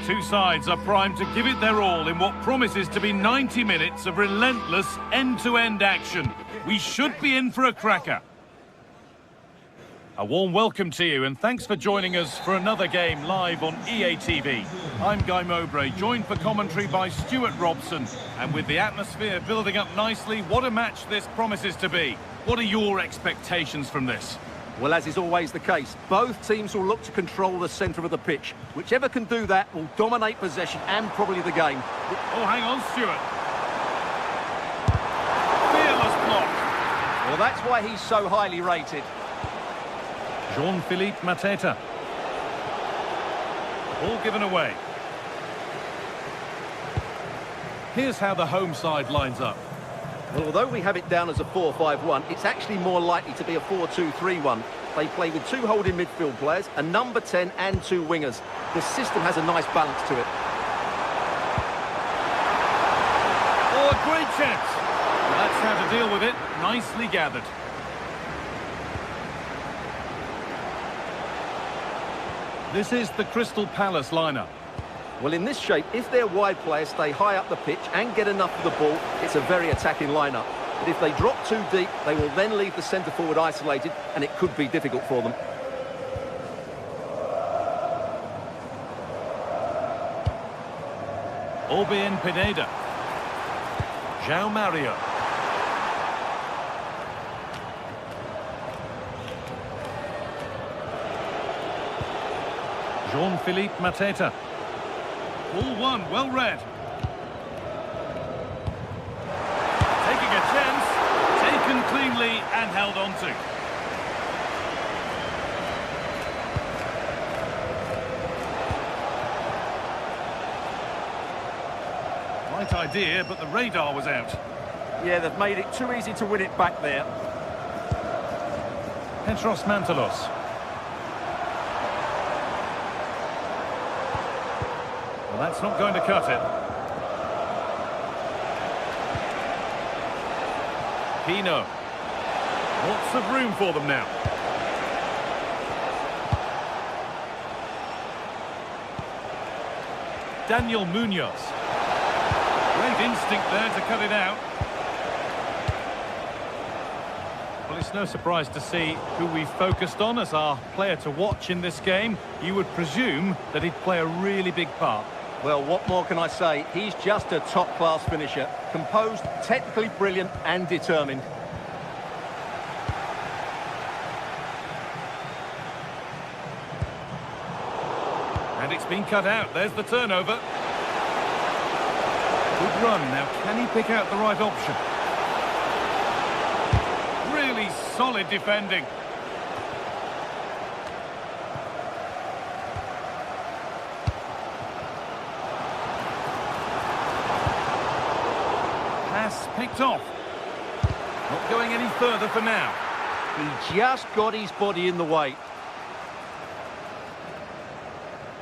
two sides are primed to give it their all in what promises to be 90 minutes of relentless end-to-end action. We should be in for a cracker. A warm welcome to you, and thanks for joining us for another game live on EA TV. I'm Guy Mowbray, joined for commentary by Stuart Robson. And with the atmosphere building up nicely, what a match this promises to be. What are your expectations from this? Well, as is always the case, both teams will look to control the centre of the pitch. Whichever can do that will dominate possession and probably the game. Oh, hang on, Stuart. Fearless block. Well, that's why he's so highly rated. Jean-Philippe Mateta. Ball given away. Here's how the home side lines up. Well, although we have it down as a 4-5-1, it's actually more likely to be a 4-2-3-1. They play with two holding midfield players, a number 10 and two wingers. The system has a nice balance to it. Oh, a great chance. Well, that's how to deal with it. Nicely gathered. This is the Crystal Palace lineup. Well, in this shape, if their wide players stay high up the pitch and get enough of the ball, it's a very attacking lineup. But if they drop too deep, they will then leave the centre-forward isolated, and it could be difficult for them. Orbien Pineda. João Mario. Jean-Philippe Mateta. Ball one, well read. Taking a chance, taken cleanly and held on to. Right idea, but the radar was out. Yeah, they've made it too easy to win it back there. Petros Mantalos. Well, that's not going to cut it. Pino. Lots of room for them now. Daniel Munoz. Great instinct there to cut it out. Well, it's no surprise to see who we focused on as our player to watch in this game. You would presume that he'd play a really big part. Well, what more can I say? He's just a top-class finisher. Composed, technically brilliant and determined. And it's been cut out. There's the turnover. Good run. Now, can he pick out the right option? Really solid defending. Pass picked off. Not going any further for now. He just got his body in the way.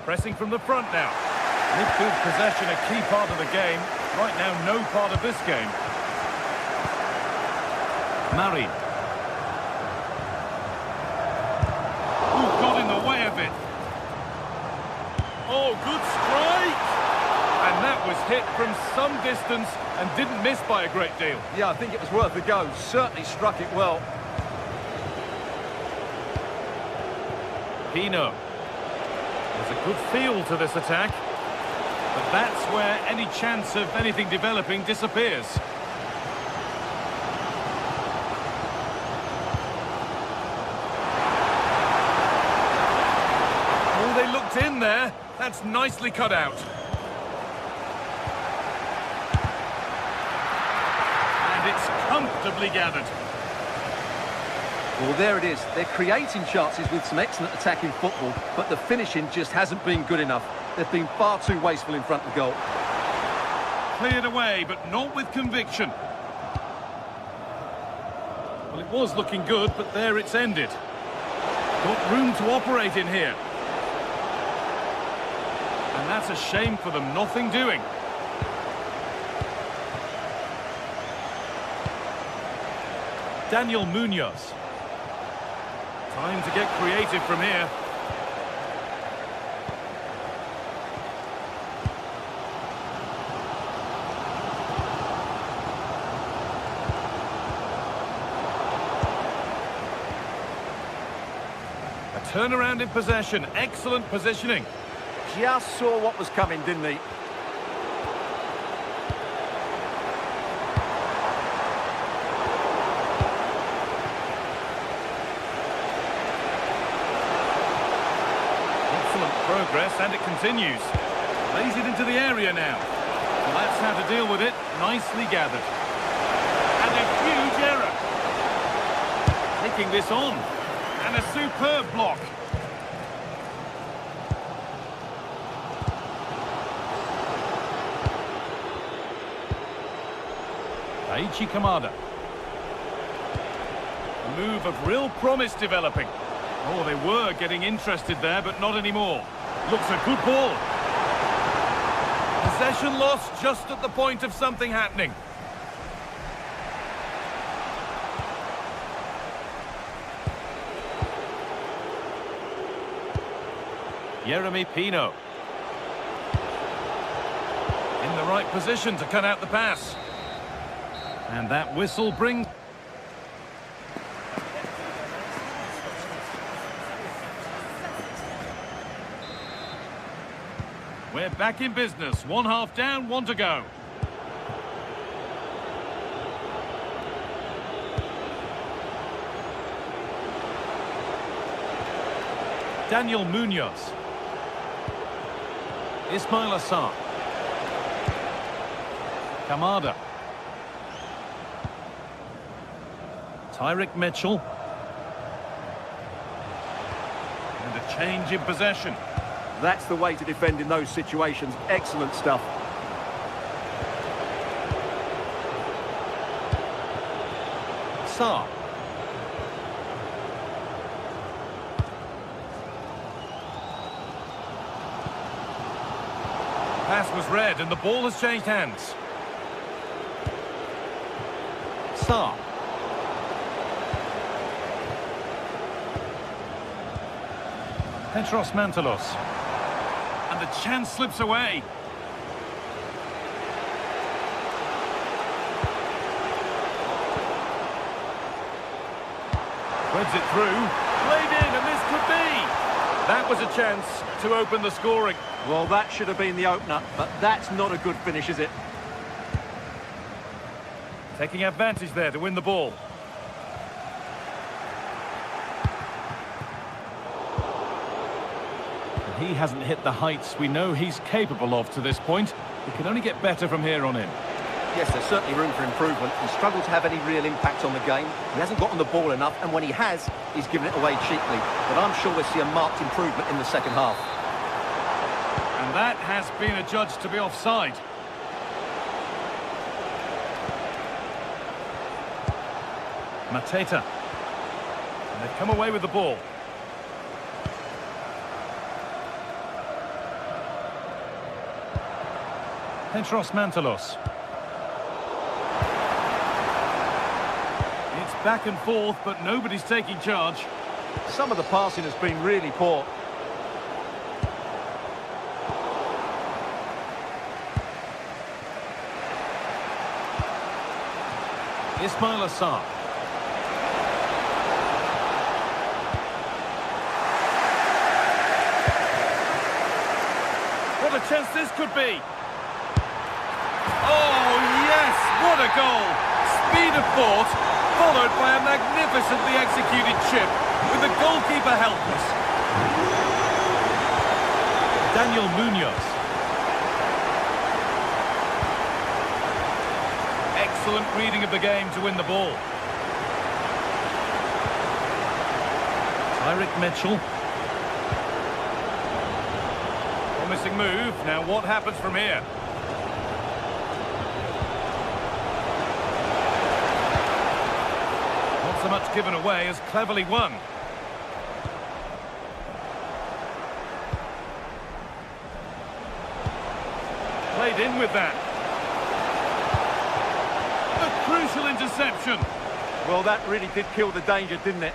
Pressing from the front now. Midfield possession, a key part of the game. Right now, no part of this game. Marin. Ooh, got in the way of it. Oh, good strike! And that was hit from some distance and didn't miss by a great deal. Yeah, I think it was worth a go. Certainly struck it well. Pino. There's a good feel to this attack. But that's where any chance of anything developing disappears. Oh, they looked in there. That's nicely cut out. And it's comfortably gathered. Well, there it is. They're creating chances with some excellent attacking football, but the finishing just hasn't been good enough. They've been far too wasteful in front of the goal. Cleared away, but not with conviction. Well, it was looking good, but there it's ended. Got room to operate in here. And that's a shame for them, nothing doing. Daniel Munoz. Time to get creative from here. turnaround in possession. Excellent positioning. Just saw what was coming, didn't he? Excellent progress, and it continues. Lays it into the area now. Well, that's how to deal with it. Nicely gathered. And a huge error. Taking this on. And a superb block. Aichi Kamada. A move of real promise developing. Oh, they were getting interested there, but not anymore. Looks a good ball. Possession lost just at the point of something happening. Jeremy Pino. In the right position to cut out the pass. And that whistle brings... We're back in business. 1 half down, 1 to go. Daniel Munoz. Ismail Assar. Kamada. Tyrick Mitchell. And a change in possession. That's the way to defend in those situations. Excellent stuff. Sarr. Pass was read and the ball has changed hands. Sarr. Petros Mantalos. And the chance slips away. Threads it through. Played in, and this could be. That was a chance to open the scoring. Well, that should have been the opener, but that's not a good finish, is it? Taking advantage there to win the ball. He hasn't hit the heights we know he's capable of to this point. He can only get better from here on in. Yes, there's certainly room for improvement. He struggled to have any real impact on the game. He hasn't gotten the ball enough, and when he has, he's given it away cheaply. But I'm sure we'll see a marked improvement in the second half. And that has been adjudged to be offside. Mateta. And they've come away with the ball. Petros Mantalos. It's back and forth, but nobody's taking charge. Some of the passing has been really poor. Ismail Assar. What a chance this could be. Oh, yes! What a goal! Speed of thought, followed by a magnificently executed chip, with the goalkeeper helpless. Daniel Munoz. Excellent reading of the game to win the ball. Tyrick Mitchell. Promising move. Now what happens from here? Not so much given away as cleverly won. Played in with that. A crucial interception. Well, that really did kill the danger, didn't it?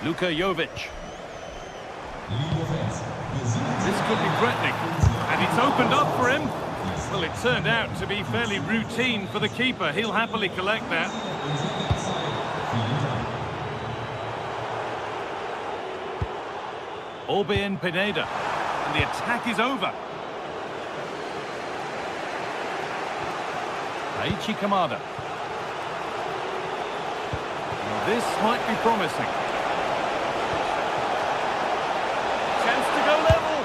Luka Jovic. This could be threatening, and it's opened up for him. Well, it turned out to be fairly routine for the keeper. He'll happily collect that. Orbien Pineda. And the attack is over. Aichi Kamada. This might be promising. Chance to go level.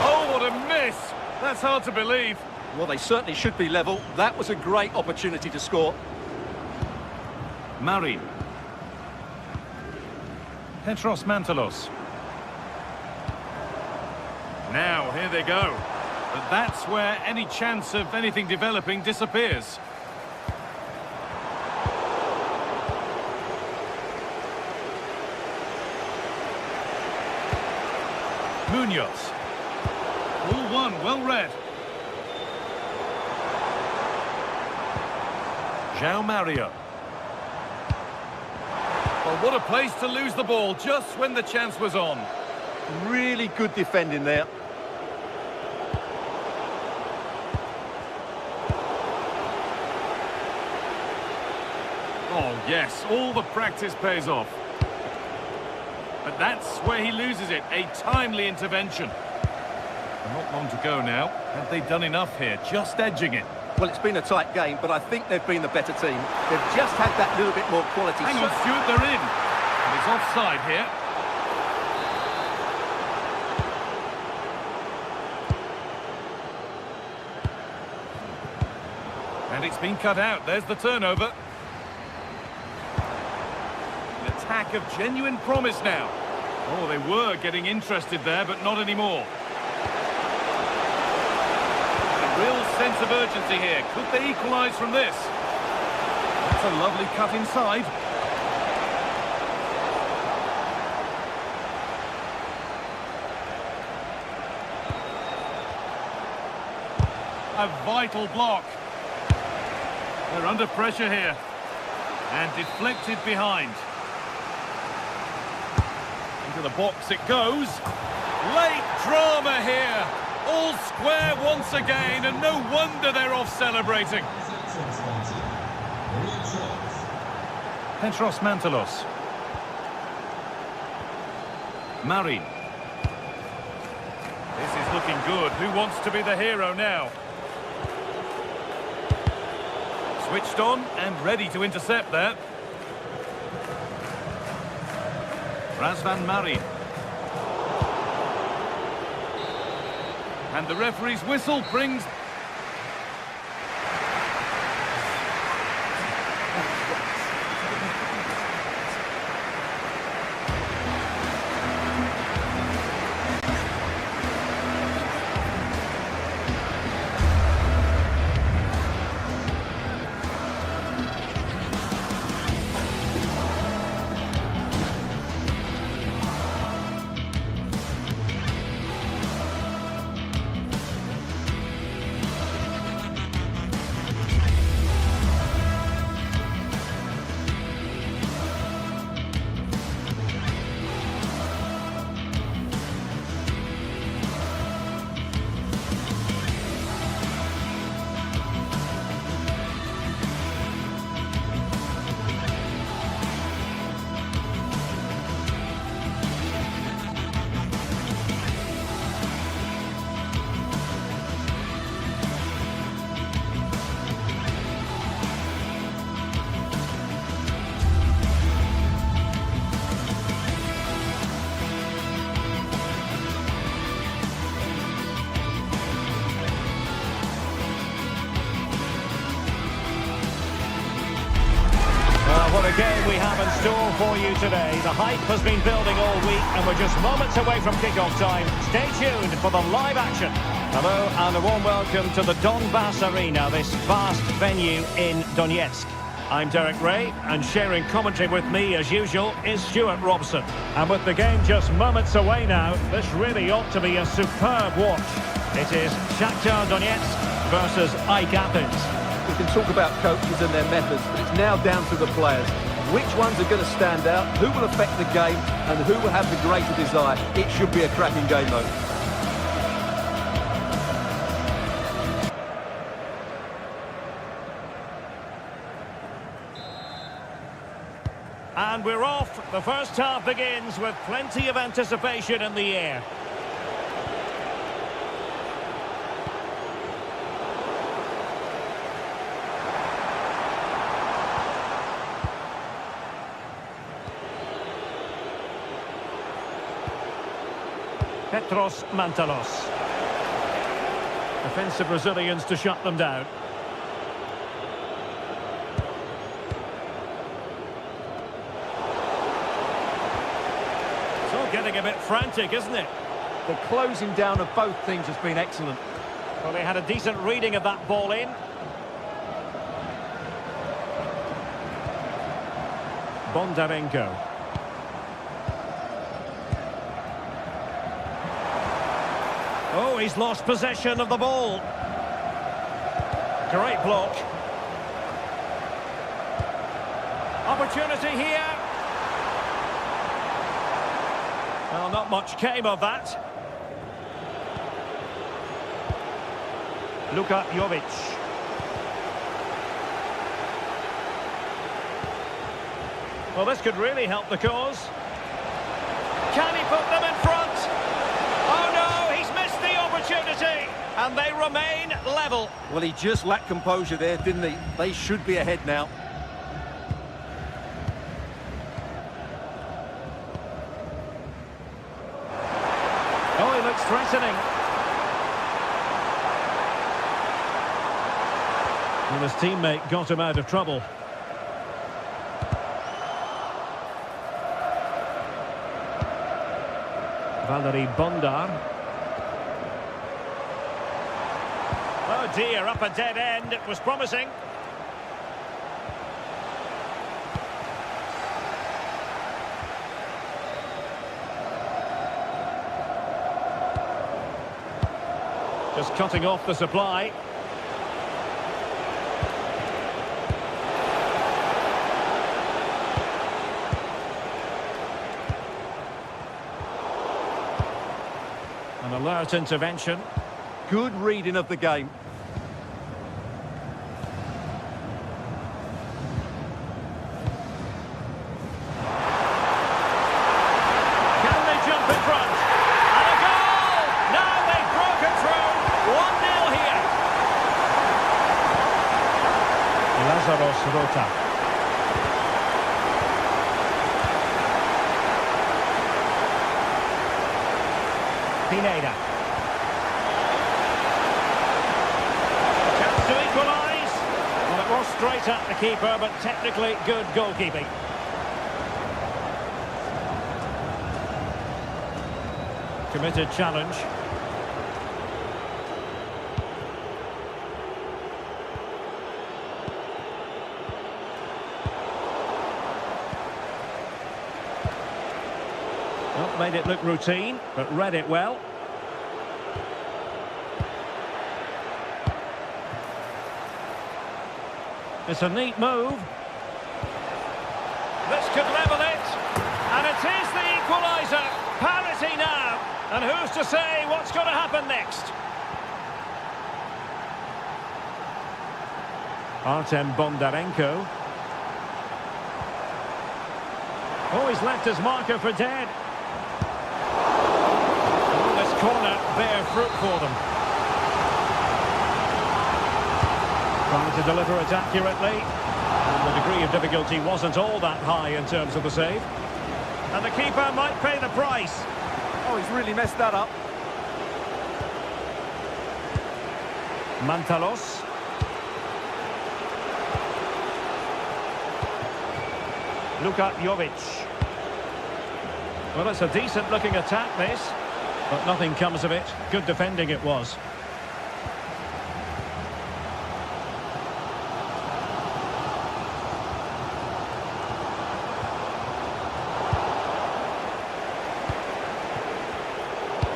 Oh, what a miss. That's hard to believe. Well, they certainly should be level. That was a great opportunity to score. Marin. Petros Mantalos. Now, here they go. But that's where any chance of anything developing disappears. Munoz. All one, well read. João Mario. Well, what a place to lose the ball just when the chance was on. Really good defending there. Oh, yes, all the practice pays off. But that's where he loses it, a timely intervention. Not long to go now. Have they done enough here? Just edging it. Well, it's been a tight game, but I think they've been the better team. They've just had that little bit more quality. Hang on, Stuart, they're in. And it's offside here. And it's been cut out. There's the turnover. An attack of genuine promise now. Oh, they were getting interested there, but not anymore. A real sense of urgency here. Could they equalise from this? That's a lovely cut inside. A vital block. They're under pressure here. And deflected behind. Into the box it goes. Late drama here. All square once again, and no wonder they're off celebrating. Petros Mantalos. Marin. This is looking good. Who wants to be the hero now? Switched on and ready to intercept there. Razvan Marin. And the referee's whistle brings... What a game we have in store for you today. The hype has been building all week and we're just moments away from kick-off time. Stay tuned for the live action. Hello and a warm welcome to the Donbass Arena, this vast venue in Donetsk. I'm Derek Ray, and sharing commentary with me as usual is Stuart Robson. And with the game just moments away now, this really ought to be a superb watch. It is Shakhtar Donetsk versus AEK Athens. We can talk about coaches and their methods, but it's now down to the players. Which ones are going to stand out, who will affect the game, and who will have the greater desire. It should be a cracking game, though. And we're off. The first half begins with plenty of anticipation in the air. Petros Mantalos. Defensive Brazilians to shut them down. It's all getting a bit frantic, isn't it? The closing down of both teams has been excellent. Well, they had a decent reading of that ball in. Bondarenko. Oh, he's lost possession of the ball. Great block. Opportunity here. Well, not much came of that. Luka Jovic. Well, this could really help the cause. Can he put them in front? Oh no, he's missed the opportunity, and they remain level. Well, he just lacked composure there, didn't he? They should be ahead now. Oh, he looks threatening. And his teammate got him out of trouble. Valery Bondar. Oh dear, up a dead end. It was promising. Just cutting off the supply. An alert intervention. Good reading of the game. Can they jump in front? And a goal! Now they've broken through. 1-0 here. Lazaros Rota. Pineda. Chance to equalise. Well, it was straight at the keeper, but technically good goalkeeping. Committed challenge. Well, made it look routine, but read it well. It's a neat move. This could level it. And it is the equaliser. Parity now. And who's to say what's going to happen next? Artem Bondarenko. Oh, he's left his marker for dead. Oh, this corner bear fruit for them. Trying to deliver it accurately. And the degree of difficulty wasn't all that high in terms of the save. And the keeper might pay the price. Oh, he's really messed that up. Mantalos. Luka Jovic. Well, it's a decent-looking attack, this. But nothing comes of it. Good defending it was.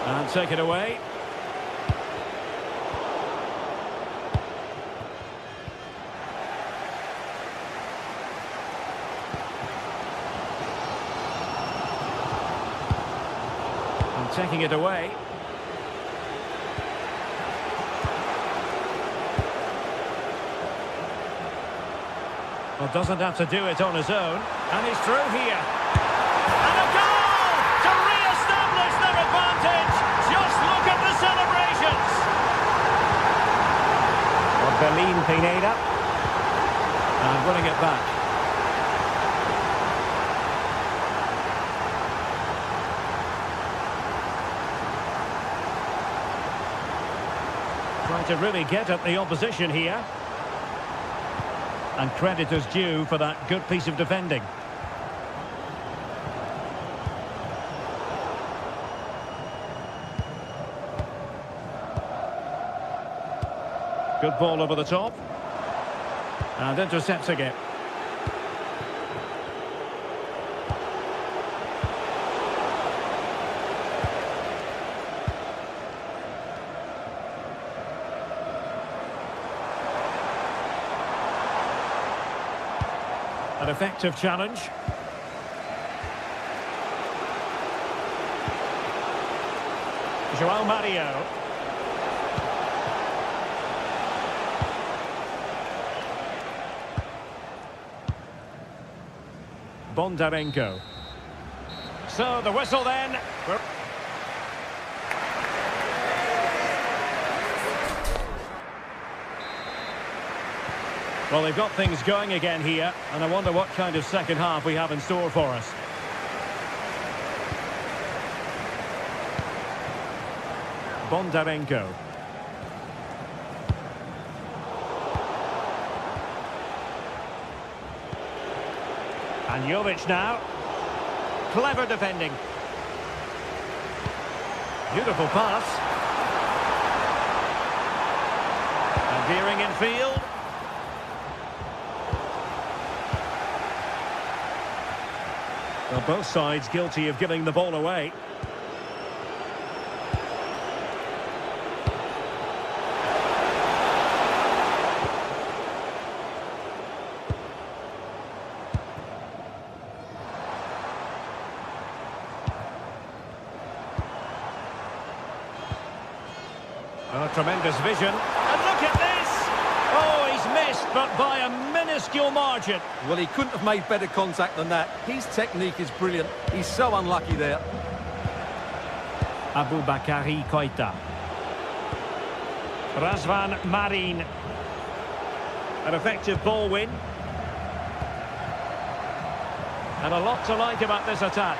And take it away. And taking it away. Well, doesn't have to do it on his own. And he's through here. And a goal to re-establish their advantage. Just look at the celebrations. Well, Berlin Pineda. And winning it back. Trying to really get at the opposition here. And credit is due for that good piece of defending. Good ball over the top. And intercepting it. An effective challenge. João Mario. Bondarenko. So the whistle then. Well, they've got things going again here, and I wonder what kind of second half we have in store for us. Bondarenko. And Jovic now. Clever defending. Beautiful pass. And veering in field. Well, both sides guilty of giving the ball away. Oh, tremendous vision. And look at this! Oh, he's missed, but by a minuscule margin. Well, he couldn't have made better contact than that. His technique is brilliant. He's so unlucky there. Aboubakary Koita. Razvan Marin. An effective ball win. And a lot to like about this attack.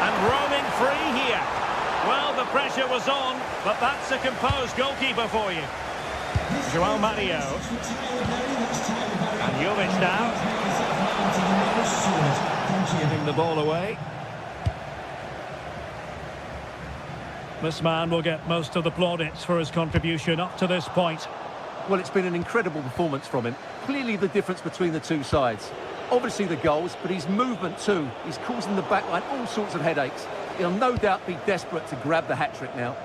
And roaming free here. Well, the pressure was on, but that's a composed goalkeeper for you. João Mario. And Jovic now. Giving the ball away. This man will get most of the plaudits for his contribution up to this point. Well, it's been an incredible performance from him. Clearly the difference between the two sides. Obviously the goals, but his movement too. He's causing the backline all sorts of headaches. He'll no doubt be desperate to grab the hat-trick now.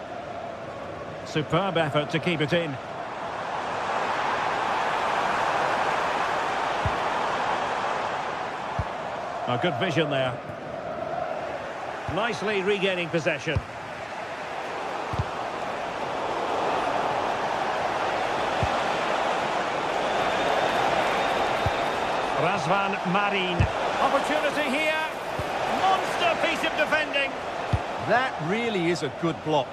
Superb effort to keep it in. A good vision there. Nicely regaining possession. Razvan Marin. Opportunity here. Monster piece of defending. That really is a good block.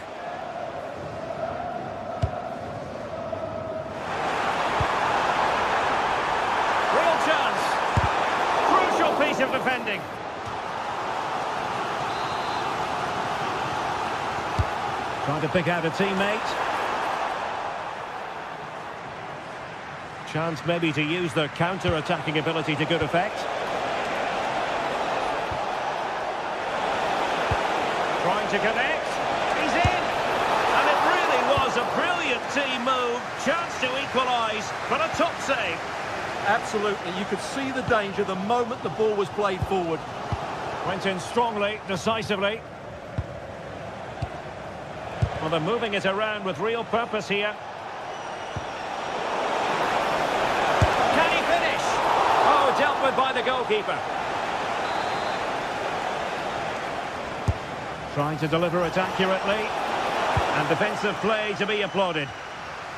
Real chance. Crucial piece of defending. Trying to pick out a teammate. Chance maybe to use their counter-attacking ability to good effect. Trying to connect. He's in. And it really was a brilliant team move. Chance to equalise, but a top save. Absolutely. You could see the danger the moment the ball was played forward. Went in strongly, decisively. Well, they're moving it around with real purpose here. Can he finish? Oh, dealt with by the goalkeeper. Trying to deliver it accurately. And defensive play to be applauded.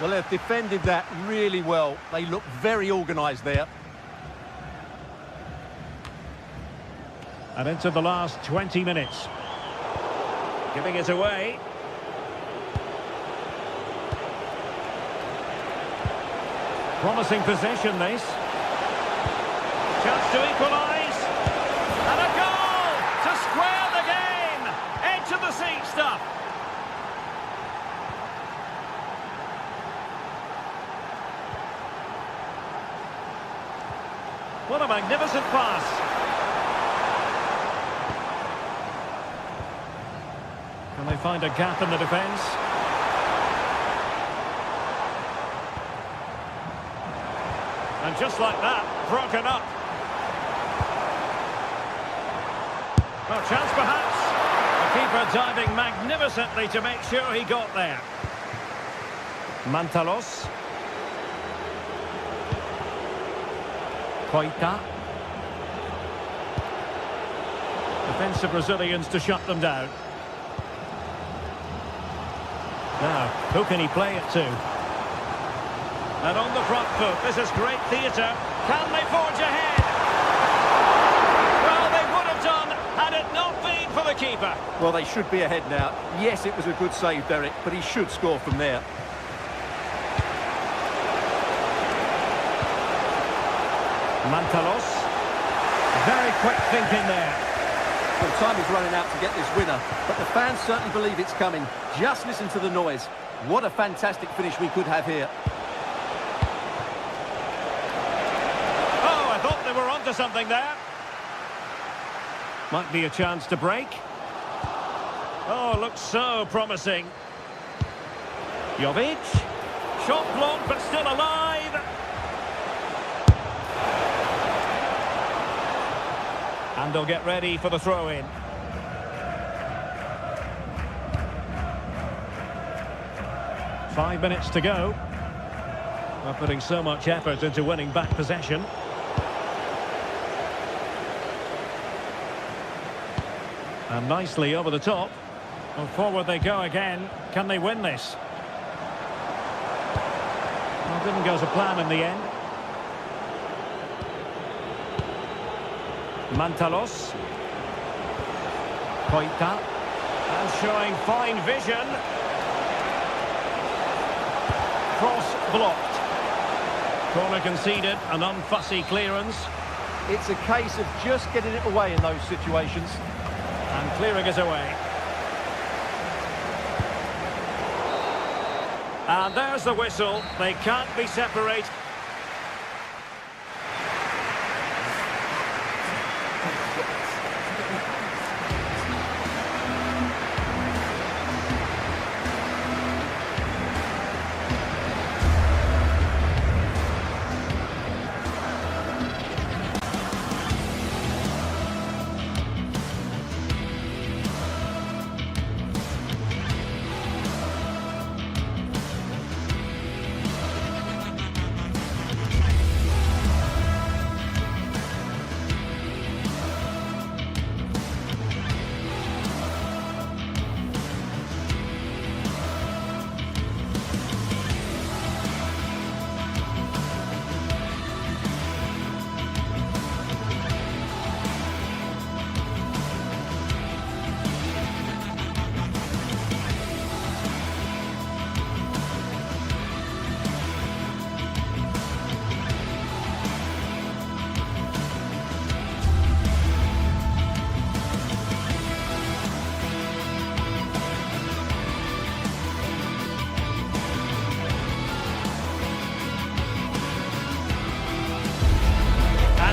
Well, they've defended that really well. They look very organised there. And into the last 20 minutes. Giving it away. Promising possession, this. Chance to equalise. And a goal to square the game. Edge of the seat stuff. What a magnificent pass. Can they find a gap in the defence? And just like that, broken up. Well, chance perhaps. The keeper diving magnificently to make sure he got there. Mantalos. Koita. Defensive Brazilians to shut them down. Now, who can he play it to? And on the front foot, this is great theatre. Can they forge ahead? Well, they would have done had it not been for the keeper. Well, they should be ahead now. Yes, it was a good save, Derek, but he should score from there. Mantalos. Very quick thinking there. Well, time is running out to get this winner, but the fans certainly believe it's coming. Just listen to the noise. What a fantastic finish we could have here. Oh, I thought they were onto something there. Might be a chance to break. Oh, looks so promising. Jovic. Shot blocked, but still alive. And they'll get ready for the throw-in. Five minutes to go. They're putting so much effort into winning back possession. And nicely over the top. And forward they go again. Can they win this? Well, didn't go to plan in the end. Mantalos. Koita. And showing fine vision. Cross blocked. Corner conceded, an unfussy clearance. It's a case of just getting it away in those situations. And clearing it away. And there's the whistle. They can't be separated.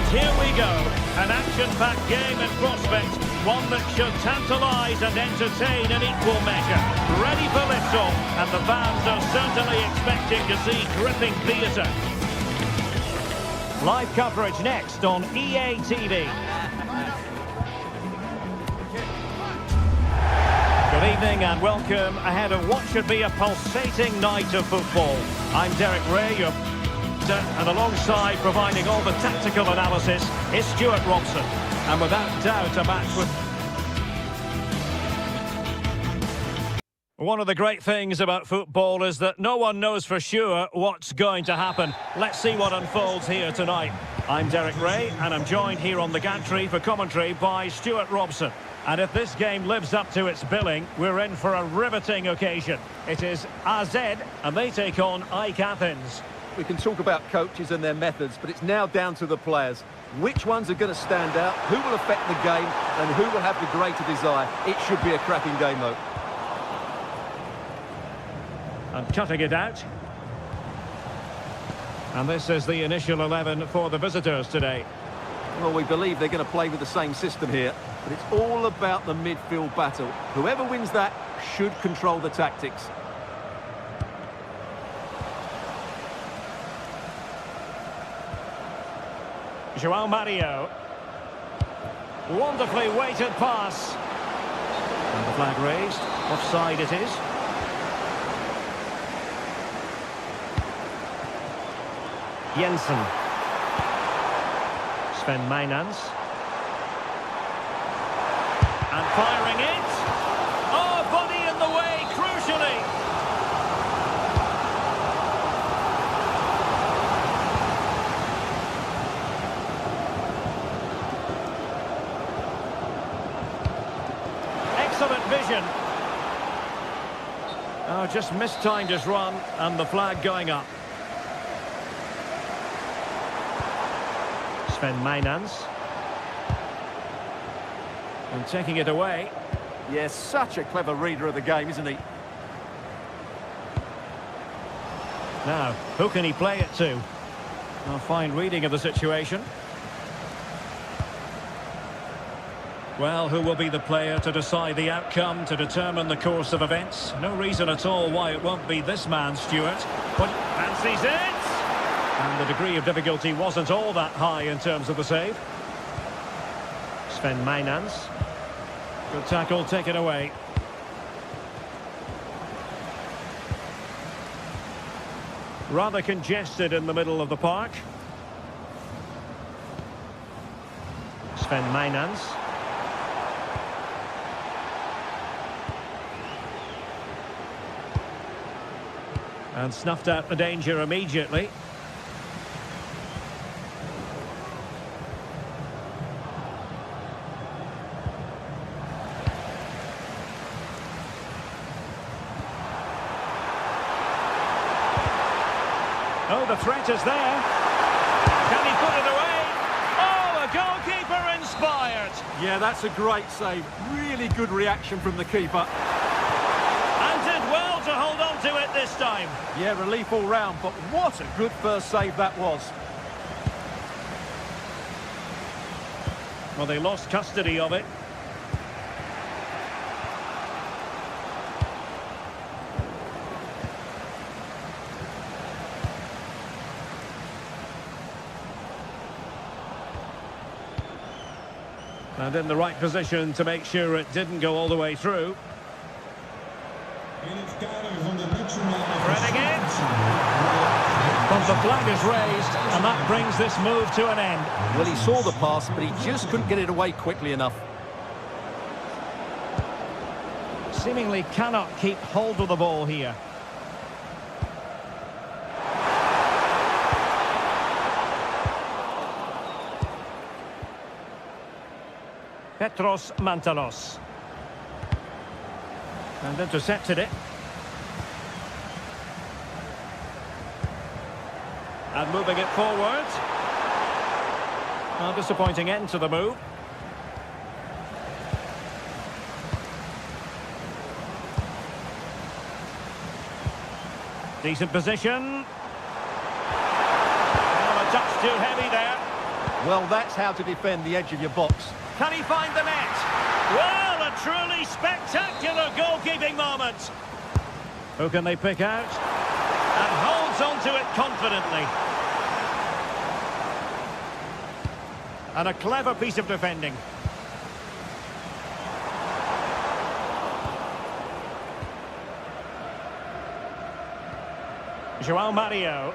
Here we go, an action-packed game in prospect, one that should tantalise and entertain in equal measure. Ready for lift-off, and the fans are certainly expecting to see gripping theatre. Live coverage next on EA TV. Good evening and welcome ahead of what should be a pulsating night of football. I'm Derek Ray, your and alongside providing all the tactical analysis is Stuart Robson. And without doubt a match with One of the great things about football is that no one knows for sure what's going to happen. Let's see what unfolds here tonight. I'm Derek Ray, and I'm joined here on the gantry for commentary by Stuart Robson. And if this game lives up to its billing, we're in for a riveting occasion. It is AZ, and they take on AEK Athens. We can talk about coaches and their methods, but it's now down to the players. Which ones are going to stand out, who will affect the game, and who will have the greater desire? It should be a cracking game, though. And cutting it out. And this is the initial 11 for the visitors today. Well, we believe they're going to play with the same system here, but it's all about the midfield battle. Whoever wins that should control the tactics. João Mario. Wonderfully weighted pass. And the flag raised. Offside it is. Jensen. Sven Meinans. And firing it. Oh, body in the way, crucially. Excellent vision. Oh, just mistimed his run, and the flag going up. Sven Meinans. And taking it away. Yes, such a clever reader of the game, isn't he? Now, who can he play it to? A fine reading of the situation. Well, who will be the player to decide the outcome, to determine the course of events? No reason at all why it won't be this man, Stuart. But fancies it! And the degree of difficulty wasn't all that high in terms of the save. Sven Meinans. Good tackle, taken away. Rather congested in the middle of the park. Sven Meinans. And snuffed out the danger immediately. Oh, the threat is there. Can he put it away? Oh, a goalkeeper inspired. Yeah, that's a great save. Really good reaction from the keeper. And did well to hold on to it this time. Yeah, relief all round, but what a good first save that was. Well, they lost custody of it. And in the right position to make sure it didn't go all the way through. Threading it. But the flag is raised, and that brings this move to an end. Well, he saw the pass, but he just couldn't get it away quickly enough. Seemingly cannot keep hold of the ball here. Petros Mantalos. And intercepted it. And moving it forward. A disappointing end to the move. Decent position. Oh, a touch too heavy there. Well, that's how to defend the edge of your box. Can he find the net? Well, a truly spectacular goalkeeping moment. Who can they pick out? And holds on to it confidently. And a clever piece of defending. João Mario.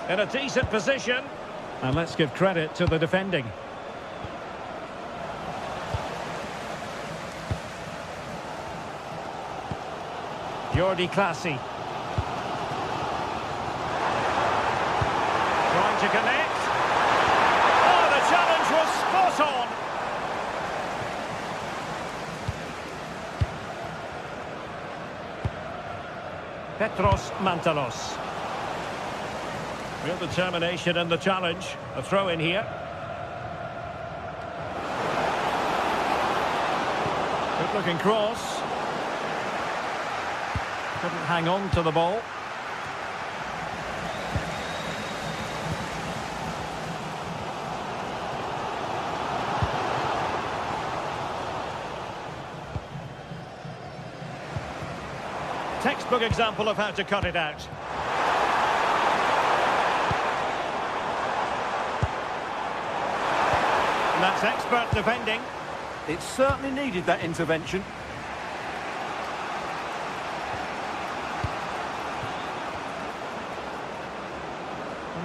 In a decent position. And let's give credit to the defending. Jordi Classy. Trying to connect. Oh, the challenge was spot on. Petros Mantalos. Real determination in the challenge. A throw in here. Good looking cross. Couldn't hang on to the ball. Textbook example of how to cut it out. And that's expert defending. It certainly needed that intervention.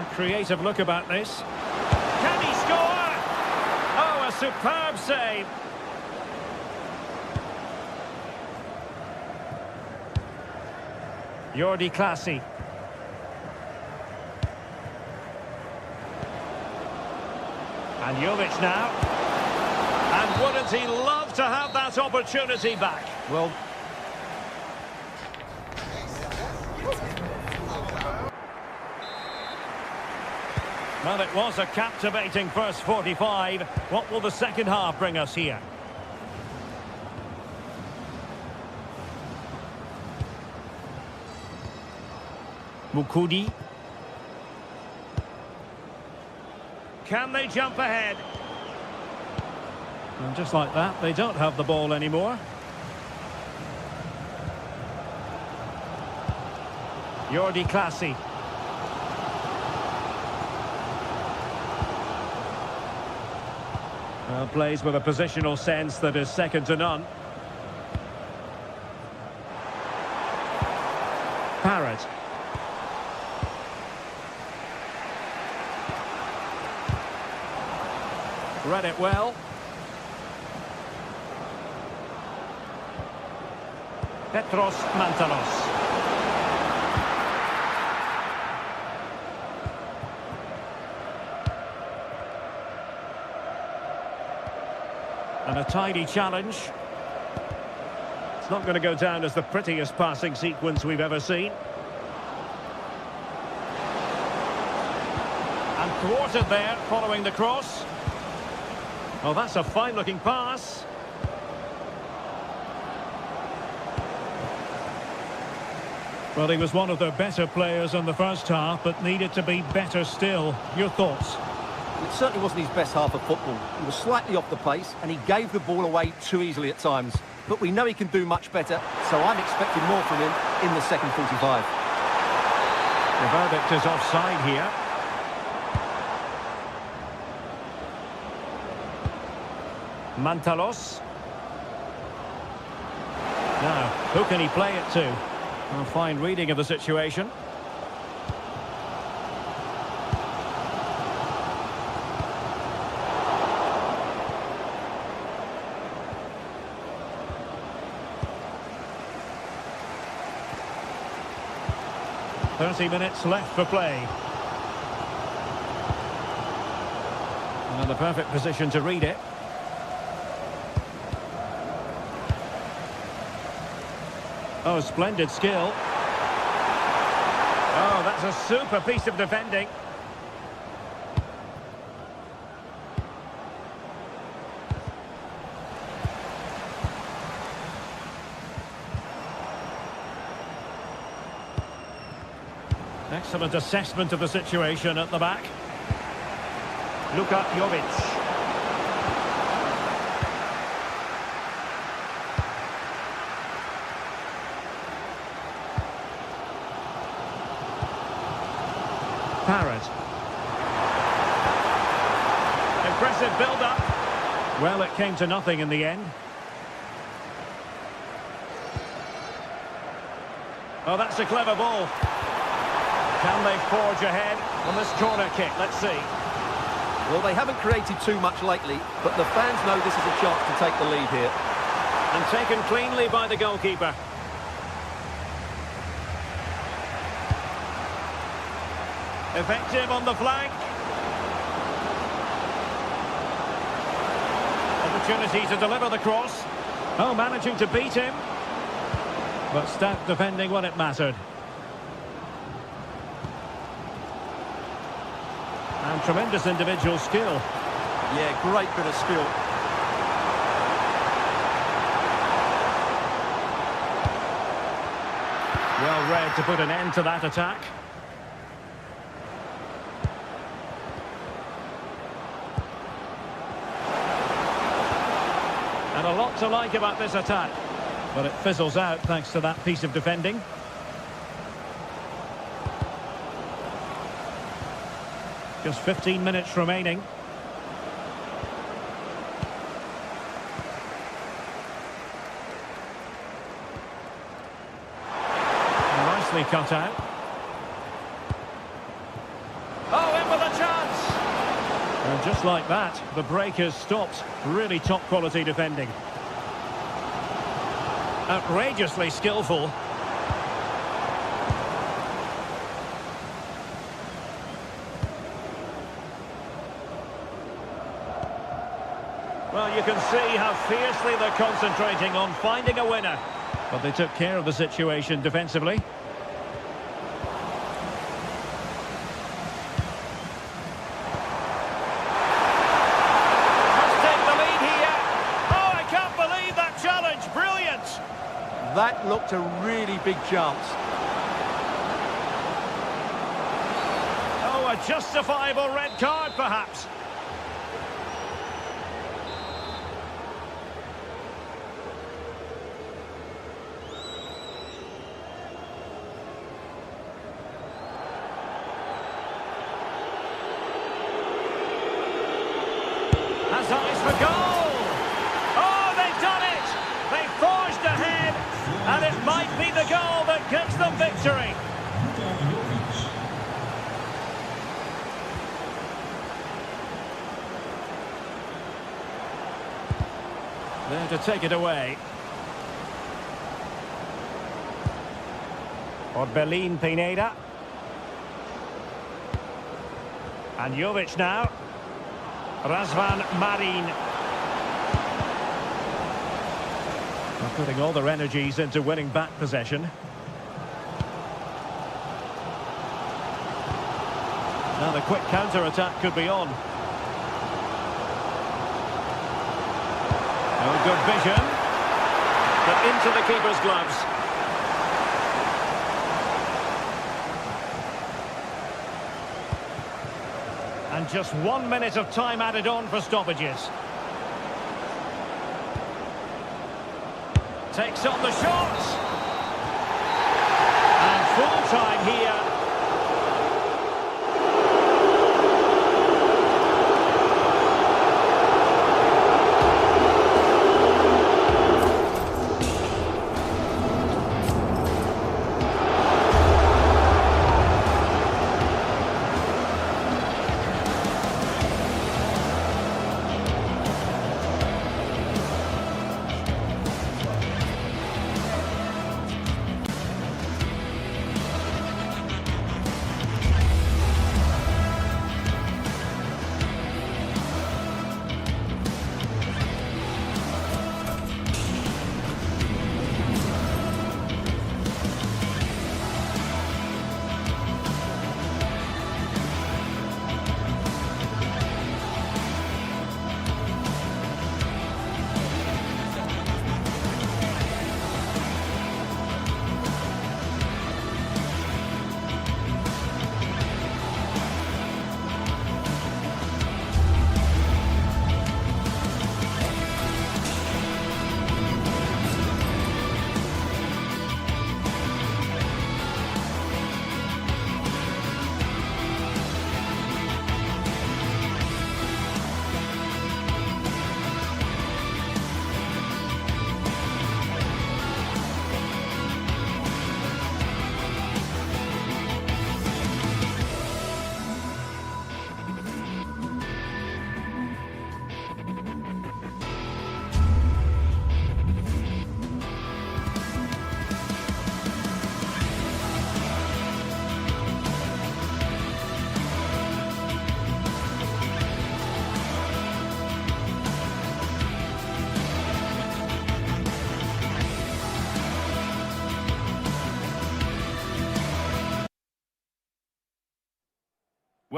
A creative look about this. Can he score? Oh, a superb save. Jordi Classy. And Jovic now. And wouldn't he love to have that opportunity back? Well, well, it was a captivating first 45. What will the second half bring us here? Mukudi. Can they jump ahead? And just like that, they don't have the ball anymore. Jordi Classy. Well, plays with a positional sense that is second to none. Parrott. Read it well. Petros Mantalos. And a tidy challenge. It's not going to go down as the prettiest passing sequence we've ever seen. And thwarted there following the cross. Oh, that's a fine-looking pass. Well, he was one of the better players in the first half, but needed to be better still. Your thoughts? it certainly wasn't his best half of football. He was slightly off the pace, and he gave the ball away too easily at times. But we know he can do much better, so I'm expecting more from him in the second 45. The verdict is offside here. Mantalos. Now, who can he play it to? A fine reading of the situation. "30 minutes left for play. And the perfect position to read it. Oh, splendid skill. Oh, that's a super piece of defending. Excellent assessment of the situation at the back. Luka Jovic. Parrott. Impressive build-up. Well, it came to nothing in the end. Oh, that's a clever ball. Can they forge ahead on this corner kick? Let's see. Well, they haven't created too much lately, but the fans know this is a chance to take the lead here. And taken cleanly by the goalkeeper. Effective on the flank. Opportunity to deliver the cross. Oh, managing to beat him. But stout defending when it mattered. And tremendous individual skill. Yeah, great bit of skill. Well read to put an end to that attack. And a lot to like about this attack. But it fizzles out thanks to that piece of defending. Just 15 minutes remaining. Nicely cut out. Oh, in with a chance! And just like that, the break has stopped. Really top quality defending. Outrageously skillful. Well, you can see how fiercely they're concentrating on finding a winner. But they took care of the situation defensively. Must take the lead here. Oh, I can't believe that challenge. Brilliant. That looked a really big chance. Oh, a justifiable red card, perhaps. Has eyes for goal! Oh, they've done it! They forged ahead, and it might be the goal that gives them victory. There to take it away. Orbelin Pineda. And Jovic now. Razvan Marin. They're putting all their energies into winning back possession. Now the quick counter-attack could be on. Oh, good vision. But into the keeper's gloves. And just 1 minute of time added on for stoppages. Takes on the shot. And full time here.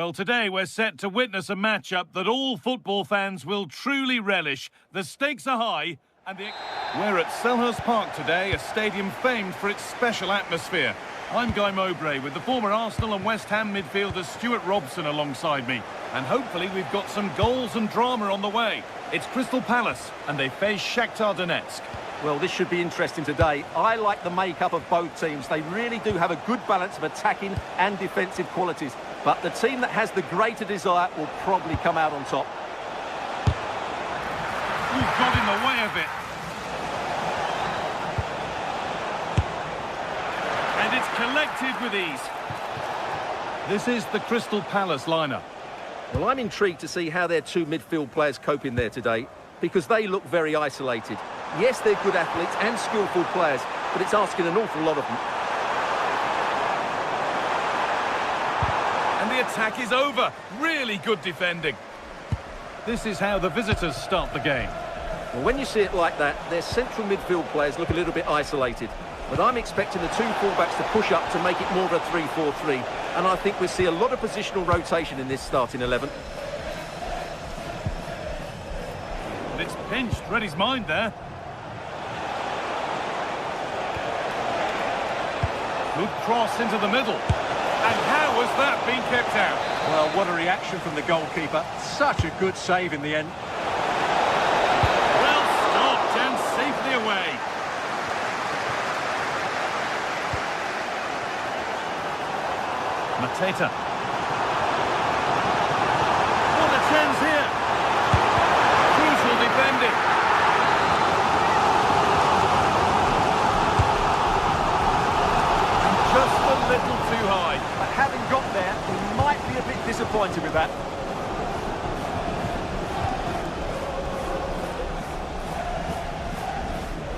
Well, today we're set to witness a matchup that all football fans will truly relish. The stakes are high, and we're at Selhurst Park today, a stadium famed for its special atmosphere. I'm Guy Mowbray with the former Arsenal and West Ham midfielder Stuart Robson alongside me. And hopefully we've got some goals and drama on the way. It's Crystal Palace, and they face Shakhtar Donetsk. Well, this should be interesting today. I like the makeup of both teams. They really do have a good balance of attacking and defensive qualities. But the team that has the greater desire will probably come out on top. You've got in the way of it. And it's collected with ease. This is the Crystal Palace lineup. Well, I'm intrigued to see how their two midfield players cope in there today, because they look very isolated. Yes, they're good athletes and skillful players, but it's asking an awful lot of them. And the attack is over. Really good defending. This is how the visitors start the game. Well, when you see it like that, their central midfield players look a little bit isolated. But I'm expecting the two fullbacks to push up to make it more of a 3-4-3. And I think we'll see a lot of positional rotation in this starting 11. And it's pinched. Read his mind there. Good cross into the middle. And how has that been kept out? Well, what a reaction from the goalkeeper. Such a good save in the end. Well stopped and safely away. Mateta. What a chance here. Crucial defending. Just a little too high. But having got there, he might be a bit disappointed with that.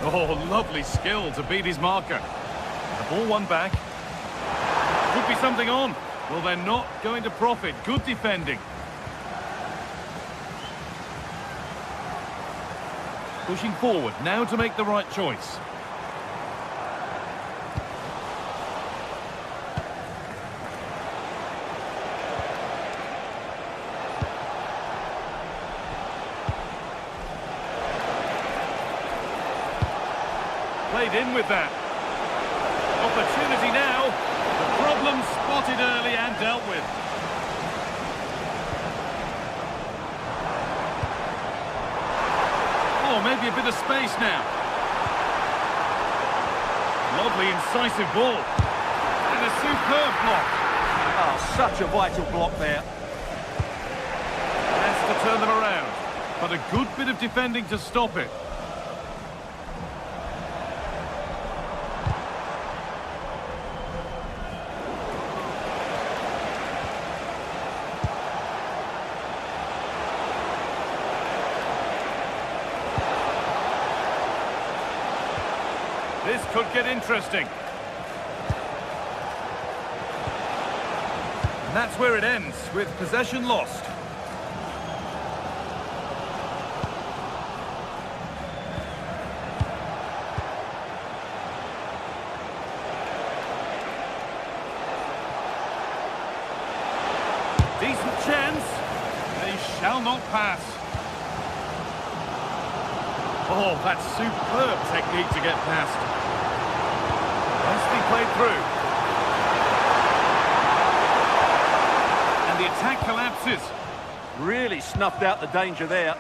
Oh, lovely skill to beat his marker. The ball won back. Could be something on. Well, they're not going to profit. Good defending. Pushing forward now to make the right choice. Played in with that. Opportunity now. The problem spotted early and dealt with. Oh, maybe a bit of space now. Lovely, incisive ball. And a superb block. Oh, such a vital block there. Has to turn them around. But a good bit of defending to stop it. This could get interesting. And that's where it ends, with possession lost. Decent chance. They shall not pass. Oh, that's superb technique to get past. Nicely played through. And the attack collapses. Really snuffed out the danger there.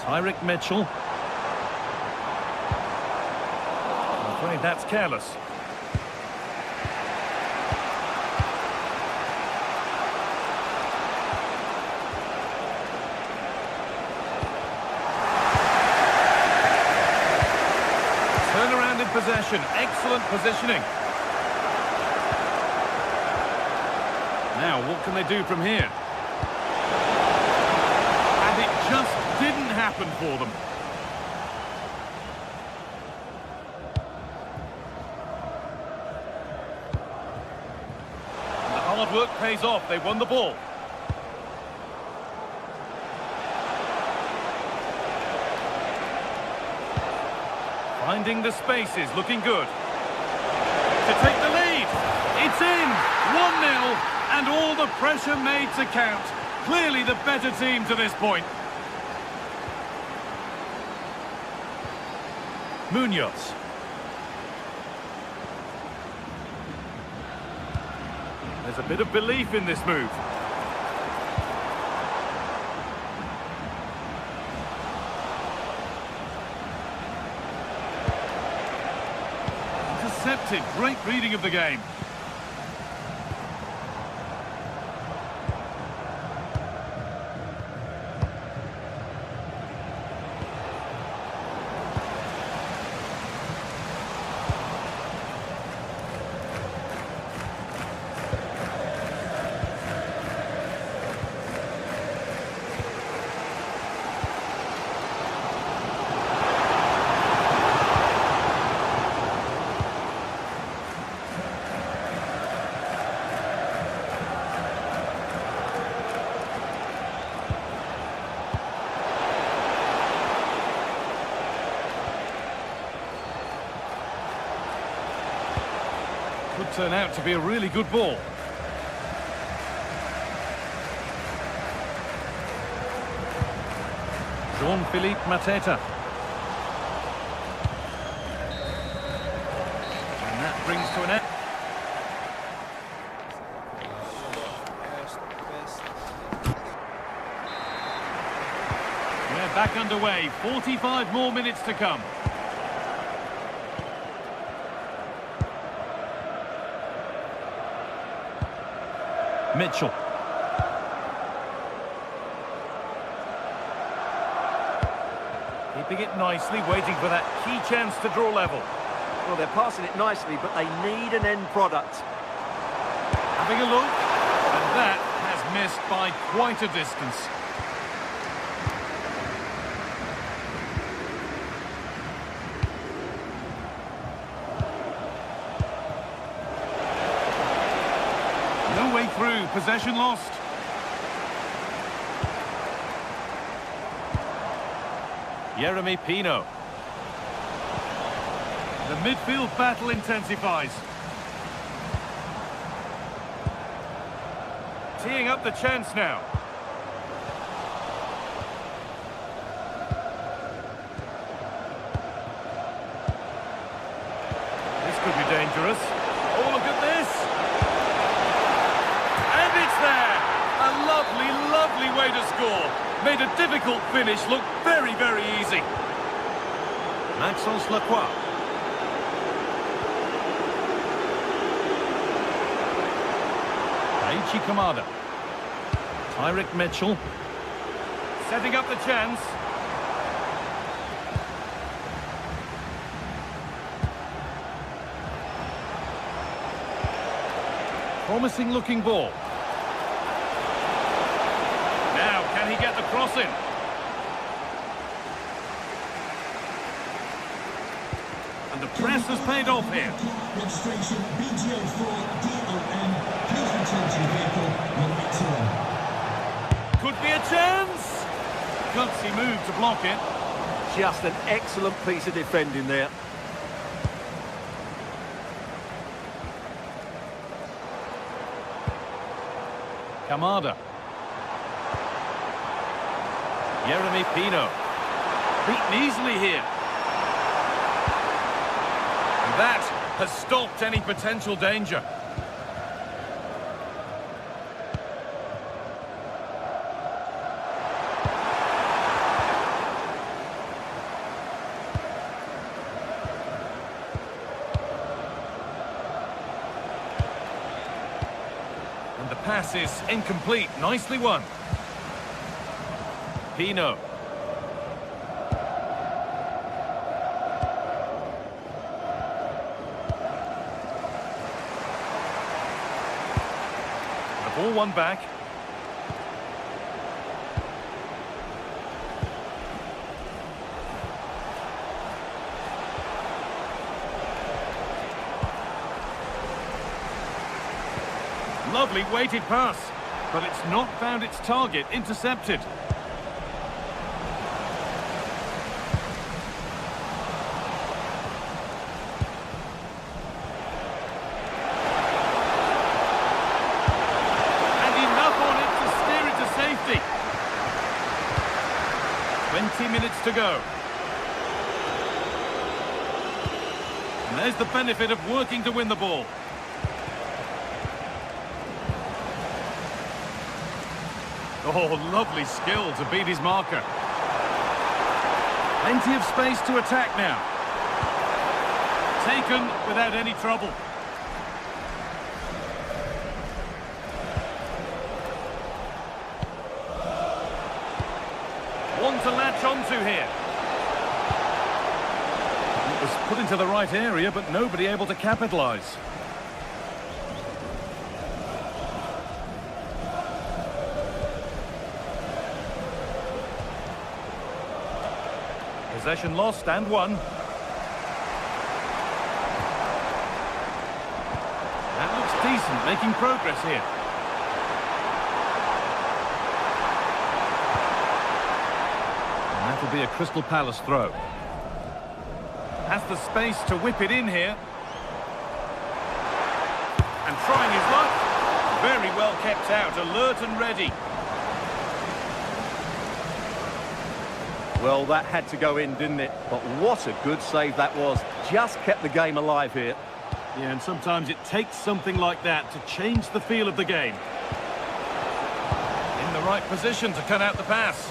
Tyrick Mitchell. I'm afraid that's careless. Possession, excellent positioning. Now, what can they do from here? And it just didn't happen for them. The hard work pays off. They won the ball. Finding the spaces, looking good. To take the lead. It's in. 1-0, and all the pressure made to count. Clearly the better team to this point. Munoz. There's a bit of belief in this move. Intercepted. Great reading of the game. Could turn out to be a really good ball. Jean-Philippe Mateta. And that brings to an end. We're back underway. 45 more minutes to come. Mitchell. Keeping it nicely, waiting for that key chance to draw level. Well, they're passing it nicely, but they need an end product. Having a look, and that has missed by quite a distance. No way through, possession lost. Yeremy Pino. The midfield battle intensifies. Teeing up the chance now. This could be dangerous. Oh, look at this! And it's there! A lovely, lovely way to score. Made a difficult finish look very, very easy. Maxence Lacroix. Aichi Kamada. Tyrick Mitchell. Setting up the chance. Promising looking ball. Now, can he get the cross in? And the press has paid off here. Registration BTO4DON. Please return to your vehicle when exiting. Could be a chance. Gutsy move to block it. Just an excellent piece of defending there. Kamada. Yeremy Pino. Beaten easily here. And that has stopped any potential danger. And the pass is incomplete. Nicely won. Pino. The ball won back. Lovely weighted pass, but it's not found its target. Intercepted. to go. And there's the benefit of working to win the ball. Oh, lovely skill to beat his marker. Plenty of space to attack now. Taken without any trouble. One to latch onto here. It was put into the right area, but nobody able to capitalise. Possession lost and won. That looks decent, making progress here. And that'll be a Crystal Palace throw. Has the space to whip it in here. And trying his luck. Very well kept out, alert and ready. Well, that had to go in, didn't it? But what a good save that was. Just kept the game alive here. Yeah, and sometimes it takes something like that to change the feel of the game. In the right position to cut out the pass.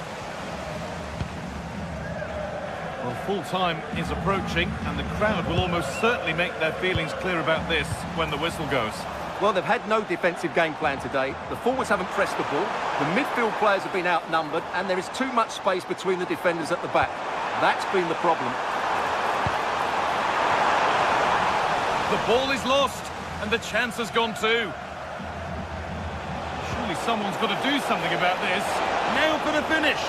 Well, full-time is approaching, and the crowd will almost certainly make their feelings clear about this when the whistle goes. Well, they've had no defensive game plan today. The forwards haven't pressed the ball. The midfield players have been outnumbered, and there is too much space between the defenders at the back. That's been the problem. The ball is lost, and the chance has gone too. Surely someone's got to do something about this. Now for the finish.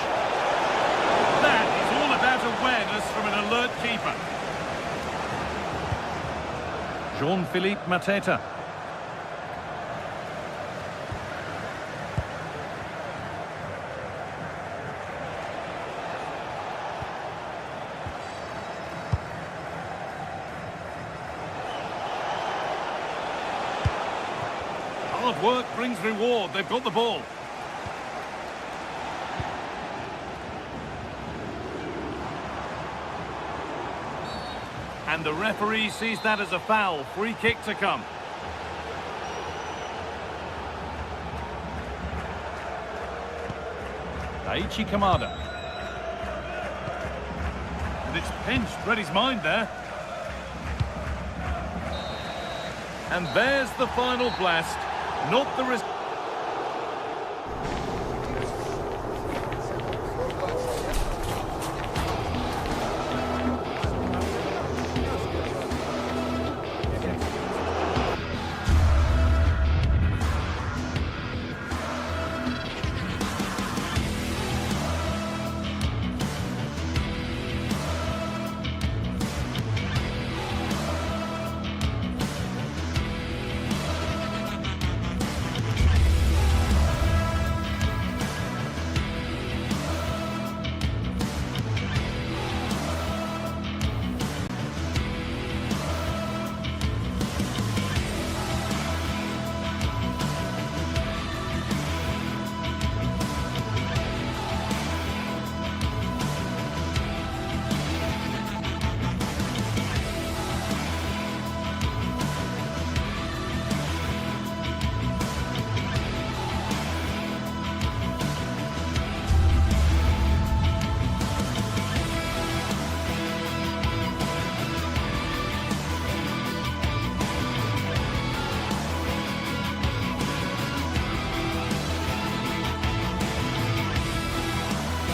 That is all about awareness from an alert keeper. Jean-Philippe Mateta. Hard work brings reward. They've got the ball. And the referee sees that as a foul. Free kick to come. Daichi Kamada. And it's pinched. Read his mind there. And there's the final blast. Not the risk.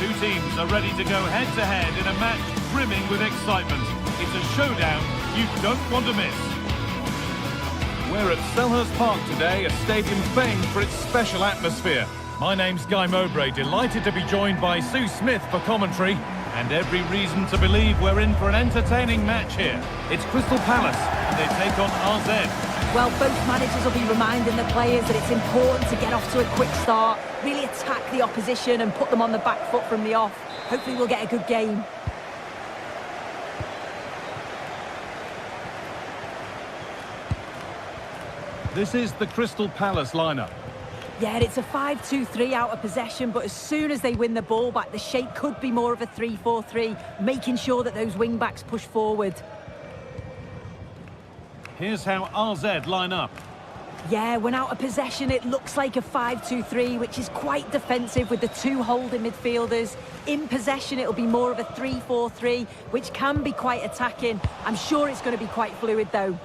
Two teams are ready to go head-to-head in a match brimming with excitement. It's a showdown you don't want to miss. We're at Selhurst Park today, a stadium famed for its special atmosphere. My name's Guy Mowbray, delighted to be joined by Sue Smith for commentary, and every reason to believe we're in for an entertaining match here. It's Crystal Palace, and they take on RZ. Well, both managers will be reminding the players that it's important to get off to a quick start, really attack the opposition and put them on the back foot from the off. Hopefully we'll get a good game. This is the Crystal Palace lineup. Yeah, it's a 5-2-3 out of possession, but as soon as they win the ball back, the shape could be more of a 3-4-3, making sure that those wing-backs push forward. Here's how RZ line up. Yeah, when out of possession, it looks like a 5-2-3, which is quite defensive with the two holding midfielders. In possession, it'll be more of a 3-4-3, which can be quite attacking. I'm sure it's going to be quite fluid, though.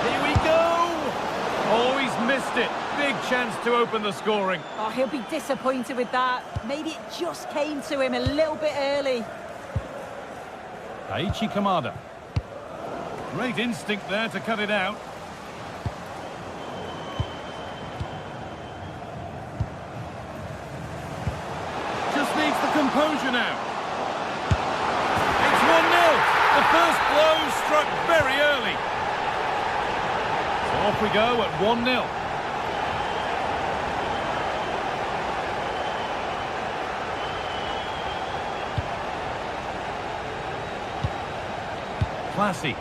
Here we go! Oh, he's missed it. Big chance to open the scoring. Oh, he'll be disappointed with that. Maybe it just came to him a little bit early. Daichi Kamada. Great instinct there to cut it out. Just needs the composure now. It's 1-0. The first blow struck very early. So off we go at 1-0. Classy.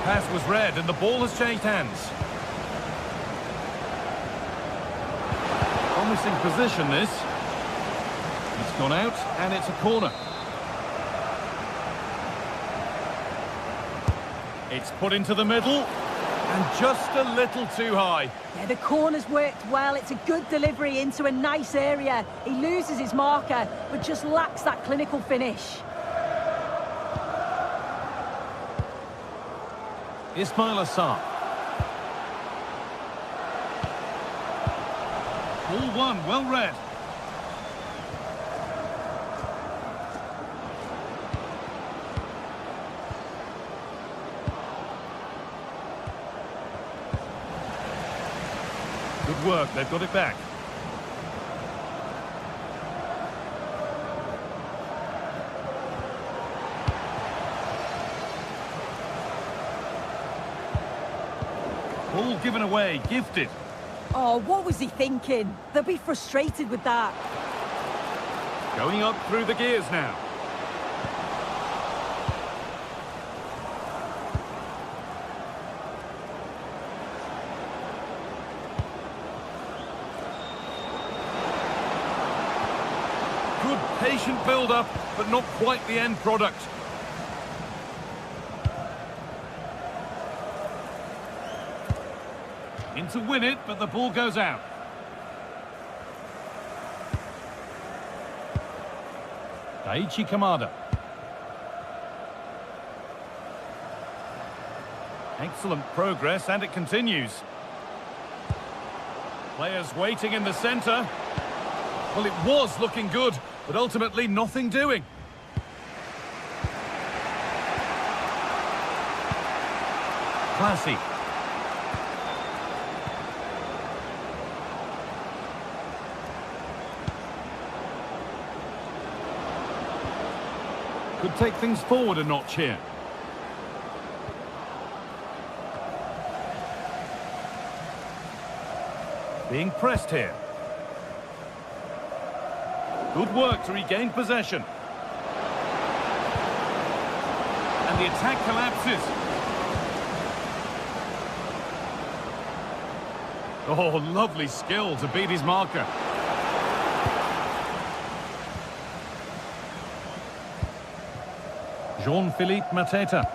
Pass was read and the ball has changed hands. Promising position this. It's gone out and it's a corner. It's put into the middle and just a little too high. Yeah, the corner's worked well. It's a good delivery into a nice area. He loses his marker, but just lacks that clinical finish. Ismail Assar. Ball one, well read. Good work, they've got it back. Ball given away, gifted. Oh, what was he thinking? They'll be frustrated with that. Going up through the gears now. Good patient build-up, but not quite the end product. In to win it, but the ball goes out. Daichi Kamada. Excellent progress, and it continues. Players waiting in the centre. Well, it was looking good, but ultimately nothing doing. Classy. Could take things forward a notch here. Being pressed here. Good work to regain possession. And the attack collapses. Oh, lovely skill to beat his marker. Jean-Philippe Mateta.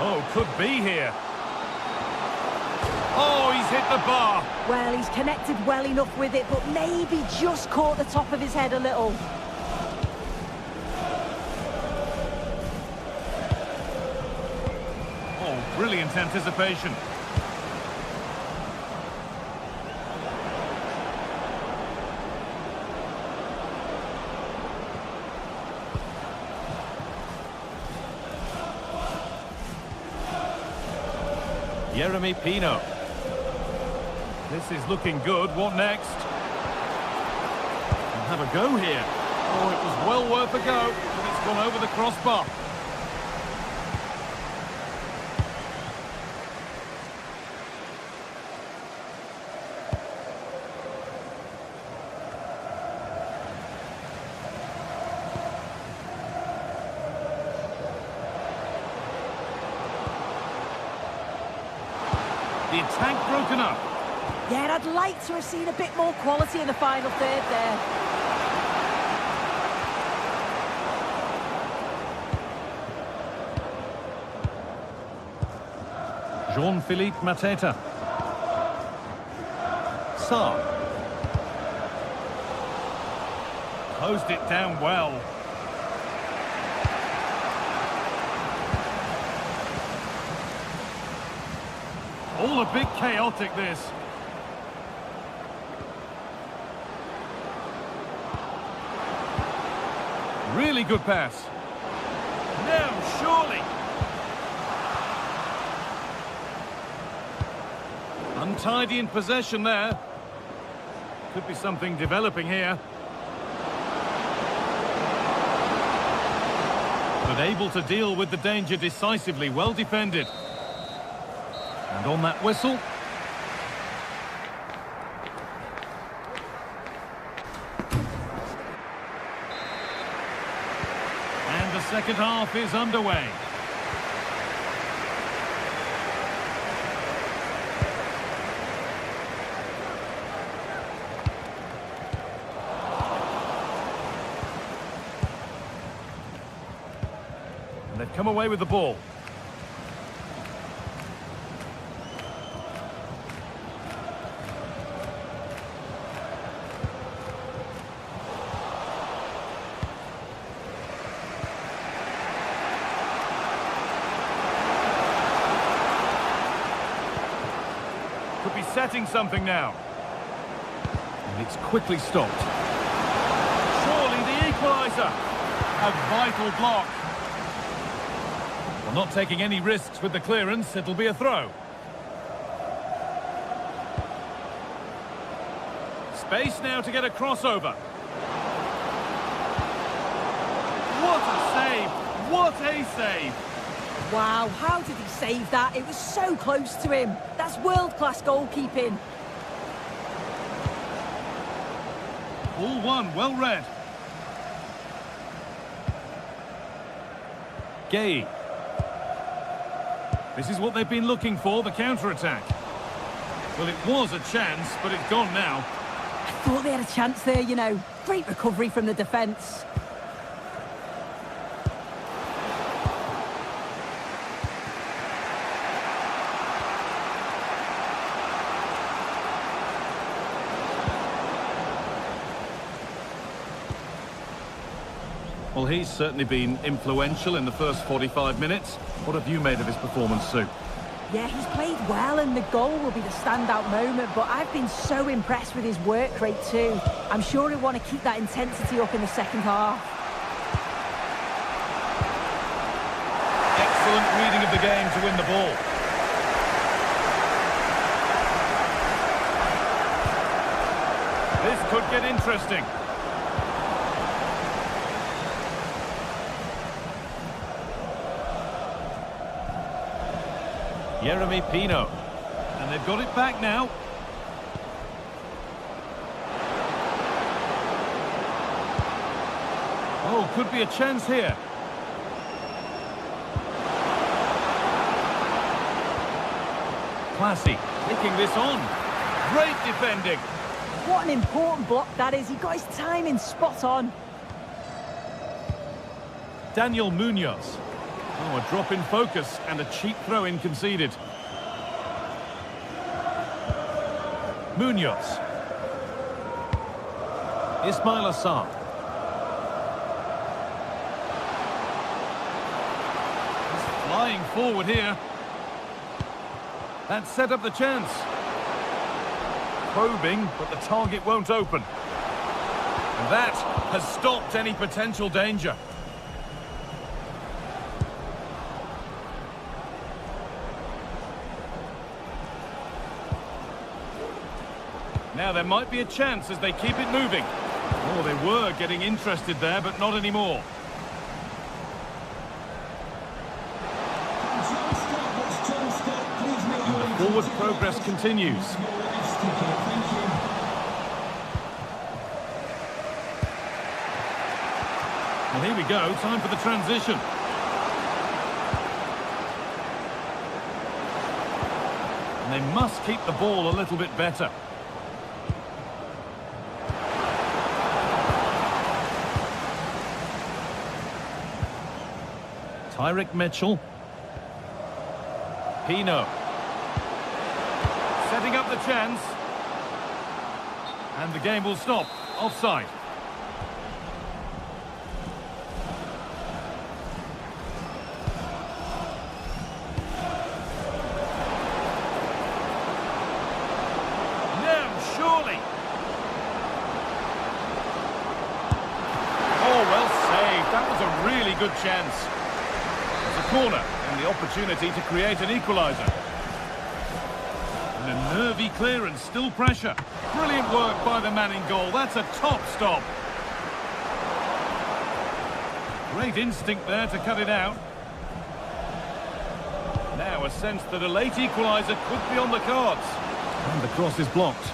Oh, could be here. Oh, he's hit the bar. Well, he's connected well enough with it, but maybe just caught the top of his head a little. Oh, brilliant anticipation. Jeremy Pino. This is looking good. What next? We'll have a go here. Oh, it was well worth a go, but it's gone over the crossbar. The attack broken up. Yeah, I'd like to have seen a bit more quality in the final third there. Jean-Philippe Mateta. Sarr. Closed it down well. All a bit chaotic, this. Really good pass. Now, surely. Untidy in possession there. Could be something developing here. But able to deal with the danger decisively, well defended. And on that whistle. And the second half is underway. And they've come away with the ball. Could be setting something now. And it's quickly stopped. Surely the equaliser. A vital block. Well, not taking any risks with the clearance, it'll be a throw. Space now to get a crossover. What a save! What a save! Wow, how did he save that? It was so close to him. That's world-class goalkeeping. All one, well read. Gay. This is what they've been looking for, the counter-attack. Well, it was a chance, but it's gone now. I thought they had a chance there, you know. Great recovery from the defence. Well, he's certainly been influential in the first 45 minutes. What have you made of his performance, Sue? Yeah, he's played well and the goal will be the standout moment, but I've been so impressed with his work rate too. I'm sure he'll want to keep that intensity up in the second half. Excellent reading of the game to win the ball. This could get interesting. Jeremy Pino. And they've got it back now. Oh, could be a chance here. Classy, taking this on. Great defending. What an important block that is. He got his timing spot on. Daniel Munoz. Oh, a drop in focus and a cheap throw-in conceded. Munoz. Ismail Assar. He's flying forward here. That set up the chance. Probing, but the target won't open. And that has stopped any potential danger. Now there might be a chance as they keep it moving. Oh, they were getting interested there, but not anymore. And the forward progress continues. Well, here we go, time for the transition. And they must keep the ball a little bit better. Tyrick Mitchell. Pino. Setting up the chance. And the game will stop. Offside. Now, surely. Oh, well saved. That was a really good chance. It's a corner and the opportunity to create an equaliser. And a nervy clearance, still pressure. Brilliant work by the man in goal. That's a top stop. Great instinct there to cut it out. Now a sense that a late equaliser could be on the cards. And the cross is blocked.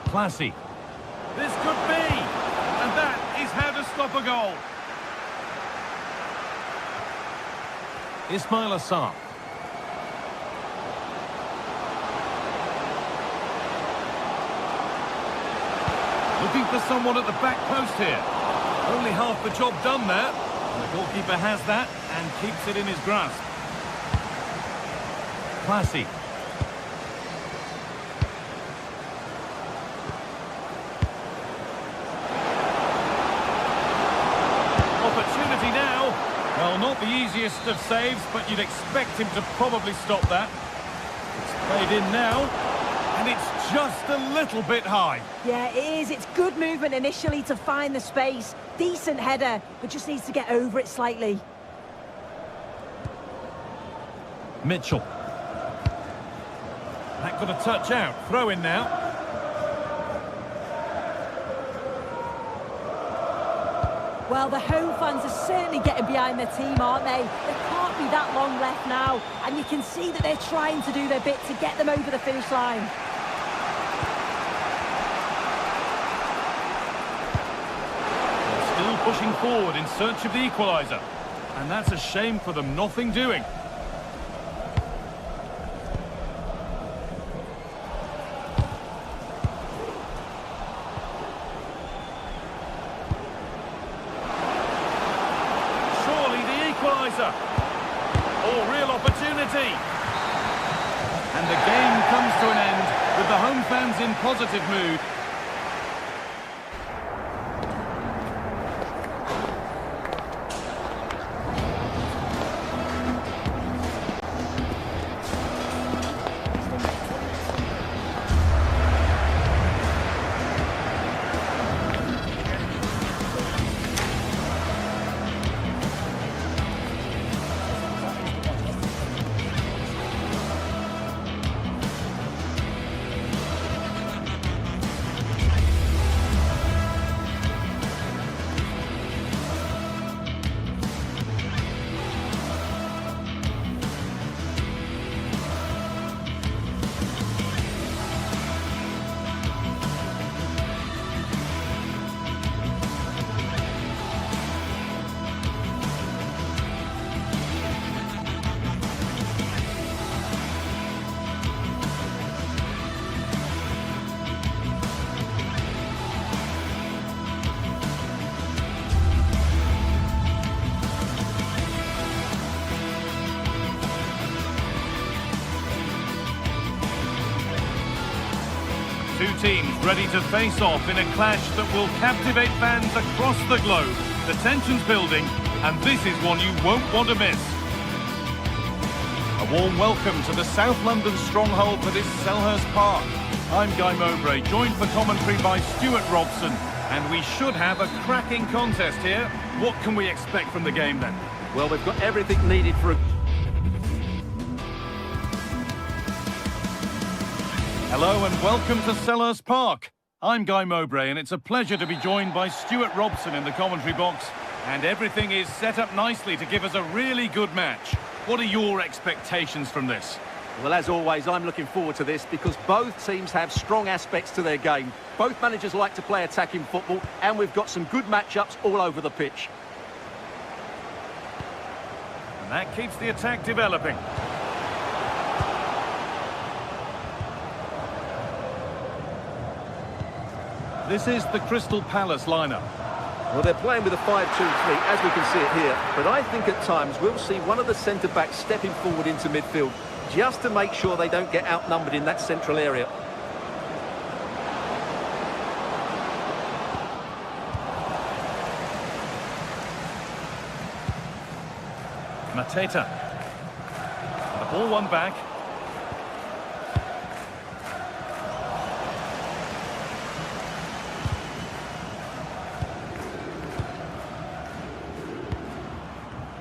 Classy. This could be. And that is how to stop a goal. Ismail Assar. Looking for someone at the back post here. Only half the job done there. And the goalkeeper has that and keeps it in his grasp. Classy. Opportunity now. Well, not the easiest of saves, but you'd expect him to probably stop that. It's played in now, and it's just a little bit high. Yeah, it is. It's good movement initially to find the space. Decent header, but just needs to get over it slightly. Mitchell. That got a touch out. Throw in now. Well, the home fans are certainly getting behind their team, aren't they? There can't be that long left now, and you can see that they're trying to do their bit to get them over the finish line. They're still pushing forward in search of the equaliser. And that's a shame for them, nothing doing. Oh, real opportunity. And the game comes to an end with the home fans in positive mood. Two teams ready to face off in a clash that will captivate fans across the globe. The tension's building, and this is one you won't want to miss. A warm welcome to the South London stronghold that is Selhurst Park. I'm Guy Mowbray, joined for commentary by Stuart Robson, and we should have a cracking contest here. What can we expect from the game then? Well, we've got everything needed for a... Hello and welcome to Selhurst Park. I'm Guy Mowbray and it's a pleasure to be joined by Stuart Robson in the commentary box. And everything is set up nicely to give us a really good match. What are your expectations from this? Well, as always, I'm looking forward to this because both teams have strong aspects to their game. Both managers like to play attacking football, and we've got some good matchups all over the pitch. And that keeps the attack developing. This is the Crystal Palace lineup. Well, they're playing with a 5-2-3, as we can see it here. But I think at times we'll see one of the centre-backs stepping forward into midfield, just to make sure they don't get outnumbered in that central area. Mateta. The ball won back.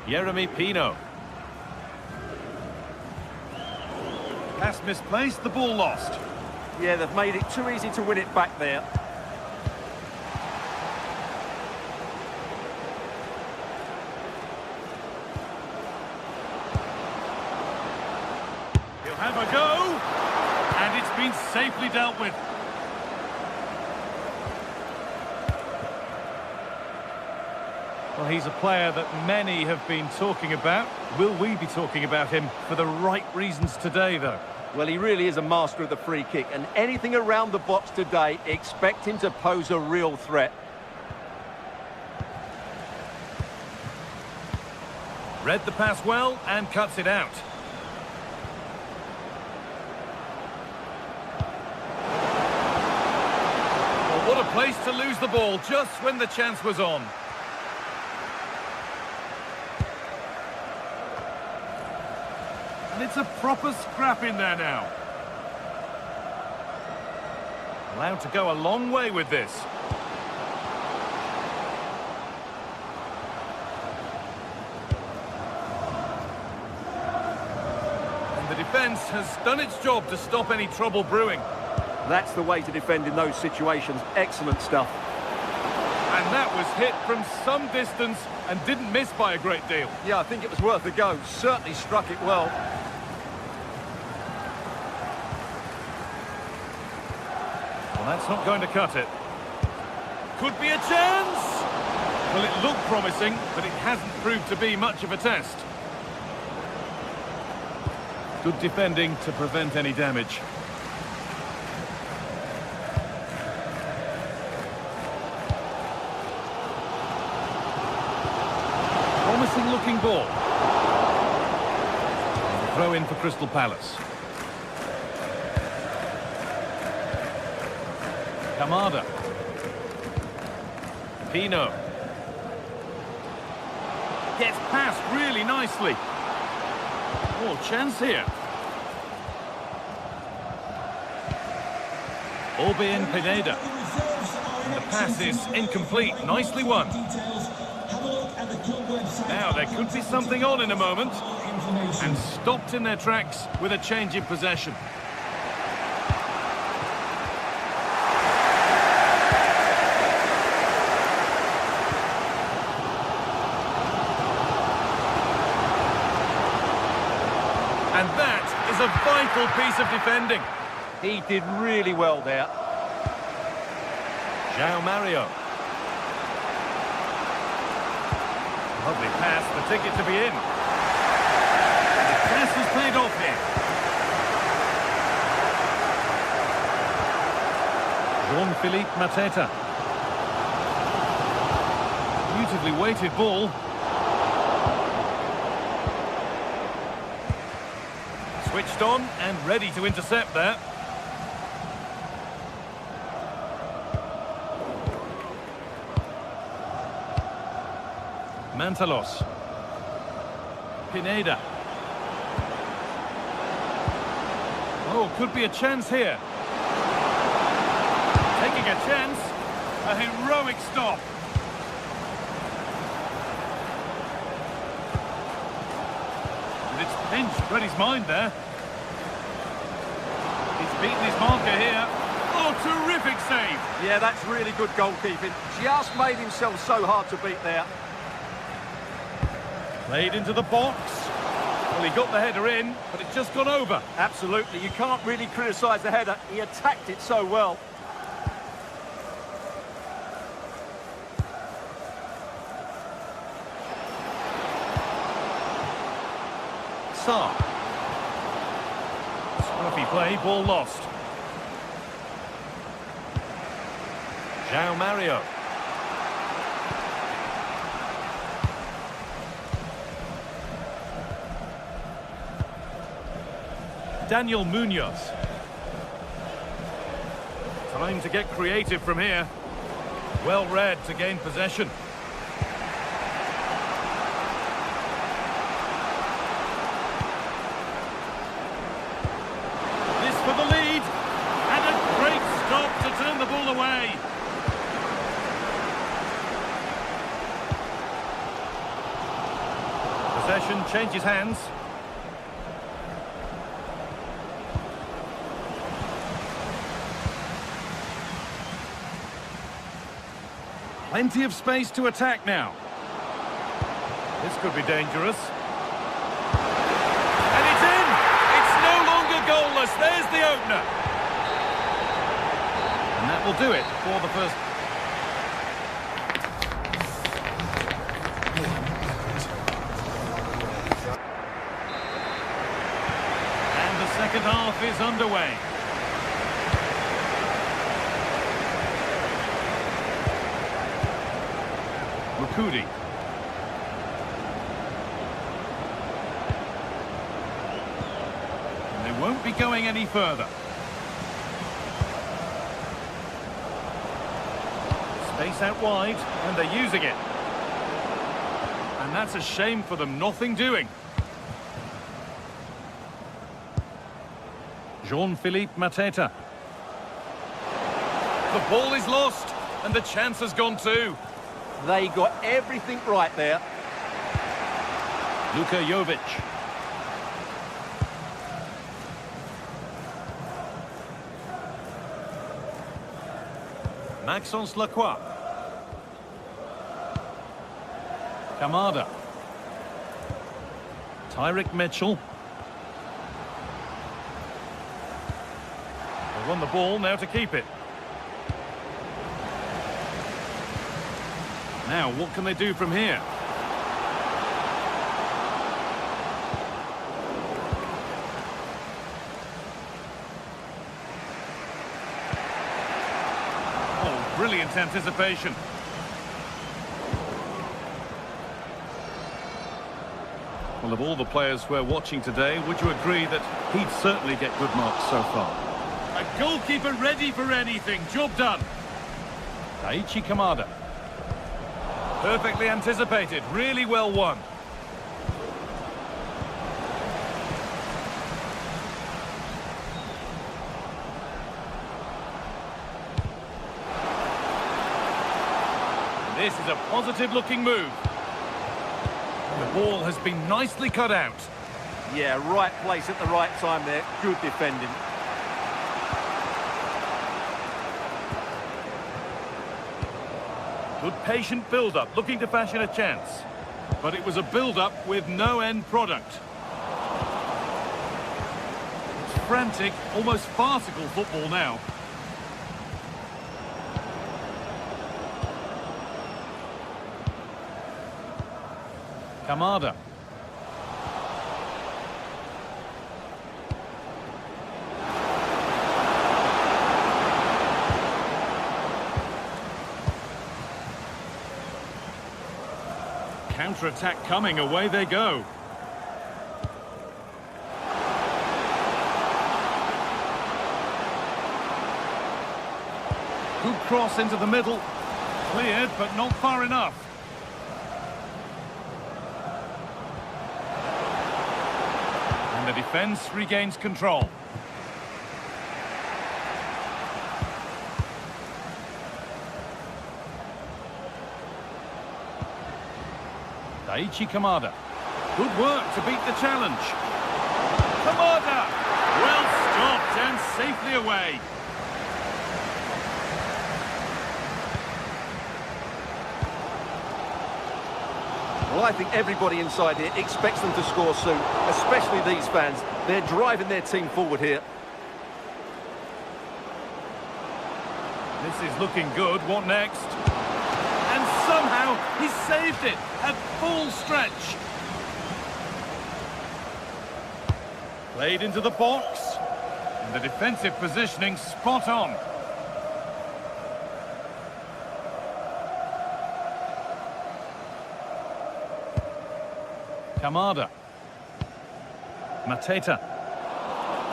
Jeremy Pino. Pass misplaced, the ball lost. Yeah, they've made it too easy to win it back there. He'll have a go, and it's been safely dealt with. Well, he's a player that many have been talking about. Will we be talking about him for the right reasons today, though? Well, he really is a master of the free kick, and anything around the box today, expect him to pose a real threat. Read the pass well and cuts it out. Well, what a place to lose the ball just when the chance was on. And it's a proper scrap in there now. Allowed to go a long way with this. And the defence has done its job to stop any trouble brewing. That's the way to defend in those situations. Excellent stuff. And that was hit from some distance and didn't miss by a great deal. Yeah, I think it was worth a go. Certainly struck it well. Well, that's not going to cut it. Could be a chance! Well, it looked promising, but it hasn't proved to be much of a test. Good defending to prevent any damage. Promising looking ball. Throw in for Crystal Palace. Kamada. Pino. Gets past really nicely. Oh, chance here. Orbin Pineda. And the pass is incomplete. Nicely won. Now, there could be something on in a moment. And stopped in their tracks with a change in possession. And that is a vital piece of defending. He did really well there. João Mario. Lovely pass, the ticket to be in. The pass is played off here. Jean-Philippe Mateta. Beautifully weighted ball. Switched on and ready to intercept there. Mantalos. Pineda. Oh, could be a chance here. Taking a chance. A heroic stop. And it's pinched Reddy's mind there. He's beaten his marker here. Oh, terrific save. Yeah, that's really good goalkeeping. Just made himself so hard to beat there. Played into the box. Well, he got the header in, but it's just gone over. Absolutely, you can't really criticise the header. He attacked it so well. Sar. Scruffy play, ball lost. João Mario. Daniel Munoz. Time to get creative from here. Well read to gain possession. This for the lead. And a great stop to turn the ball away. Possession changes hands. Plenty of space to attack now. This could be dangerous. And it's in! It's no longer goalless. There's the opener. And that will do it for the first. And the second half is underway. Makudi. And they won't be going any further. Space out wide, and they're using it. And that's a shame for them, nothing doing. Jean-Philippe Mateta. The ball is lost, and the chance has gone too. They got everything right there. Luka Jovic. Maxence Lacroix. Kamada. Tyrick Mitchell. They won the ball, now to keep it. Now, what can they do from here? Oh, brilliant anticipation. Well, of all the players we're watching today, would you agree that he'd certainly get good marks so far? A goalkeeper ready for anything. Job done. Daichi Kamada. Perfectly anticipated, really well won. This is a positive-looking move. The ball has been nicely cut out. Yeah, right place at the right time there. Good defending. Good patient build-up, looking to fashion a chance. But it was a build-up with no end product. It's frantic, almost farcical football now. Kamada. Counter-attack coming, away they go. Good cross into the middle. Cleared, but not far enough. And the defence regains control. Daichi Kamada. Good work to beat the challenge. Kamada! Well stopped and safely away. Well, I think everybody inside here expects them to score soon, especially these fans. They're driving their team forward here. This is looking good. What next? And somehow he saved it at full stretch. Played into the box. And the defensive positioning spot on. Kamada. Mateta.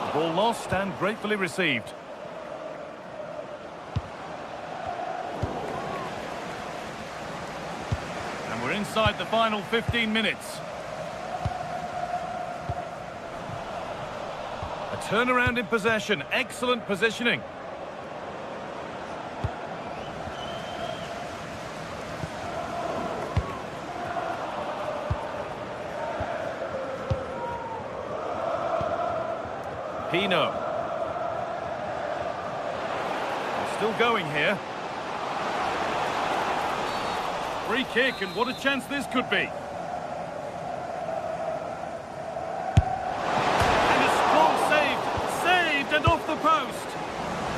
The ball lost and gratefully received. And we're inside the final 15 minutes. A turnaround in possession. Excellent positioning. Pino. Still going here. Free kick, and what a chance this could be. And a strong save. Saved and off the post.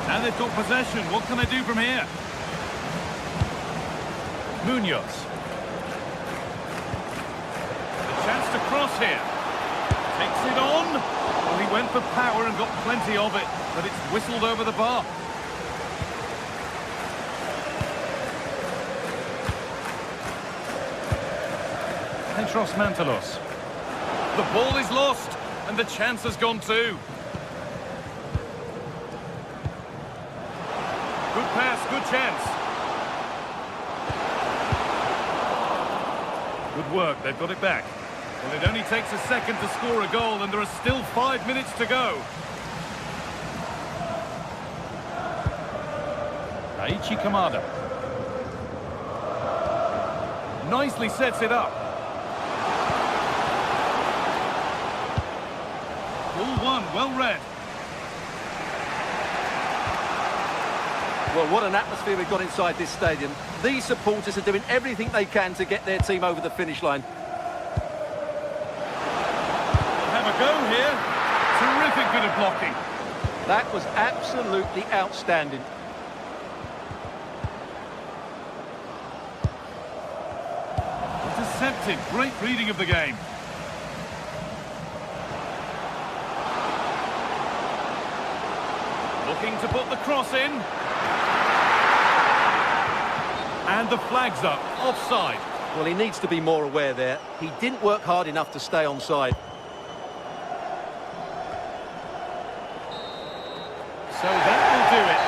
And they've got possession. What can they do from here? Munoz. A chance to cross here. Takes it on. Well, he went for power and got plenty of it, but it's whistled over the bar. Petros Mantalos. The ball is lost, and the chance has gone too. Good pass, good chance. Good work, they've got it back. Well, it only takes a second to score a goal, and there are still 5 minutes to go. Aichi Kamada. Nicely sets it up. Ball one, well read. Well, what an atmosphere we've got inside this stadium. These supporters are doing everything they can to get their team over the finish line. Go here. Terrific bit of blocking. That was absolutely outstanding. Intercepted. Great reading of the game. Looking to put the cross in. And the flag's up. Offside. Well, he needs to be more aware there. He didn't work hard enough to stay onside. So that will do it.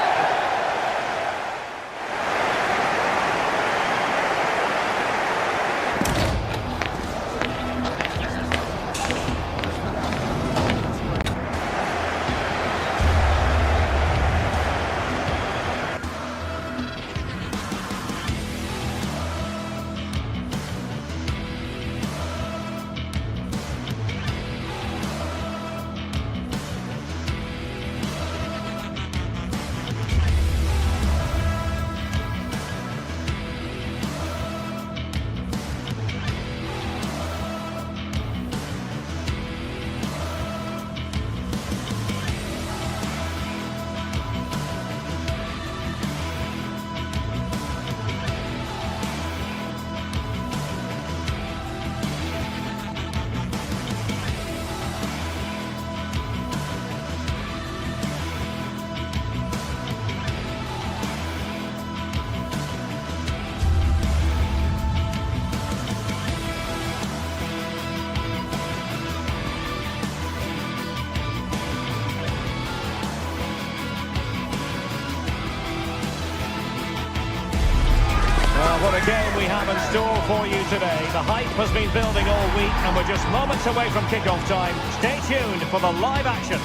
What a game we have in store for you today. The hype has been building all week and we're just moments away from kick-off time. Stay tuned for the live action.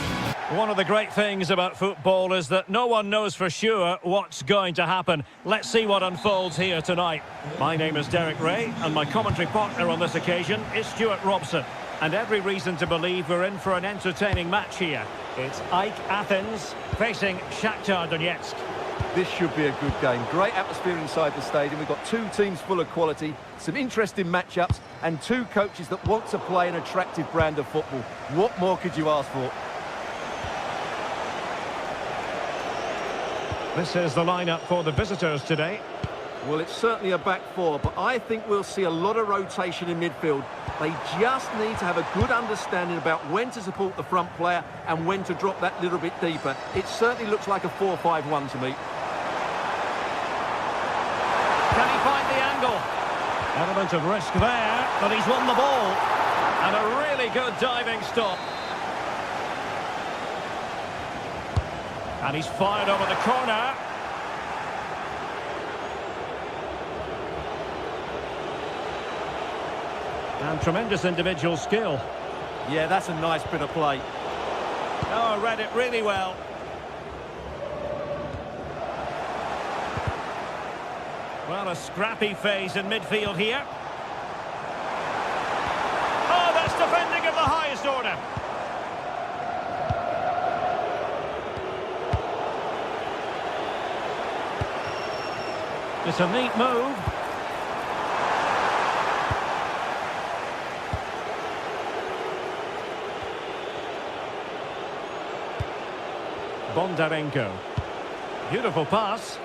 One of the great things about football is that no one knows for sure what's going to happen. Let's see what unfolds here tonight. My name is Derek Ray and my commentary partner on this occasion is Stuart Robson. And every reason to believe we're in for an entertaining match here. It's AEK Athens facing Shakhtar Donetsk. This should be a good game. Great atmosphere inside the stadium. We've got two teams full of quality, some interesting matchups, and two coaches that want to play an attractive brand of football. What more could you ask for? This is the lineup for the visitors today. Well, it's certainly a back four, but I think we'll see a lot of rotation in midfield. They just need to have a good understanding about when to support the front player and when to drop that little bit deeper. It certainly looks like a 4-5-1 to me. Can he find the angle? Element of risk there, but he's won the ball. And a really good diving stop. And he's fired over the corner. And tremendous individual skill. Yeah, that's a nice bit of play. Oh, read it really well. Well, a scrappy phase in midfield here. Oh, that's defending of the highest order. It's a neat move. Bondarenko. Beautiful pass.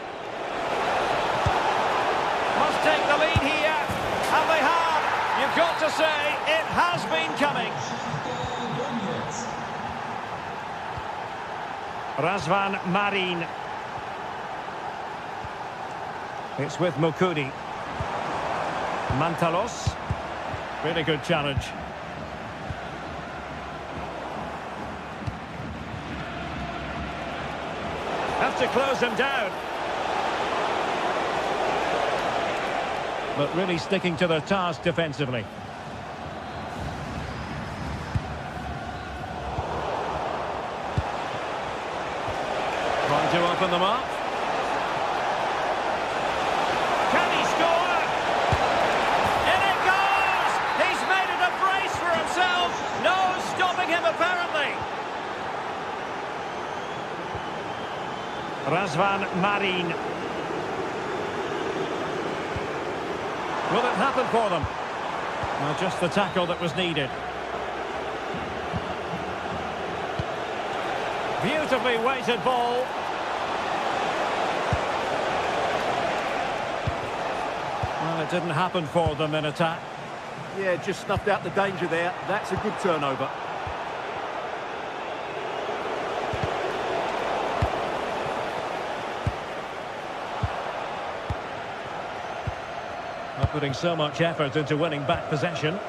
Must take the lead here. And they have. You've got to say, it has been coming. Razvan Marin. It's with Mukudi. Mantalos. Really good challenge. Have to close him down. But really sticking to their task defensively. Trying to open them up. Can he score? In it goes! He's made it a brace for himself. No stopping him apparently. Razvan Marin. Will it happen for them? Well, just the tackle that was needed. Beautifully weighted ball. Well, it didn't happen for them in attack. Yeah, just snuffed out the danger there. That's a good turnover. Not putting so much effort into winning back possession.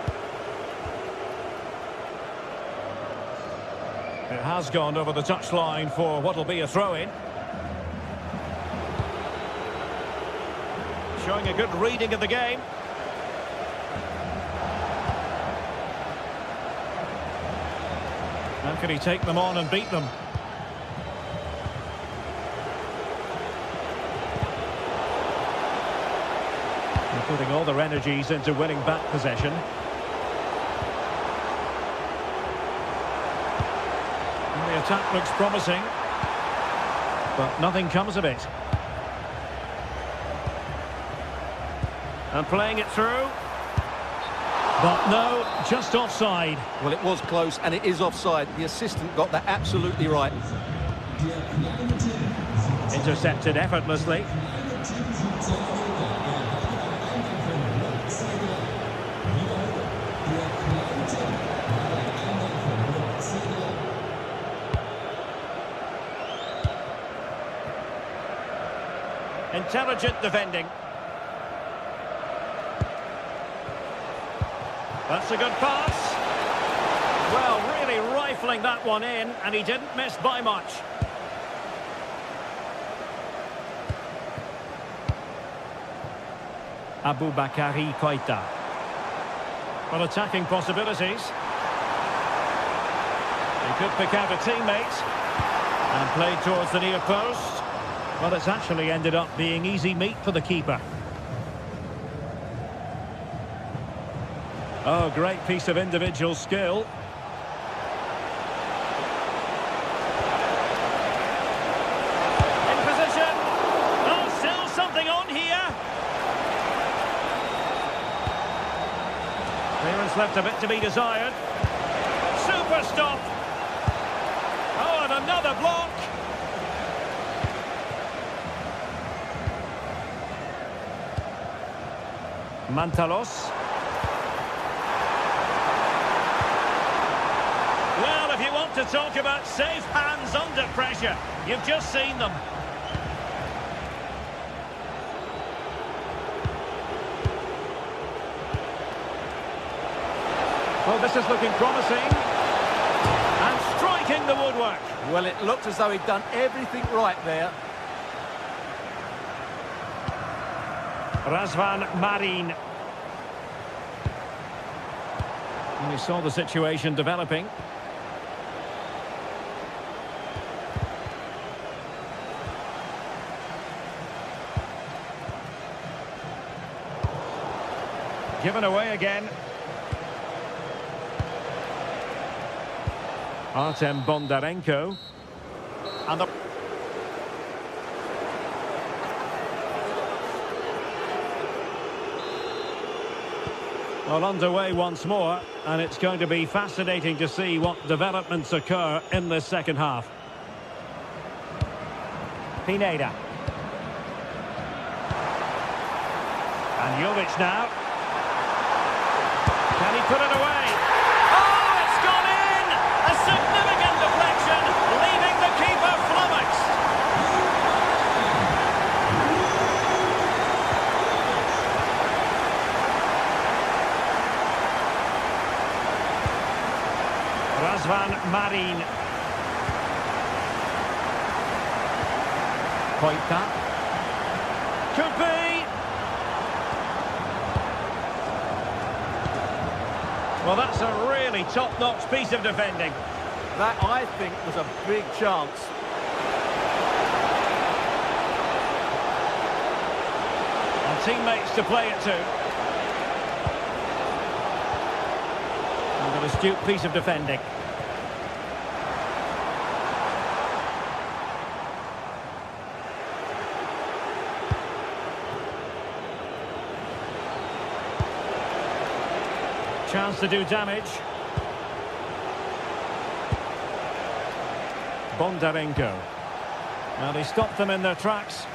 It has gone over the touchline for what will be a throw-in. Showing a good reading of the game. How can he take them on and beat them? They're putting all their energies into winning back possession. And the attack looks promising, but nothing comes of it. And playing it through. But no, just offside. Well, it was close, and it is offside. The assistant got that absolutely right. Intercepted effortlessly. Intelligent defending. That's a good pass. Well, really rifling that one in, and he didn't miss by much. Aboubakary Koita. Well, attacking possibilities. He could pick out a teammate. And played towards the near post. Well, it's actually ended up being easy meat for the keeper. Oh, great piece of individual skill. In position. Oh, still something on here. Clearance left a bit to be desired. Super stop. Oh, and another block. Mantalos. Well, if you want to talk about safe hands under pressure, you've just seen them. Oh, this is looking promising. And striking the woodwork. Well, it looked as though he'd done everything right there. Razvan Marin. And we saw the situation developing. Given away again. Artem Bondarenko. And the... Well, underway once more, and it's going to be fascinating to see what developments occur in this second half. Pineda. And Jovic now. Can he put it away? Oh, it's gone in! A significant deflection, leaving the keeper flummoxed. Razvan Marin. Koita. Could be. Well, that's a really top-notch piece of defending. That, I think, was a big chance. And teammates to play it to. And an astute piece of defending. Chance to do damage. Bondarenko. Now they stopped them in their tracks.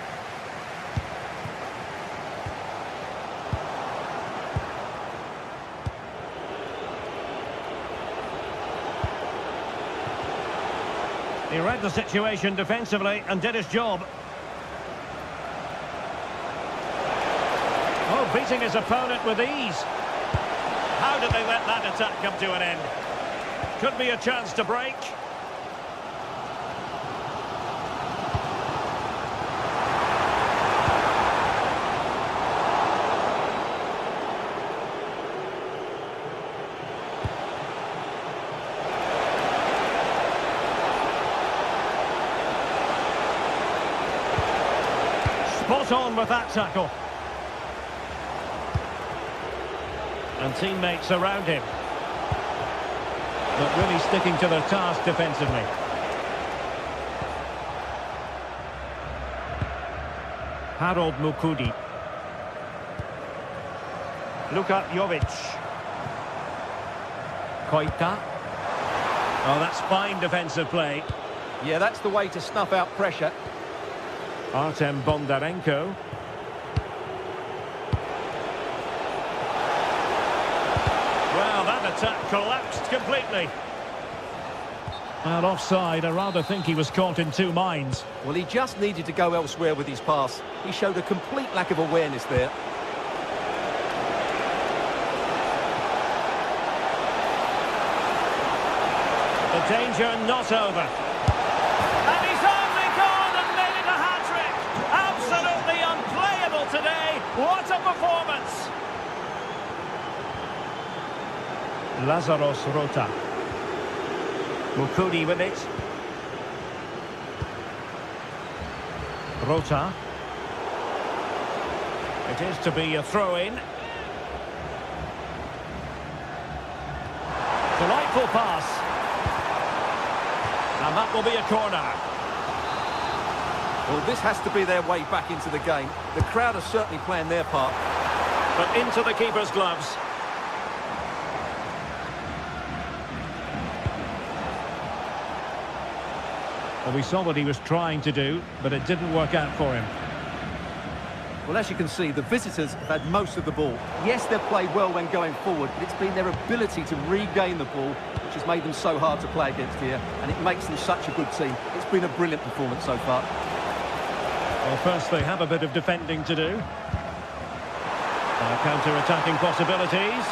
He read the situation defensively and did his job. Oh, beating his opponent with ease. How did they let that attack come to an end? Could be a chance to break. Spot on with that tackle. And teammates around him. But really sticking to their task defensively. Harold Mukudi. Luka Jovic. Koita. Oh, that's fine defensive play. Yeah, that's the way to snuff out pressure. Artem Bondarenko. Well, that attack collapsed completely. Well, offside, I rather think he was caught in two minds. Well, he just needed to go elsewhere with his pass. He showed a complete lack of awareness there. The danger not over. And he's only gone and made it a hat-trick. Absolutely unplayable today. What a performance. Lazaros Rota. Mukudi with it. Rota. It is to be a throw-in. Delightful pass. And that will be a corner. Well, this has to be their way back into the game. The crowd are certainly playing their part. But into the keeper's gloves. Well, we saw what he was trying to do, but it didn't work out for him. Well, as you can see, the visitors have had most of the ball. Yes, they've played well when going forward, but it's been their ability to regain the ball which has made them so hard to play against here, and it makes them such a good team. It's been a brilliant performance so far. Well, first they have a bit of defending to do. Counter-attacking possibilities.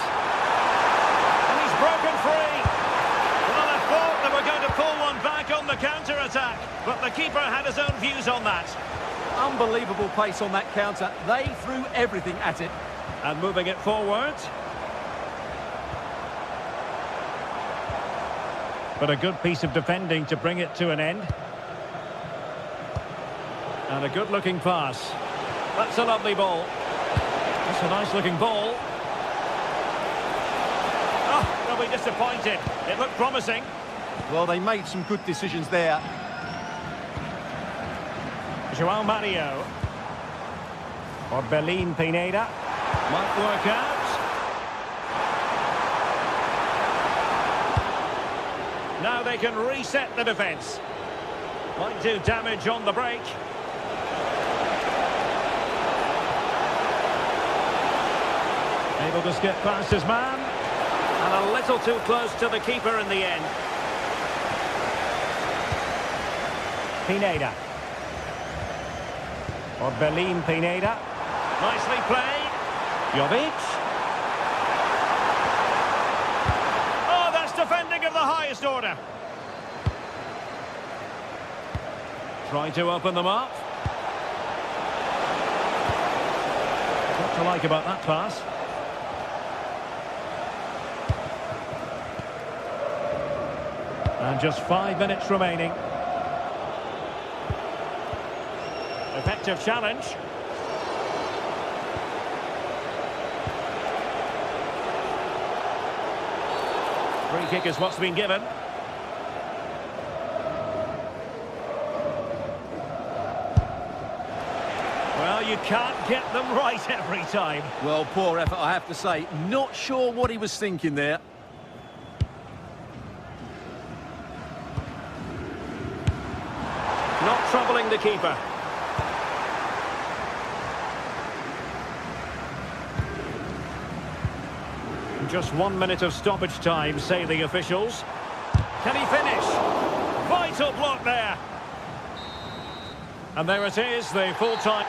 And he's broken free. Well, I thought they were going to pull one back on the counter-attack, but the keeper had his own views on that. Unbelievable pace on that counter. They threw everything at it. And moving it forward. But a good piece of defending to bring it to an end. And a good-looking pass. That's a lovely ball. That's a nice-looking ball. Oh, they'll be disappointed. It looked promising. Well, they made some good decisions there. Joao Mario. Or Belin Pineda. Might work out. Now they can reset the defence. Might do damage on the break. Able to skip past his man. And a little too close to the keeper in the end. Pineda. Or Belin Pineda. Nicely played. Jovic. Oh, that's defending of the highest order. Trying to open them up. What to like about that pass? And just 5 minutes remaining. Effective challenge. Free kick is what's been given. Well, you can't get them right every time. Well, poor effort, I have to say. Not sure what he was thinking there. Not troubling the keeper. Just 1 minute of stoppage time, say the officials. Can he finish? Vital block there. And there it is, the full-time.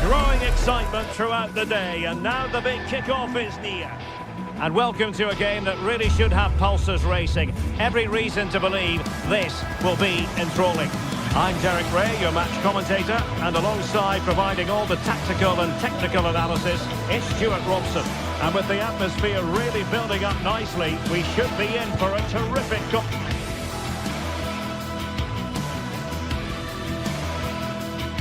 Growing excitement throughout the day, and now the big kick-off is near. And welcome to a game that really should have pulses racing. Every reason to believe this will be enthralling. I'm Derek Ray, your match commentator, and alongside providing all the tactical and technical analysis, it's Stuart Robson. And with the atmosphere really building up nicely, we should be in for a terrific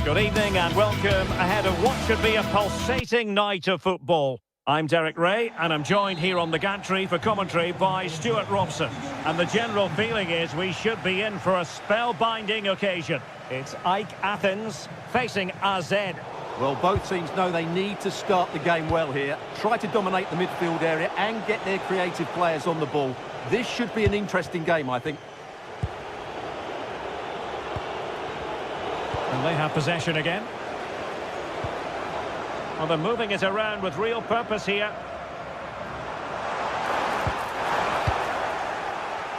Good evening and welcome ahead of what should be a pulsating night of football. I'm Derek Ray and I'm joined here on the gantry for commentary by Stuart Robson. And the general feeling is we should be in for a spellbinding occasion. It's AEK Athens facing AZ. Well, both teams know they need to start the game well here. Try to dominate the midfield area and get their creative players on the ball. This should be an interesting game, I think. And they have possession again. Well, they're moving it around with real purpose here.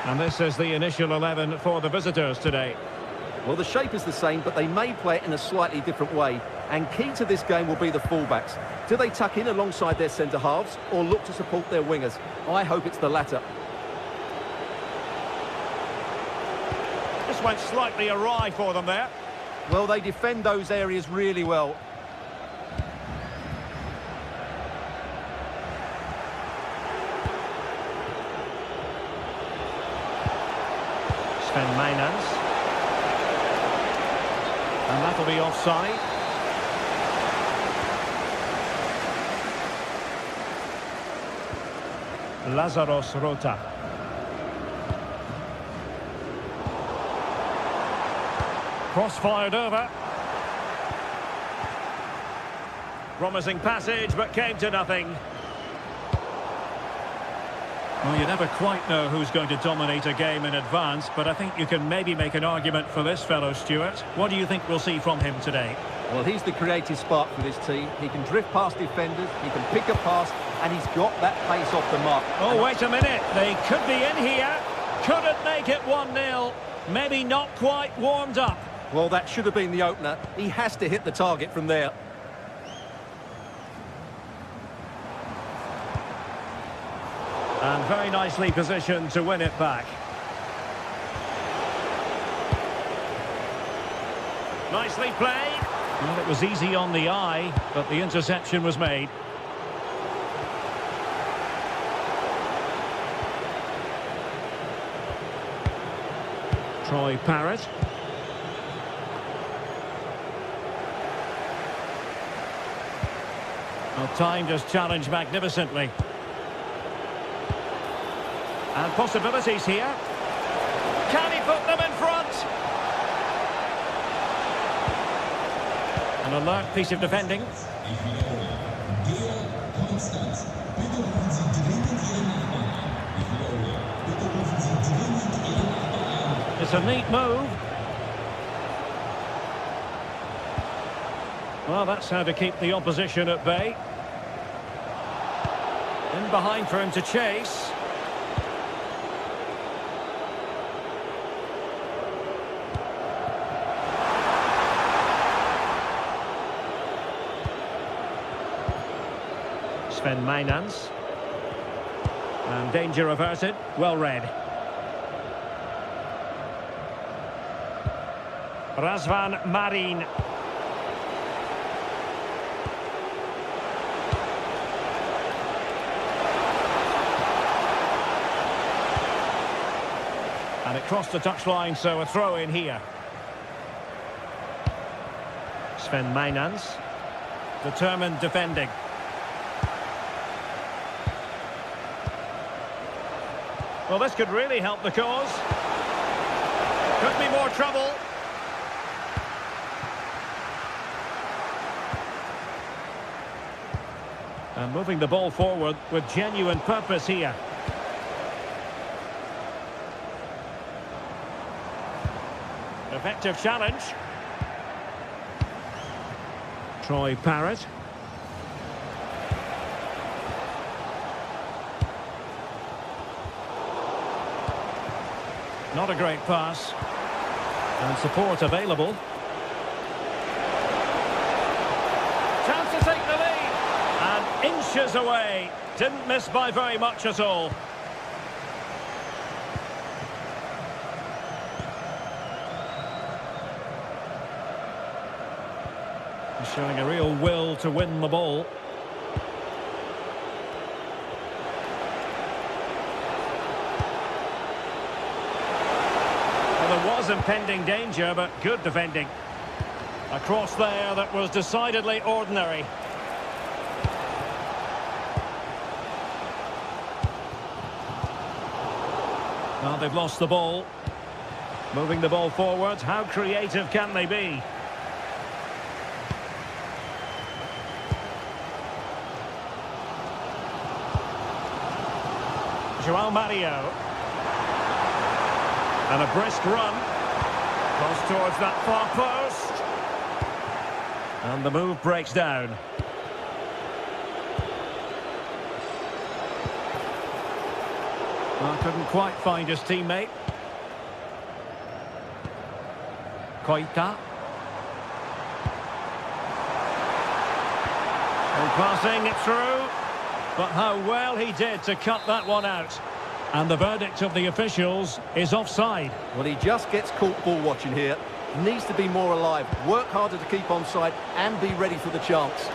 And this is the initial 11 for the visitors today. Well, the shape is the same, but they may play it in a slightly different way. And key to this game will be the fullbacks. Do they tuck in alongside their centre-halves or look to support their wingers? I hope it's the latter. This went slightly awry for them there. Well, they defend those areas really well. Sven Mainans. And that'll be offside. Lazaros Rota. Cross-fired over. Promising passage, but came to nothing. Well, you never quite know who's going to dominate a game in advance, but I think you can maybe make an argument for this fellow, Stuart. What do you think we'll see from him today? Well, he's the creative spark for this team. He can drift past defenders, he can pick a pass, and he's got that pace off the mark. Oh, wait a minute. They could be in here. Couldn't make it 1-0. Maybe not quite warmed up. Well, that should have been the opener. He has to hit the target from there. And very nicely positioned to win it back. Nicely played. Well, it was easy on the eye, but the interception was made. Troy Parrott. Well, timed his challenge magnificently. And possibilities here. Can he put them in front? An alert piece of defending. It's a neat move. Well, that's how to keep the opposition at bay. In behind for him to chase. Sven Mainans. And danger averted. Well read. Razvan Marin. And it crossed the touchline, so a throw in here. Sven Mainans. Determined defending. Well, this could really help the cause. Could be more trouble. And moving the ball forward with genuine purpose here. Effective challenge. Troy Parrott. Not a great pass. And support available. Chance to take the lead. And inches away. Didn't miss by very much at all. He's showing a real will to win the ball. There was impending danger, but good defending. A cross there that was decidedly ordinary. Well, they've lost the ball. Moving the ball forward. How creative can they be? Joao Mario. And a brisk run. Close towards that far post. And the move breaks down. Well, couldn't quite find his teammate. Koita. And passing it through. But how well he did to cut that one out. And the verdict of the officials is offside. Well, he just gets caught ball watching here. Needs to be more alive, work harder to keep onside and be ready for the chance.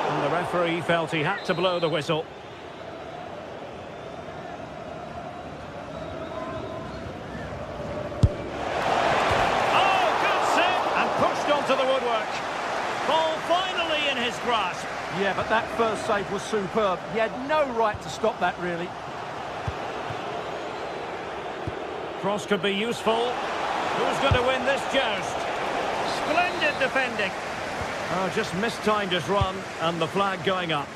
And the referee felt he had to blow the whistle. Oh, good save! And pushed onto the woodwork. Ball finally in his grasp. Yeah, but that first save was superb. He had no right to stop that, really. Cross could be useful. Who's going to win this joust? Splendid defending. Oh, just mistimed his run, and the flag going up.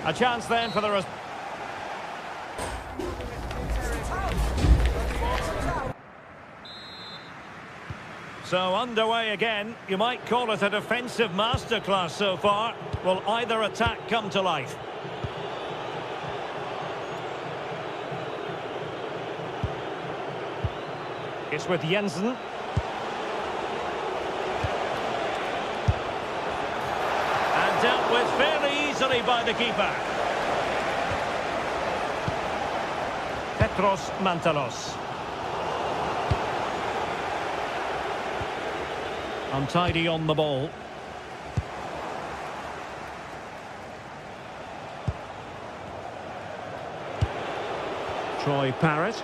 A chance then for the... So underway again. You might call it a defensive masterclass so far. Will either attack come to life? It's with Jensen. And dealt with fairly easily by the keeper. Petros Mantalos. Untidy on the ball. Troy Parrott.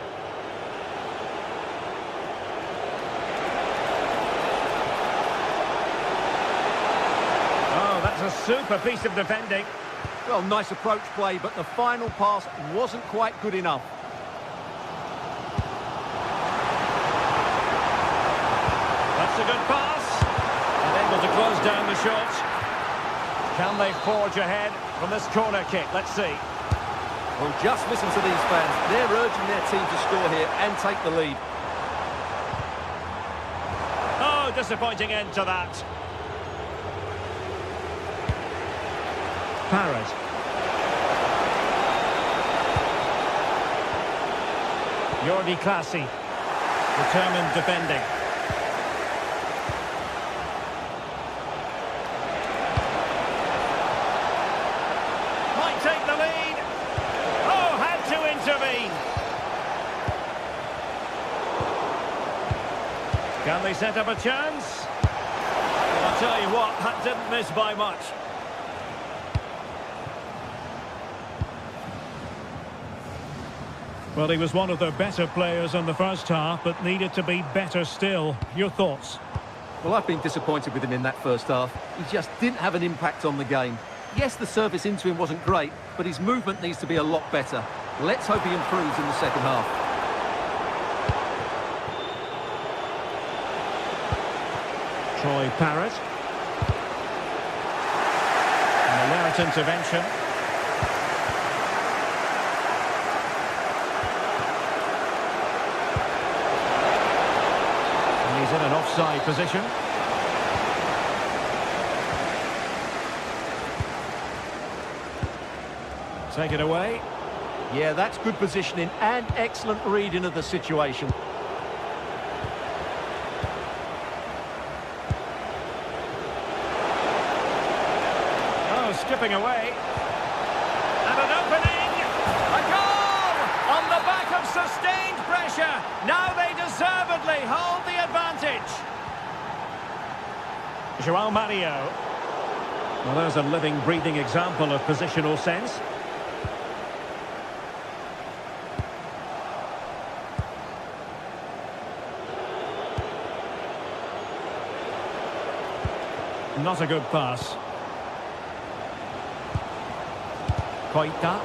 Oh, that's a super piece of defending. Well, nice approach play, but the final pass wasn't quite good enough. That's a good pass. And able to close down the shot. Can they forge ahead from this corner kick? Let's see. Well, just listen to these fans. They're urging their team to score here and take the lead. Oh, disappointing end to that. Parrott. Jordi Classy. Determined defending. Might take the lead. Oh, had to intervene. Can they set up a chance? I'll tell you what, that didn't miss by much. Well, he was one of the better players in the first half, but needed to be better still. Your thoughts? Well, I've been disappointed with him in that first half. He just didn't have an impact on the game. Yes, the service into him wasn't great, but his movement needs to be a lot better. Let's hope he improves in the second half. Troy Parrott. An alert intervention. He's in an offside position. Take it away. Yeah, that's good positioning and excellent reading of the situation. Oh, skipping away. And an opening. A goal! On the back of sustained pressure. Now they deservedly hold the advantage. Joao Mario. Well, there's a living, breathing example of positional sense. Not a good pass. Koita.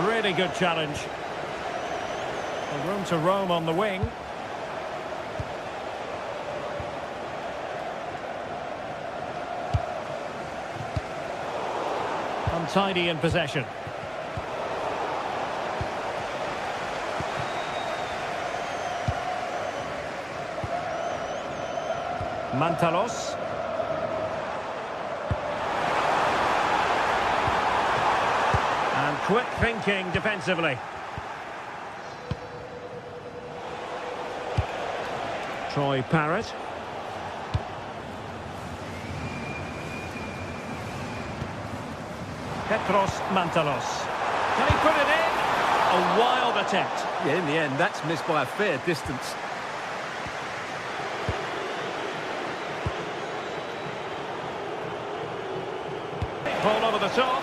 Really good challenge. A room to roam on the wing. Untidy in possession. Mantalos. And quick thinking defensively. Troy Parrott. Petros Mantalos. Can he put it in? A wild attempt. Yeah, in the end, that's missed by a fair distance. Ball over the top.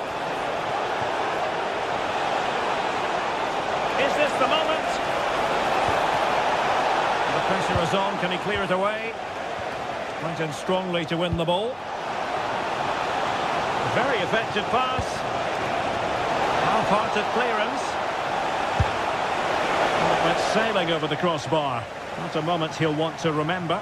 Is this the moment? The pressure is on. Can he clear it away? Went in strongly to win the ball. Very effective pass. Half-hearted clearance. But sailing over the crossbar. Not a moment he'll want to remember.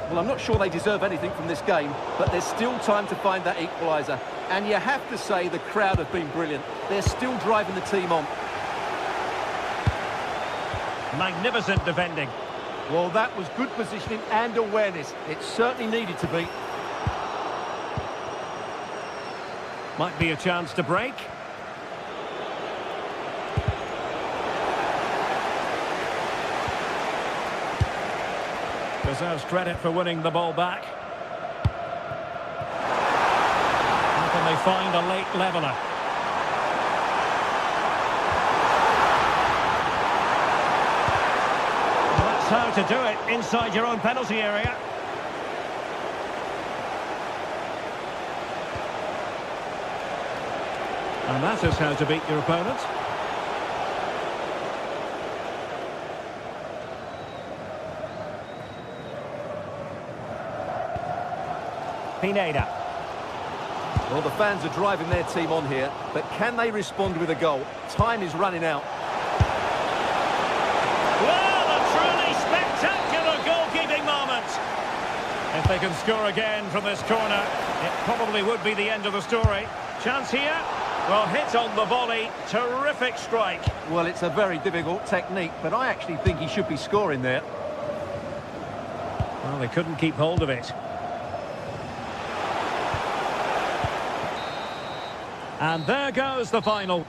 Well, I'm not sure they deserve anything from this game, but there's still time to find that equaliser. And you have to say the crowd have been brilliant. They're still driving the team on. Magnificent defending. Well, that was good positioning and awareness. It certainly needed to be. Might be a chance to break. Deserves credit for winning the ball back. How can they find a late leveller? Well, that's how to do it inside your own penalty area. And that is how to beat your opponent. Pineda. Well, the fans are driving their team on here, but can they respond with a goal? Time is running out. Well, a truly spectacular goalkeeping moment. If they can score again from this corner, it probably would be the end of the story. Chance here. Well, hit on the volley. Terrific strike. Well, it's a very difficult technique, but I actually think he should be scoring there. Well, they couldn't keep hold of it. And there goes the final.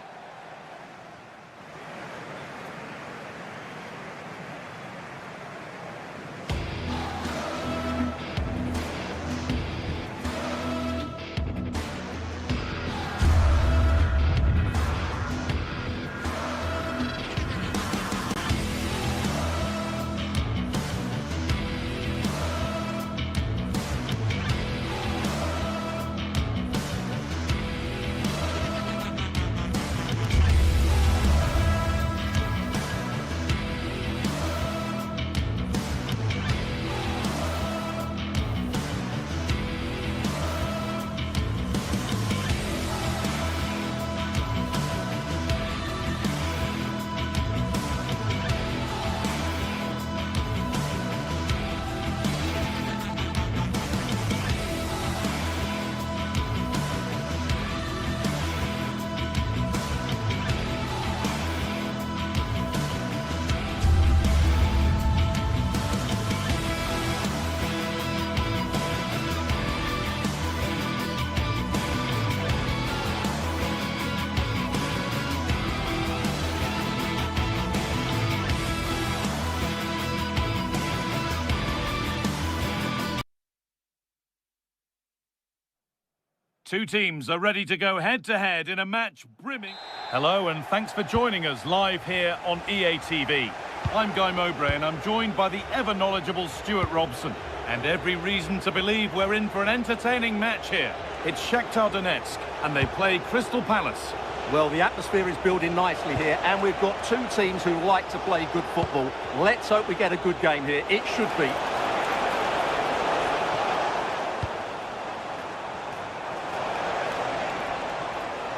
Two teams are ready to go head-to-head in a match brimming. Hello and thanks for joining us live here on EA TV. I'm Guy Mowbray and I'm joined by the ever-knowledgeable Stuart Robson. And every reason to believe we're in for an entertaining match here. It's Shakhtar Donetsk and they play Crystal Palace. Well, the atmosphere is building nicely here, and we've got two teams who like to play good football. Let's hope we get a good game here. It should be.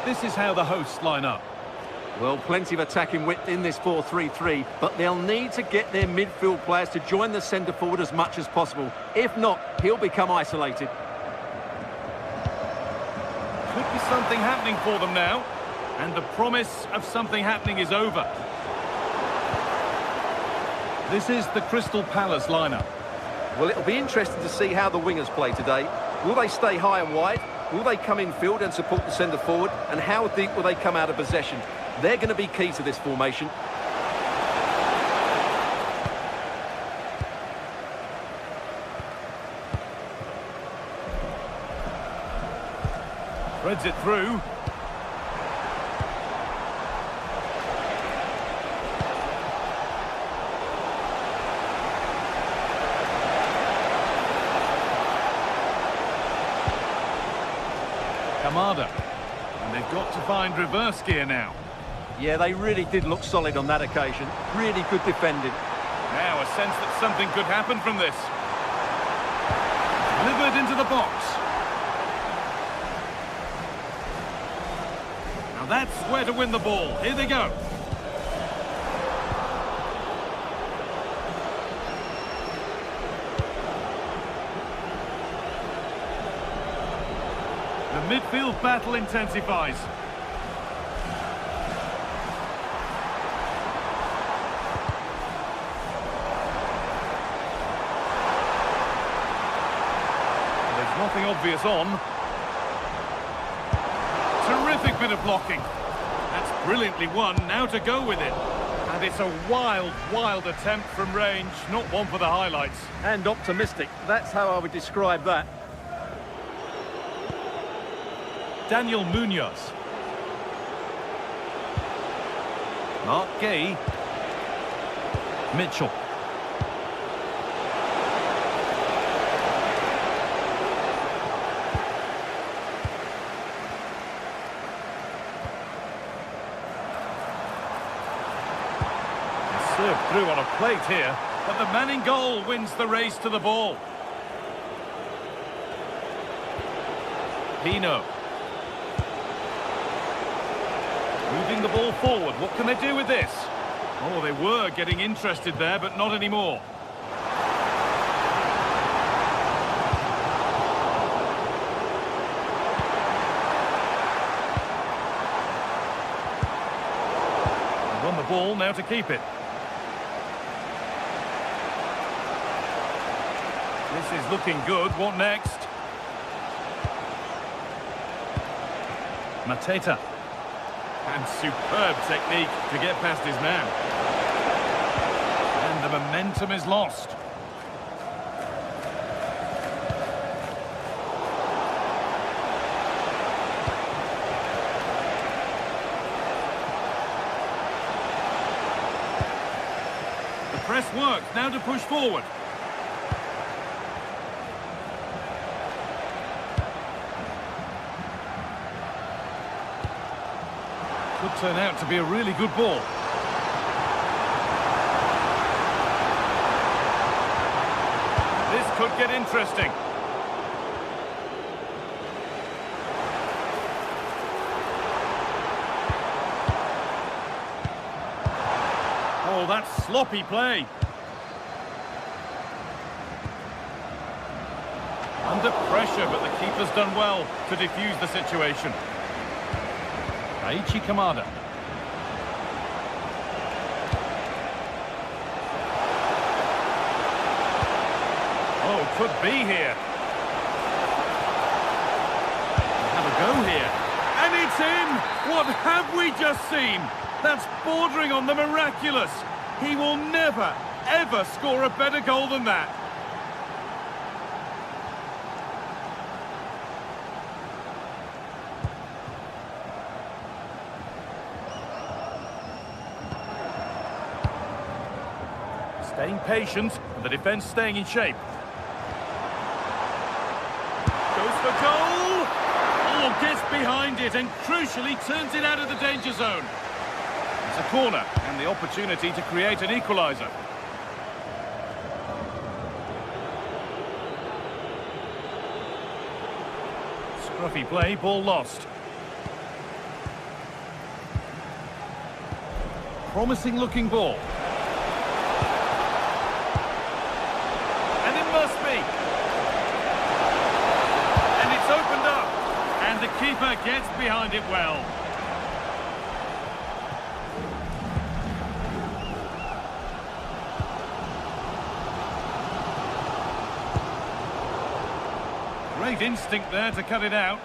This is how the hosts line up. Well, plenty of attacking width in this 4-3-3, but they'll need to get their midfield players to join the centre forward as much as possible. If not, he'll become isolated. Could be something happening for them now. And the promise of something happening is over. This is the Crystal Palace lineup. Well, it'll be interesting to see how the wingers play today. Will they stay high and wide? Will they come in field and support the centre forward? And how deep will they come out of possession? They're going to be key to this formation. Threads it through. Kamada. And they've got to find reverse gear now. Yeah, they really did look solid on that occasion. Really good defending. Now a sense that something could happen from this. Delivered into the box. Now that's where to win the ball. Here they go. The midfield battle intensifies. There's nothing obvious on. Terrific bit of blocking. That's brilliantly won. Now to go with it. And it's a wild, wild attempt from range. Not one for the highlights. And optimistic. That's how I would describe that. Daniel Munoz. Mark Gay. Mitchell. Served through on a plate here, but the man in goal wins the race to the ball. Pino. Moving the ball forward. What can they do with this? Oh, they were getting interested there, but not anymore. They won the ball, now to keep it. This is looking good. What next? Mateta. And superb technique to get past his man. And the momentum is lost. The press works. Now to push forward. Could turn out to be a really good ball. This could get interesting. Oh, that's sloppy play. Under pressure, but the keeper's done well to defuse the situation. Aichi Kamada. Oh, could be here. Have a go here. And it's in! What have we just seen? That's bordering on the miraculous. He will never, ever score a better goal than that. Staying patient, and the defence staying in shape. Goes for goal! Oh, gets behind it and crucially turns it out of the danger zone. It's a corner and the opportunity to create an equaliser. Scruffy play, ball lost. promising looking ball. And it must be. And it's opened up. And the keeper gets behind it well. Great instinct there to cut it out.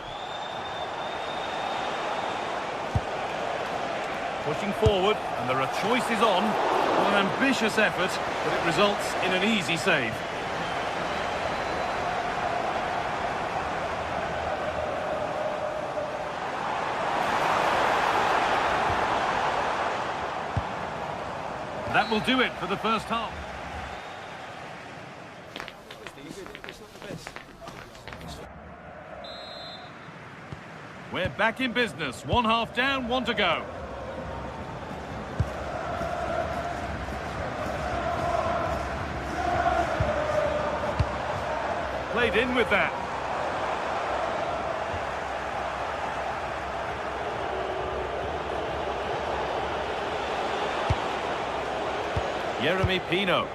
Pushing forward, and there are choices on. Well, an ambitious effort, but it results in an easy save. That will do it for the first half. We're back in business. One half down, one to go. Played in with that. Jeremy Pino.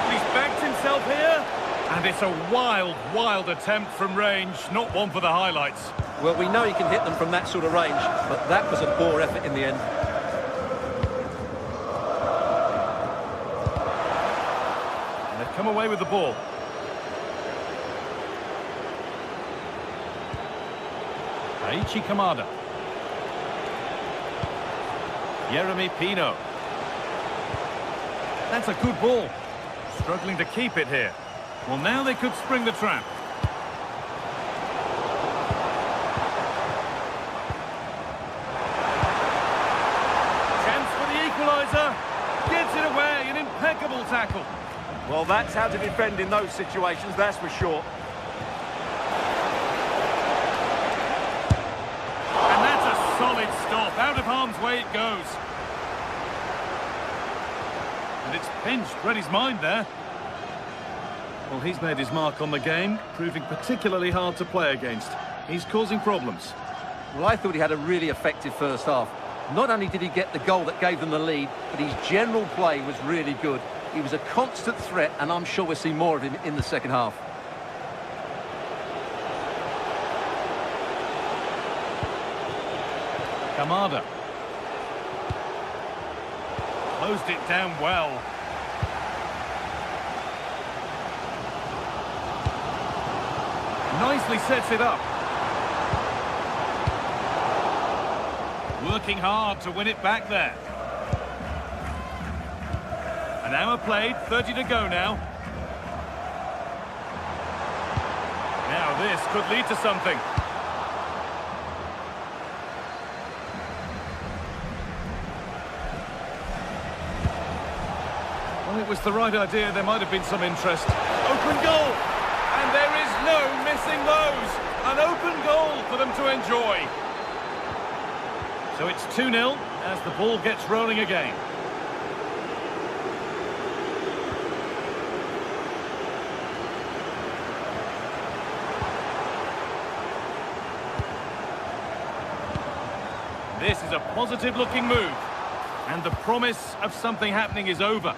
He's backed himself here. And it's a wild, wild attempt from range. Not one for the highlights. Well, we know he can hit them from that sort of range, but that was a poor effort in the end. And they've come away with the ball. Aichi Kamada. Jeremy Pino. That's a good ball. Struggling to keep it here. Well, now they could spring the trap. Chance for the equaliser. Gets it away, an impeccable tackle. Well, that's how to defend in those situations, that's for sure. And that's a solid stop. Out of harm's way it goes. And it's pinched Reddy's mind there. Well, he's made his mark on the game, proving particularly hard to play against. He's causing problems. Well, I thought he had a really effective first half. Not only did he get the goal that gave them the lead, but his general play was really good. He was a constant threat, and I'm sure we'll see more of him in the second half. Kamada. Closed it down well. Nicely sets it up. Working hard to win it back there. An hour played, 30 to go now. Now this could lead to something. Well, it was the right idea. There might have been some interest. Open goal! And there is no missing those. An open goal for them to enjoy. So it's 2-0 as the ball gets rolling again. This is a positive-looking move. And the promise of something happening is over.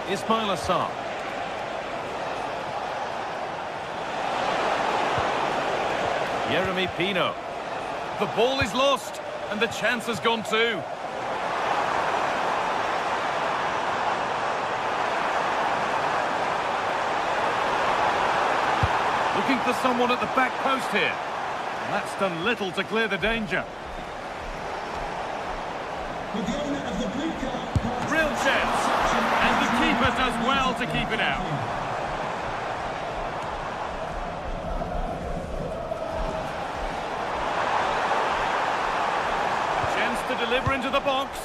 Ismail Assar. Jeremy Pino. The ball is lost, and the chance has gone too. Looking for someone at the back post here. And that's done little to clear the danger. With the owner of the blue card. Real chance. And the keeper does well to keep it out. Chance to deliver into the box.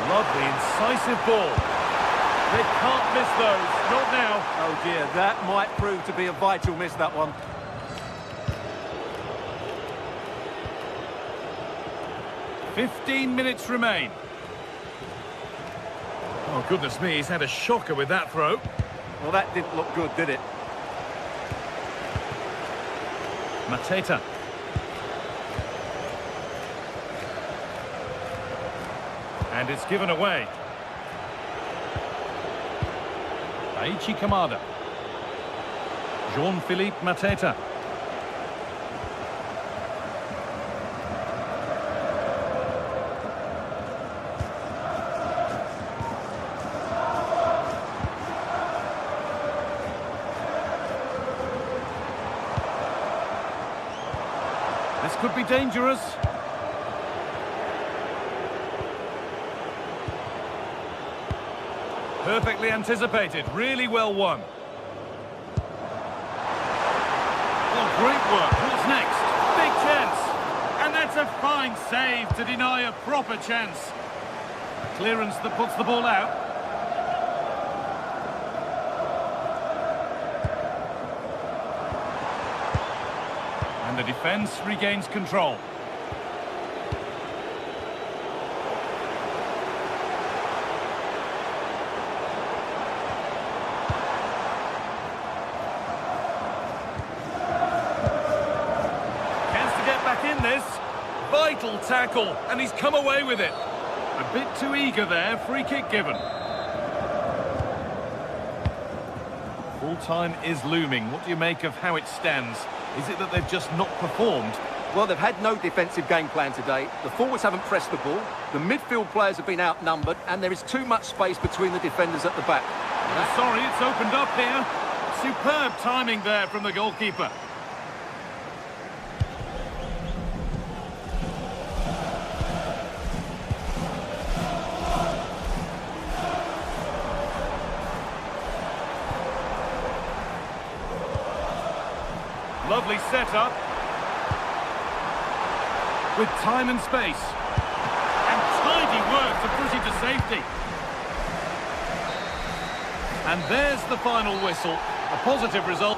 Lovely, incisive ball. They can't miss those. Not now. Oh dear, that might prove to be a vital miss, that one. "15 minutes remain." Oh, goodness me, he's had a shocker with that throw. Well, that didn't look good, did it? Mateta. And it's given away. Aichi Kamada. Jean-Philippe Mateta. This could be dangerous. Perfectly anticipated, really well won. Oh, great work. What's next? Big chance. And that's a fine save to deny a proper chance. A clearance that puts the ball out. And the defence regains control. This vital tackle, and he's come away with it. A bit too eager there. Free kick given. Full time is looming. What do you make of how it stands? Is it that they've just not performed? Well, they've had no defensive game plan today. The forwards haven't pressed the ball. The midfield players have been outnumbered, and there is too much space between the defenders at the back. Oh, sorry, it's opened up here. Superb timing there from the goalkeeper. Lovely setup. With time and space. And tidy work to push it to safety. And there's the final whistle. A positive result.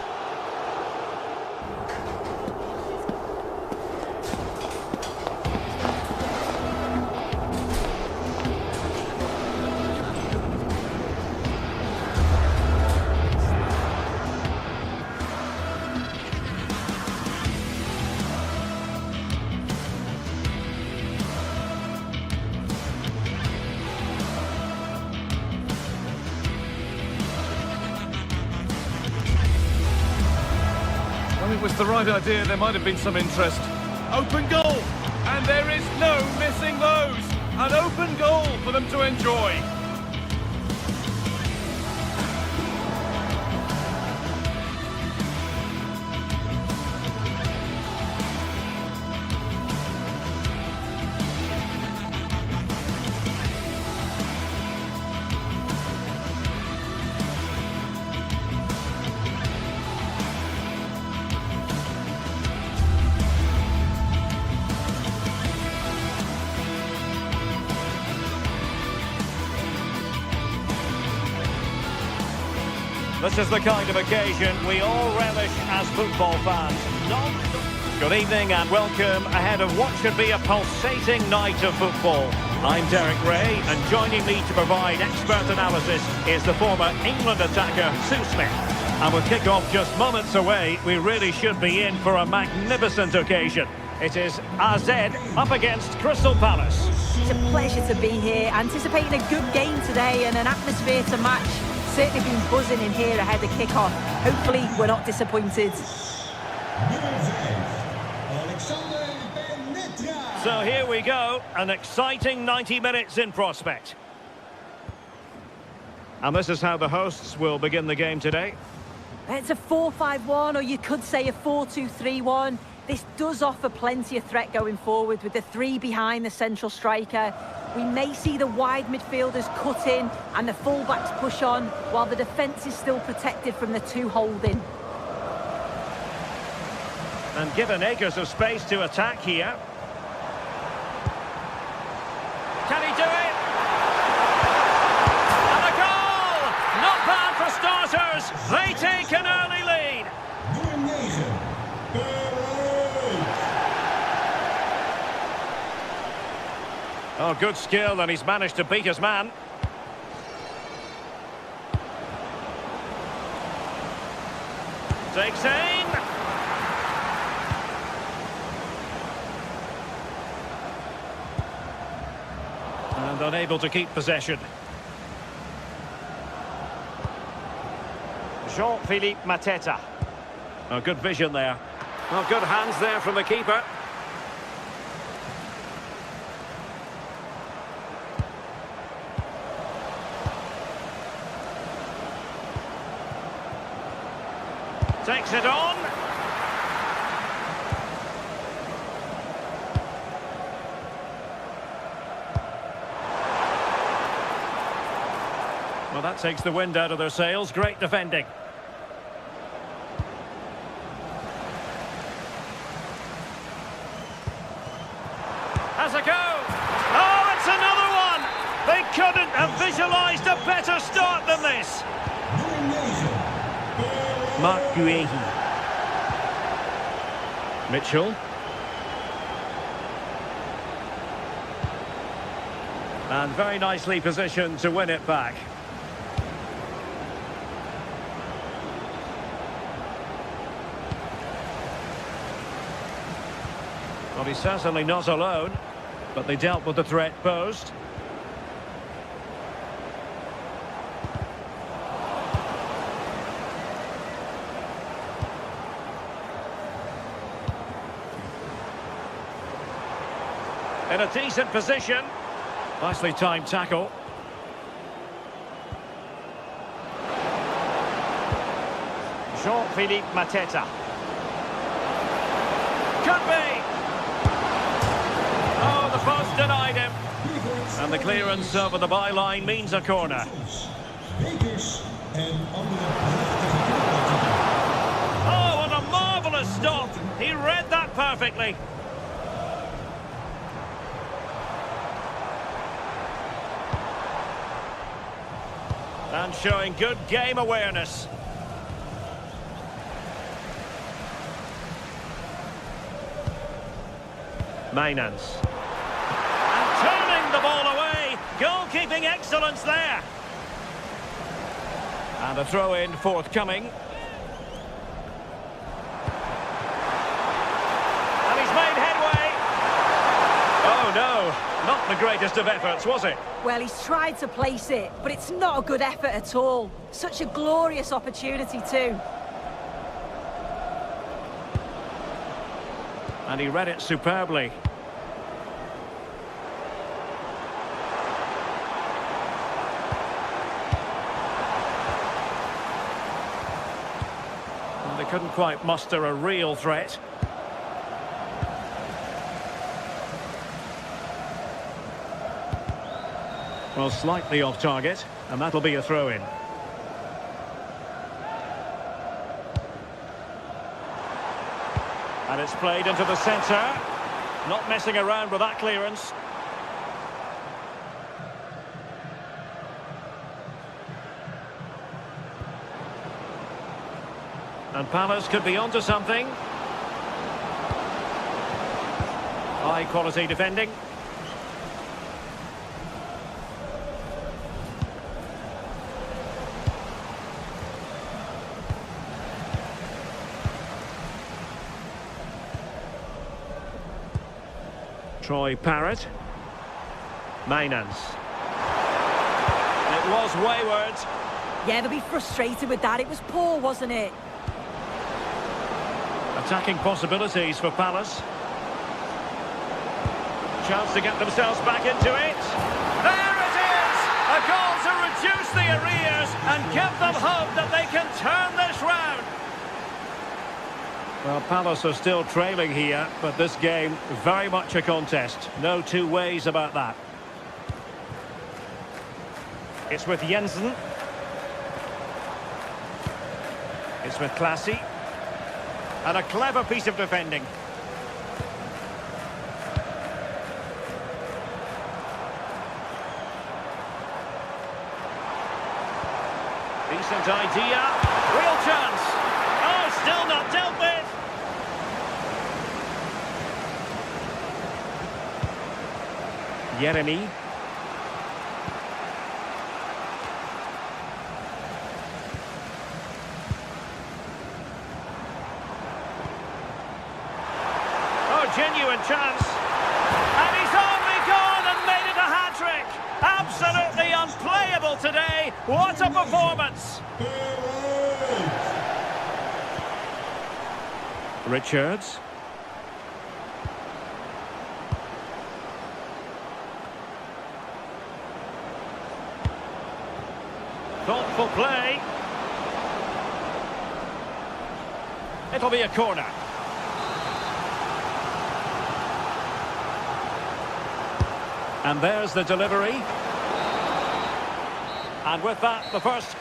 It was the right idea. There might have been some interest. Open goal, and there is no missing those. An open goal for them to enjoy. This is the kind of occasion we all relish as football fans. Good evening and welcome ahead of what should be a pulsating night of football. I'm Derek Ray, and joining me to provide expert analysis is the former England attacker, Sue Smith. And with kick-off just moments away, we really should be in for a magnificent occasion. It is AZ up against Crystal Palace. It's a pleasure to be here, anticipating a good game today and an atmosphere to match. Certainly been buzzing in here ahead of kick-off. Hopefully we're not disappointed. So here we go, an exciting 90 minutes in prospect. And this is how the hosts will begin the game today. It's a 4-5-1, or you could say a 4-2-3-1. This does offer plenty of threat going forward with the three behind the central striker. We may see the wide midfielders cut in and the fullbacks push on, while the defence is still protected from the two holding. And given acres of space to attack here. Can he do it? And a goal! Not bad for starting. They take an early lead. Nummer 9. Oh, good skill, and he's managed to beat his man. Takes aim. And unable to keep possession. Jean-Philippe Mateta. Oh, good vision there. Oh, good hands there from the keeper. Takes it on. Well, that takes the wind out of their sails. Great defending. Has a go. Oh, it's another one. They couldn't have visualised a better start than this. Marc Guehi. Mitchell. And very nicely positioned to win it back. Well, he's certainly not alone, but they dealt with the threat posed. In a decent position. Nicely timed tackle. Jean-Philippe Mateta. Could be! Oh, the post denied him. And the clearance over the byline means a corner. Oh, what a marvellous stop! He read that perfectly. And showing good game awareness. Mainans. And turning the ball away. Goalkeeping excellence there. And a throw-in forthcoming. And he's made headway. Oh no, not the greatest of efforts, was it? Well, he's tried to place it, but it's not a good effort at all. Such a glorious opportunity too. And he read it superbly. And they couldn't quite muster a real threat. Well, slightly off target, and that'll be a throw-in. And it's played into the centre. Not messing around with that clearance. And Palace could be onto something. High quality defending. Troy Parrott. Mainans. It was wayward. Yeah, they'll be frustrated with that. It was poor, wasn't it? Attacking possibilities for Palace. Chance to get themselves back into it. There it is! A goal to reduce the arrears and give them hope that they can turn this round. Well, Palace are still trailing here, but this game, very much a contest. No two ways about that. It's with Jensen. It's with Classy. And a clever piece of defending. Decent idea. Real chance. Oh, still not dealt with. Jeremy. Oh, genuine chance. And he's only gone and made it a hat-trick. Absolutely unplayable today. What a performance. Richards. Thoughtful play. It'll be a corner. And there's the delivery. And with that, the first...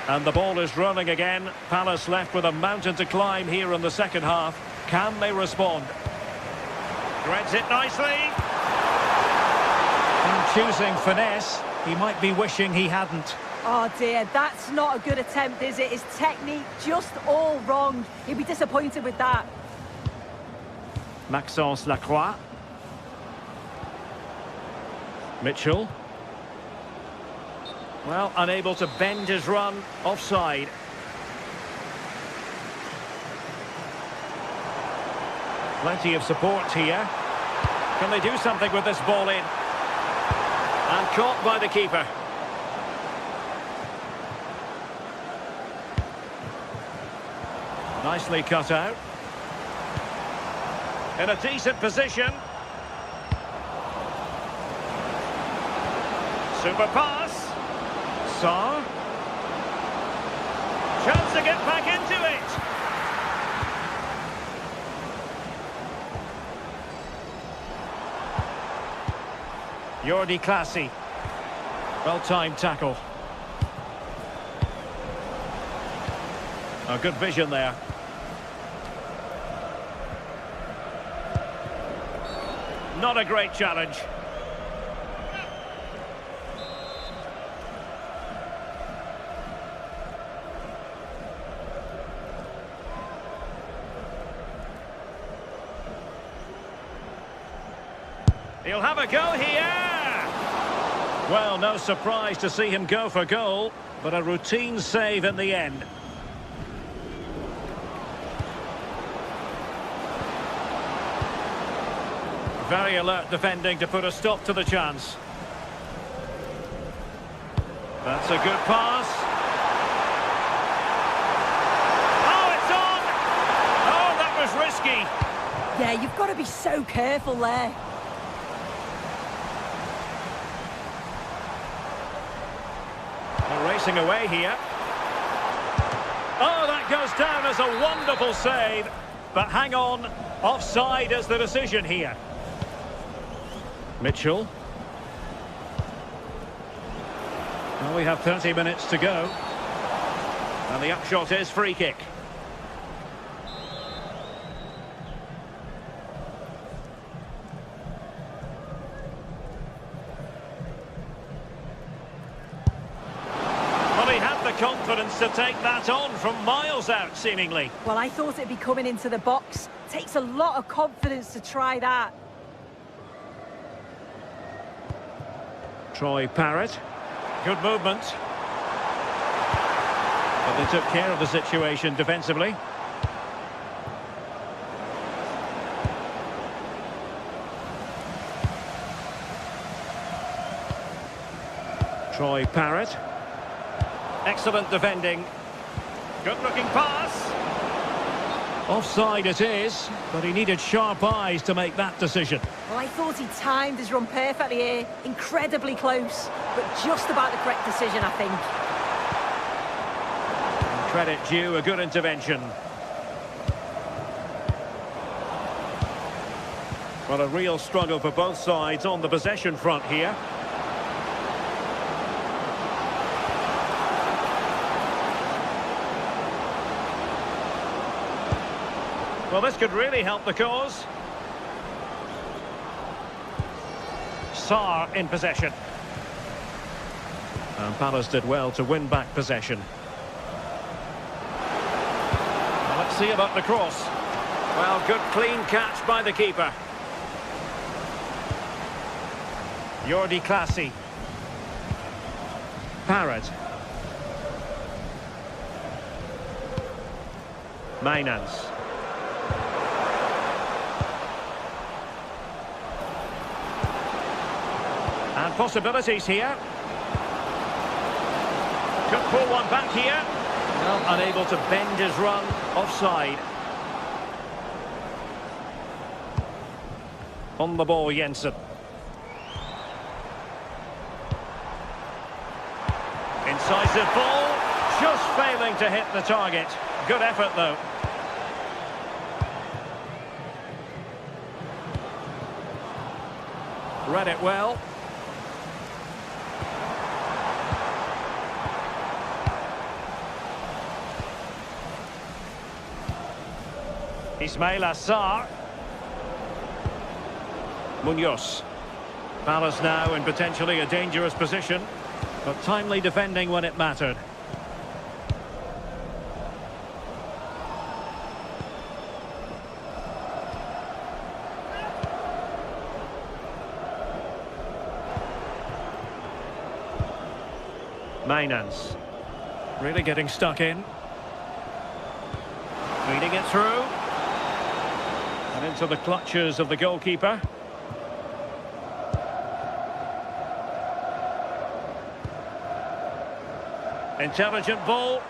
And the ball is running again. Palace left with a mountain to climb here in the second half. Can they respond? Threads it nicely. And choosing finesse, he might be wishing he hadn't. Oh dear, that's not a good attempt, is it? His technique just all wrong. He'd be disappointed with that. Maxence Lacroix. Mitchell. Well, unable to bend his run, offside. Plenty of support here. Can they do something with this ball in? And caught by the keeper. Nicely cut out. In a decent position. Super pass. Sarr. Chance to get back into it. Jordi Classy. Well-timed tackle. A good vision there. Not a great challenge. He'll have a go here. Well, no surprise to see him go for goal, but a routine save in the end. Very alert defending to put a stop to the chance. That's a good pass. Oh, it's on! Oh, that was risky. Yeah, you've got to be so careful there. They're racing away here. Oh, that goes down as a wonderful save. But hang on, offside is the decision here. Mitchell. Well, we have 30 minutes to go. And the upshot is free kick. Well, he had the confidence to take that on from miles out, seemingly. Well, I thought it'd be coming into the box. Takes a lot of confidence to try that. Troy Parrott. Good movement. But they took care of the situation defensively. Troy Parrott. Excellent defending. Good looking pass. Offside it is, but he needed sharp eyes to make that decision. Well, I thought he timed his run perfectly here. Incredibly close, but just about the correct decision, I think. And credit due, a good intervention. Well, a real struggle for both sides on the possession front here. Well, this could really help the cause. Sarr in possession. And Palace did well to win back possession. Well, let's see about the cross. Well, good clean catch by the keeper. Jordi Clasie. Parrott. Mainans. And possibilities here. Could pull one back here. Well, unable to bend his run. Offside. On the ball, Jensen. Incisive ball. Just failing to hit the target. Good effort, though. Read it well. Ismail Assar. Munoz. Palace now in potentially a dangerous position, but timely defending when it mattered. Mainans. Really getting stuck in. Feeding it through. And into the clutches of the goalkeeper. Intelligent ball.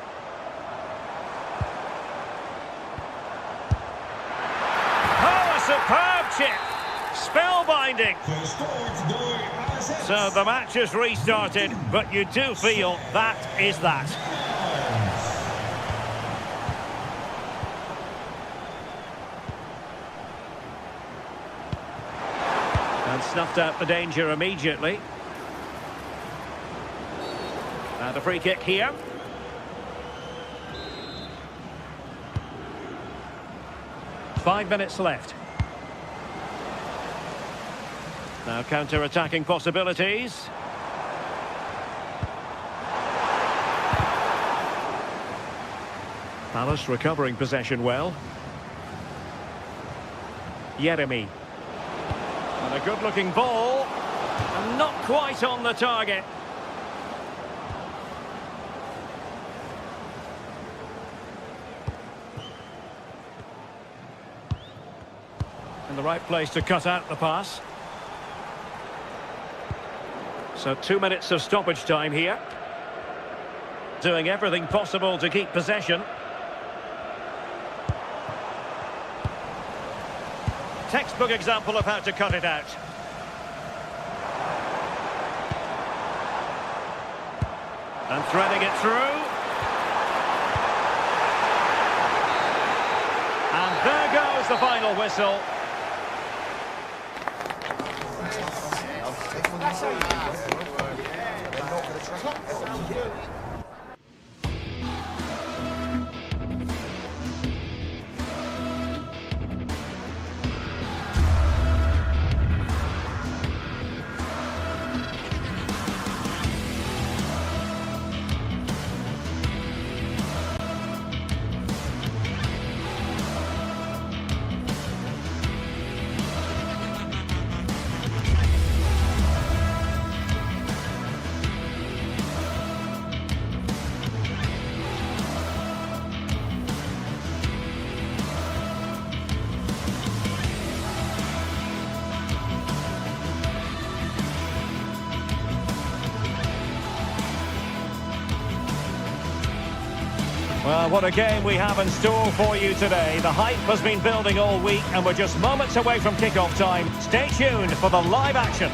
Oh, a superb chip. Spellbinding. So the match has restarted, but you do feel that is that. And snuffed out the danger immediately. And a free kick here. Five minutes left. Now counter-attacking possibilities. Palace recovering possession well. Yeremi. And a good-looking ball. And not quite on the target. In the right place to cut out the pass. So 2 minutes of stoppage time here. Doing everything possible to keep possession. Textbook example of how to cut it out. And threading it through. And there goes the final whistle. Well, what a game we have in store for you today. The hype has been building all week and we're just moments away from kick-off time. Stay tuned for the live action.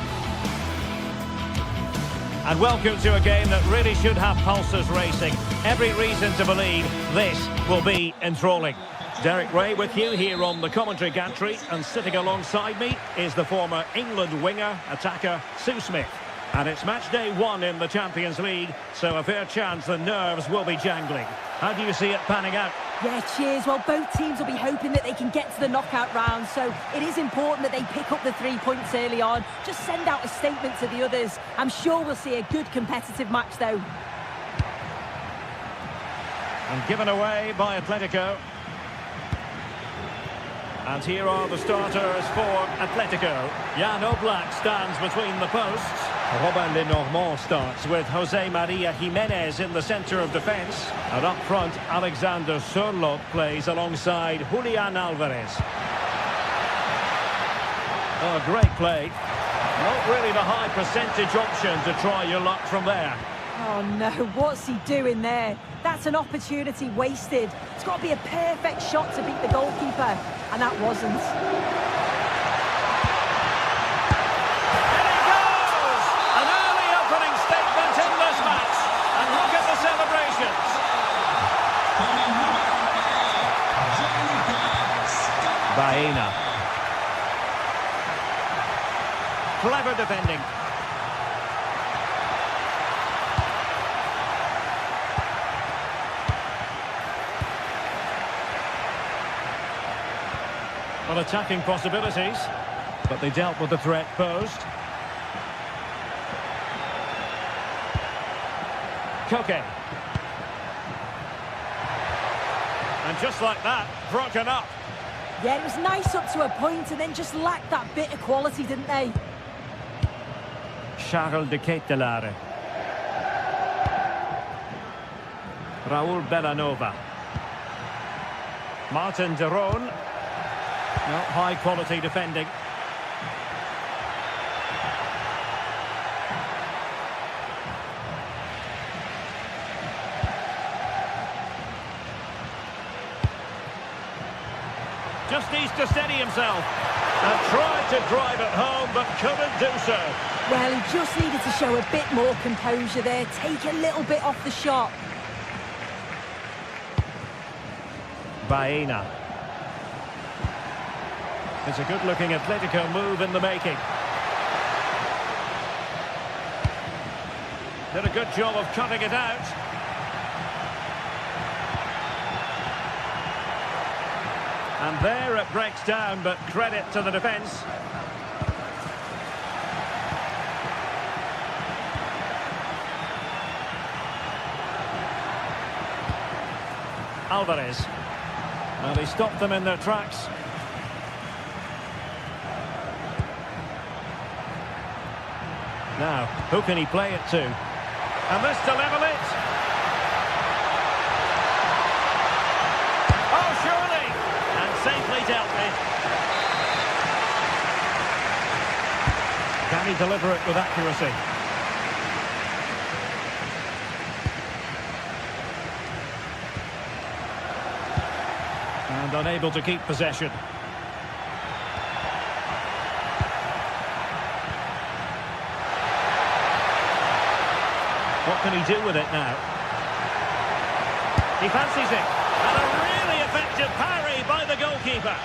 And welcome to a game that really should have pulses racing. Every reason to believe this will be enthralling. Derek Ray with you here on the commentary gantry, and sitting alongside me is the former England winger, attacker, Sue Smith. And it's match day 1 in the Champions League, so a fair chance the nerves will be jangling. How do you see it panning out? Yeah, cheers. Well, both teams will be hoping that they can get to the knockout round, so it is important that they pick up the 3 points early on. Just send out a statement to the others. I'm sure we'll see a good competitive match, though. And given away by Atletico. And here are the starters for Atletico. Jan Oblak stands between the posts. Robin Lenormand starts with Jose Maria Jimenez in the centre of defence. And up front, Alexander Sørloth plays alongside Julian Alvarez. Oh, great play. Not really the high percentage option to try your luck from there. Oh no, what's he doing there? That's an opportunity wasted. It's got to be a perfect shot to beat the goalkeeper, and that wasn't. And he goes! An early opening statement in this match. And look at the celebrations. Baena. Clever defending. Well, attacking possibilities, but they dealt with the threat posed. Koke. And just like that, broken up. Yeah, it was nice up to a point and then just lacked that bit of quality, didn't they? Charles de Ketelaere. Raul Bellanova. Martin de Roon. No, high-quality defending. Just needs to steady himself. And tried to drive it home, but couldn't do so. Well, he just needed to show a bit more composure there, take a little bit off the shot. Baena. It's a good-looking Atletico move in the making. Did a good job of cutting it out. And there it breaks down, but credit to the defence. Alvarez. Well, he stopped them in their tracks. Now, who can he play it to? And this to level it. Oh, surely! And safely dealt with. Can he deliver it with accuracy? And unable to keep possession. What can he do with it now? He fancies it. And a really effective parry by the goalkeeper.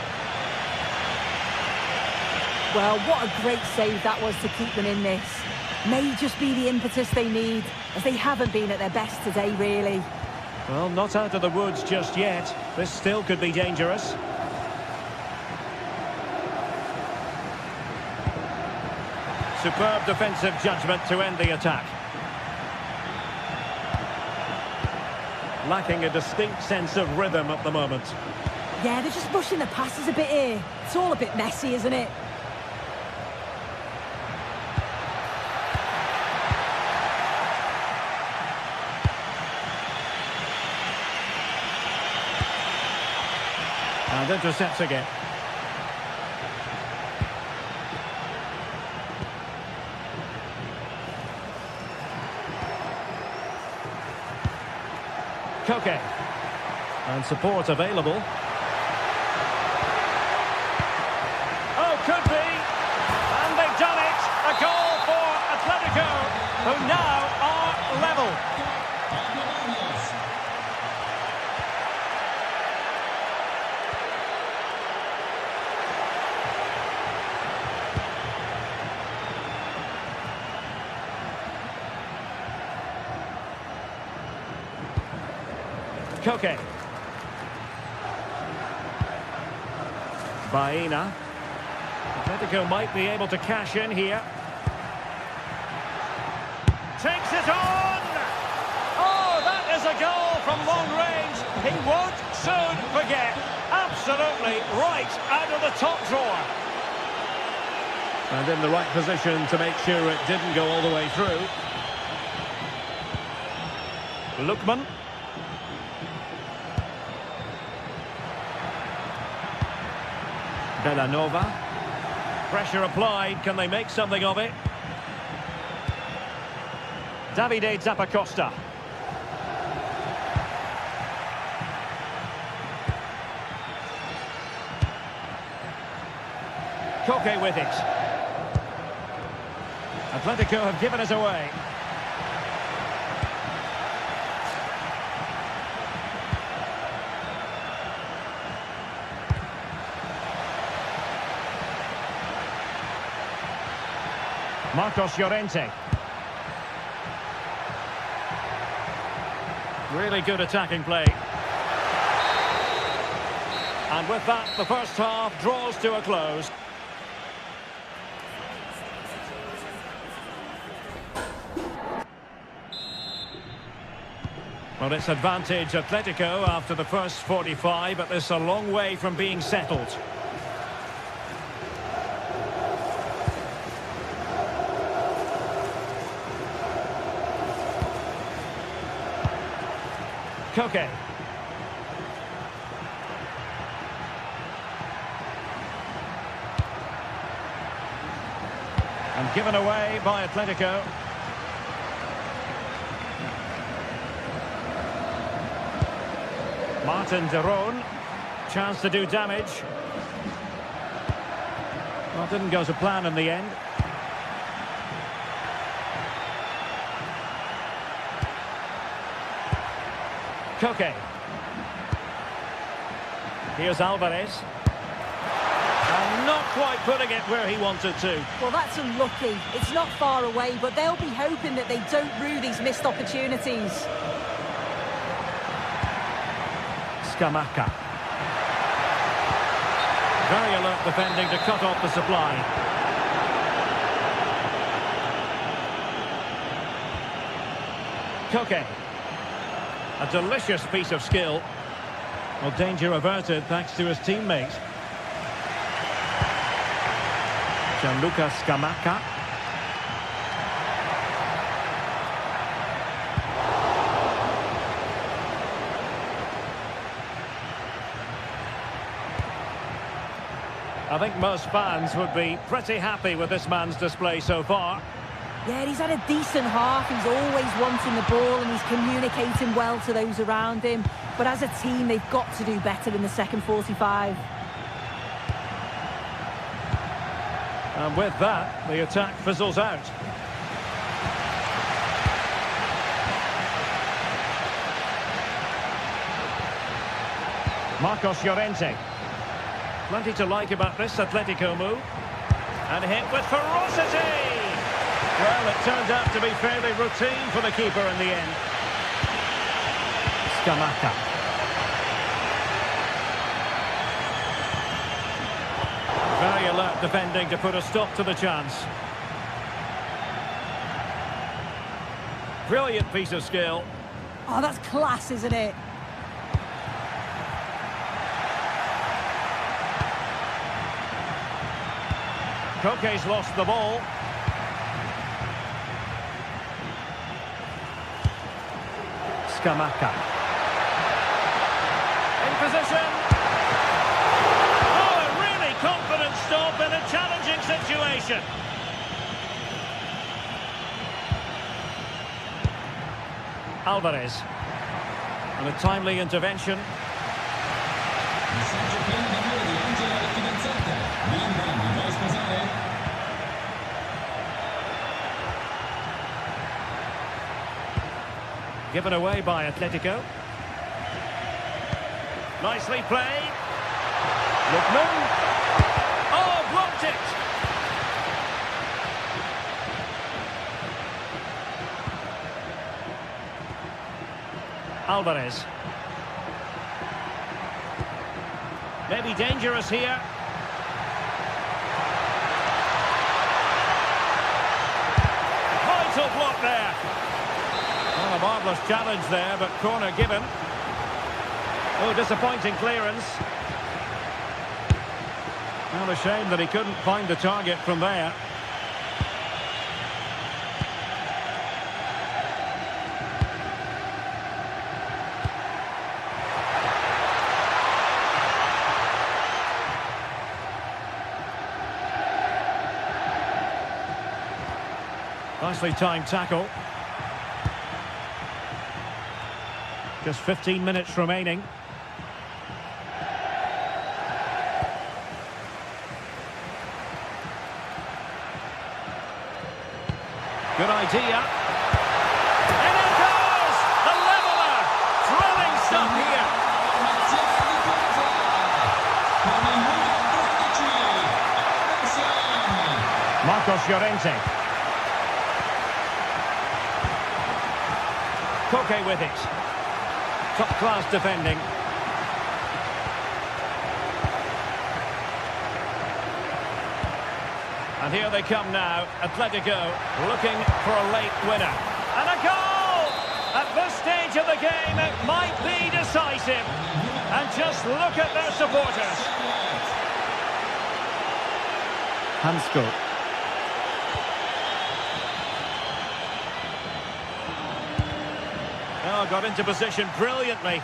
Well, what a great save that was to keep them in this. May just be the impetus they need, as they haven't been at their best today, really. Well, not out of the woods just yet. This still could be dangerous. Superb defensive judgment to end the attack. Lacking a distinct sense of rhythm at the moment. Yeah, they're just rushing the passes a bit here. It's all a bit messy, isn't it? And intercepts again. Koke. And support available. Oh, could be. And they've done it. A goal for Atletico, who now are level. Koke. Baena. Atletico might be able to cash in here. Takes it on! Oh, that is a goal from long range. He won't soon forget. Absolutely right out of the top drawer. And in the right position to make sure it didn't go all the way through. Lookman. Bellanova. Pressure applied. Can they make something of it? Davide Zappacosta. Koke with it. Atletico have given us away. Marcos Llorente. Really good attacking play. And with that, the first half draws to a close. Well, it's advantage Atletico after the first 45, but it's a long way from being settled. Koke. And given away by Atletico. Martin de Roon. Chance to do damage. Well, didn't go to plan in the end. Koke. Here's Alvarez. And not quite putting it where he wanted to. Well, that's unlucky. It's not far away, but they'll be hoping that they don't rue these missed opportunities. Scamacca. Very alert defending to cut off the supply. Koke. A delicious piece of skill. Well, danger averted thanks to his teammate. Gianluca Scamacca. I think most fans would be pretty happy with this man's display so far. Yeah, he's had a decent half. He's always wanting the ball and he's communicating well to those around him. But as a team, they've got to do better in the second 45. And with that, the attack fizzles out. Marcos Llorente. Plenty to like about this Atletico move. And hit with ferocity! Well, it turned out to be fairly routine for the keeper in the end. Scamacca. Very alert defending to put a stop to the chance. Brilliant piece of skill. Oh, that's class, isn't it? Koke's lost the ball. Scamacca. In position. Oh, a really confident stop in a challenging situation. Alvarez. And a timely intervention. Given away by Atletico. Nicely played. Lookman. Oh, blocked it. Alvarez. Maybe dangerous here. Marvellous challenge there, but corner given. Oh, disappointing clearance. Well, a shame that he couldn't find the target from there. Nicely timed tackle. Just 15 minutes remaining. Good idea. And it goes! The leveller! Thrilling stuff here. Marcos Llorente. Koke with it. Top-class defending. And here they come now. Atletico looking for a late winner. And a goal! At this stage of the game, it might be decisive. And just look at their supporters. Hansko. Oh, got into position brilliantly.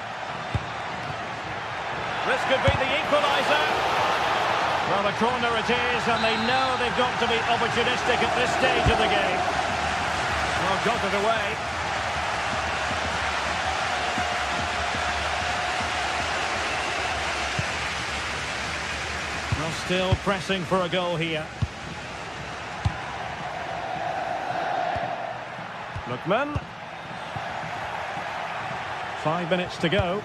This could be the equaliser. Well, the corner it is, and they know they've got to be opportunistic at this stage of the game. Well, got it away. Well, still pressing for a goal here. Lookman. 5 minutes to go.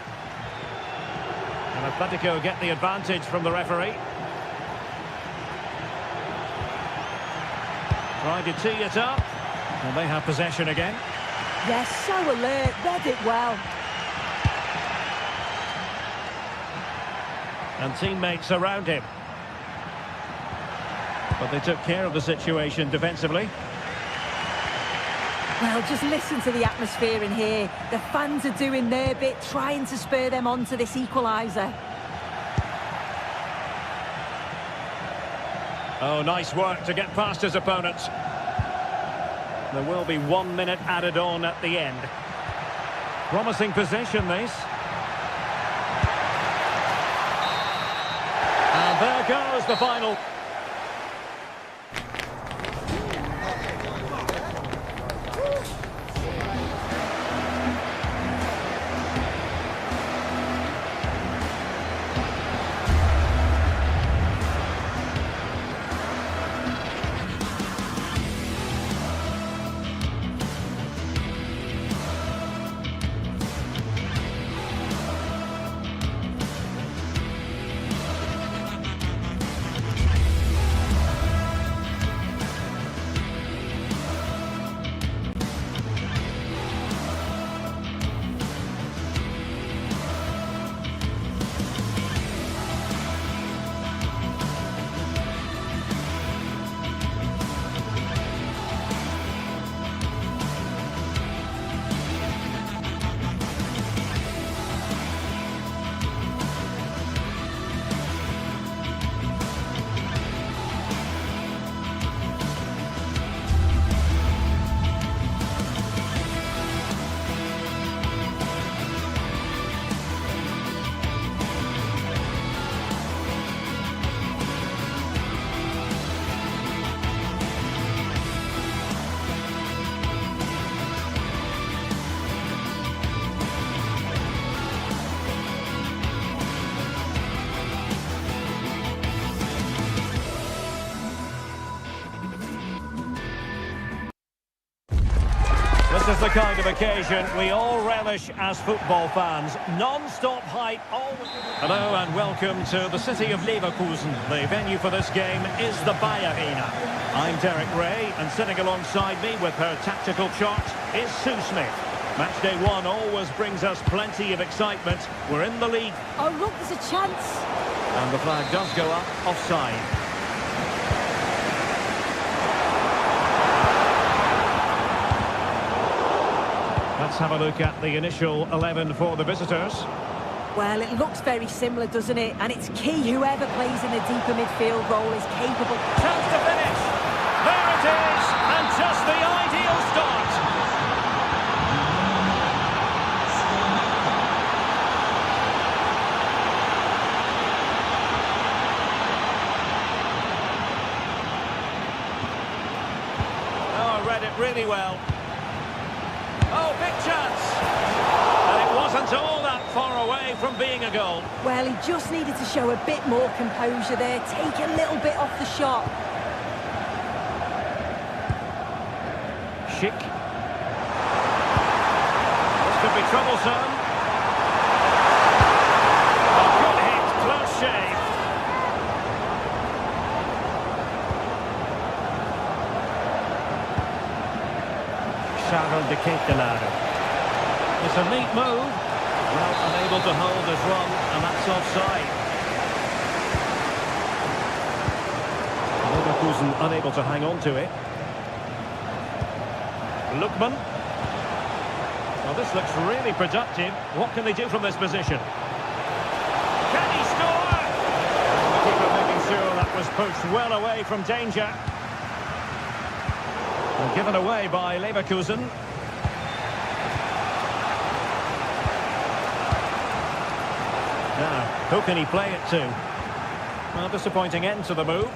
And Atletico get the advantage from the referee. Trying to tee it up. And they have possession again. Yes, so alert, read it well. And teammates around him. But they took care of the situation defensively. Well, just listen to the atmosphere in here. The fans are doing their bit, trying to spur them on to this equaliser. Oh, nice work to get past his opponents. There will be 1 minute added on at the end. Promising position, this. And there goes the final. This is the kind of occasion we all relish as football fans. Non-stop hype always. Hello and welcome to the city of Leverkusen. The venue for this game is the Bayer Arena. I'm Derek Ray, and sitting alongside me with her tactical chart is Sue Smith. Matchday 1 always brings us plenty of excitement. We're in the league. Oh, look, there's a chance. And the flag does go up, offside. Let's have a look at the initial 11 for the visitors. Well, it looks very similar, doesn't it? And it's key whoever plays in the deeper midfield role is capable. Chance to finish. There it is, and just the ideal start. Oh, read it really well. Oh, big chance. And it wasn't all that far away from being a goal. Well, he just needed to show a bit more composure there, take a little bit off the shot. Schick. This could be troublesome. A good hit, close shave. Charles de Ketelare. It's a neat move. Well, unable to hold his run, and that's offside. Leverkusen unable to hang on to it. Lookman. Well, this looks really productive. What can they do from this position? Can he score? The keeper making sure that was pushed well away from danger. And given away by Leverkusen. Now, who can he play it to? Well, disappointing end to the move.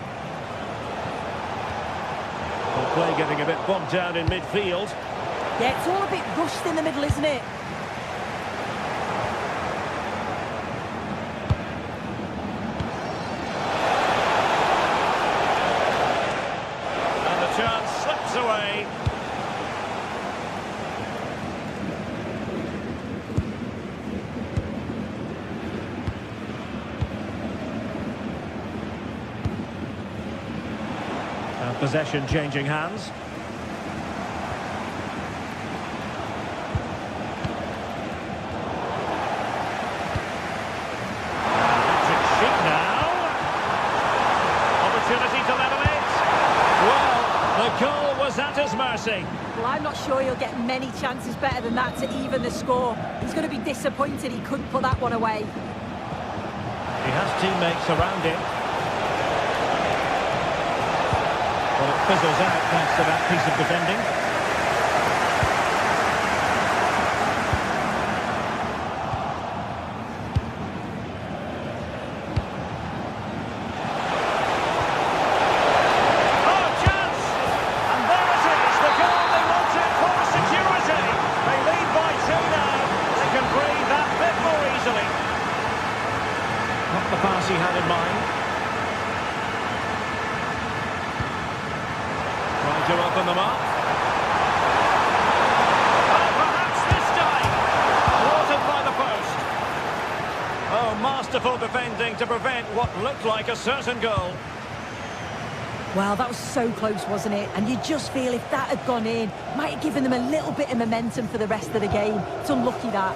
The play getting a bit bogged down in midfield. Yeah, it's all a bit rushed in the middle, isn't it? And the chance slips away. And possession changing hands. At his mercy. Well, I'm not sure he'll get many chances better than that to even the score. He's going to be disappointed he couldn't put that one away. He has teammates around him. Well, it fizzles out thanks to that piece of defending. The pass he had in mind. Trying to open them up. And perhaps this time, thwarted by the post. Oh, masterful defending to prevent what looked like a certain goal. Well, that was so close, wasn't it? And you just feel if that had gone in, might have given them a little bit of momentum for the rest of the game. It's unlucky that.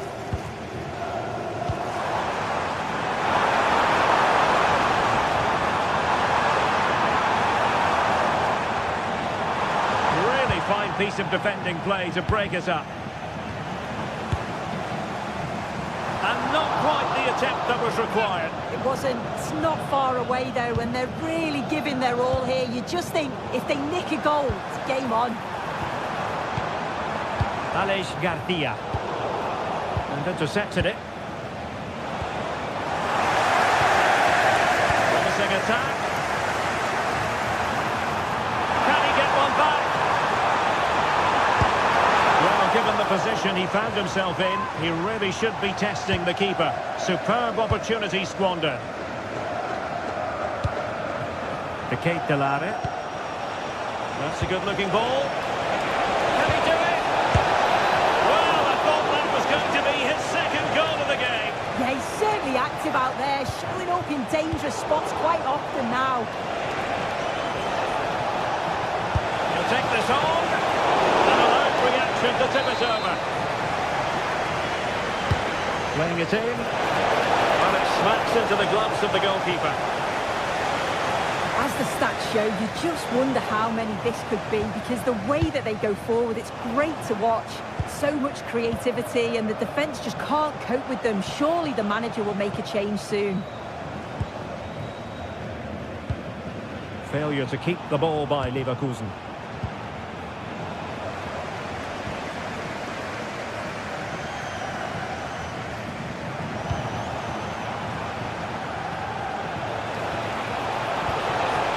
Fine piece of defending play to break us up. And not quite the attempt that was required. It wasn't. It's not far away though, and they're really giving their all here. You just think if they nick a goal, it's game on. Aleix Garcia. And intercepted it. Promising attack. Can he get one back? Given the position he found himself in, he really should be testing the keeper. Superb opportunity squandered. De Ketelare. That's a good-looking ball. Can he do it? Well, I thought that was going to be his second goal of the game. Yeah, he's certainly active out there, showing up in dangerous spots quite often now. He'll take this on. Reaction to tip it over. Playing it in. Well, it smacks into the gloves of the goalkeeper. As the stats show, you just wonder how many this could be, because the way that they go forward, it's great to watch. so much creativity and the defence just can't cope with them. Surely the manager will make a change soon. Failure to keep the ball by Leverkusen.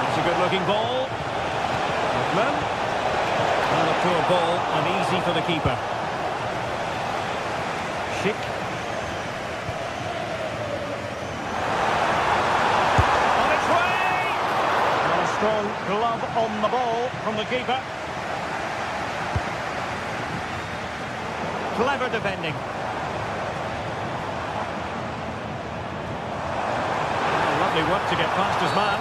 It's a good-looking ball. Lookman. And a poor ball, uneasy for the keeper. Schick. On its way! And a strong glove on the ball from the keeper. Clever defending. Lovely work to get past his man.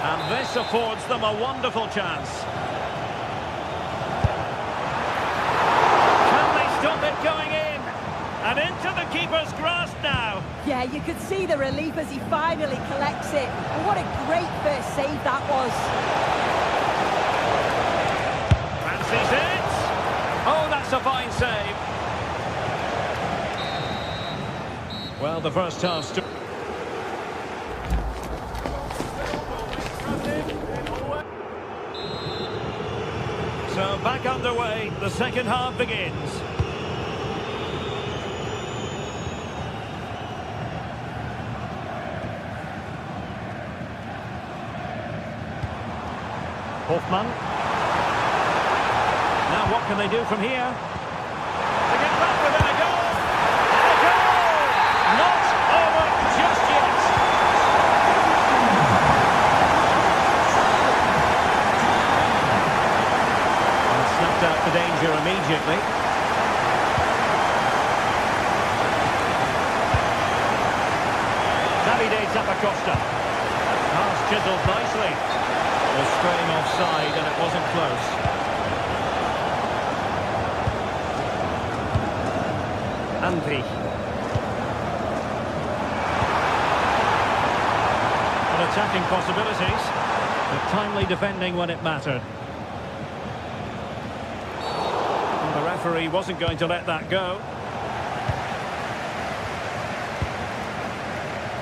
And this affords them a wonderful chance. Can they stop it going in? And into the keeper's grasp now. Yeah, you could see the relief as he finally collects it. And what a great first save that was. Fancies it. Oh, that's a fine save. Well, the first half... So back underway, the second half begins. Hoffmann. Now what can they do from here? They get back within a goal. And a goal! Not over just yet. Snapped out the danger immediately. Davide Zappacosta. Pass chiselled nicely. Was straying offside and it wasn't close. Andri. And attacking possibilities, but timely defending when it mattered. The referee wasn't going to let that go.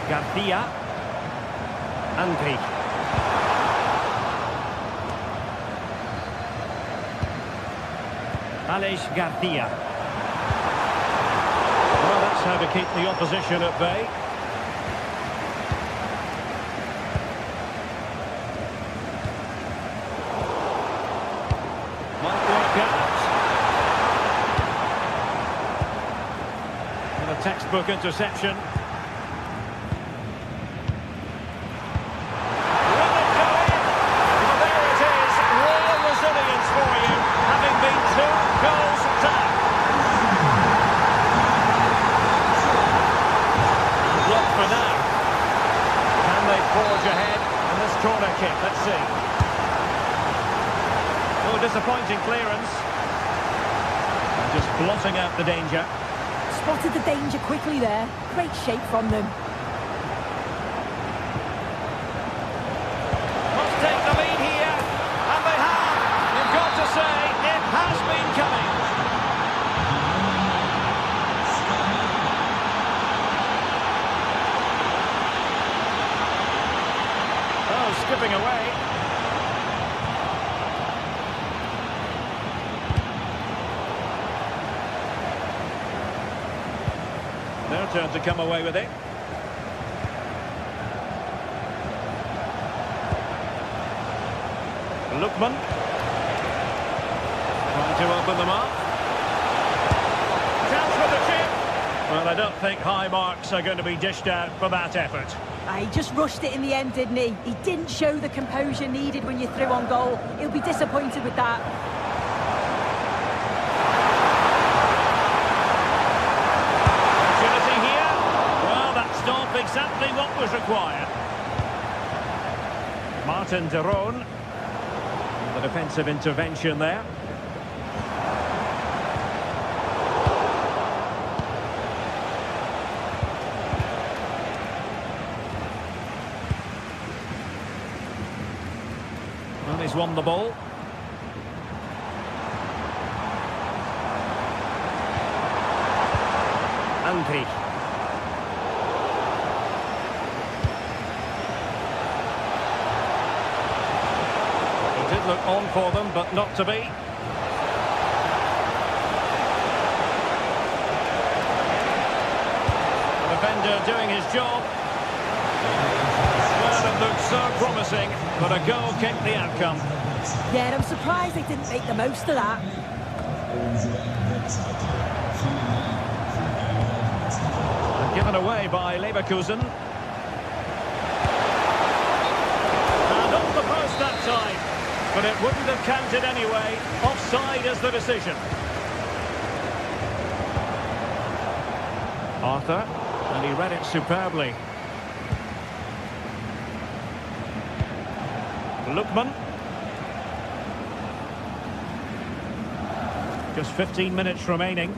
Garcia. Andri. Alex Garcia. Well, that's how to keep the opposition at bay. Might work out. And a textbook interception. Will it go in? Well, there it is. Real resilience for you, having been 2 goals down. Blocked for now. Can they forge ahead in this corner kick? Let's see. Oh, disappointing clearance. And just blotting out the danger. Spotted the danger quickly there. Great shape from them. Must take the lead here. And they have. You've got to say, it has been coming. Oh, skipping away. Their turn to come away with it. Lookman. Trying to open them up. Chance for the chip. Well, I don't think high marks are going to be dished out for that effort. He just rushed it in the end, didn't he? He didn't show the composure needed when you're through on goal. He'll be disappointed with that. Opportunity here. Well, that's not exactly what was required. Martin de Roon. The defensive intervention there. Well, he's won the ball. Angri. It did look on for them, but not to be. The defender doing his job. Well, it looked so promising, but a goal kicked the outcome. Yeah, and I'm surprised they didn't make the most of that. And given away by Leverkusen. And off the post that time. But it wouldn't have counted anyway. Offside is the decision. Arthur, and he read it superbly. Lookman. Just 15 minutes remaining.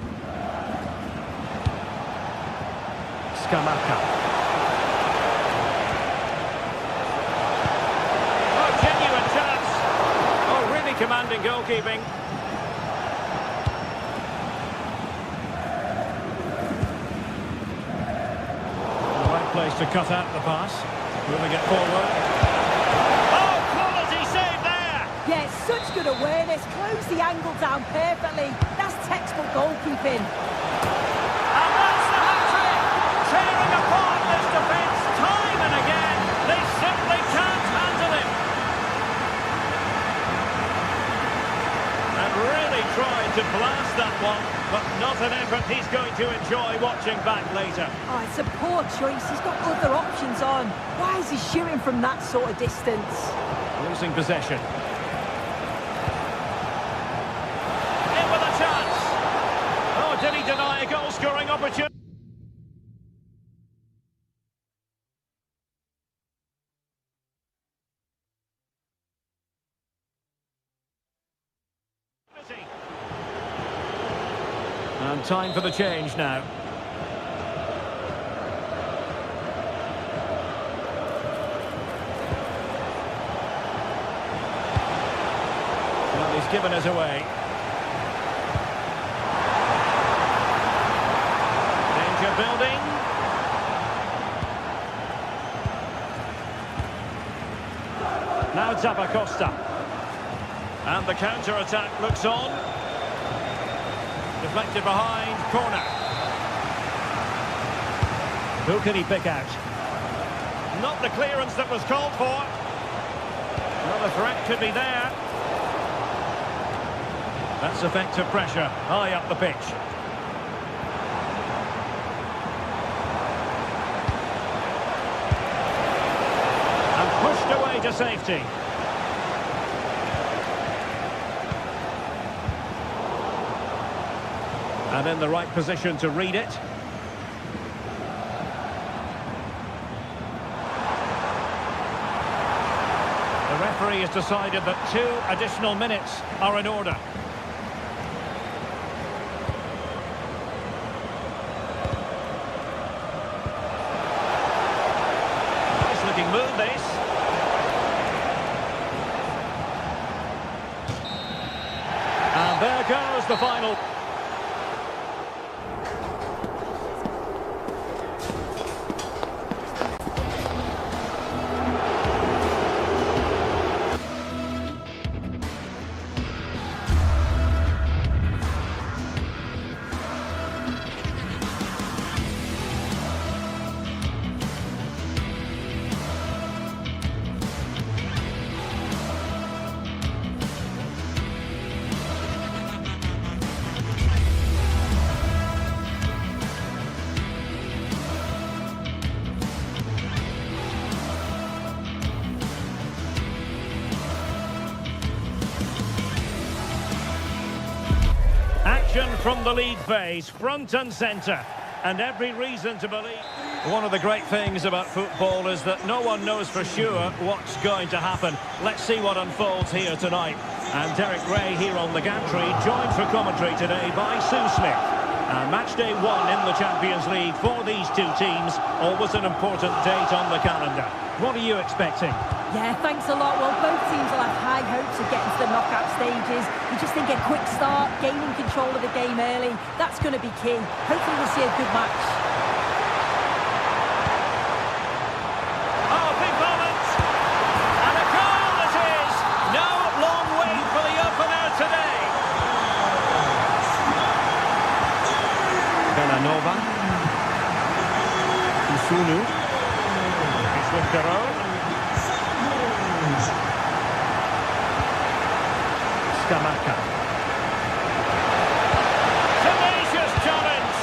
Scamacca. Oh, genuine chance. Oh, really commanding goalkeeping. The right place to cut out the pass. Moving it forward. Yeah, such good awareness, closed the angle down perfectly. That's textbook goalkeeping. And that's the hat-trick! Tearing apart this defence time and again. They simply can't handle it. And really tried to blast that one, but not an effort he's going to enjoy watching back later. Oh, it's a poor choice. He's got other options on. Why is he shooting from that sort of distance? Losing possession. Did he deny a goal-scoring opportunity? And time for the change now. Well, he's given us away. Building. Now Zappacosta. And the counter-attack looks on. Deflected behind, corner. Who can he pick out? Not the clearance that was called for. Another threat could be there. That's effective pressure, high up the pitch. Away to safety. And in the right position to read it. The referee has decided that 2 additional minutes are in order. Nice looking move this. And there goes the final. Action from the league phase, front and centre, and every reason to believe. One of the great things about football is that no one knows for sure what's going to happen. Let's see what unfolds here tonight. And Derek Ray here on the gantry, joined for commentary today by Sue Smith. And match day 1 in the Champions League for these two teams, always an important date on the calendar. What are you expecting? Yeah, thanks a lot. Well, both teams will have high hopes of getting to the knockout stages. You just think a quick start, gaining control of the game early, that's going to be key. Hopefully we'll see a good match. Oh, big moment! And a goal it is! No long wait for the opener today. Villanova. Usunu. It's with Caron. Scamacca. Tenacious challenge!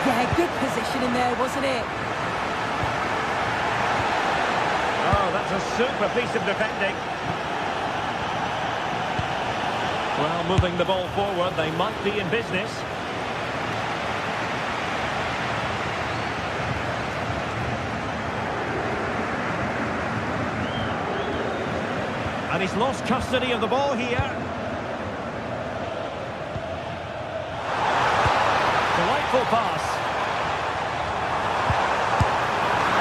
Yeah, good positioning there, wasn't it? Oh, that's a super piece of defending. Well, moving the ball forward, they might be in business. And he's lost custody of the ball here. Delightful pass.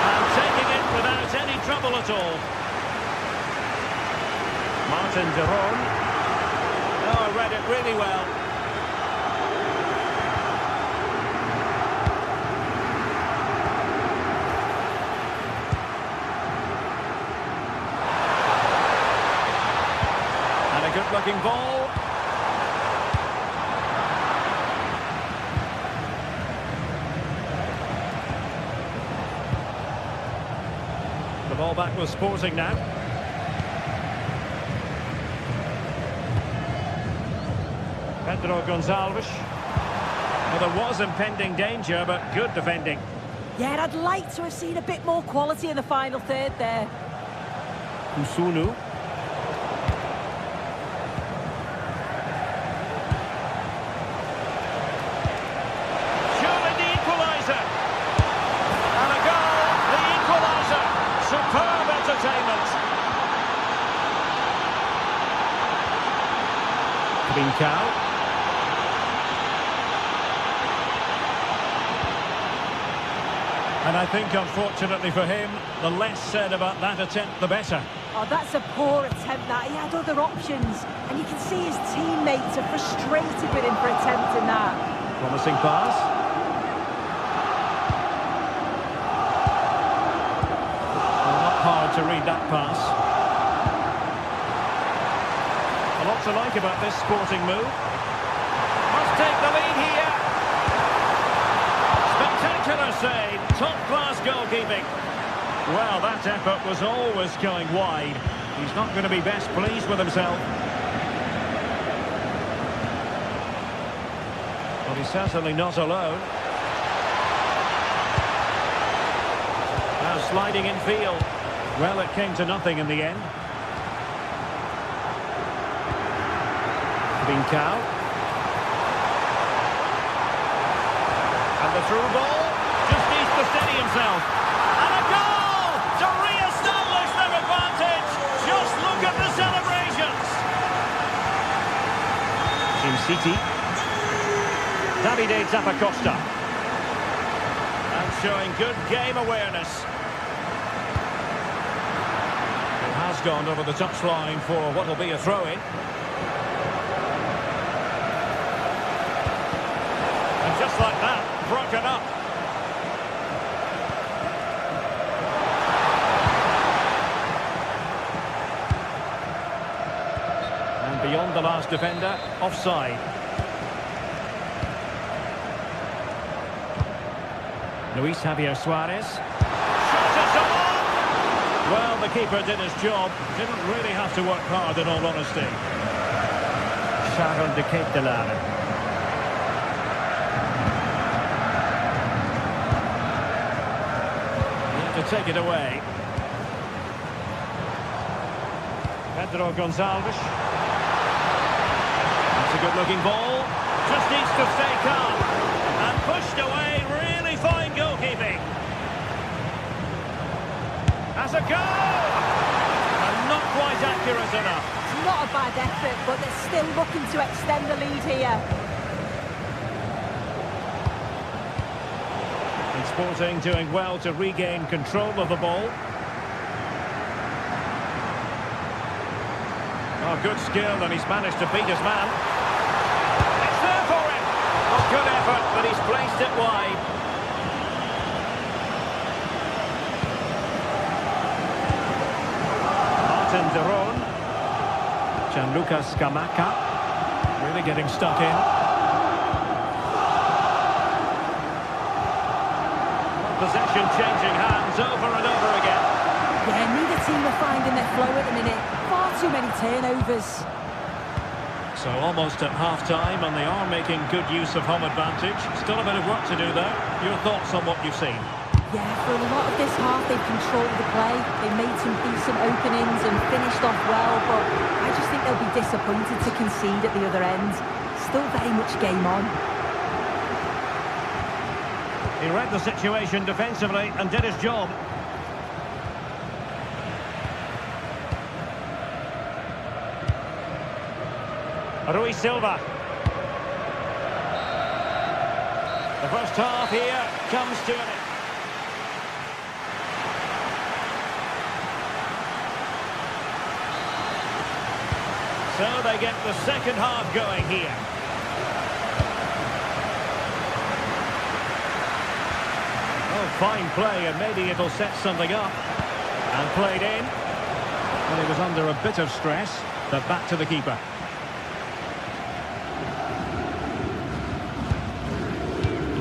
And taking it without any trouble at all. Martin Deron. Oh, read it really well. Good-looking ball. The ball back with Sporting now. Pedro Gonçalves. Well, there was impending danger, but good defending. Yeah, I'd like to have seen a bit more quality in the final third there. Usunu. Cow. And I think, unfortunately for him, the less said about that attempt, the better. Oh, that's a poor attempt, that. He had other options. And you can see his teammates are frustrated with him for attempting that. Promising pass. Well, not hard to read that pass. A lot to like about this Sporting move. Must take the lead here. Spectacular save. Top-class goalkeeping. Well, that effort was always going wide. He's not going to be best pleased with himself. But he's certainly not alone. Now sliding in field. Well, it came to nothing in the end. Cow. And the through ball just needs to steady himself. And a goal to re-establish their advantage. Just look at the celebrations. Team City. Davide Zappacosta. And showing good game awareness. It has gone over the touchline for what will be a throw-in. Just like that, broken up. And beyond the last defender, offside. Luis Javier Suarez. Shot it on! Well, the keeper did his job. Didn't really have to work hard, in all honesty. Sharon de Ketelare. To take it away. Pedro Gonçalves. That's a good-looking ball. Just needs to stay calm. And pushed away. Really fine goalkeeping. That's a goal! And not quite accurate enough. It's not a bad effort, but they're still looking to extend the lead here. Sporting doing well to regain control of the ball. Oh, good skill, and he's managed to beat his man. It's there for him! Oh, good effort, but he's placed it wide. Martin de Roon. Gianluca Scamacca. Really getting stuck in. Possession changing hands over and over again. Yeah, neither team are finding their flow at the minute. Far too many turnovers. So almost at half-time, and they are making good use of home advantage. Still a bit of work to do though. Your thoughts on what you've seen? Yeah, for a lot of this half, they've controlled the play. They made some decent openings and finished off well, but I just think they'll be disappointed to concede at the other end. Still very much game on. He read the situation defensively and did his job. Rui Silva. The first half here comes to an end. So they get the second half going here. Oh, fine play, and maybe it'll set something up. And played in. Well, he was under a bit of stress, but back to the keeper.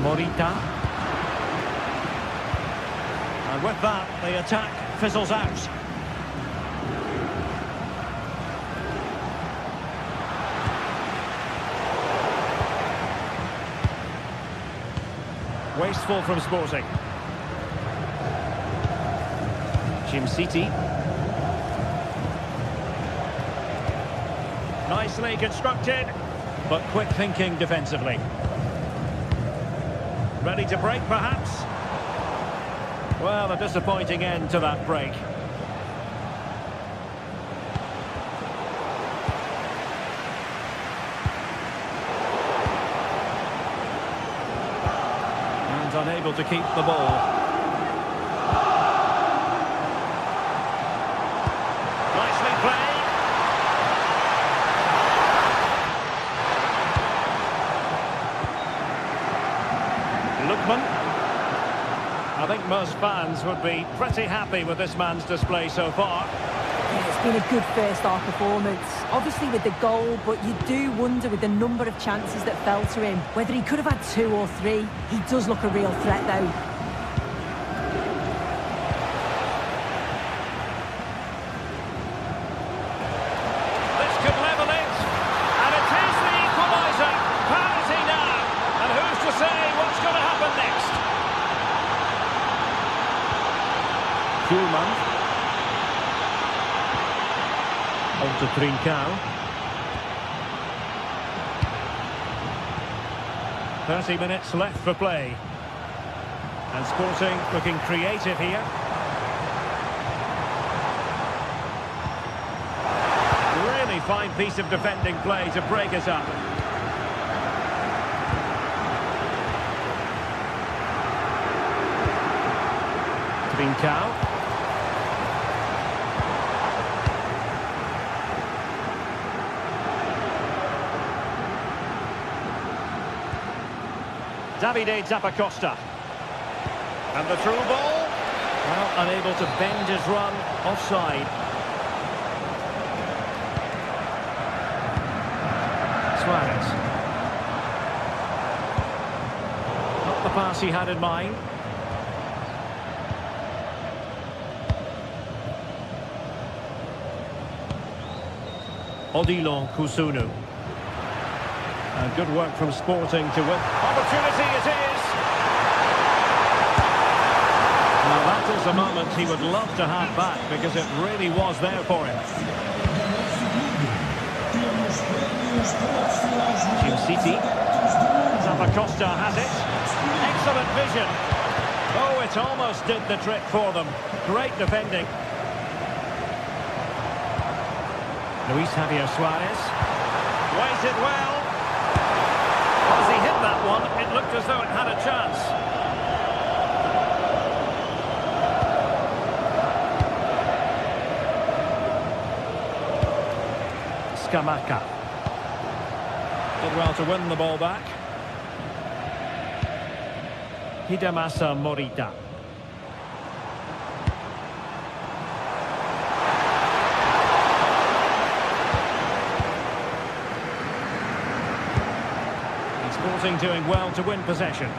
Morita. And with that, the attack fizzles out. Wasteful from Sporting. Jim City. Nicely constructed, but quick thinking defensively. Ready to break, perhaps? Well, a disappointing end to that break. And unable to keep the ball. Nicely played. I think most fans would be pretty happy with this man's display so far. Yeah, it's been a good first half performance. Obviously with the goal, but you do wonder with the number of chances that fell to him, whether he could have had 2 or 3. He does look a real threat though. This could level it, and it is the equaliser. Parity now, and who's to say what's going to happen next? Schulman. On to Trincao. 30 minutes left for play. And Sporting looking creative here. Really fine piece of defending play to break us up. Trincao. Davide Zappacosta. And the through ball. Well, unable to bend his run offside. Suarez. Not the pass he had in mind. Odilon Kusunu. And good work from Sporting to win. Opportunity it is! Now that is a moment he would love to have back because it really was there for him. Jim City. Zappacosta has it. Excellent vision. Oh, it almost did the trick for them. Great defending. Luis Javier Suarez. Weighs it well. As he hit that one, it looked as though it had a chance. Scamacca. Did well to win the ball back. Hidemasa Morita. Sporting doing well to win possession.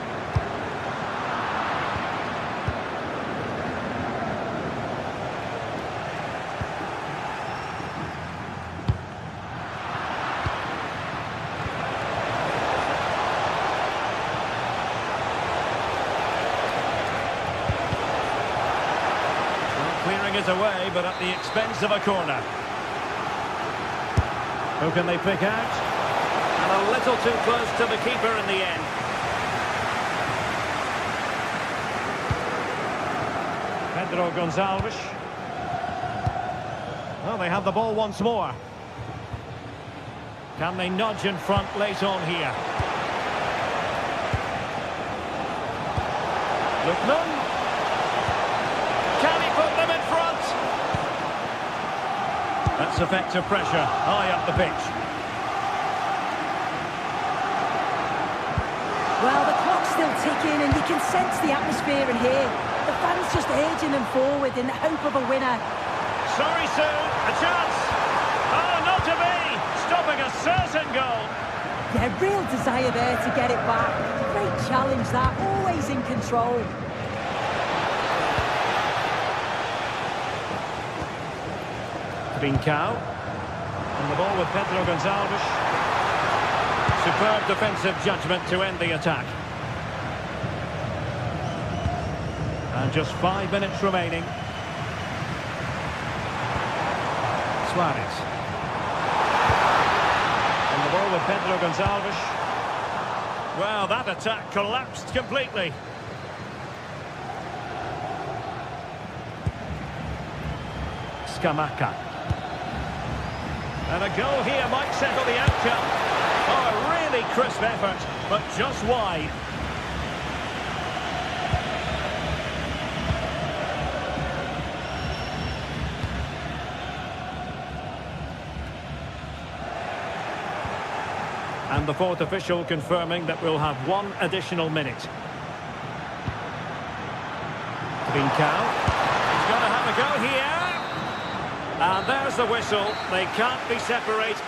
Well, clearing it away, but at the expense of a corner. Who can they pick out? A little too close to the keeper in the end. Pedro Gonçalves. Well, they have the ball once more. Can they nudge in front late on here? Lookman. Can he put them in front? That's effective pressure high up the pitch. Well, the clock's still ticking and you can sense the atmosphere in here. The fans just urging them forward in the hope of a winner. Sorry, Sue, a chance. Oh, not to be. Stopping a certain goal. Yeah, real desire there to get it back. Great challenge that, always in control. Trincao. And the ball with Pedro Gonçalves. Superb defensive judgment to end the attack. And just 5 minutes remaining. Suarez. And the ball with Pedro Gonçalves. Well, that attack collapsed completely. Scamacca. And a goal here might settle the outcome. Oh, a really crisp effort, but just wide. And the fourth official confirming that we'll have one additional minute. Trincao. He's going to have a go here. And there's the whistle. They can't be separated.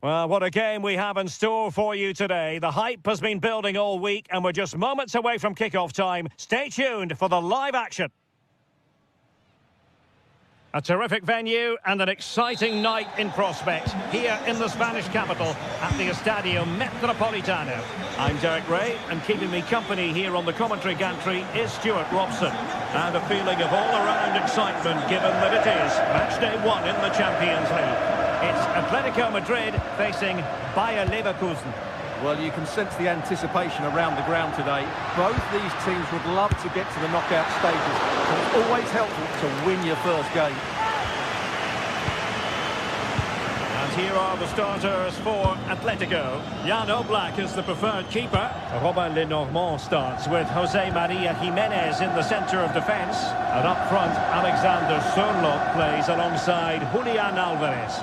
Well, what a game we have in store for you today. The hype has been building all week and we're just moments away from kickoff time. Stay tuned for the live action. A terrific venue and an exciting night in prospect here in the Spanish capital at the Estadio Metropolitano. I'm Derek Ray, and keeping me company here on the commentary gantry is Stuart Robson. And a feeling of all-around excitement given that it is match day 1 in the Champions League. It's Atletico Madrid facing Bayer Leverkusen. Well, you can sense the anticipation around the ground today. Both these teams would love to get to the knockout stages, and it's always helpful to win your first game. And here are the starters for Atletico. Jan Oblak is the preferred keeper. Robin Lenormand starts with Jose Maria Jimenez in the centre of defence. And up front, Alexander Sørloth plays alongside Julian Alvarez.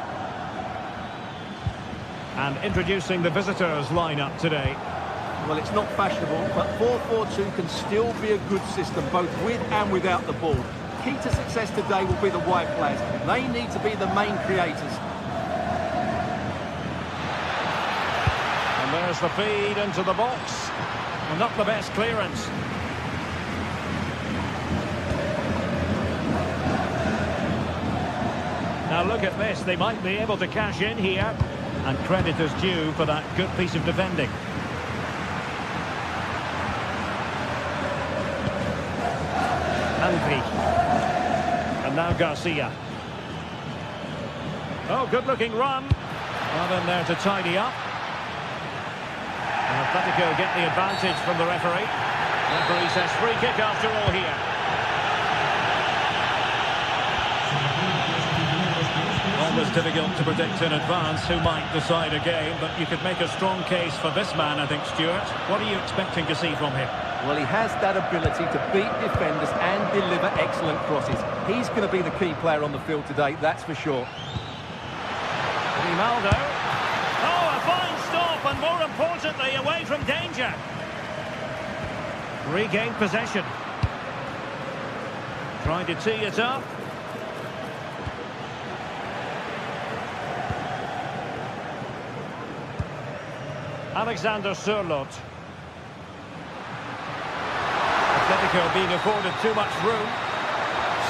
And introducing the visitors lineup today. Well, it's not fashionable, but 4-4-2 can still be a good system, both with and without the ball. Key to success today will be the wide players. They need to be the main creators. And there's the feed into the box. Well, not the best clearance. Now look at this, they might be able to cash in here. And credit is due for that good piece of defending. Andri. And now Garcia. Oh, good-looking run. Well in there to tidy up. And Atletico get the advantage from the referee. Referee says free kick after all here. Always difficult to predict in advance who might decide a game, but you could make a strong case for this man, I think, Stuart. What are you expecting to see from him? Well, he has that ability to beat defenders and deliver excellent crosses. He's going to be the key player on the field today, that's for sure. Grimaldo. Oh, a fine stop, and more importantly, away from danger. Regained possession. Trying to tee it up. Alexander Sørloth. Atletico being afforded too much room.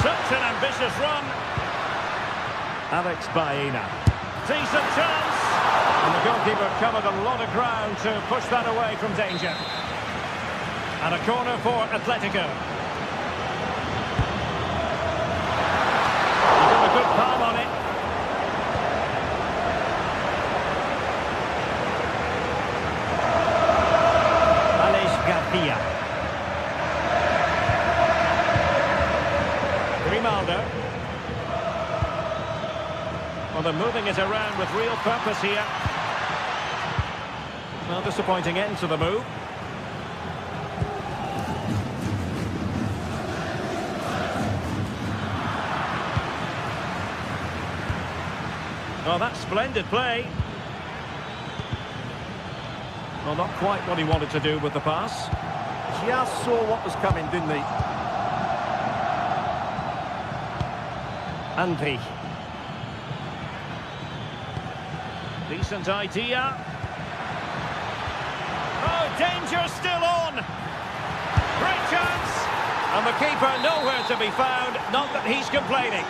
Such an ambitious run. Alex Baena. Decent chance. And the goalkeeper covered a lot of ground to push that away from danger. And a corner for Atletico. He got a good palm on it. Grimaldo. Well, they're moving it around with real purpose here. Well, disappointing end to the move. Oh, that's splendid play. Well, not quite what he wanted to do with the pass. Just saw what was coming, didn't he? Andri. Decent idea. Oh, danger still on. Great chance. And the keeper nowhere to be found. Not that he's complaining.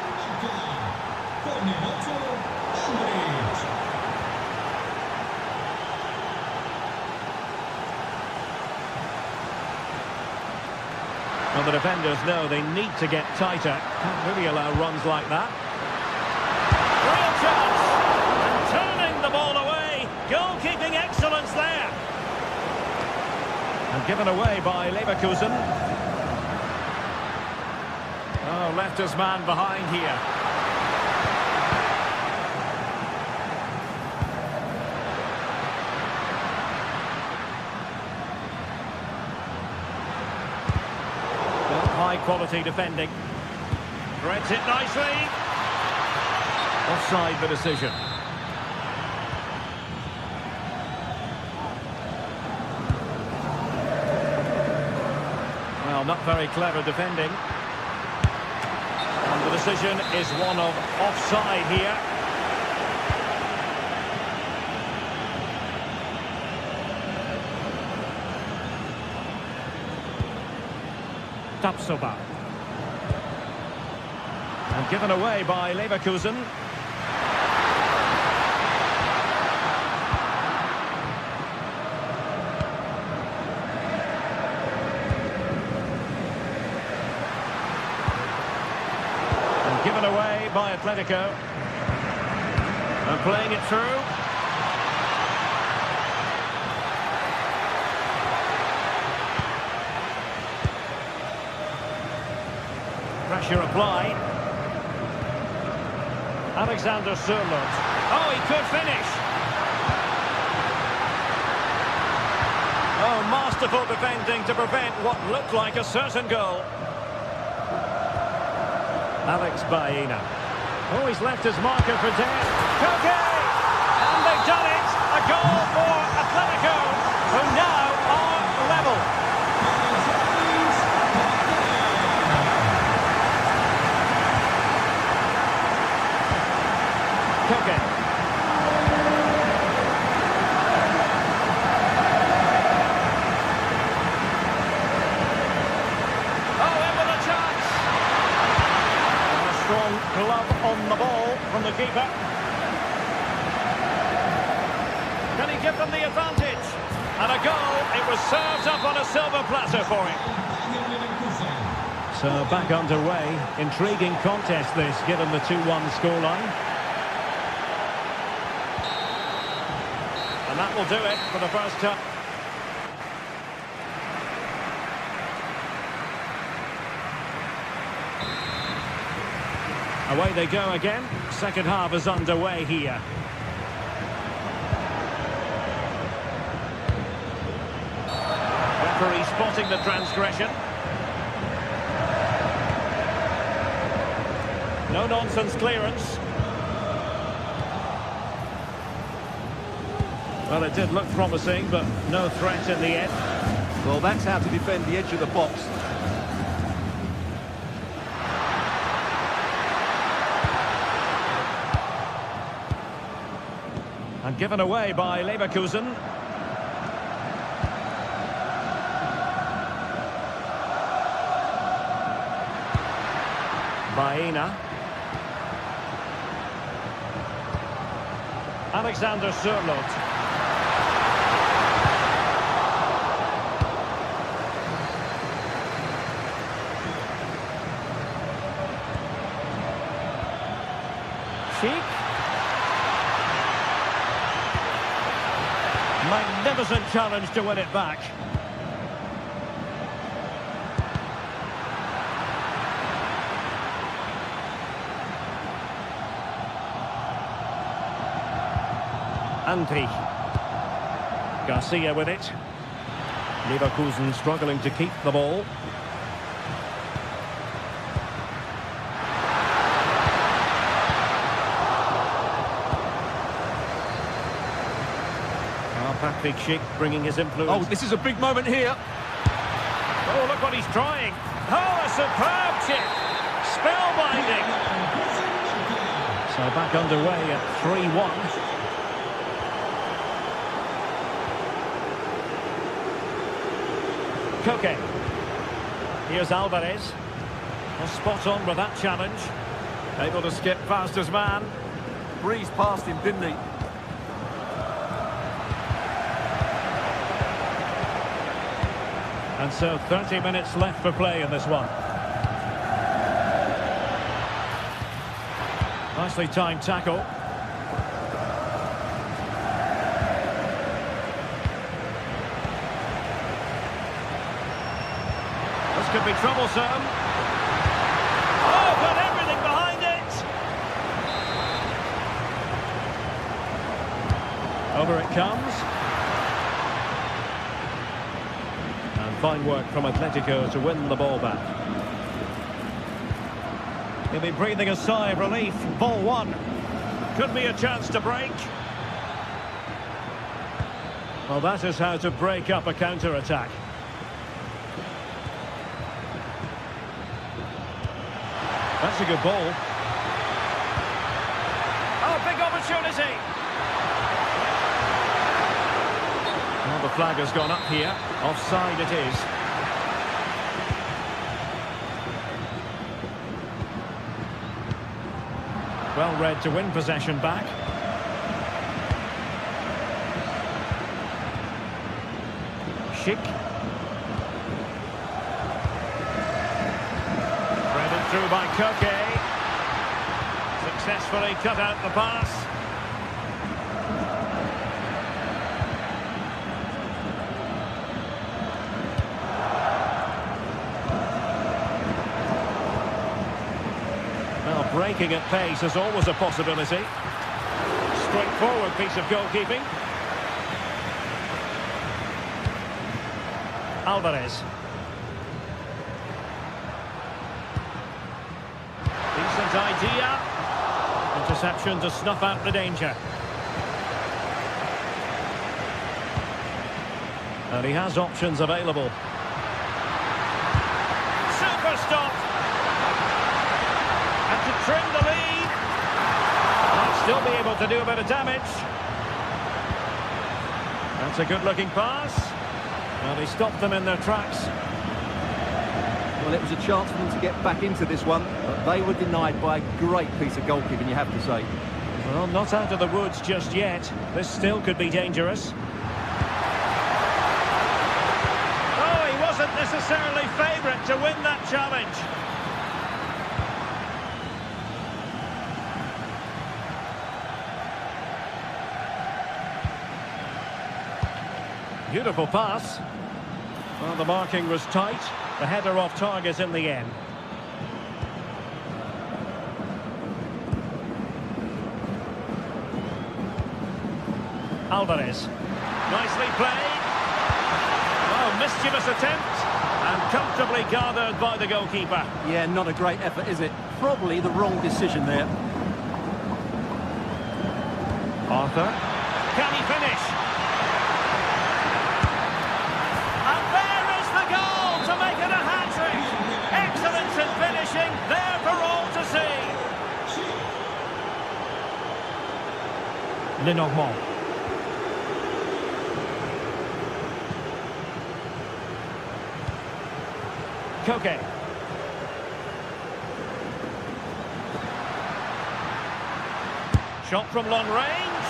Well, the defenders know they need to get tighter. Can't really allow runs like that. Real chance! And turning the ball away. Goalkeeping excellence there. And given away by Leverkusen. Oh, left his man behind here. High-quality defending. Threads it nicely. Offside the decision. Well, not very clever defending. And the decision is one of offside here. Tapsoba. And given away by Leverkusen. played by Atletico. And playing it through. Pressure applied. Alexander Sørloth. Oh, he could finish. Oh, masterful defending to prevent what looked like a certain goal. Alex Baena. Oh, he's left his marker for dead. Koke! And they've done it! A goal for Atletico, who now are level. Koke. Glove on the ball from the keeper. Can he give them the advantage? And a goal. It was served up on a silver platter for him. So back underway. Intriguing contest this, given the 2-1 scoreline. And that will do it for the first time. Away they go again. Second half is underway here. Referee spotting the transgression. No nonsense clearance. Well, it did look promising, but no threat in the end. Well, that's how to defend the edge of the box. And given away by Leverkusen. Baena. Alexander Sørloth. Sheik. Magnificent challenge to win it back. Andri. Garcia with it. Leverkusen struggling to keep the ball. Patrick Schick bringing his influence. Oh, this is a big moment here. Oh, look what he's trying. Oh, a superb chip. Spellbinding. So back underway at 3-1. Koke. Here's Alvarez. Well, spot on with that challenge. Able to skip past his man. Breezed past him, didn't he? And so 30 minutes left for play in this one. Nicely timed tackle. This could be troublesome. Oh, got everything behind it. Over it comes. Fine work from Atletico to win the ball back. He'll be breathing a sigh of relief. Ball one. Could be a chance to break. Well, that is how to break up a counter-attack. That's a good ball. Oh, big opportunity. Well, the flag has gone up here. Offside it is. Well read to win possession back. Schick. Threaded through by Koke. Successfully cut out the pass. Well, breaking at pace is always a possibility. Straightforward piece of goalkeeping. Alvarez. Decent idea. Interception to snuff out the danger. And he has options available. Super stop. And to trim the lead. Might still be able to do a bit of damage. That's a good-looking pass. Well, he stopped them in their tracks. Well, it was a chance for them to get back into this one, but they were denied by a great piece of goalkeeping, you have to say. Well, not out of the woods just yet. This still could be dangerous. Oh, he wasn't necessarily favourite to win that challenge. Beautiful pass. Well, the marking was tight. The header off target in the end. Alvarez. Nicely played. Oh, mischievous attempt. And comfortably gathered by the goalkeeper. Yeah, not a great effort, is it? Probably the wrong decision there. Arthur. Can he finish? And there is the goal to make it a hat-trick. Excellence in finishing, there for all to see. Lenormand. Koke. Shot from long range.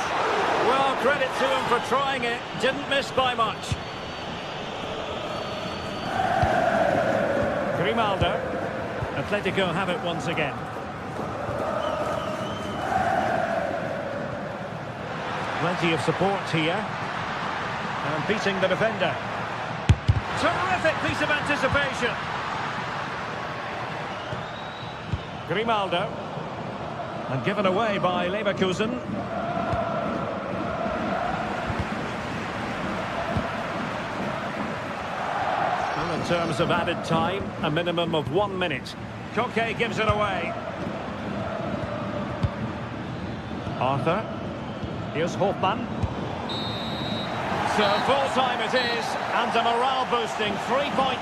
Well, credit to him for trying it. Didn't miss by much. Grimaldo. Atletico have it once again. Plenty of support here. And beating the defender. Terrific piece of anticipation. Grimaldo. And given away by Leverkusen. Well, in terms of added time, a minimum of 1 minute. Koke gives it away. Arthur. Here's Hofmann. So full time it is, and a morale-boosting 3-point.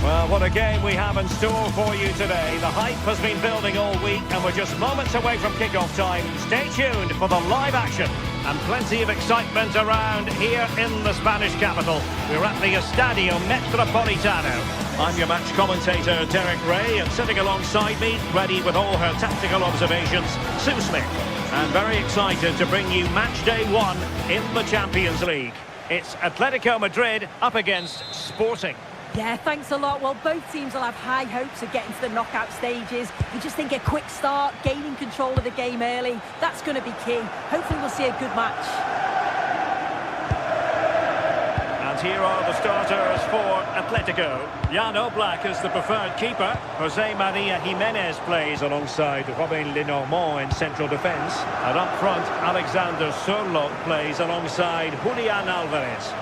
Well, what a game we have in store for you today. The hype has been building all week and we're just moments away from kickoff time. Stay tuned for the live action and plenty of excitement around here in the Spanish capital. We're at the Estadio Metropolitano. I'm your match commentator, Derek Ray, and sitting alongside me, ready with all her tactical observations, Sue Smith. And very excited to bring you match day 1 in the Champions League. It's Atletico Madrid up against Sporting. Yeah, thanks a lot. Well, both teams will have high hopes of getting to the knockout stages. You just think a quick start, gaining control of the game early, that's going to be key. Hopefully we'll see a good match. And And here are the starters for Atletico. Jan Oblak is the preferred keeper. Jose Maria Jimenez plays alongside Robin Lenormand in central defence. And up front, Alexander Sørloth plays alongside Julian Alvarez.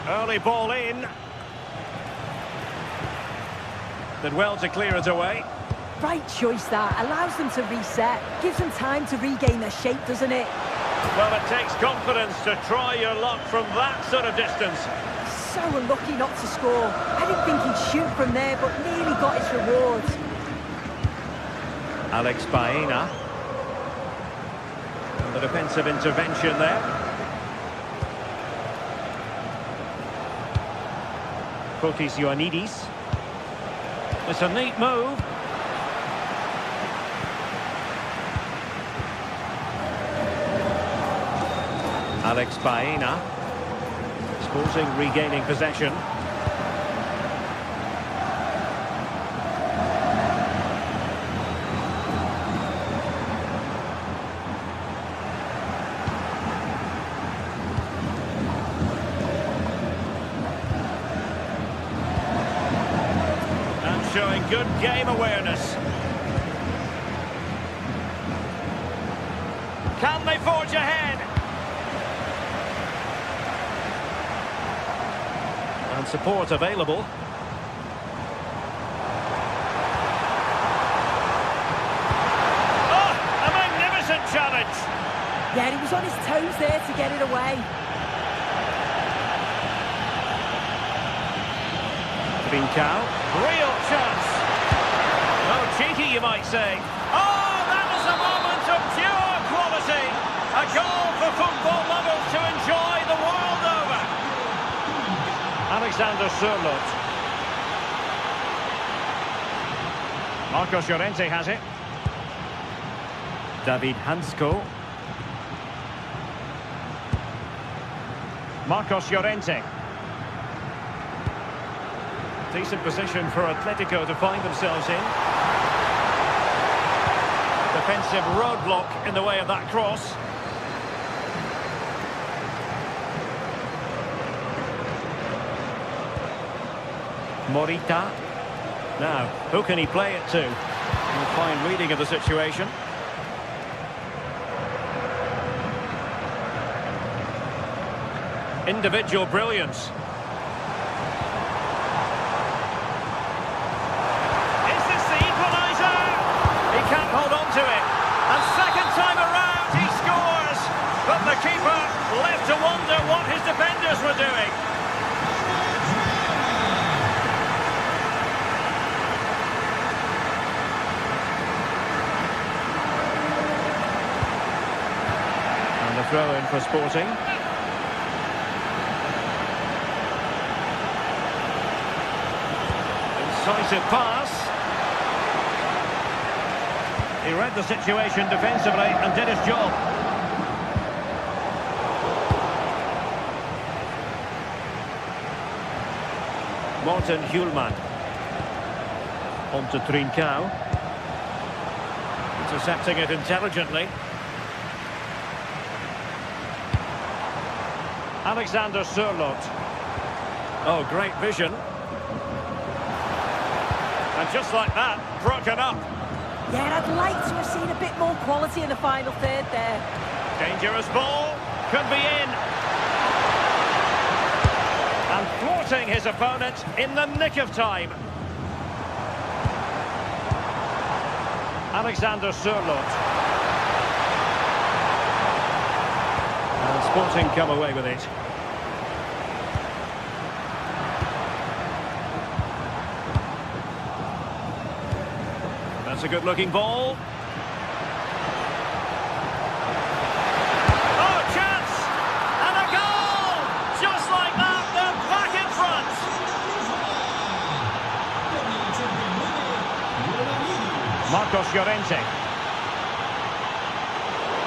Early ball in. Did well to clear it away. Right choice that. Allows them to reset. Gives them time to regain their shape, doesn't it? Well, it takes confidence to try your luck from that sort of distance. So unlucky not to score. I didn't think he'd shoot from there, but nearly got his rewards. Alex Baena. And the defensive intervention there. Fotis Ioannidis. It's a neat move. Alex Baena. Sporting regaining possession. And showing good game awareness. Can they forge ahead? And support available. Oh, a magnificent challenge. Yeah, he was on his toes there to get it away. Trincao, real chance. Oh, cheeky, you might say. Oh, that was a moment of pure quality. A goal for football lovers to enjoy the world over. Alexander Sørloth. Marcos Llorente has it. David Hansko. Marcos Llorente. Decent position for Atletico to find themselves in. Defensive roadblock in the way of that cross. Morita. Now, who can he play it to? A fine reading of the situation. Individual brilliance. Is this the equaliser? He can't hold on to it. And second time around, he scores. But the keeper left to wonder what his defenders were doing. Throw in for Sporting. Incisive pass. He read the situation defensively and did his job. Morten Hjulman. On to Trincao. Intercepting it intelligently. Alexander Sørloth. Oh, great vision. And just like that, broken up. Yeah, I'd like to have seen a bit more quality in the final third there. Dangerous ball. Could be in. And thwarting his opponent in the nick of time. Alexander Sørloth. And Sporting come away with it. That's a good-looking ball. Oh, chance! And a goal! Just like that, they're back in front. Marcos Llorente.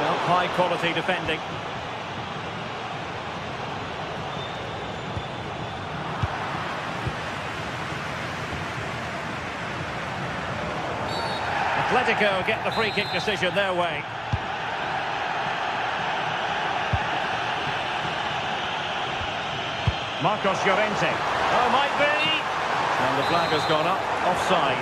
Well, high-quality defending. Atletico get the free kick decision their way. Marcos Llorente. Oh, might be. And the flag has gone up. Offside.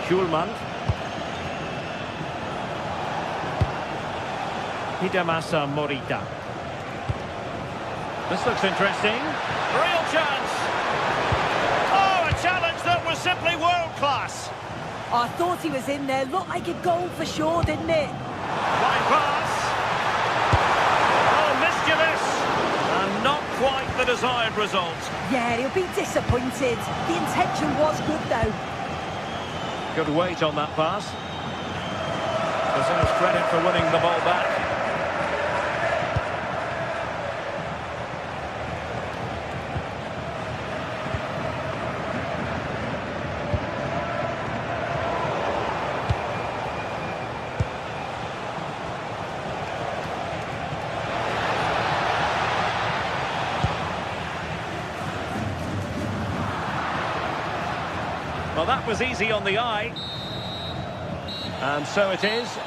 Schulman. Hidemasa Morita. This looks interesting. Real chance. Oh, a challenge that was simply world-class. I thought he was in there. Looked like a goal for sure, didn't it? Line pass. Oh, mischievous. And not quite the desired result. Yeah, he'll be disappointed. The intention was good, though. Good weight on that pass. Deserves credit for winning the ball back. Well, that was easy on the eye. And so it is.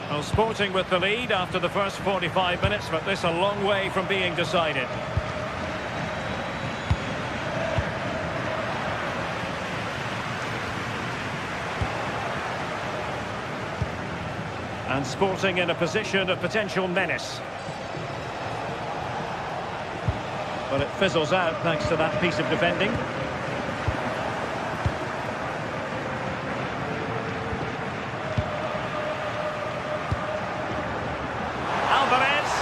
Well, Sporting with the lead after the first 45 minutes, but this a long way from being decided. And Sporting in a position of potential menace. But it fizzles out thanks to that piece of defending. Alvarez.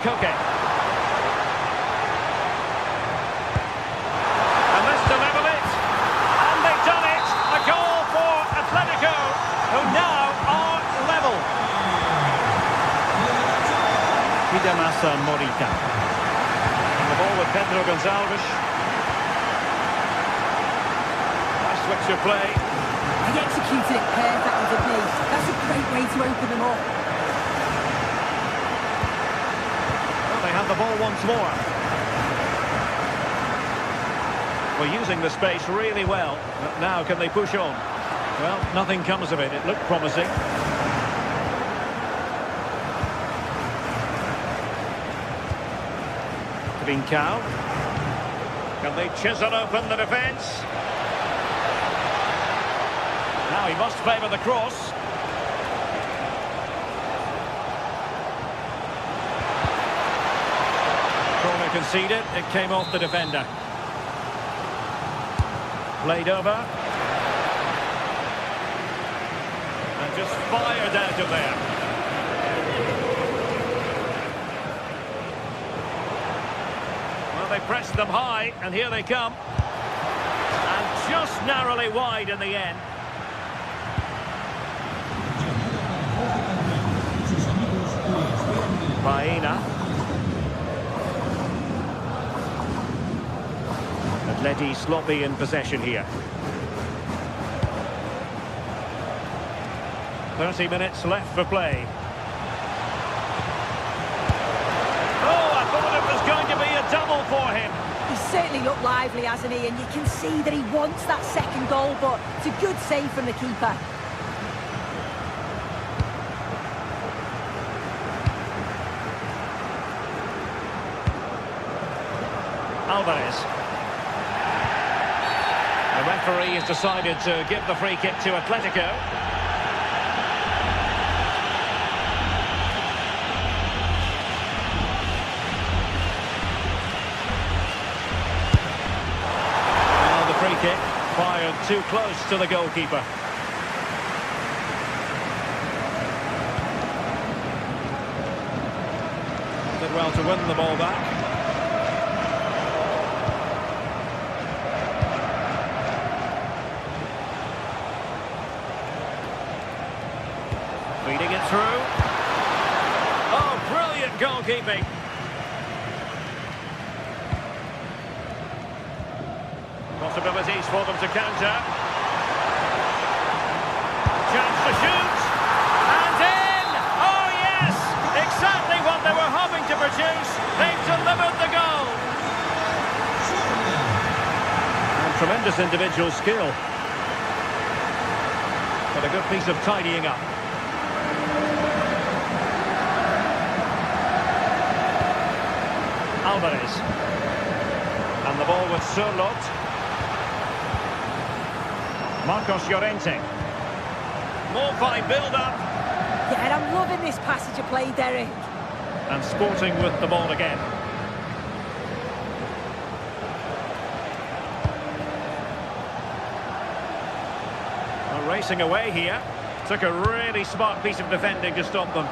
Koke. And this to level it. And they've done it. A goal for Atletico, who now are level. Hidemasa Morita. And the ball with Pedro Gonçalves. Nice switch of play. He executed it perfectly, didn't he? That's a great way to open them up. Well, they have the ball once more. We're using the space really well. But now can they push on? Well, nothing comes of it. It looked promising. Trincao. Can they chisel open the defence? Now he must favour the cross. Corner conceded. It came off the defender. Played over. And just fired out of there. They pressed them high, and here they come. And just narrowly wide in the end. Baena. Atleti sloppy in possession here. 30 minutes left for play. Going to be a double for him. He's certainly looked lively, hasn't he? And you can see that he wants that second goal, but it's a good save from the keeper. Alvarez. The referee has decided to give the free kick to Atletico. Kick fired too close to the goalkeeper. Did well to win the ball back. Feeding it through. Oh, brilliant goalkeeping. Possibilities for them to counter. Chance to shoot. And in! Oh yes! Exactly what they were hoping to produce. They've Tremendous individual skill. But a good piece of tidying up. Alvarez. And the ball with Sørloth. Marcos Llorente. More fine build-up. Yeah, and I'm loving this passage of play, Derek. And Sporting with the ball again. Well, racing away here. Took a really smart piece of defending to stop them.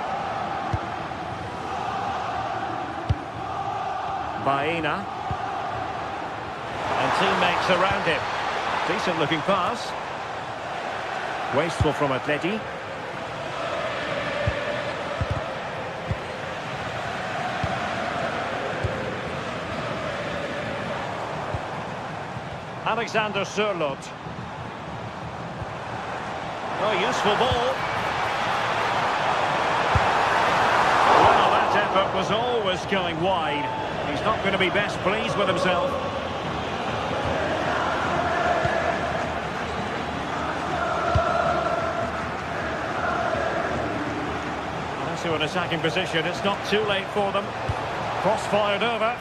Baena. And teammates around him. Decent looking pass. Wasteful from Atleti. Alexander Sørloth. Oh, useful ball. Well, that effort was always going wide. He's not going to be best pleased with himself. To an attacking position, it's not too late for them. Cross fired over.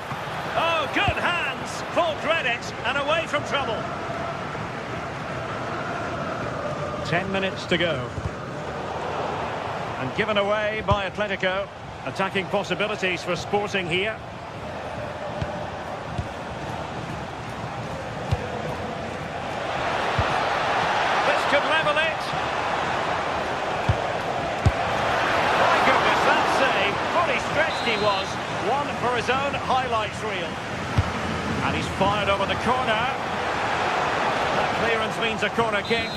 Oh, good hands! Full credit, and away from trouble. 10 minutes to go. And given away by Atletico. Attacking possibilities for Sporting here. This could level it. Stretched he was, one for his own highlights reel. And he's fired over the corner. That clearance means a corner kick.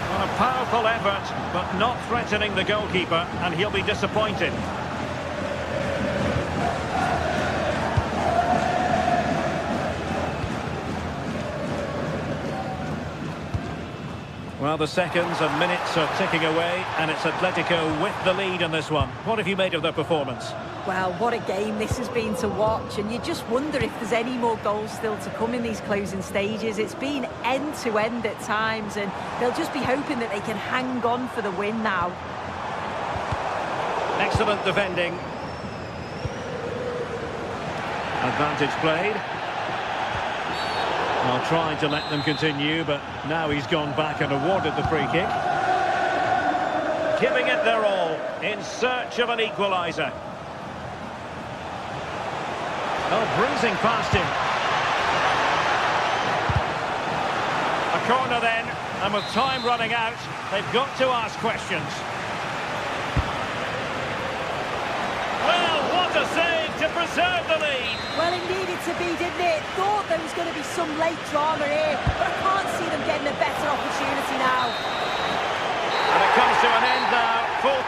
Well, a powerful effort, but not threatening the goalkeeper, and he'll be disappointed. Well, the seconds and minutes are ticking away, and it's Atletico with the lead in this one. What have you made of their performance? Well, what a game this has been to watch, and you just wonder if there's any more goals still to come in these closing stages. It's been end-to-end at times, and they'll just be hoping that they can hang on for the win now. Excellent defending. Advantage played. Well, trying to let them continue, but now he's gone back and awarded the free kick. Giving it their all, in search of an equaliser. Oh, breezing past him. A corner then, and with time running out, they've got to ask questions. Well, what a save to preserve the lead. Well, it needed to be, didn't it? Thought there was going to be some late drama here, but I can't see them getting a better opportunity now. And it comes to an end now. Full.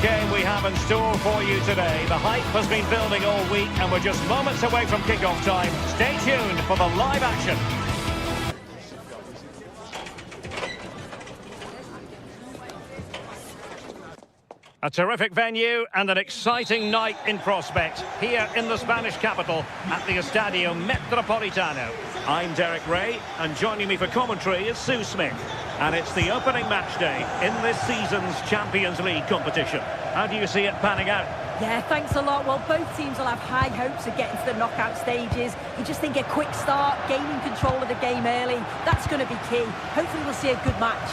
game we have in store for you today. The hype has been building all week and we're just moments away from kick-off time. Stay tuned for the live action. A terrific venue and an exciting night in prospect here in the Spanish capital at the Estadio Metropolitano. I'm Derek Ray, and joining me for commentary is Sue Smith. And it's the opening match day in this season's Champions League competition. How do you see it panning out? Yeah, thanks a lot. Well, both teams will have high hopes of getting to the knockout stages. You just think a quick start, gaining control of the game early, that's going to be key. Hopefully we'll see a good match.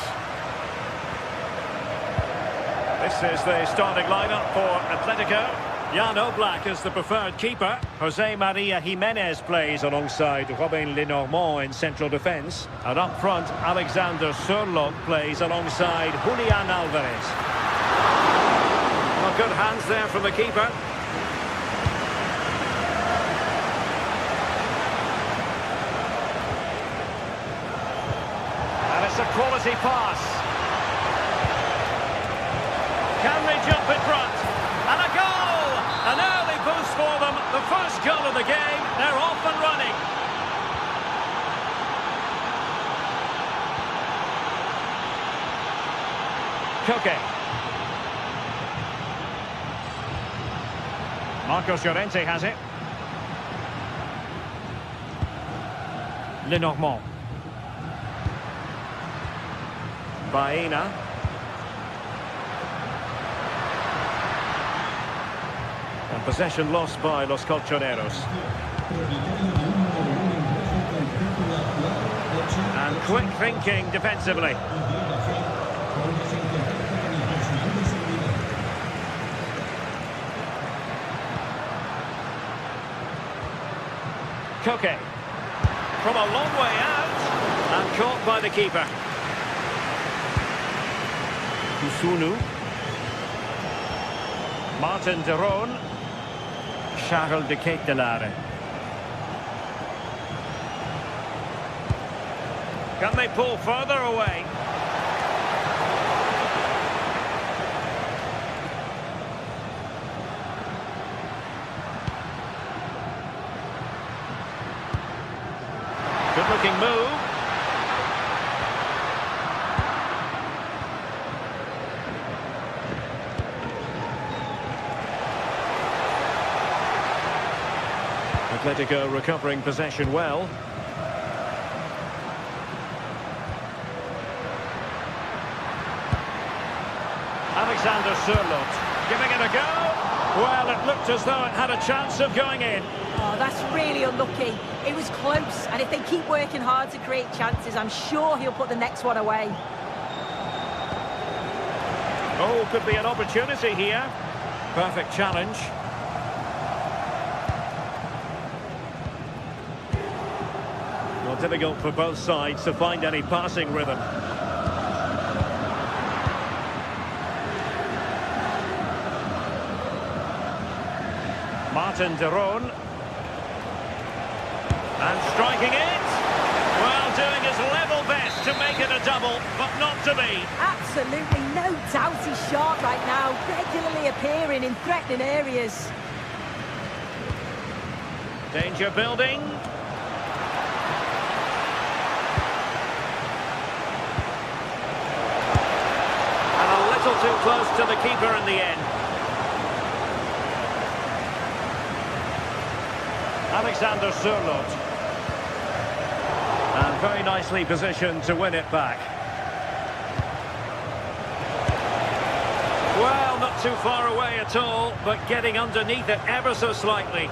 This is the starting lineup for Atletico. Jan Oblak is the preferred keeper. Jose Maria Jimenez plays alongside Robin Lenormand in central defence. And up front, Alexander Sørloth plays alongside Julian Alvarez. Well, good hands there from the keeper. And it's a quality pass. Can they jump in front? And a goal! An early boost for them. The first goal of the game. They're off and running. Koke. Marcos Llorente has it. Lenormand. Baena. And possession lost by Los Colchoneros. And quick thinking defensively. Koke. From a long way out. And caught by the keeper. Kusunu. Martin de Roon. Charles de Ketelaere. Can they pull further away? Good looking move. Atletico recovering possession well. Alexander Sørloth giving it a go. Well, it looked as though it had a chance of going in. Oh, that's really unlucky. It was close, and if they keep working hard to create chances, I'm sure he'll put the next one away. Oh, could be an opportunity here. Perfect challenge. Well, difficult for both sides to find any passing rhythm. Martin de Roon. And striking it. Well, doing his level best to make it a double, but not to be. Absolutely no doubt he's sharp right now, regularly appearing in threatening areas. Danger building. And a little too close to the keeper in the end. Alexander Sørloth. And very nicely positioned to win it back. Well, not too far away at all, but getting underneath it ever so slightly.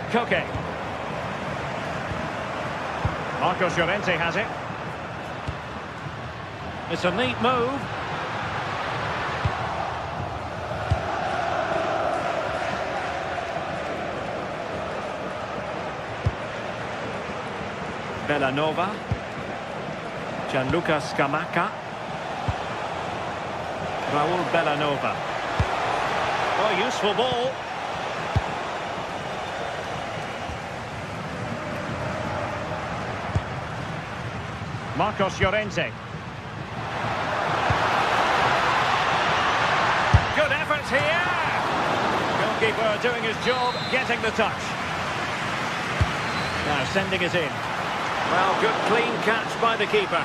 Koke. Marcos Llorente has it. It's a neat move. Bellanova. Gianluca Scamacca. Raul Bellanova. Oh, useful ball. Marcos Llorente. Good effort here. Goalkeeper doing his job, getting the touch. Now sending it in. Well, good clean catch by the keeper.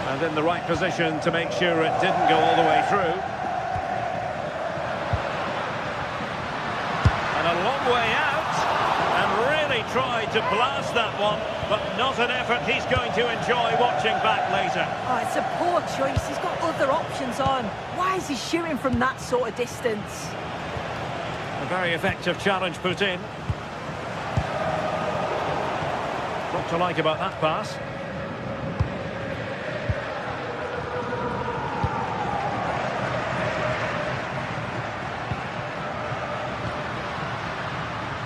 And in the right position to make sure it didn't go all the way through. And a long way out. And really tried to blast that one. But not an effort he's going to enjoy watching back later. Oh, it's a poor choice. He's got other options on. Why is he shooting from that sort of distance? A very effective challenge put in. What to like about that pass?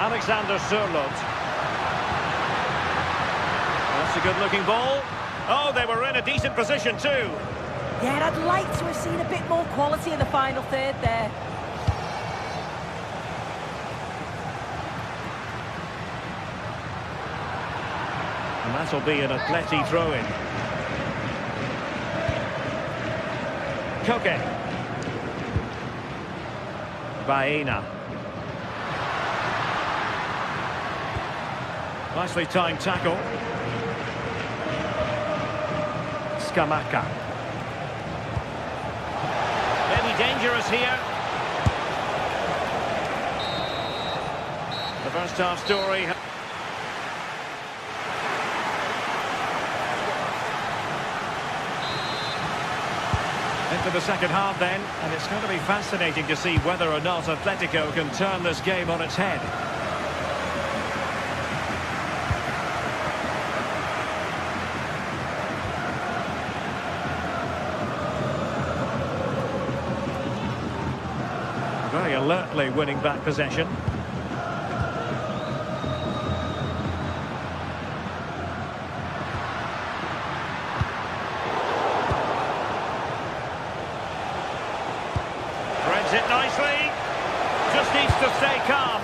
Alexander Sørloth. That's a good-looking ball. Oh, they were in a decent position too. Yeah, I'd like to have seen a bit more quality in the final third there. And that'll be an Atleti throw-in. Koke. Baena. Nicely timed tackle. Scamacca. Maybe dangerous here. The first half story. Into the second half then, and it's going to be fascinating to see whether or not Atletico can turn this game on its head. Very alertly winning back possession. Threads it nicely. Just needs to stay calm.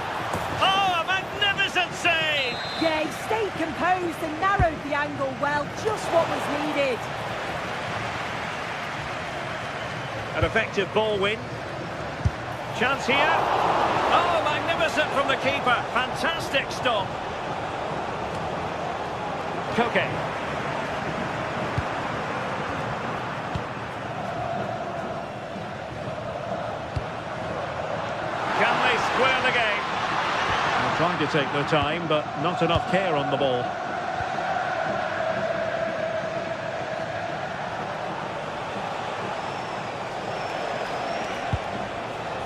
Oh, a magnificent save! Yeah, he stayed composed and narrowed the angle well. Just what was needed. An effective ball win. Chance here. Oh, magnificent from the keeper. Fantastic stop. Koke. Can they square the game? They're trying to take their time, but not enough care on the ball.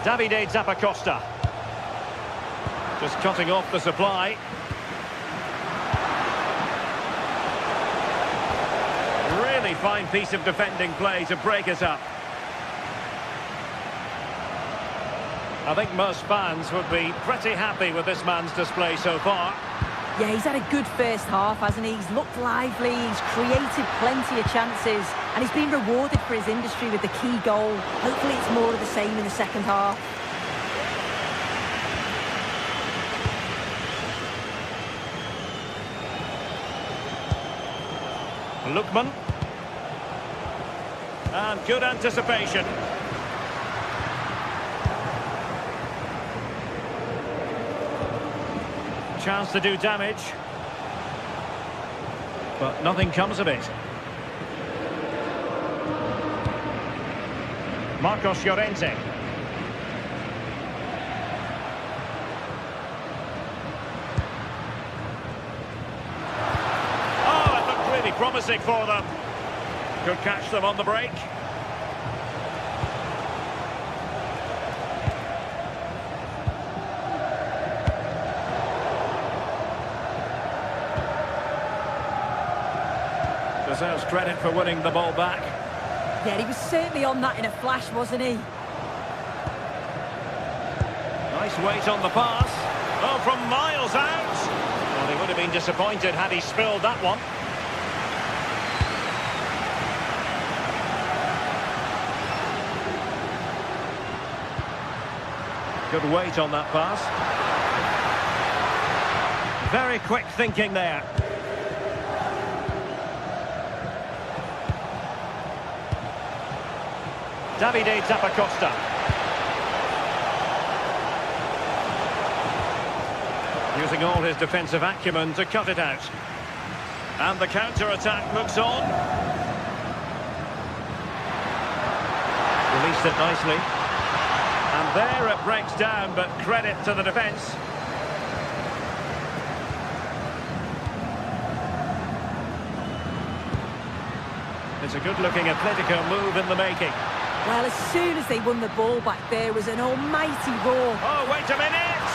Davide Zappacosta. Just cutting off the supply. Really fine piece of defending play to break it up. I think most fans would be pretty happy with this man's display so far. Yeah, he's had a good first half, hasn't he? He's looked lively, he's created plenty of chances, and he's been rewarded for his industry with the key goal. Hopefully it's more of the same in the second half. Lookman. And good anticipation. Chance to do damage. But nothing comes of it. Marcos Llorente. Oh, it looked really promising for them. Could catch them on the break. Deserves credit for winning the ball back. Yeah, he was certainly on that in a flash, wasn't he? Nice weight on the pass. Oh, from miles out. Well, he would have been disappointed had he spilled that one. Good weight on that pass. Very quick thinking there. Davide Zappacosta. Using all his defensive acumen to cut it out. And the counter-attack looks on. Released it nicely. And there it breaks down, but credit to the defence. It's a good-looking Atletico move in the making. Well, as soon as they won the ball back, there was an almighty roar. Oh, wait a minute!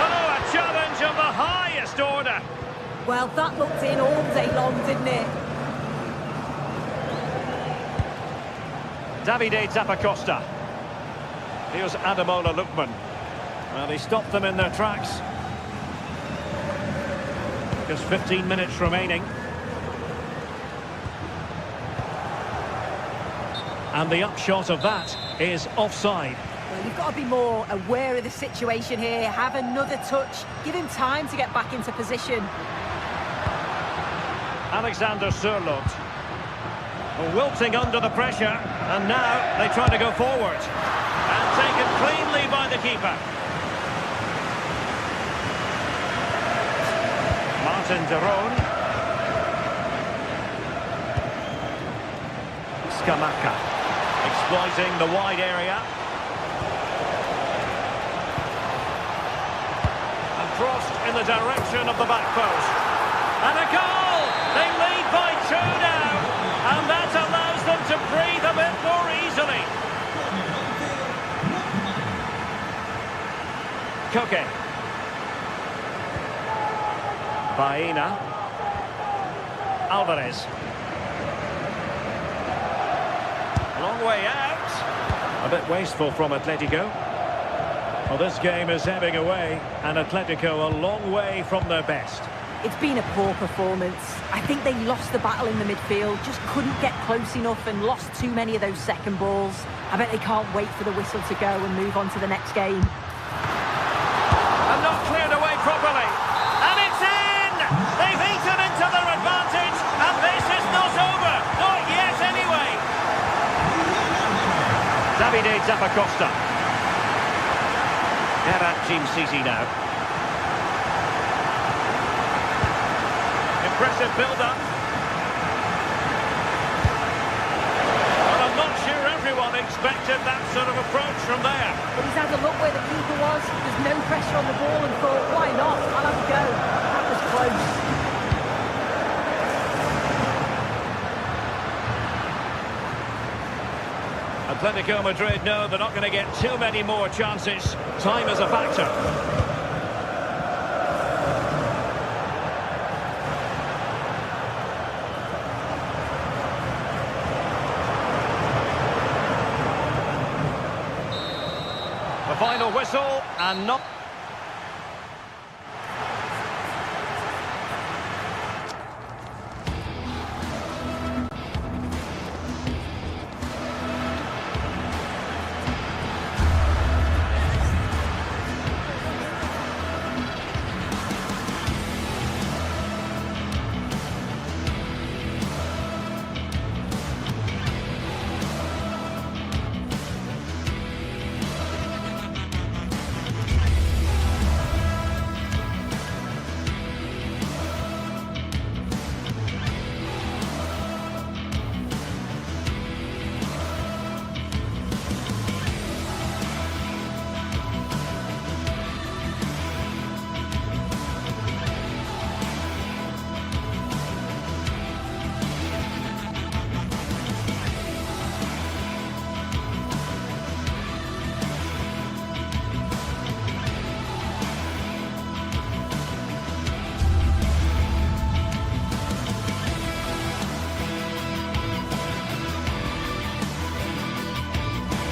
Oh, a challenge of the highest order. Well, that looked in all day long, didn't it? Davide Zappacosta. Here's Ademola Lookman. Well, he stopped them in their tracks. Just 15 minutes remaining. And the upshot of that is offside. Well, you've got to be more aware of the situation here. Have another touch. Give him time to get back into position. Alexander Sørloth. Wilting under the pressure. And now they try to go forward. And taken cleanly by the keeper. Martin de Roon. Scamacca. Exploiting the wide area. And crossed in the direction of the back post. And a goal! They lead by 2 now. And that allows them to breathe a bit more easily. Koke. Baena. Alvarez. Long way out. A bit wasteful from Atletico. Well, this game is ebbing away, and Atletico a long way from their best. It's been a poor performance. I think they lost the battle in the midfield, just couldn't get close enough and lost too many of those second balls. I bet they can't wait for the whistle to go and move on to the next game. And not cleared away properly. And it's in! They've eaten into their advantage, and this is not over. Not yet, anyway. Davide Zappacosta. Gerard Jim-Sisi now. Impressive build-up. Well, I'm not sure everyone expected that sort of approach from there. But he's had a look where the keeper was. There's no pressure on the ball and thought, why not? I'll have a go. That was close. Atletico Madrid know they're not going to get too many more chances. Time is a factor. The final whistle and not...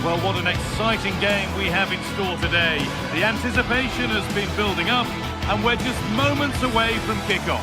Well, what an exciting game we have in store today. The anticipation has been building up, and we're just moments away from kickoff.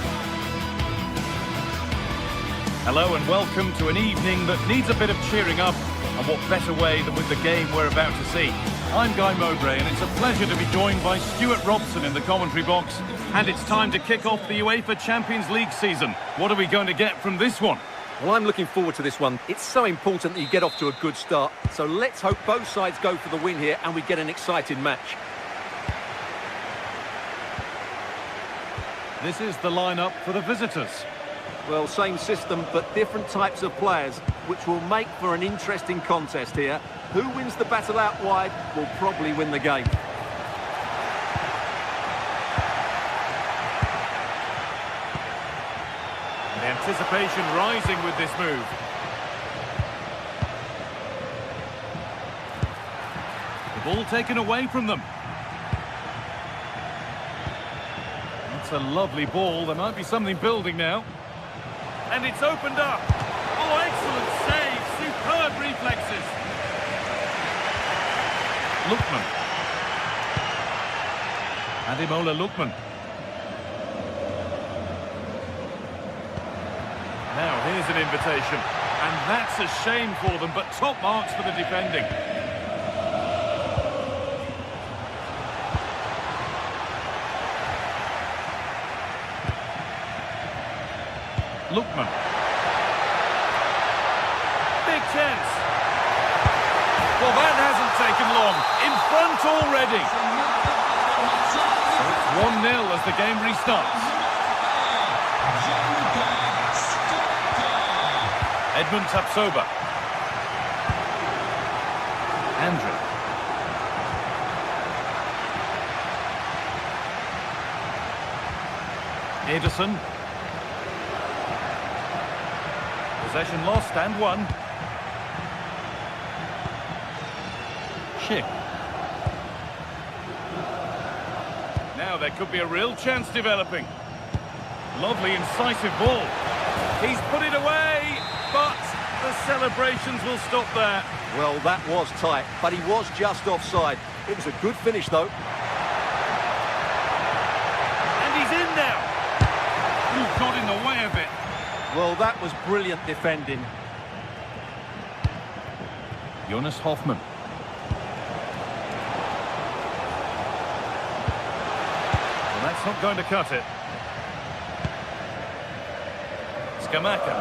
Hello and welcome to an evening that needs a bit of cheering up, and what better way than with the game we're about to see. I'm Guy Mowbray, and it's a pleasure to be joined by Stuart Robson in the commentary box. And it's time to kick off the UEFA Champions League season. What are we going to get from this one? Well, I'm looking forward to this one. It's so important that you get off to a good start. So let's hope both sides go for the win here and we get an exciting match. This is the lineup for the visitors. Well, same system, but different types of players, which will make for an interesting contest here. Who wins the battle out wide will probably win the game. The anticipation rising with this move. The ball taken away from them. It's a lovely ball. There might be something building now. And it's opened up. Oh, excellent save. Superb reflexes. Lookman. Ademola Lookman. Now, here's an invitation. And that's a shame for them, but top marks for the defending. Lookman. Big chance. Well, that hasn't taken long. In front already. So it's 1-0 as the game restarts. Edmund Tapsoba. Andrić. Ederson. Possession lost and won. Schick. Now there could be a real chance developing. Lovely incisive ball. He's put it away, but the celebrations will stop there. Well, that was tight, but he was just offside. It was a good finish, though. And he's in now. Ooh, got in the way of it. Well, that was brilliant defending. Jonas Hoffmann. Well, that's not going to cut it. Scamacca.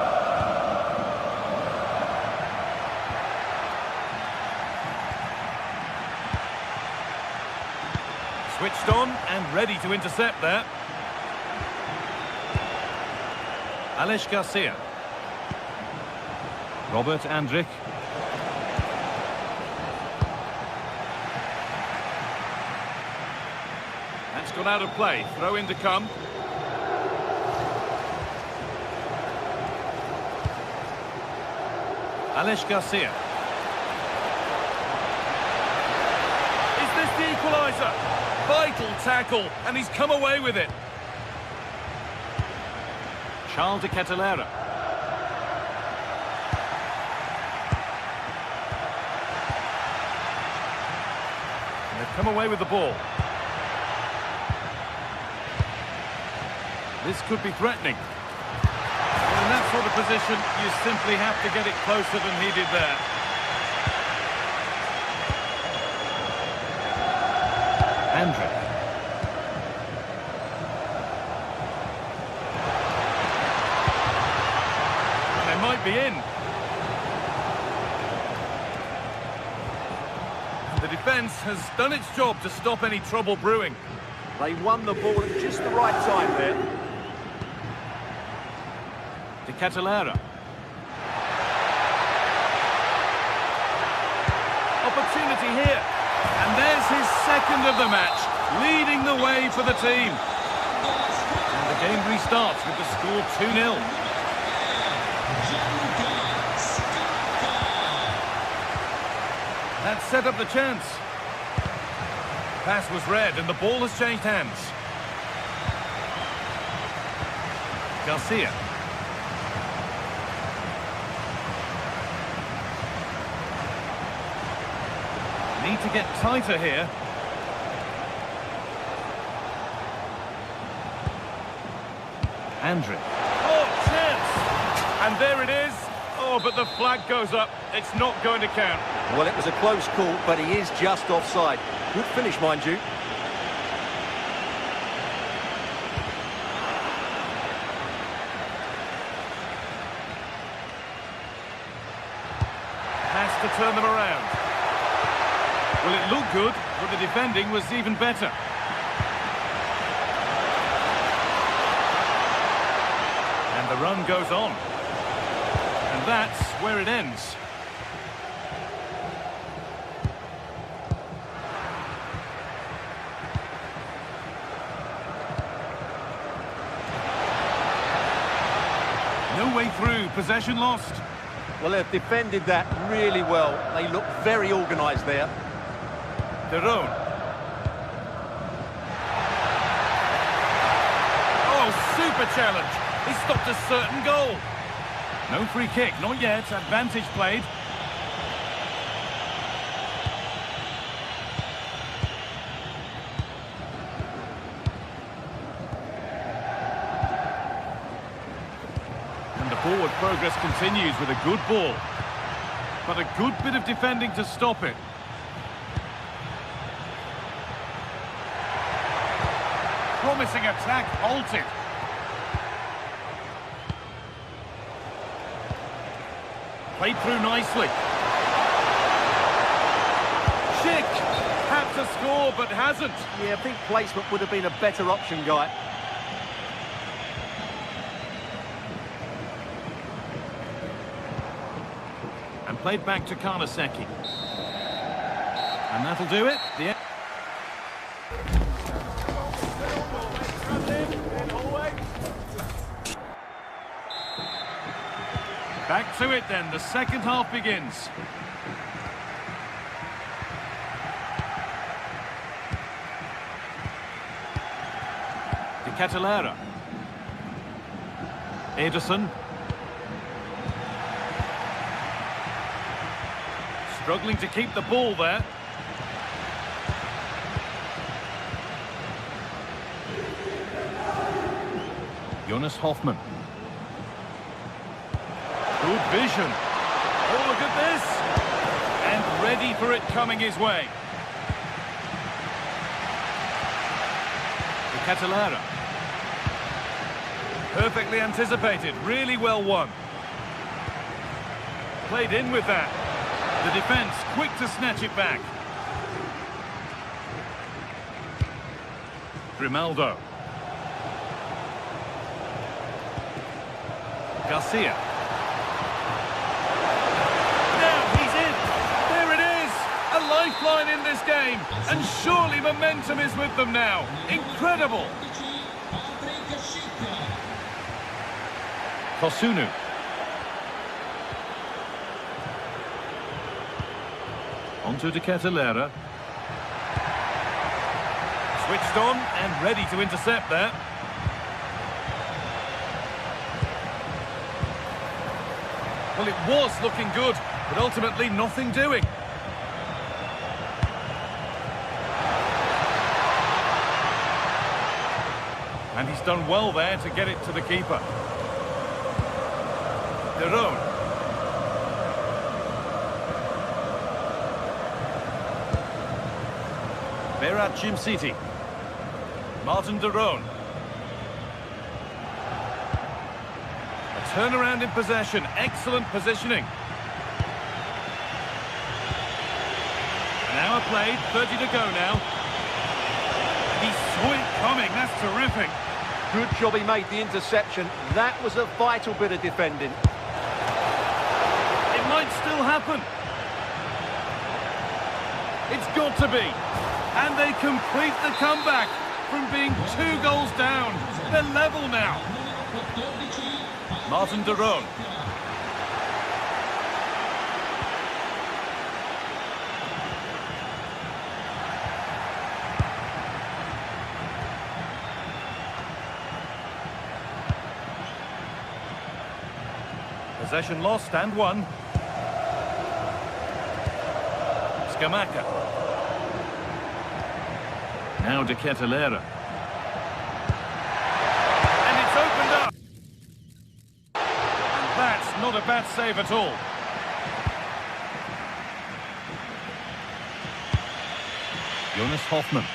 Switched on and ready to intercept there. Aleix Garcia. Robert Andrich. That's gone out of play. Throw in to come. Aleix Garcia. Is this the equaliser? Vital tackle, and he's come away with it. Charles de Ketelaere. And they've come away with the ball. This could be threatening. Well, in that sort of position, you simply have to get it closer than he did there. Andrić. Might be in. The defence has done its job to stop any trouble brewing. They won the ball at just the right time there. De Ketelaere. Opportunity here. And there's his second of the match, leading the way for the team. And the game restarts with the score 2-0. That set up the chance. Pass was read and the ball has changed hands. Garcia. Need to get tighter here. Andrić. Oh, chance! And there it is. Oh, but the flag goes up. It's not going to count. Well, it was a close call, but he is just offside. Good finish, mind you. Has to turn them around. Well, it looked good, but the defending was even better. And the run goes on. And that's where it ends. No way through, possession lost. Well, they've defended that really well. They look very organised there. Derone. Oh, super challenge. He stopped a certain goal. No free kick, not yet. Advantage played. And the forward progress continues with a good ball. But a good bit of defending to stop it. Promising attack halted. Played through nicely. Schick had to score but hasn't. Yeah, I think placement would have been a better option, Guy. And played back to Karnaseki. And that'll do it. Back to it then, the second half begins. De Catalera. Ederson. Struggling to keep the ball there. Jonas Hoffmann. Good vision. Oh, look at this. And ready for it coming his way. De Catalera. Perfectly anticipated. Really well won. Played in with that. The defence quick to snatch it back. Grimaldo. Garcia. Lifeline in this game, and surely momentum is with them now. Incredible. Kosunu. Onto De Catalera. Switched on and ready to intercept there. Well, it was looking good, but ultimately nothing doing. And he's done well there to get it to the keeper. Derone. Berat City. Martin Derone. A turnaround in possession. Excellent positioning. An hour played, 30 to go now. He saw it coming, that's terrific. Good job he made the interception. That was a vital bit of defending. It might still happen. It's got to be. And they complete the comeback from being 2 goals down. They're level now. Martin Derone. Possession lost and won. Scamacca. Now De Catalera. And it's opened up. And That's not a bad save at all. Jonas Hoffmann.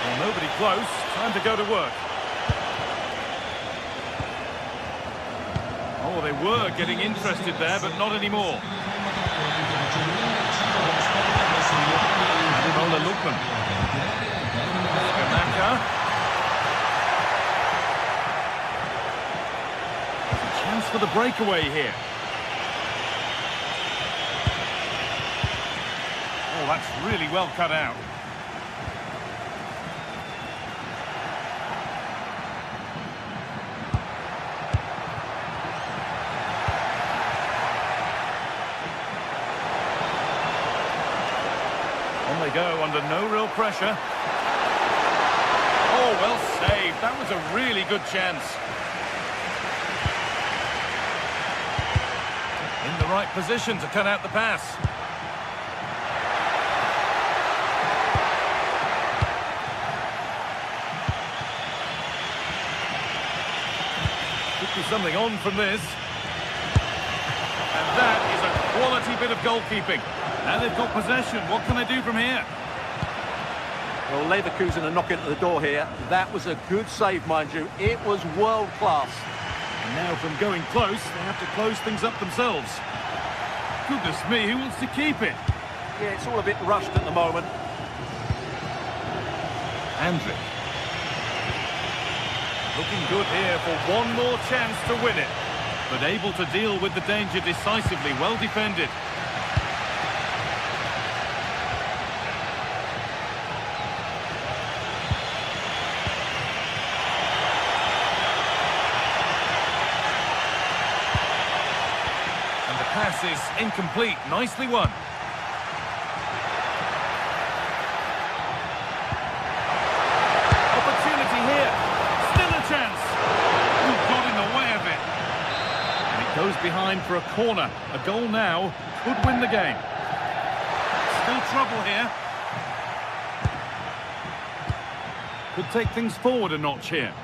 Well, nobody close. Time to go to work. Oh, they were getting interested there, but not anymore. Ademola Lookman. Skamaka. There's a chance for the breakaway here. Oh, that's really well cut out. On they go under no real pressure. Oh, well saved. That was a really good chance. In the right position to cut out the pass. Could be something on from this. And that is a quality bit of goalkeeping. Now they've got possession. What can they do from here? Well, Leverkusen are knocking at the door here. That was a good save, mind you. It was world class. And now from going close, they have to close things up themselves. Goodness me, who wants to keep it? Yeah, it's all a bit rushed at the moment. Andrick. Looking good here for one more chance to win it. But able to deal with the danger decisively. Well defended. Pass is incomplete. Nicely won. Opportunity here. Still a chance. Who got in the way of it? And it goes behind for a corner. A goal now could win the game. Still trouble here. Could take things forward a notch here.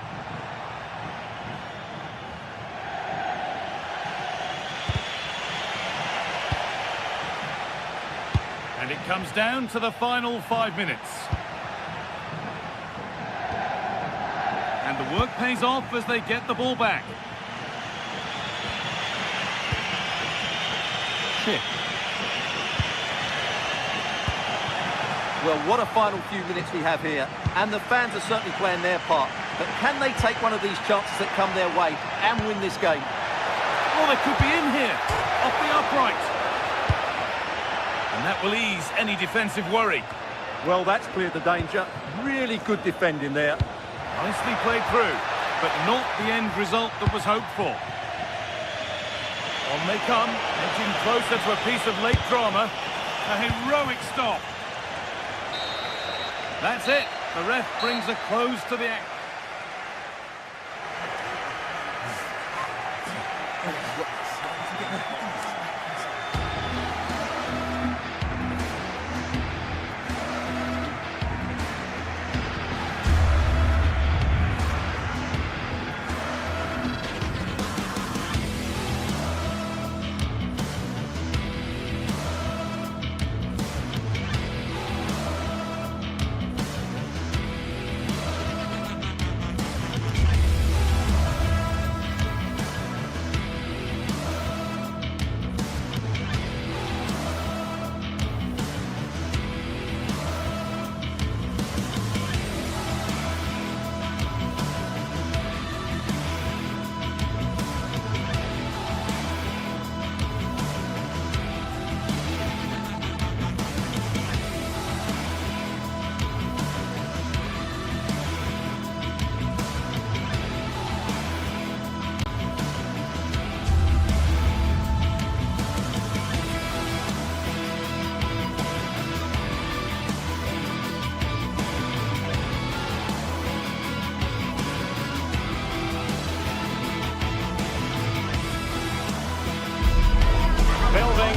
And it comes down to the final 5 minutes. And the work pays off as they get the ball back. Chip. Well, what a final few minutes we have here. And the fans are certainly playing their part. But can they take one of these chances that come their way and win this game? Oh, they could be in here. Off the upright. And that will ease any defensive worry. Well, that's cleared the danger. Really good defending there. Nicely played through, but not the end result that was hoped for. On they come, edging closer to a piece of late drama. A heroic stop. That's it. The ref brings a close to the act.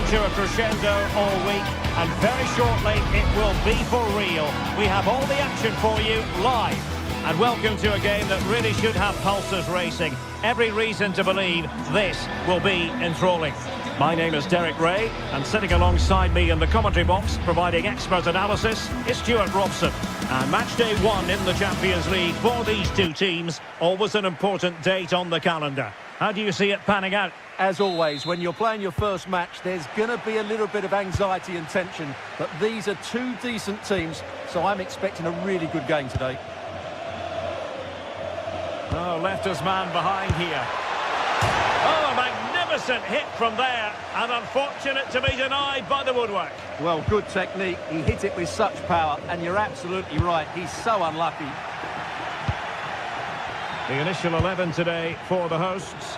To a crescendo all week, and very shortly it will be for real. We have all the action for you live. and welcome to a game that really should have pulses racing. Every reason to believe this will be enthralling. My name is Derek Ray, and sitting alongside me in the commentary box, providing expert analysis, is Stuart Robson. And match day 1 in the Champions League for these two teams, always an important date on the calendar. How do you see it panning out? As always, when you're playing your first match, there's going to be a little bit of anxiety and tension. But these are two decent teams, so I'm expecting a really good game today. Oh, left his man behind here. Oh, a magnificent hit from there, and unfortunate to be denied by the woodwork. Well, good technique. He hit it with such power, and you're absolutely right. He's so unlucky. The initial 11 today for the hosts.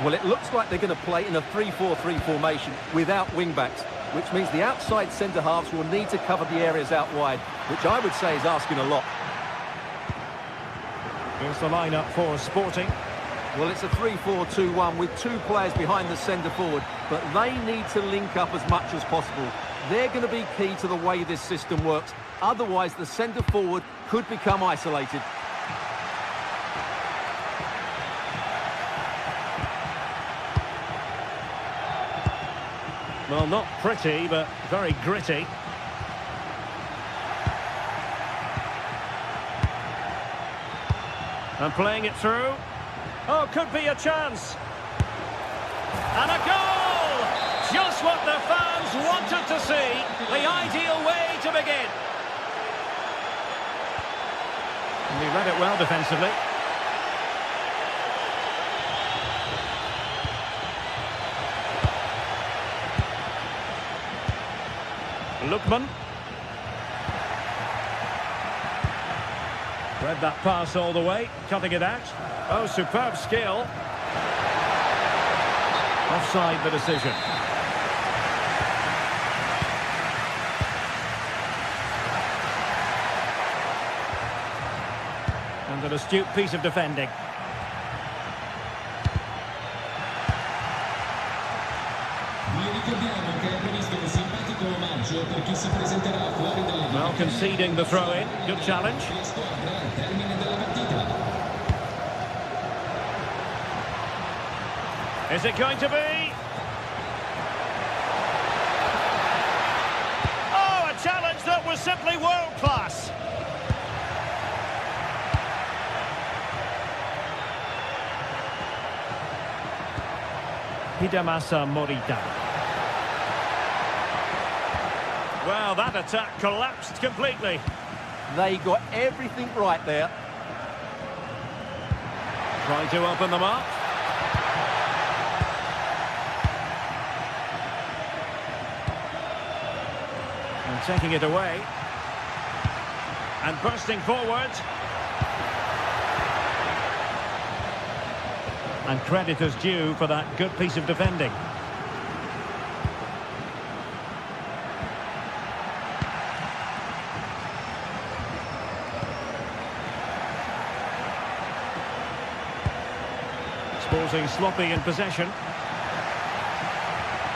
Well, it looks like they're going to play in a 3-4-3 formation without wing-backs, which means the outside centre-halves will need to cover the areas out wide, which I would say is asking a lot. Here's the lineup for Sporting. Well, it's a 3-4-2-1 with two players behind the centre-forward, but they need to link up as much as possible. They're going to be key to the way this system works. Otherwise, the centre-forward could become isolated. Well, not pretty, but very gritty. And playing it through. Oh, could be a chance. And a goal! Just what the fans wanted to see. The ideal way to begin. And he read it well defensively. Lookman. Read that pass all the way, cutting it out. Oh, superb skill. Offside the decision. And an astute piece of defending. Well, conceding the throw-in. Good challenge. Is it going to be? Oh, a challenge that was simply world-class. Hidemasa Morita. Well, that attack collapsed completely. They got everything right there. Trying to open them up. And taking it away. And bursting forward. And credit is due for that good piece of defending. Sporting sloppy in possession.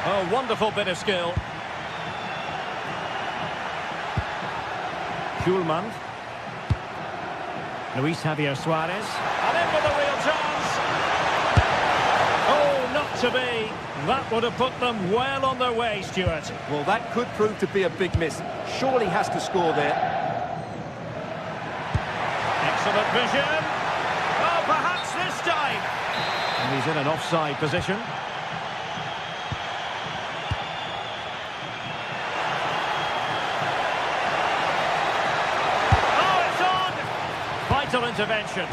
Oh, wonderful bit of skill. Schulman. Luis Javier Suarez. And in with a real chance. Oh, not to be. That would have put them well on their way, Stuart. Well, that could prove to be a big miss. Surely has to score there. Excellent vision. Oh, perhaps this time. And he's in an offside position. Oh, it's on! Vital intervention.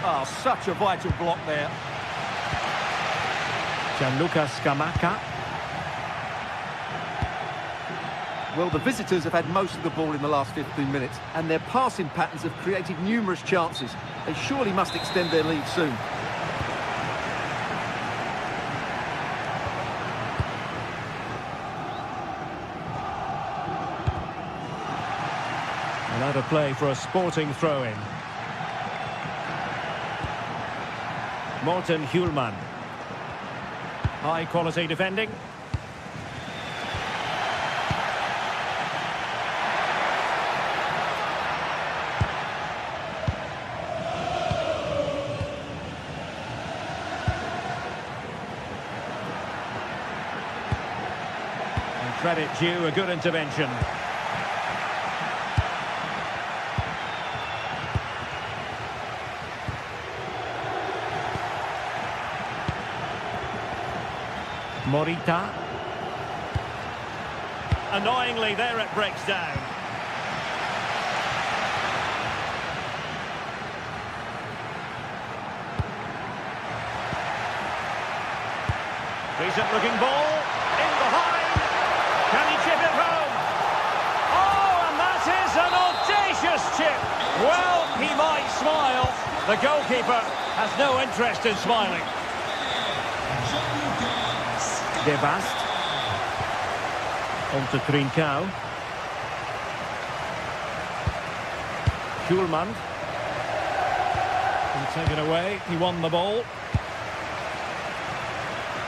Oh, such a vital block there. Gianluca Scamacca. Well, the visitors have had most of the ball in the last 15 minutes, and their passing patterns have created numerous chances. They surely must extend their lead soon. And out of play for a Sporting throw-in. Morten Hjulman. High quality defending. Credit due, a good intervention. Morita. Annoyingly, there it breaks down. Decent looking ball, in behind. Can he chip it home? Oh, and that is an audacious chip. Well, he might smile. The goalkeeper has no interest in smiling. De Bast. On to Trincao. Schulman. And taken away, he won the ball.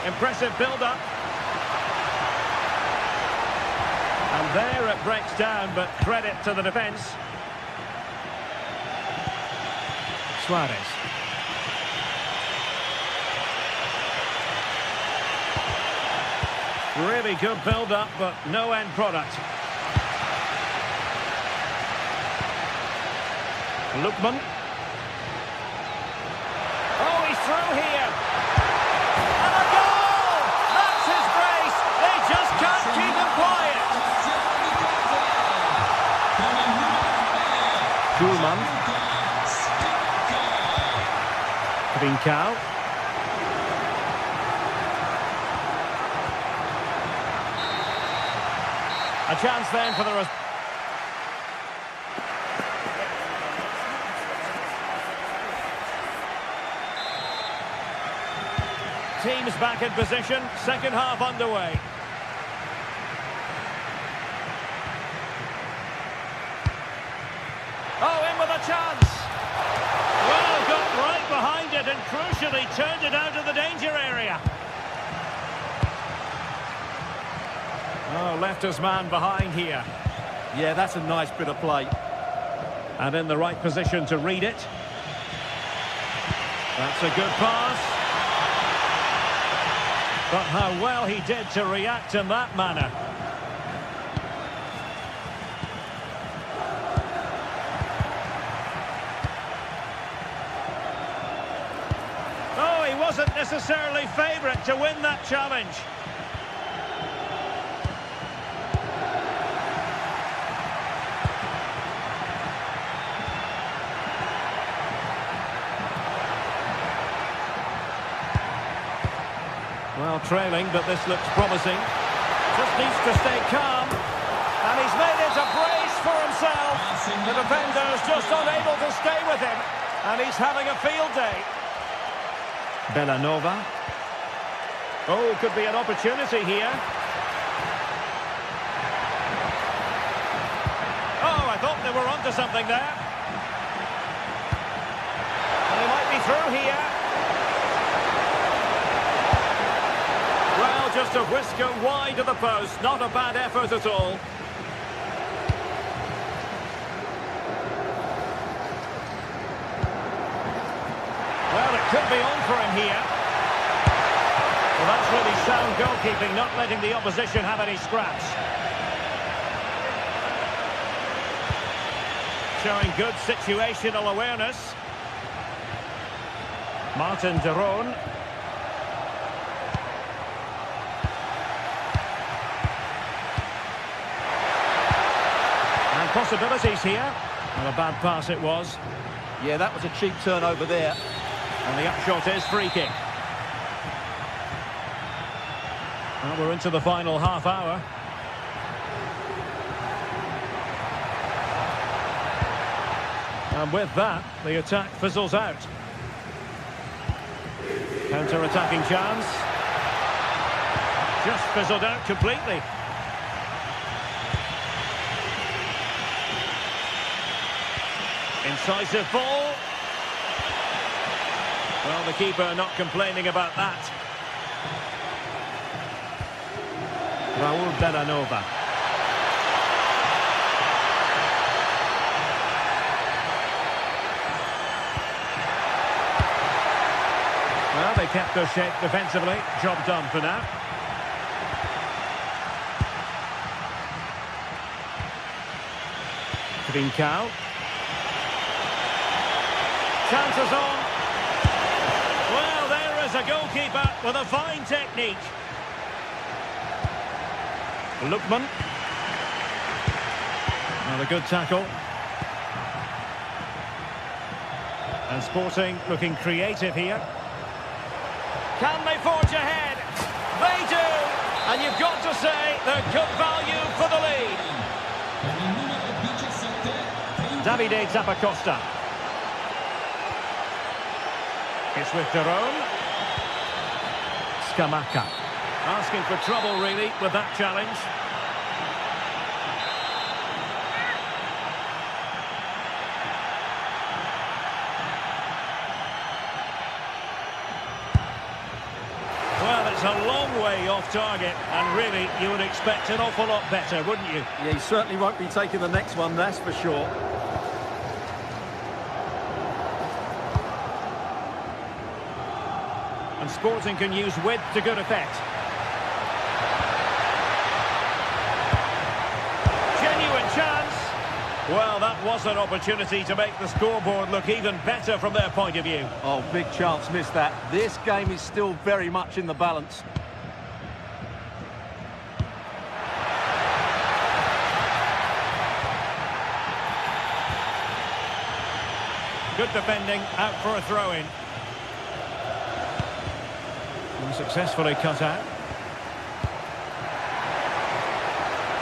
Impressive build-up. And there it breaks down, but credit to the defence. Suarez. Really good build-up, but no end product. Lookman. Oh, he's through here. And a goal! That's his brace. They just can't keep him quiet. Schulman. Trincao. A chance then for the... Teams back in position, second half underway. Oh, in with a chance! Well, got right behind it and crucially turned it out of the danger area. Oh, left his man behind here. Yeah, that's a nice bit of play. And in the right position to read it. That's a good pass. But how well he did to react in that manner. Oh, he wasn't necessarily favourite to win that challenge. Well, trailing, but this looks promising. Just needs to stay calm. And he's made it a brace for himself. The defender's just unable to stay with him. And he's having a field day. Bellanova. Oh, could be an opportunity here. Oh, I thought they were onto something there. And he might be through here. Well, just a whisker wide of the post. Not a bad effort at all. Well, it could be on for him here. Well, that's really sound goalkeeping, not letting the opposition have any scraps. Showing good situational awareness. Martin de Roon. Possibilities here. Well, a bad pass it was. Yeah, that was a cheap turnover there. And the upshot is free kick. Well, we're into the final half hour. And with that, the attack fizzles out. Counter-attacking chance. Just fizzled out completely. Incisive ball. Well, the keeper not complaining about that. Raul Bellanova. Well, they kept their shape defensively. Job done for now. Trincao. Chances on. Well, there is a goalkeeper with a fine technique. Lookman. Another good tackle. And Sporting looking creative here. Can they forge ahead? They do! And you've got to say they're good value for the lead. Davide Zappacosta. It's with Jerome. Scamacca. Asking for trouble, really, with that challenge. Well, it's a long way off target, and really, you would expect an awful lot better, wouldn't you? Yeah, he certainly won't be taking the next one, that's for sure. And Sporting can use width to good effect. Genuine chance. Well, that was an opportunity to make the scoreboard look even better from their point of view. Oh, big chance missed that. This game is still very much in the balance. Good defending, out for a throw-in. Successfully cut out.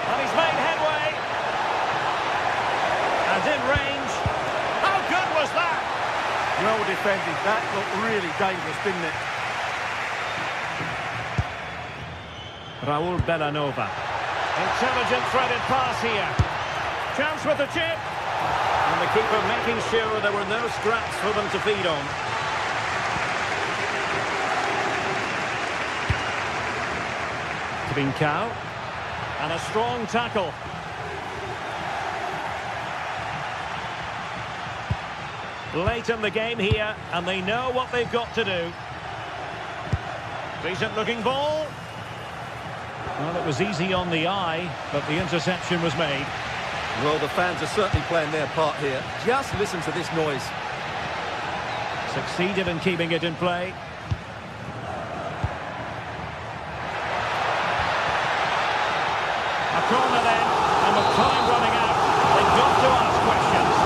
And he's made headway. And in range. How good was that? Well defended. That looked really dangerous, didn't it? Raul Bellanova. Intelligent threaded pass here. Chance with the chip. And the keeper making sure there were no scraps for them to feed on. Trincao. And a strong tackle. Late in the game here, and they know what they've got to do. Decent looking ball. Well, it was easy on the eye, but the interception was made. Well, the fans are certainly playing their part here. Just listen to this noise. Succeeded in keeping it in play. A corner then, and with time running out, they've got to ask questions.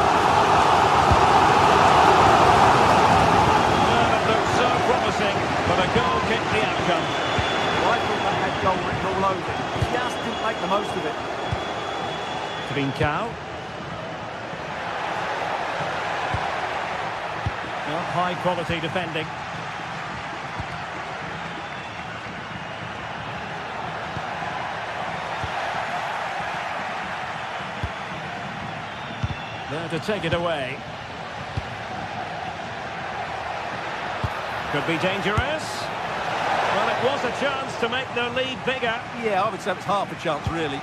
Well, it looked so promising, but a goal kicked the outcome. I thought that had goal written all over it. Just didn't make the most of it. Trincao. Well, high quality defending. There to take it away. Could be dangerous. Well, it was a chance to make their lead bigger. Yeah, I would say it's half a chance, really.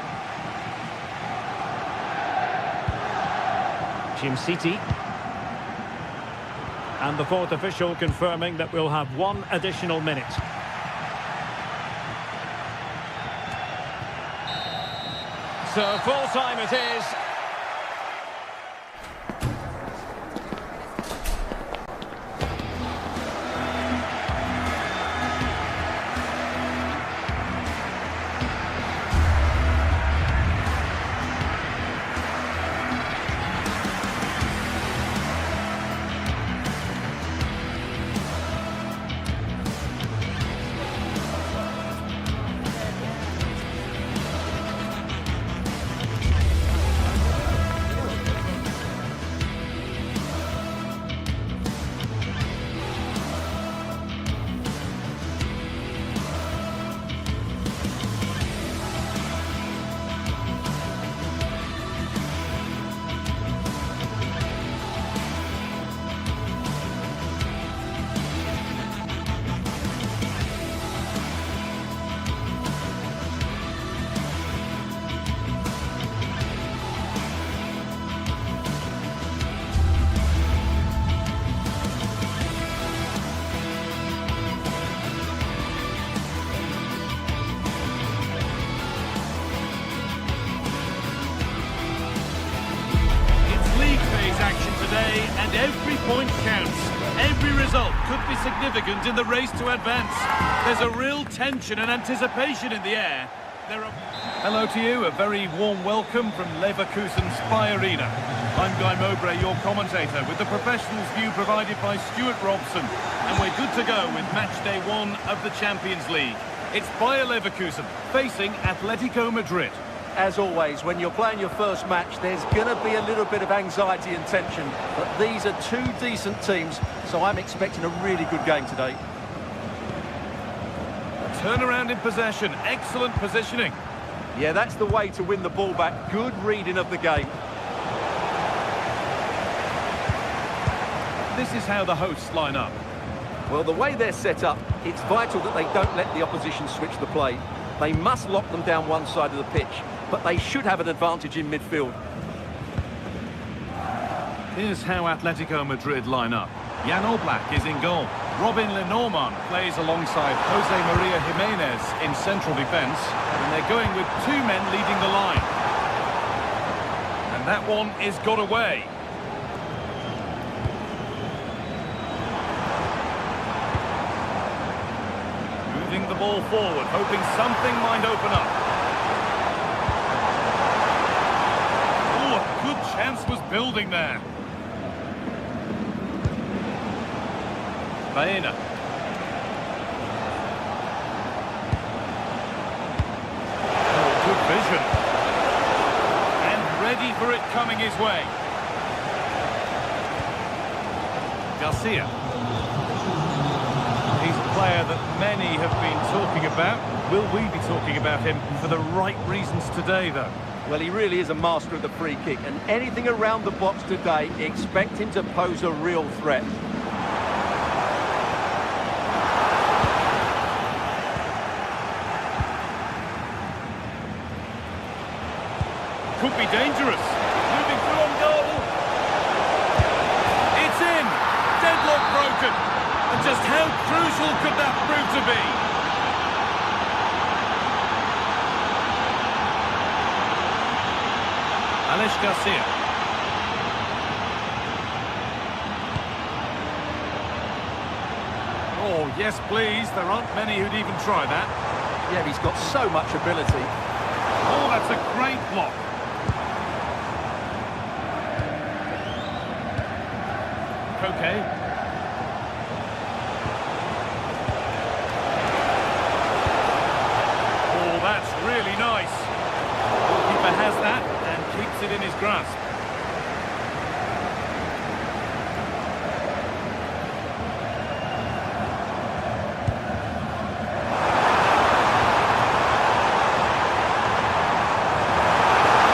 Jim City. And the fourth official confirming that we'll have one additional minute. So full time it is. result could be significant in the race to advance. There's a real tension and anticipation in the air. Hello to you, a very warm welcome from Leverkusen's Spy Arena. I'm Guy Mowbray, your commentator, with the professionals' view provided by Stuart Robson. And we're good to go with match day 1 of the Champions League. It's Bayer Leverkusen facing Atletico Madrid. As always, when you're playing your first match, there's going to be a little bit of anxiety and tension. But these are two decent teams, so I'm expecting a really good game today. Turnaround in possession, excellent positioning. Yeah, that's the way to win the ball back. Good reading of the game. This is how the hosts line up. Well, the way they're set up, it's vital that they don't let the opposition switch the play. They must lock them down one side of the pitch, but they should have an advantage in midfield. Here's how Atletico Madrid line up. Jan Oblak is in goal. Robin Lenormand plays alongside Jose Maria Jimenez in central defence. And they're going with 2 men leading the line. And that one is got away. Moving the ball forward, hoping something might open up. Oh, a good chance was building there. Baena. Oh, good vision. And ready for it coming his way. Garcia. He's a player that many have been talking about. Will we be talking about him for the right reasons today, though? Well, he really is a master of the free kick, and anything around the box today, expect him to pose a real threat. Could be dangerous. Moving through on goal. It's in. Deadlock broken. And just how crucial could that prove to be? Alex Garcia. Oh, yes, please. There aren't many who'd even try that. Yeah, he's got so much ability. Oh, that's a great block. Okay. Oh, that's really nice. The goalkeeper has that and keeps it in his grasp.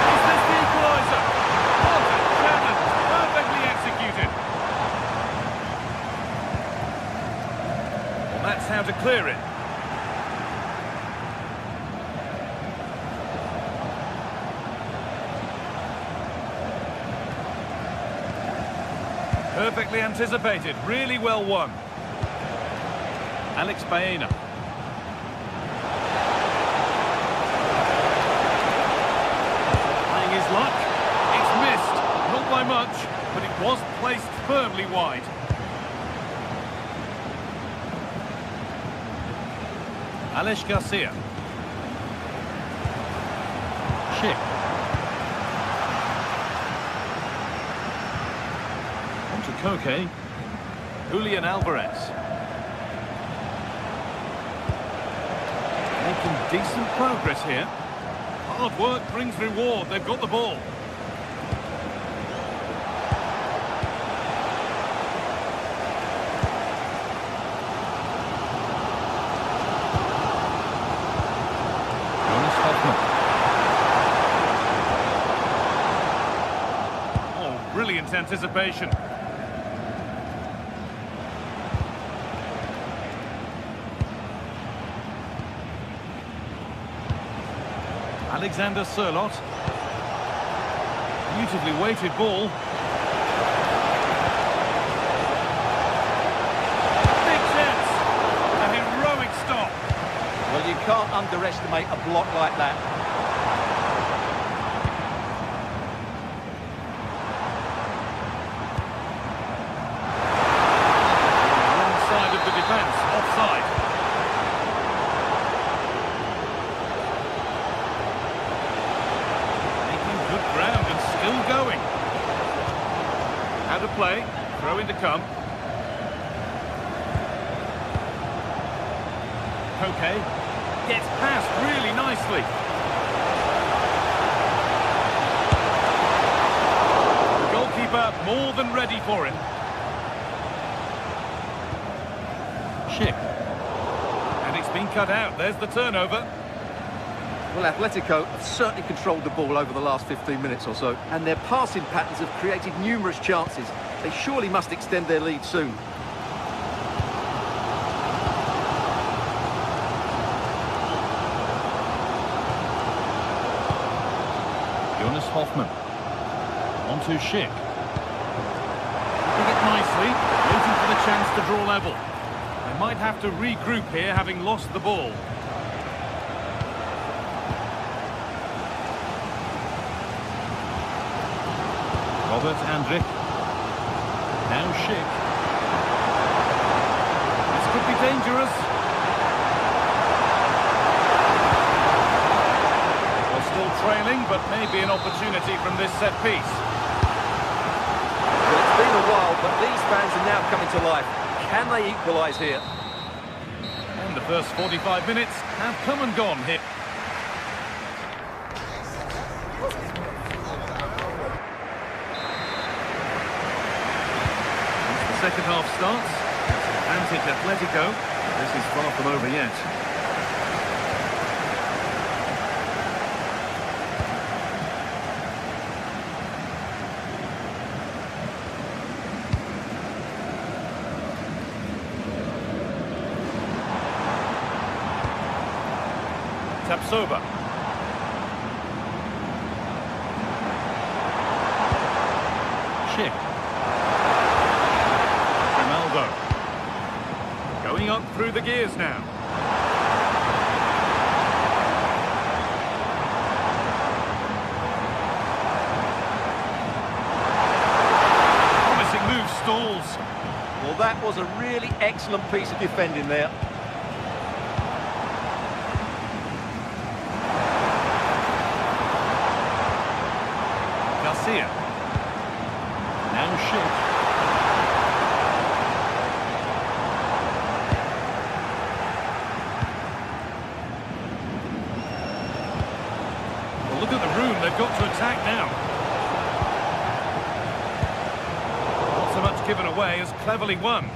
Is this the equaliser? What a challenge! Perfectly executed. Well, that's how to clear it. Perfectly anticipated, really well won. Alex Baena. Trying his luck. It's missed, not by much, but it was placed firmly wide. Alex Garcia. Chip. Koke, Julian Alvarez. Making decent progress here. Hard work brings reward. They've got the ball. Oh, brilliant anticipation. Alexander Sørloth. Beautifully weighted ball. Big chance. A heroic stop. Well, you can't underestimate a block like that. Throw-in to come. Okay. Gets past really nicely. The goalkeeper more than ready for it. Schick. And it's been cut out. There's the turnover. Well, Atletico have certainly controlled the ball over the last 15 minutes or so, and their passing patterns have created numerous chances. They surely must extend their lead soon. Jonas Hoffmann. On to Schick. Doing it nicely, waiting for the chance to draw level. They might have to regroup here, having lost the ball. Robert Andrik. Now Schick. This could be dangerous. Well, still trailing, but maybe an opportunity from this set piece. Well, it's been a while, but these fans are now coming to life. Can they equalise here? And the first 45 minutes have come and gone here. Second half starts. Advantage Atletico. This is far from over yet. Tapsoba. Schick. Going up through the gears now. Promising move stalls. Well, that was a really excellent piece of defending there. Garcia. Now Schick. Look at the room they've got to attack now. Not so much given away as cleverly won.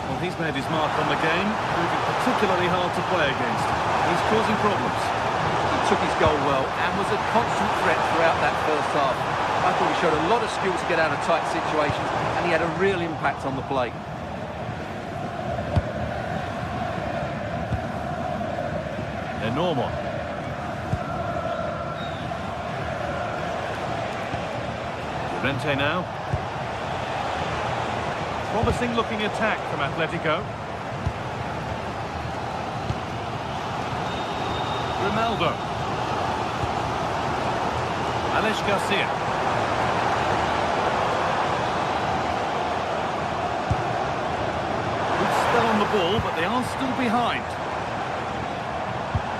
Well, he's made his mark on the game, proving particularly hard to play against. He's causing problems. He took his goal well and was a constant threat throughout that first half. I thought he showed a lot of skill to get out of tight situations, and he had a real impact on the play. Normal. Rente now. Promising looking attack from Atletico. Ronaldo. Alex Garcia. Good spell on the ball, but they are still behind.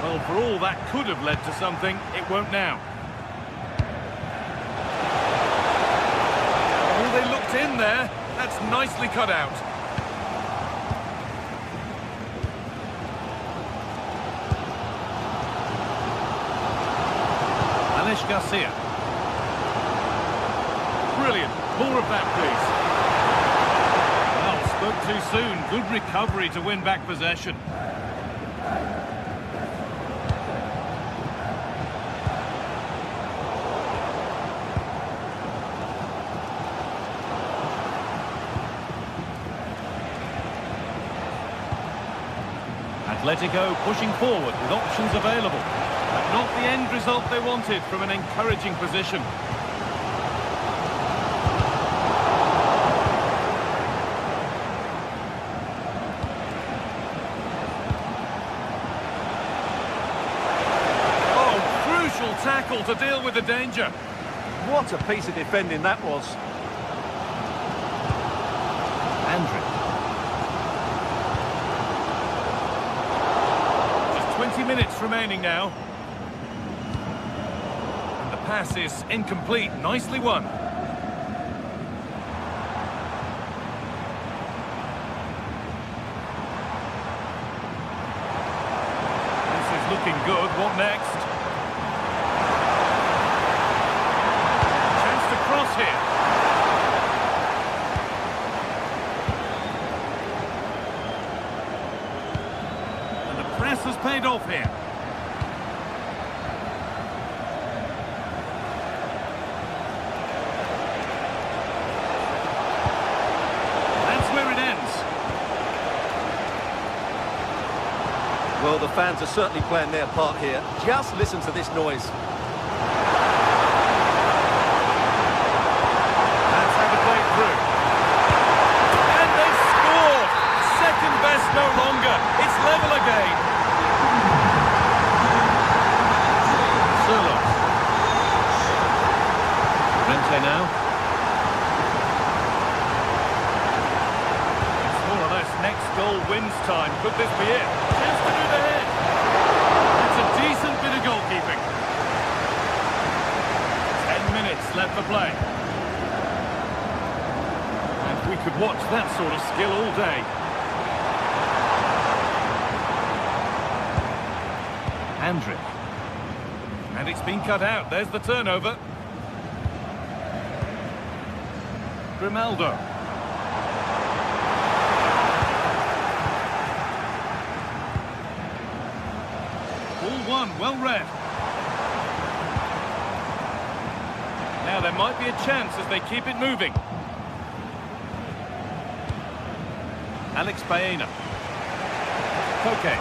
Well, for all that could have led to something, it won't now. Oh, they looked in there. That's nicely cut out. Alex Garcia. Brilliant. More of that, please. Well, spoke too soon. Good recovery to win back possession. Atletico pushing forward with options available, but not the end result they wanted from an encouraging position. Oh, crucial tackle to deal with the danger. What a piece of defending that was. Andrik. 20 minutes remaining now. pass is incomplete. Nicely won. This is looking good. What next? Chance to cross here. And the press has paid off here. Well, the fans are certainly playing their part here. Just listen to this noise. That's how to play it through. And they've scored! Second best no longer. It's level again. Solo. Rente now. It's more or less next goal wins time. Could this be it? Chance to do the head. That's a decent bit of goalkeeping. 10 minutes left for play. And we could watch that sort of skill all day. Andrick. And it's been cut out. There's the turnover. Grimaldo. Ball one, well read. Now there might be a chance as they keep it moving. Alex Baena. Koke.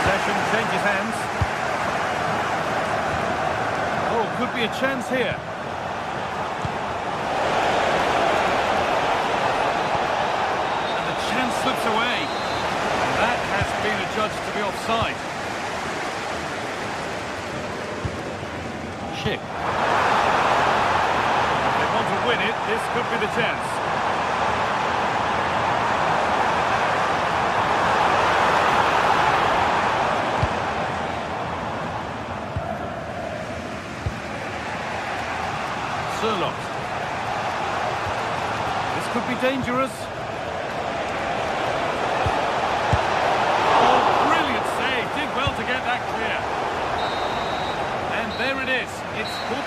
Possession changes hands. Oh, could be a chance here. Slips away. And that has been adjudged to be offside. Schick. If they want to win it, this could be the chance. Surlot. This could be dangerous. Well to get that clear. And there it is. It's good.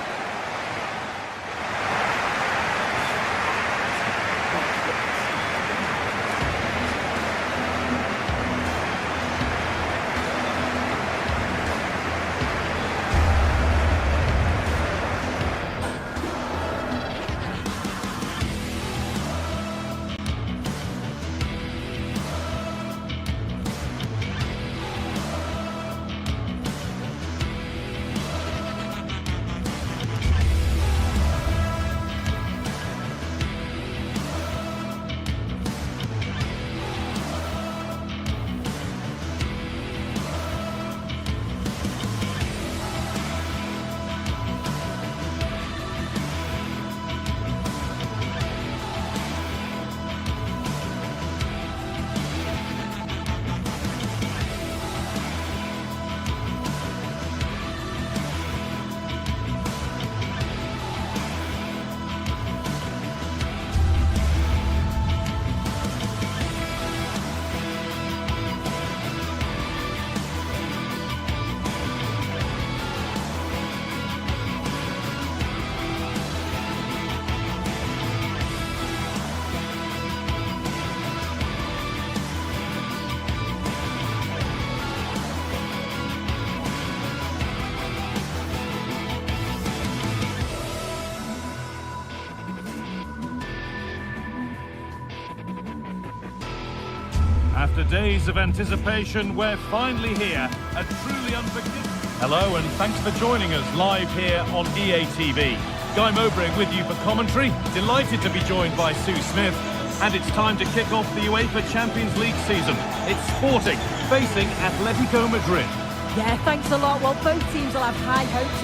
After days of anticipation, we're finally here. A truly unforgettable... Hello, and thanks for joining us live here on EA TV. Guy Mowbray with you for commentary. Delighted to be joined by Sue Smith. And it's time to kick off the UEFA Champions League season. It's Sporting facing Atletico Madrid. Yeah, thanks a lot. Well, both teams will have high hopes.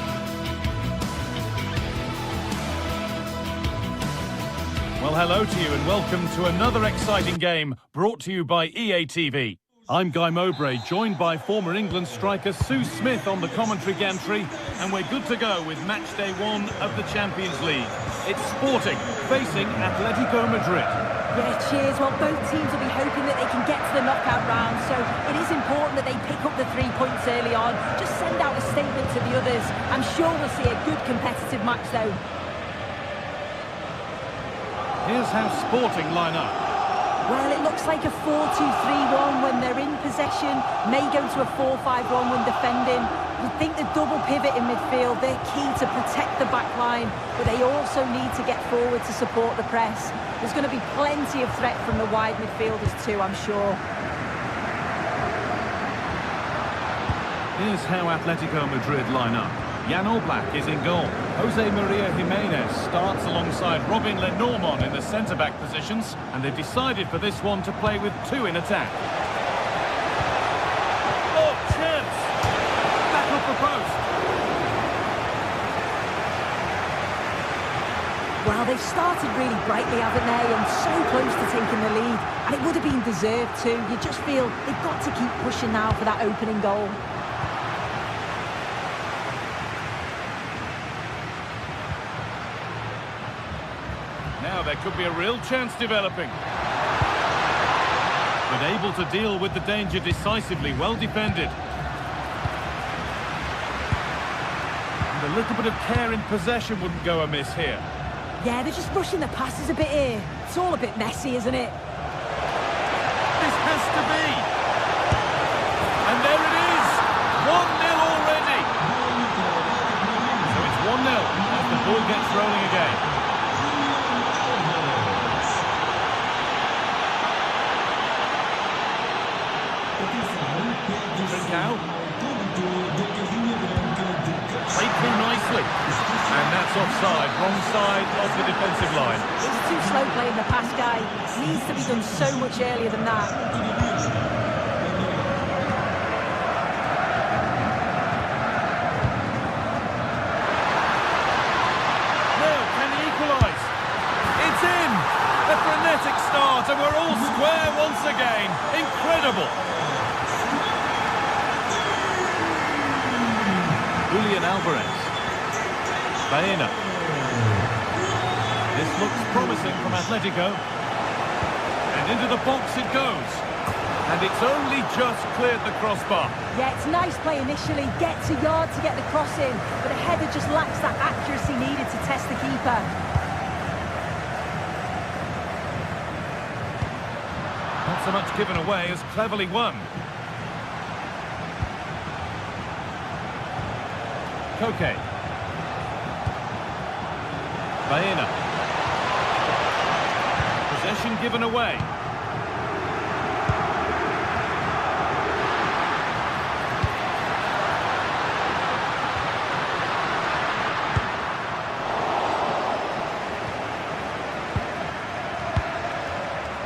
Well, hello to you and welcome to another exciting game brought to you by EA TV. I'm Guy Mowbray, joined by former England striker Sue Smith on the commentary gantry, and we're good to go with match day 1 of the Champions League. It's Sporting facing Atletico Madrid. Yeah, cheers. Well, both teams will be hoping that they can get to the knockout round, so it is important that they pick up the 3 points early on. Just send out a statement to the others. I'm sure we'll see a good competitive match, though. Here's how Sporting line up. Well, it looks like a 4-2-3-1 when they're in possession, may go to a 4-5-1 when defending. You think the double pivot in midfield, they're key to protect the back line, but they also need to get forward to support the press. There's going to be plenty of threat from the wide midfielders too, I'm sure. Here's how Atletico Madrid line up. Jan Oblak is in goal. Jose Maria Jimenez starts alongside Robin Lenormand in the centre-back positions, and they've decided for this one to play with 2 in attack. Oh, chance! Back up the post. Well, they've started really brightly, haven't they? And so close to taking the lead. And it would have been deserved too. You just feel they've got to keep pushing now for that opening goal. Now there could be a real chance developing. But able to deal with the danger decisively, well defended. And a little bit of care in possession wouldn't go amiss here. Yeah, they're just rushing the passes a bit here. It's all a bit messy, isn't it? This has to be. And there it is. 1-0 already. So it's 1-0 as the ball gets rolling again. Played through nicely. And that's offside, wrong side of the defensive line. It's too slow playing the pass, guy. Needs to be done so much earlier than that. Now, can he equalise? It's in! A frenetic start, and we're all square once again. Incredible! Julian Alvarez. Baena. This looks promising from Atletico. And into the box it goes. And it's only just cleared the crossbar. Yeah, it's nice play initially. Gets a yard to get the cross in. But the header just lacks that accuracy needed to test the keeper. Not so much given away as cleverly won. Koke. Baena. Possession given away.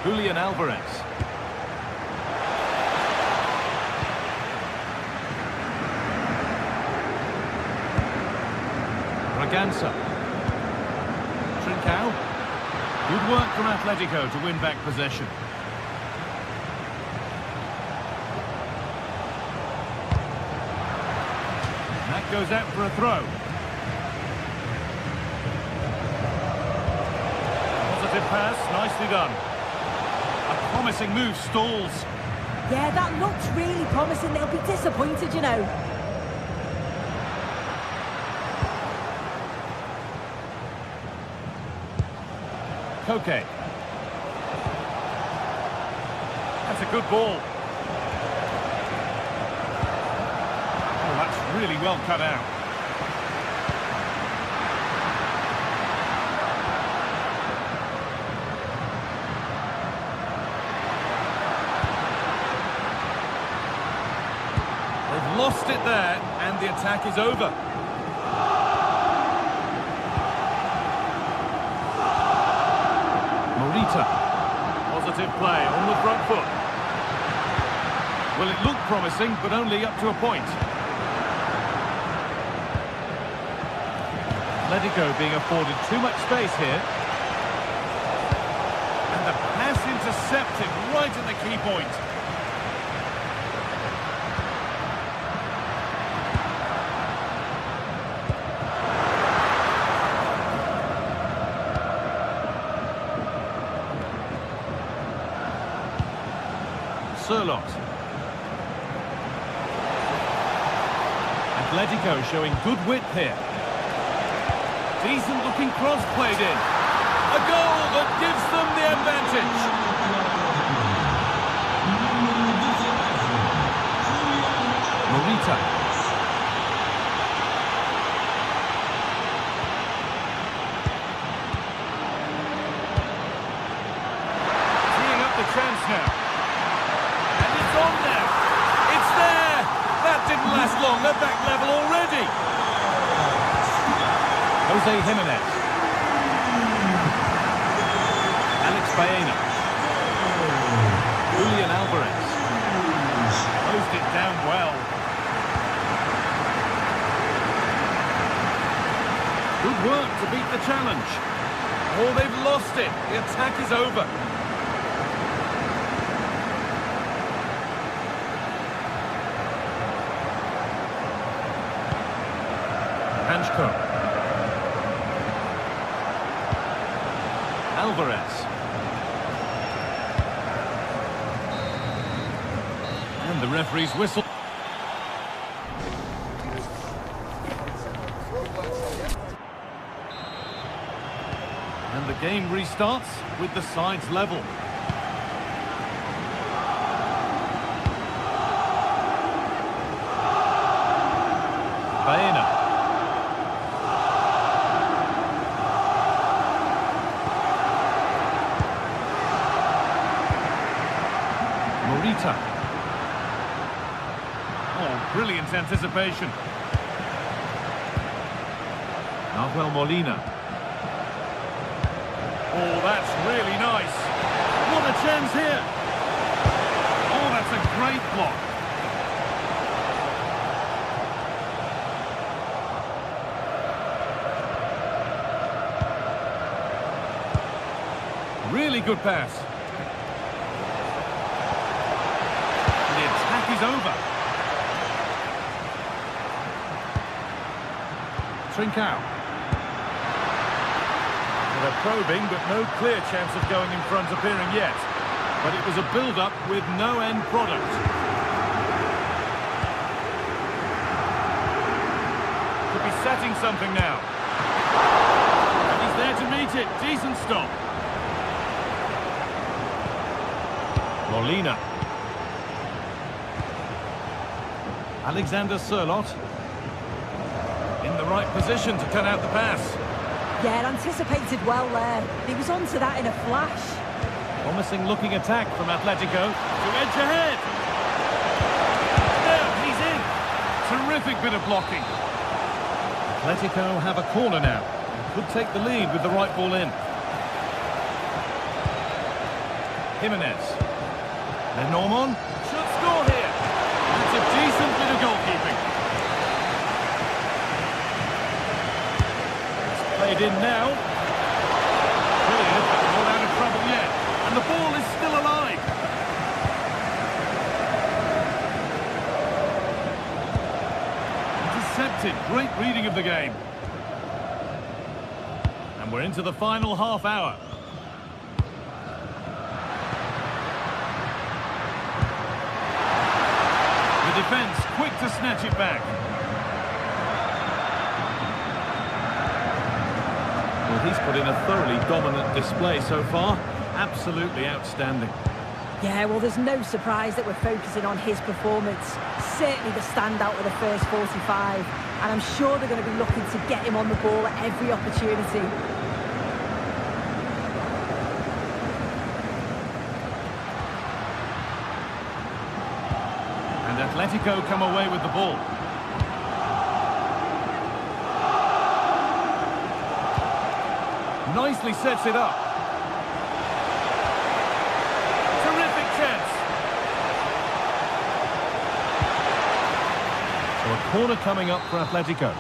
Julian Alvarez. Braganza. Trincao. Good work from Atletico to win back possession. And that goes out for a throw. Positive pass, nicely done. A promising move stalls. Yeah, that looks really promising. They'll be disappointed, you know. Koke. That's a good ball. Oh, that's really well cut out. They've lost it there, and the attack is over. Positive play on the front foot. Well, it looked promising, but only up to a point. Atletico being afforded too much space here. intercepted right at the key point. Sirlot. Atletico showing good width here. Decent looking cross played in. A goal that gives them the advantage. Morita. Teeing up the chance now. And it's on now. It's there. That didn't last long at that level already. Jose Jimenez. Alex Baena. Julian Alvarez. Closed it down well. Good work to beat the challenge. Oh, they've lost it. The attack is over. Hanchko. Alvarez. And the referee's whistle. And the game restarts with the sides level. Baena. Morita. Oh, brilliant anticipation. Nahuel Molina. Oh, that's really nice. What a chance here. Oh, that's a great block. Really good pass. The attack is over. Trincao. They're probing, but no clear chance of going in front appearing yet. But it was a build-up with no end product. Could be setting something now. And he's there to meet it. Decent stop. Molina. Alexander Sirlot. In the right position to cut out the pass. Yeah, anticipated well there. He was onto that in a flash. Promising looking attack from Atletico to edge ahead. There, he's in. Terrific bit of blocking. Atletico have a corner now. Could take the lead with the right ball in. Jimenez. Lenormand should score here. That's a decent bit of goalkeeping. Played in now. Brilliant, but not out of trouble yet. And the ball is still alive. Intercepted. Great reading of the game. And we're into the final half hour. The defence quick to snatch it back. Well, he's put in a thoroughly dominant display so far. Absolutely outstanding. Yeah, well, there's no surprise that we're focusing on his performance. Certainly the standout of the first 45. And I'm sure they're going to be looking to get him on the ball at every opportunity. And Atletico come away with the ball. Nicely sets it up. Terrific chance. So a corner coming up for Atletico.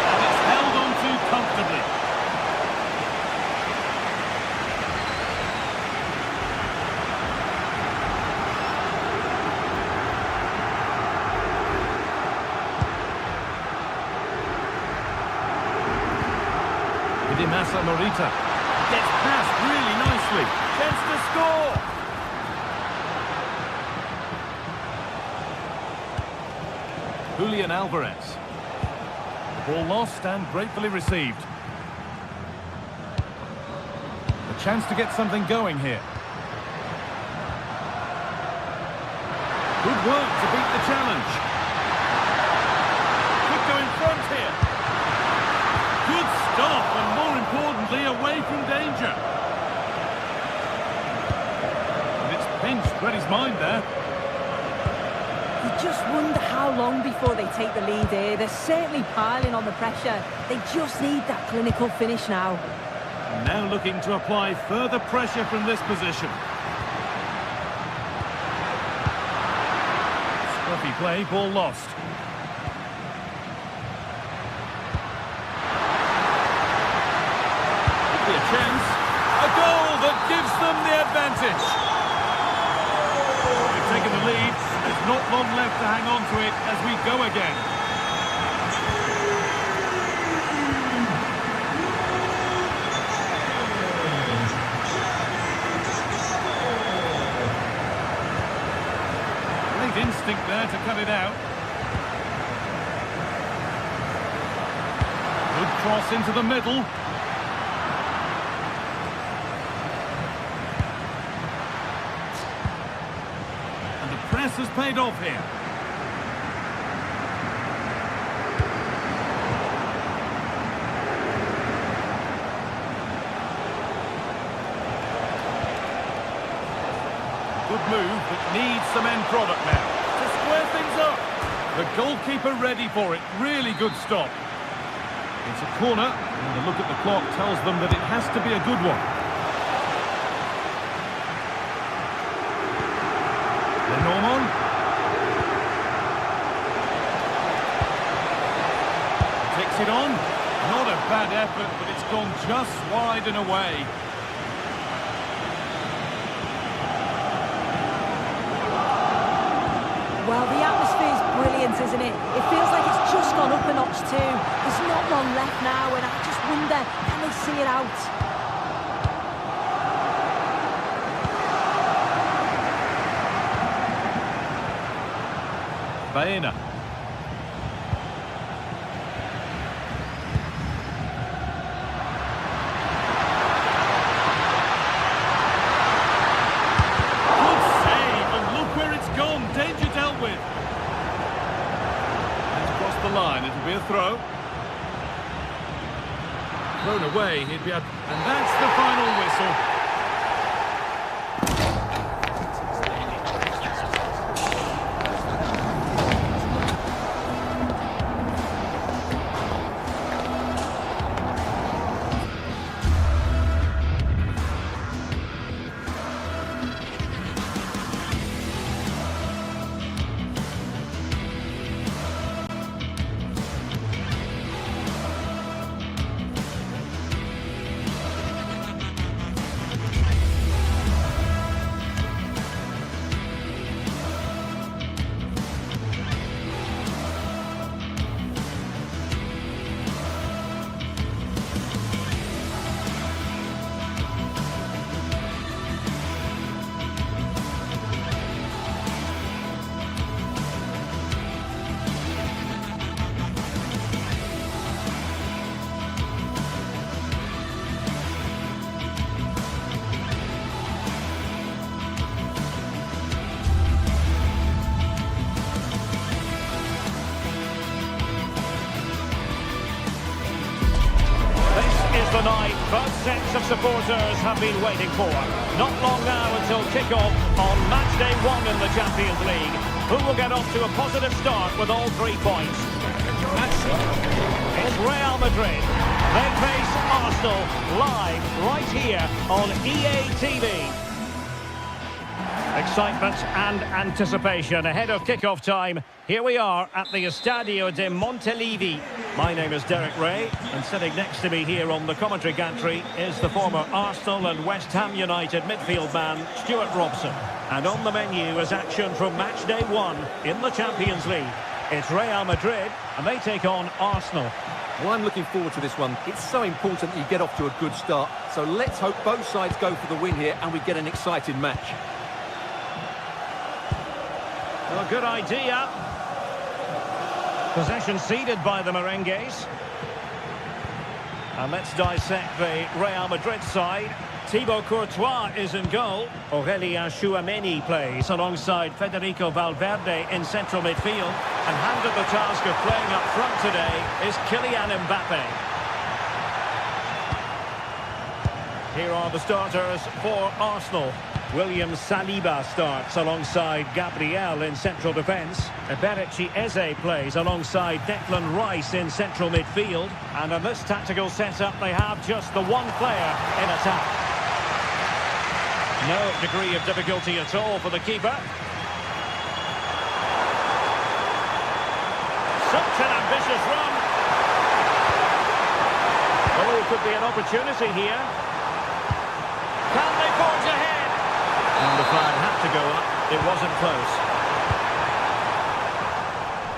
And it's held on to comfortably. Massa Morita. Gets past really nicely. Chance to score! Julian Alvarez. Ball lost and gratefully received. A chance to get something going here. Good work to beat the challenge. Could go in front here. Good stop, and more importantly, away from danger. And it's pinched Reddy's mind there. You just wonder how long before they take the lead here. They're certainly piling on the pressure. They just need that clinical finish now. Now looking to apply further pressure from this position. Scruffy play, ball lost. Could be a chance. A goal that gives them the advantage. They've taken the lead. There's not long left to hang on to it as we go again. Great instinct there to cut it out. Good cross into the middle. Press has paid off here. Good move, but needs some end product now to square things up. The goalkeeper ready for it. Really good stop. It's a corner, and a look at the clock tells them that it has to be a good one. Norman. Takes it on. Not a bad effort, but it's gone just wide and away. Well, the atmosphere is brilliant, isn't it? It feels like it's just gone up a notch too. There's not long left now, and I just wonder, can they see it out? Baena. Good save, and look where it's gone. Danger dealt with. It's crossed the line. It'll be a throw. Thrown away. He'd be and that's the final whistle. The night both sets of supporters have been waiting for. Not long now until kick-off on match day 1 in the Champions League. Who will get off to a positive start with all 3 points? It's Real Madrid. They face Arsenal live right here on EA TV. Excitement and anticipation ahead of kick-off time. Here we are at the Estadio de Montilivi. My name is Derek Ray, and sitting next to me here on the commentary gantry is the former Arsenal and West Ham United midfield man, Stuart Robson. And on the menu is action from match day 1 in the Champions League. It's Real Madrid, and they take on Arsenal. Well, I'm looking forward to this one. It's so important that you get off to a good start. So let's hope both sides go for the win here and we get an exciting match. Well, good idea. Possession ceded by the Merengues. And let's dissect the Real Madrid side. Thibaut Courtois is in goal. Aurélien Tchouameni plays alongside Federico Valverde in central midfield. And handed the task of playing up front today is Kylian Mbappe. Here are the starters for Arsenal. William Saliba starts alongside Gabriel in central defence. Eberechi Eze plays alongside Declan Rice in central midfield. And in this tactical setup, they have just the one player in attack. No degree of difficulty at all for the keeper. Such an ambitious run. Oh, could be an opportunity here. Can they forge ahead? And the flag had to go up. It wasn't close.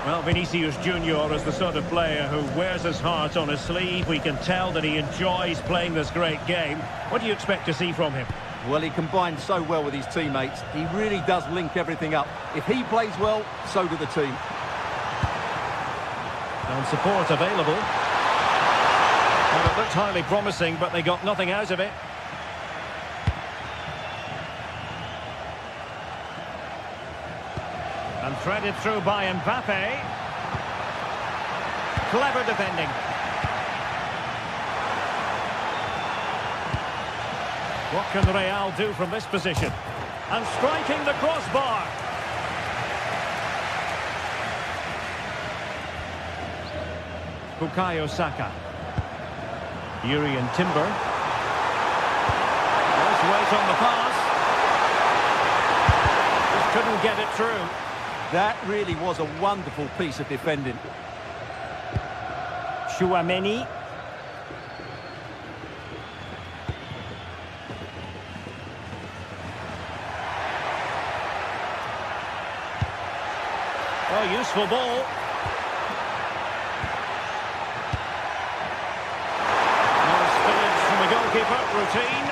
Well, Vinicius Junior is the sort of player who wears his heart on his sleeve. We can tell that he enjoys playing this great game. What do you expect to see from him? Well, he combines so well with his teammates. He really does link everything up. If he plays well, so do the team. And support available. Well, it looked highly promising, but they got nothing out of it. And threaded through by Mbappe. Clever defending. What can Real do from this position? And striking the crossbar. Bukayo Saka. Urian Timber. Nice weight on the pass. Just couldn't get it through. That really was a wonderful piece of defending. Tchouameni. Oh, useful ball. No spillage from the goalkeeper. Routine.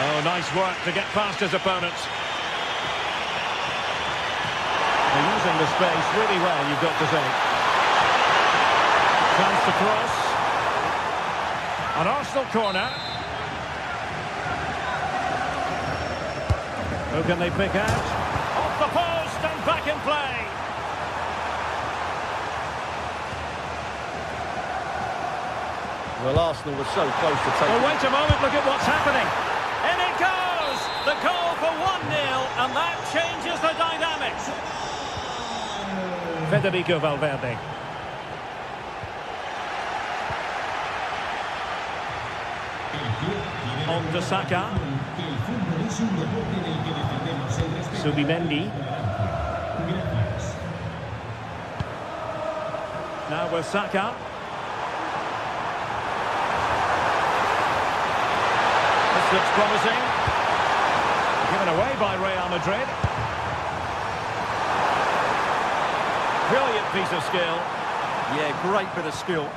Oh, nice work to get past his opponents. They're using the space really well, you've got to say. Chance to cross. An Arsenal corner. Who can they pick out? Off the post and back in play. Well, Arsenal was so close to taking... Oh, wait a moment, look at what's happening. In it goes! The goal for 1-0, and that changes the dynamics. Federico Valverde. On to Saka. Subimendi. Now with Saka. This looks promising. Given away by Real Madrid. Brilliant piece of skill. Yeah, great bit of skill.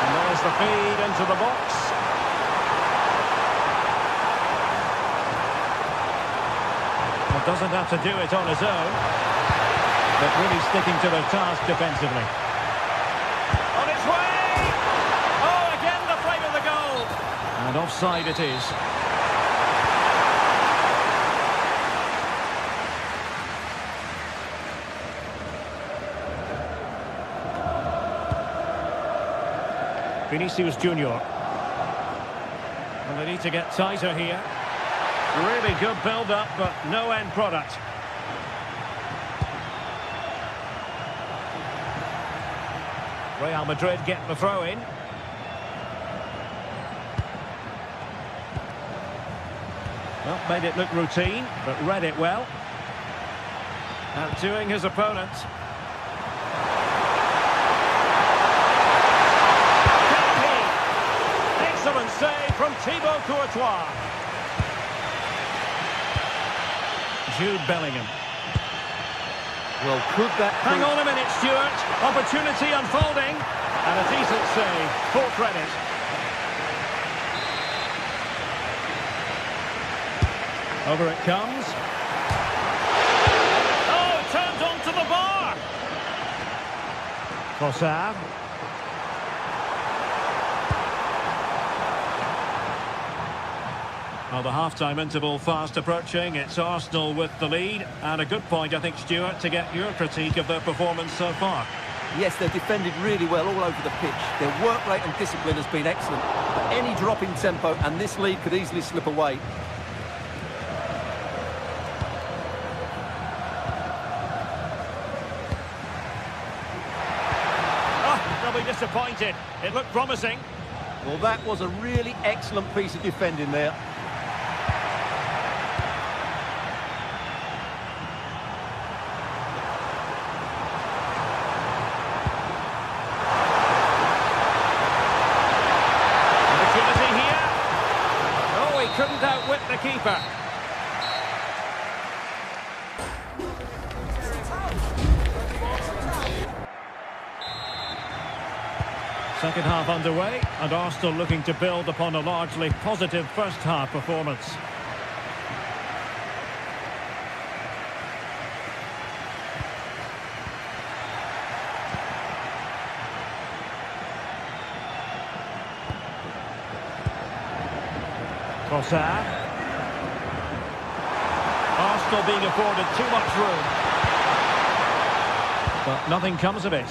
And there's the feed into the box. Doesn't have to do it on his own, but really sticking to the task defensively. On its way! Oh, again the frame of the goal! And offside it is. Vinicius Junior. And they need to get tighter here. Really good build-up, but no end product. Real Madrid get the throw-in. Well, made it look routine, but read it well. Outdoing his opponent. Excellent save from Thibaut Courtois. Jude Bellingham. Well, could that... Hang on a minute, Stuart. Opportunity unfolding. And a decent save. Full credit. Over it comes. Oh, turns onto the bar. Trossard. Well, the half-time interval fast approaching. It's Arsenal with the lead. And a good point, I think, Stuart, to get your critique of their performance so far. Yes, they've defended really well all over the pitch. Their work rate and discipline has been excellent. But any drop in tempo and this lead could easily slip away. Oh, they'll be disappointed. It looked promising. Well, that was a really excellent piece of defending there. Couldn't outwit the keeper. Second half underway, and Arsenal looking to build upon a largely positive first half performance. Trossard. Arsenal being afforded too much room. But nothing comes of it.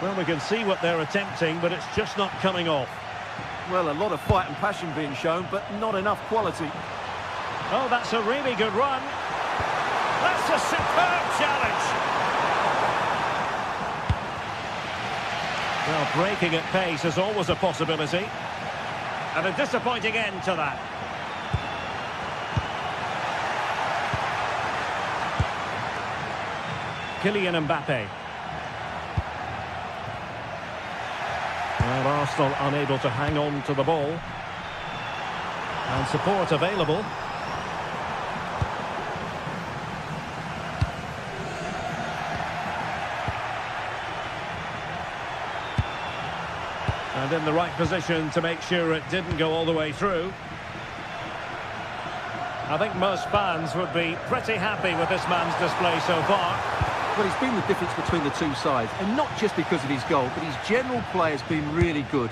Well, we can see what they're attempting, but it's just not coming off. Well, a lot of fight and passion being shown, but not enough quality. Oh, that's a really good run. That's a superb challenge. Well, breaking at pace is always a possibility. And a disappointing end to that. Kylian Mbappe. Well, Arsenal unable to hang on to the ball. And support available. And in the right position to make sure it didn't go all the way through. I think most fans would be pretty happy with this man's display so far. Well, he's been the difference between the two sides, and not just because of his goal, but his general play has been really good.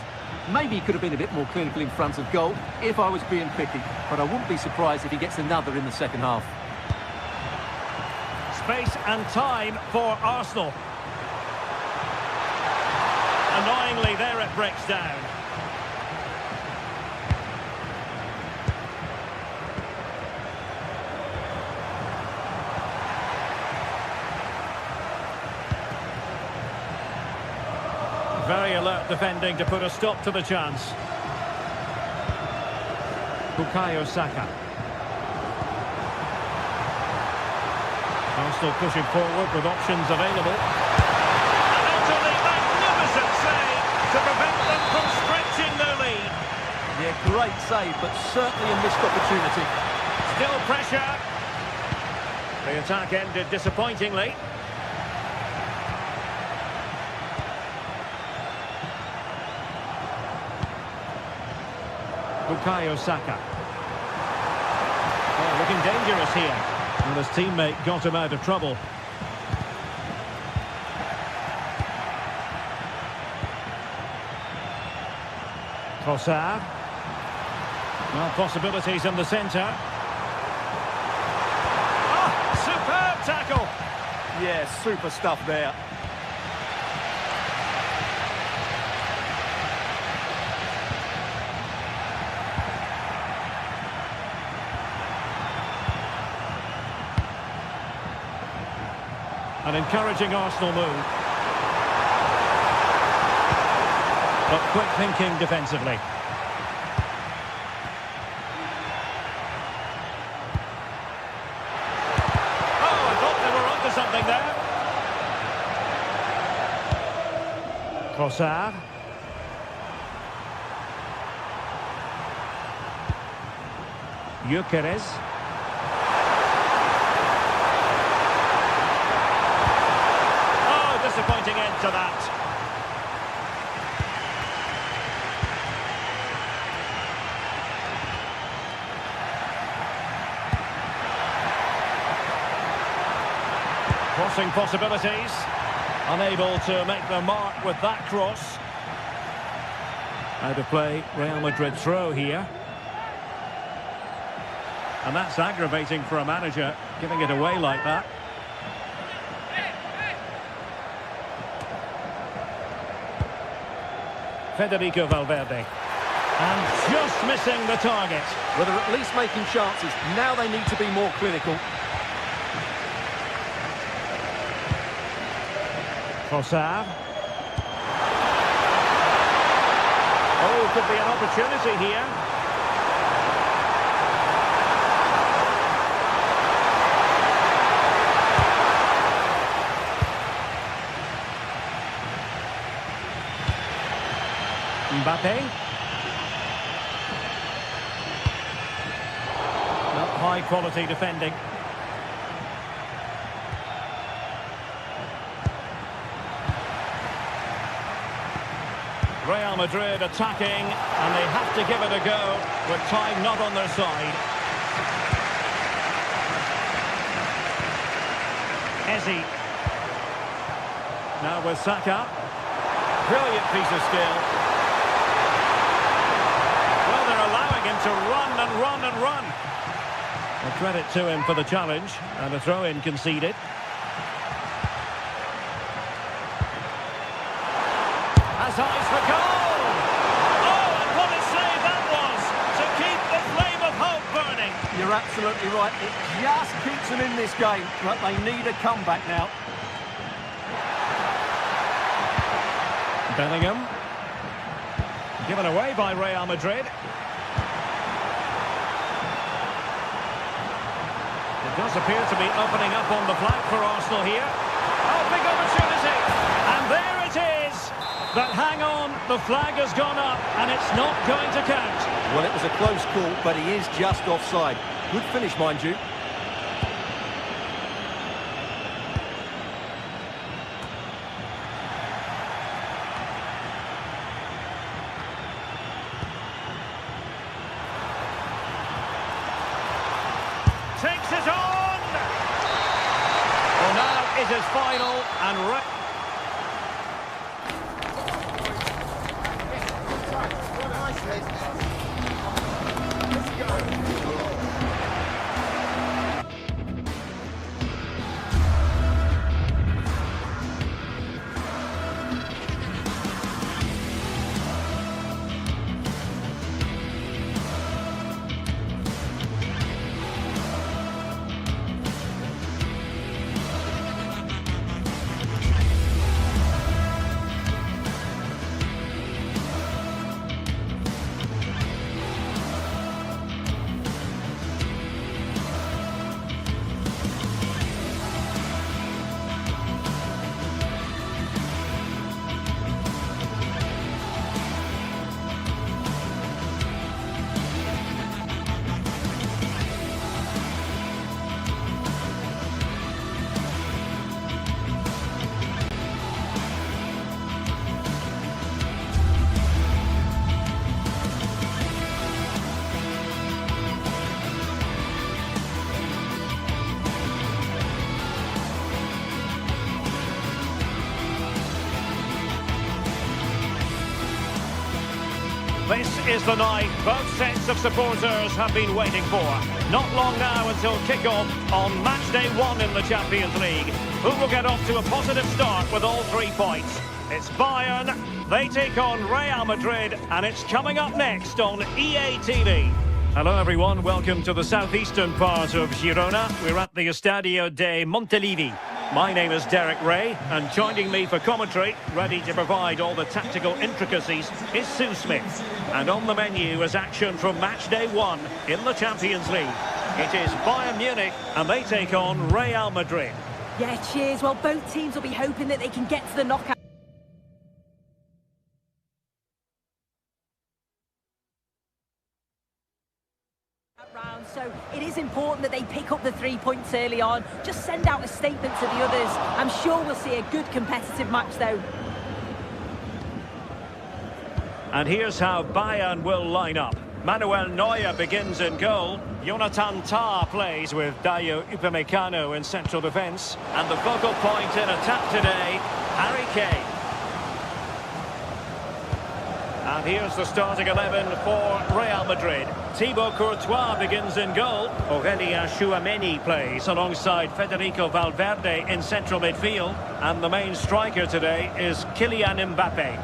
Maybe he could have been a bit more clinical in front of goal if I was being picky, but I wouldn't be surprised if he gets another in the second half. Space and time for Arsenal. Annoyingly, there it breaks down. Very alert defending to put a stop to the chance. Bukayo Saka. Arsenal pushing forward with options available. An utterly magnificent save to prevent them from stretching their lead. Yeah, great save, but certainly a missed opportunity. Still pressure. The attack ended disappointingly. Bukayo Saka. Oh, looking dangerous here. And his teammate got him out of trouble. Trossard. Well, possibilities in the centre. Oh, superb tackle. Yeah, super stuff there. An encouraging Arsenal move. But quick thinking defensively. Oh, I thought they were onto something there. Trossard. Gyökeres. Oh, disappointing end to that. Crossing possibilities. Unable to make the mark with that cross. Out of play, Real Madrid throw here. And that's aggravating for a manager, giving it away like that. Federico Valverde. And just missing the target. Well, they're at least making chances. Now they need to be more clinical. Trossard. Oh, could be an opportunity here. Mbappe. Not high quality defending. Real Madrid attacking, and they have to give it a go with time not on their side. Ezzi. Now with Saka. Brilliant piece of skill. Well, they're allowing him to run and run and run. A credit to him for the challenge, and a throw-in conceded. Has eyes for goal! Oh, and what a save that was to keep the flame of hope burning. You're absolutely right. It just keeps them in this game, but they need a comeback now. Bellingham. Given away by Real Madrid. It does appear to be opening up on the flank for Arsenal here. Oh, big opportunity! And there it is! But hang on, the flag has gone up, and it's not going to count. Well, it was a close call, but he is just offside. Good finish, mind you. Takes it on! Well, now it is final, and this is the night both sets of supporters have been waiting for. Not long now until kick-off on match day 1 in the Champions League. Who will get off to a positive start with all 3 points? It's Bayern, they take on Real Madrid, and it's coming up next on EA TV. Hello everyone, welcome to the southeastern part of Girona. We're at the Estadio de Montilivi. My name is Derek Ray, and joining me for commentary, ready to provide all the tactical intricacies, is Sue Smith. And on the menu is action from match day 1 in the Champions League. It is Bayern Munich, and they take on Real Madrid. Yeah, cheers. Well, both teams will be hoping that they can get to the knockout round. So that they pick up the 3 points early on. Just send out a statement to the others. I'm sure we'll see a good competitive match, though. And here's how Bayern will line up. Manuel Neuer begins in goal. Jonathan Tah plays with Dayo Upamecano in central defence. And the focal point in attack today, Harry Kane. And here's the starting 11 for Real Madrid. Thibaut Courtois begins in goal. Aurélien Tchouameni plays alongside Federico Valverde in central midfield. And the main striker today is Kylian Mbappe.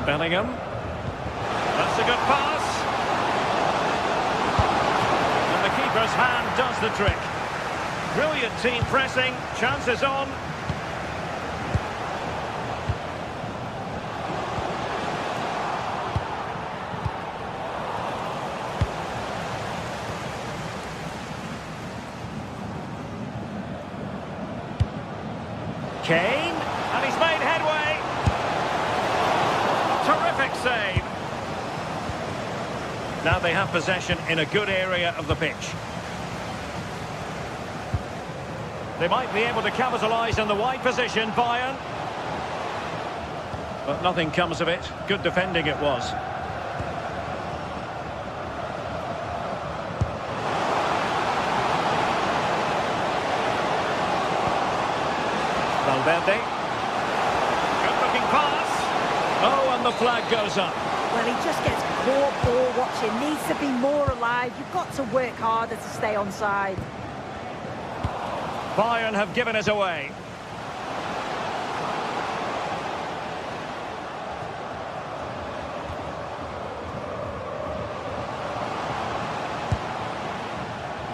Bellingham. That's a good pass. And the keeper's hand does the trick. Brilliant team pressing. Chances on. Kane. And he's made headway. Terrific save. Now they have possession in a good area of the pitch. They might be able to capitalise in the wide position, Bayern. But nothing comes of it. Good defending it was. Valverde. Good-looking pass. Oh, and the flag goes up. Well, he just gets caught ball watching. Needs to be more alive. You've got to work harder to stay onside. Bayern have given it away.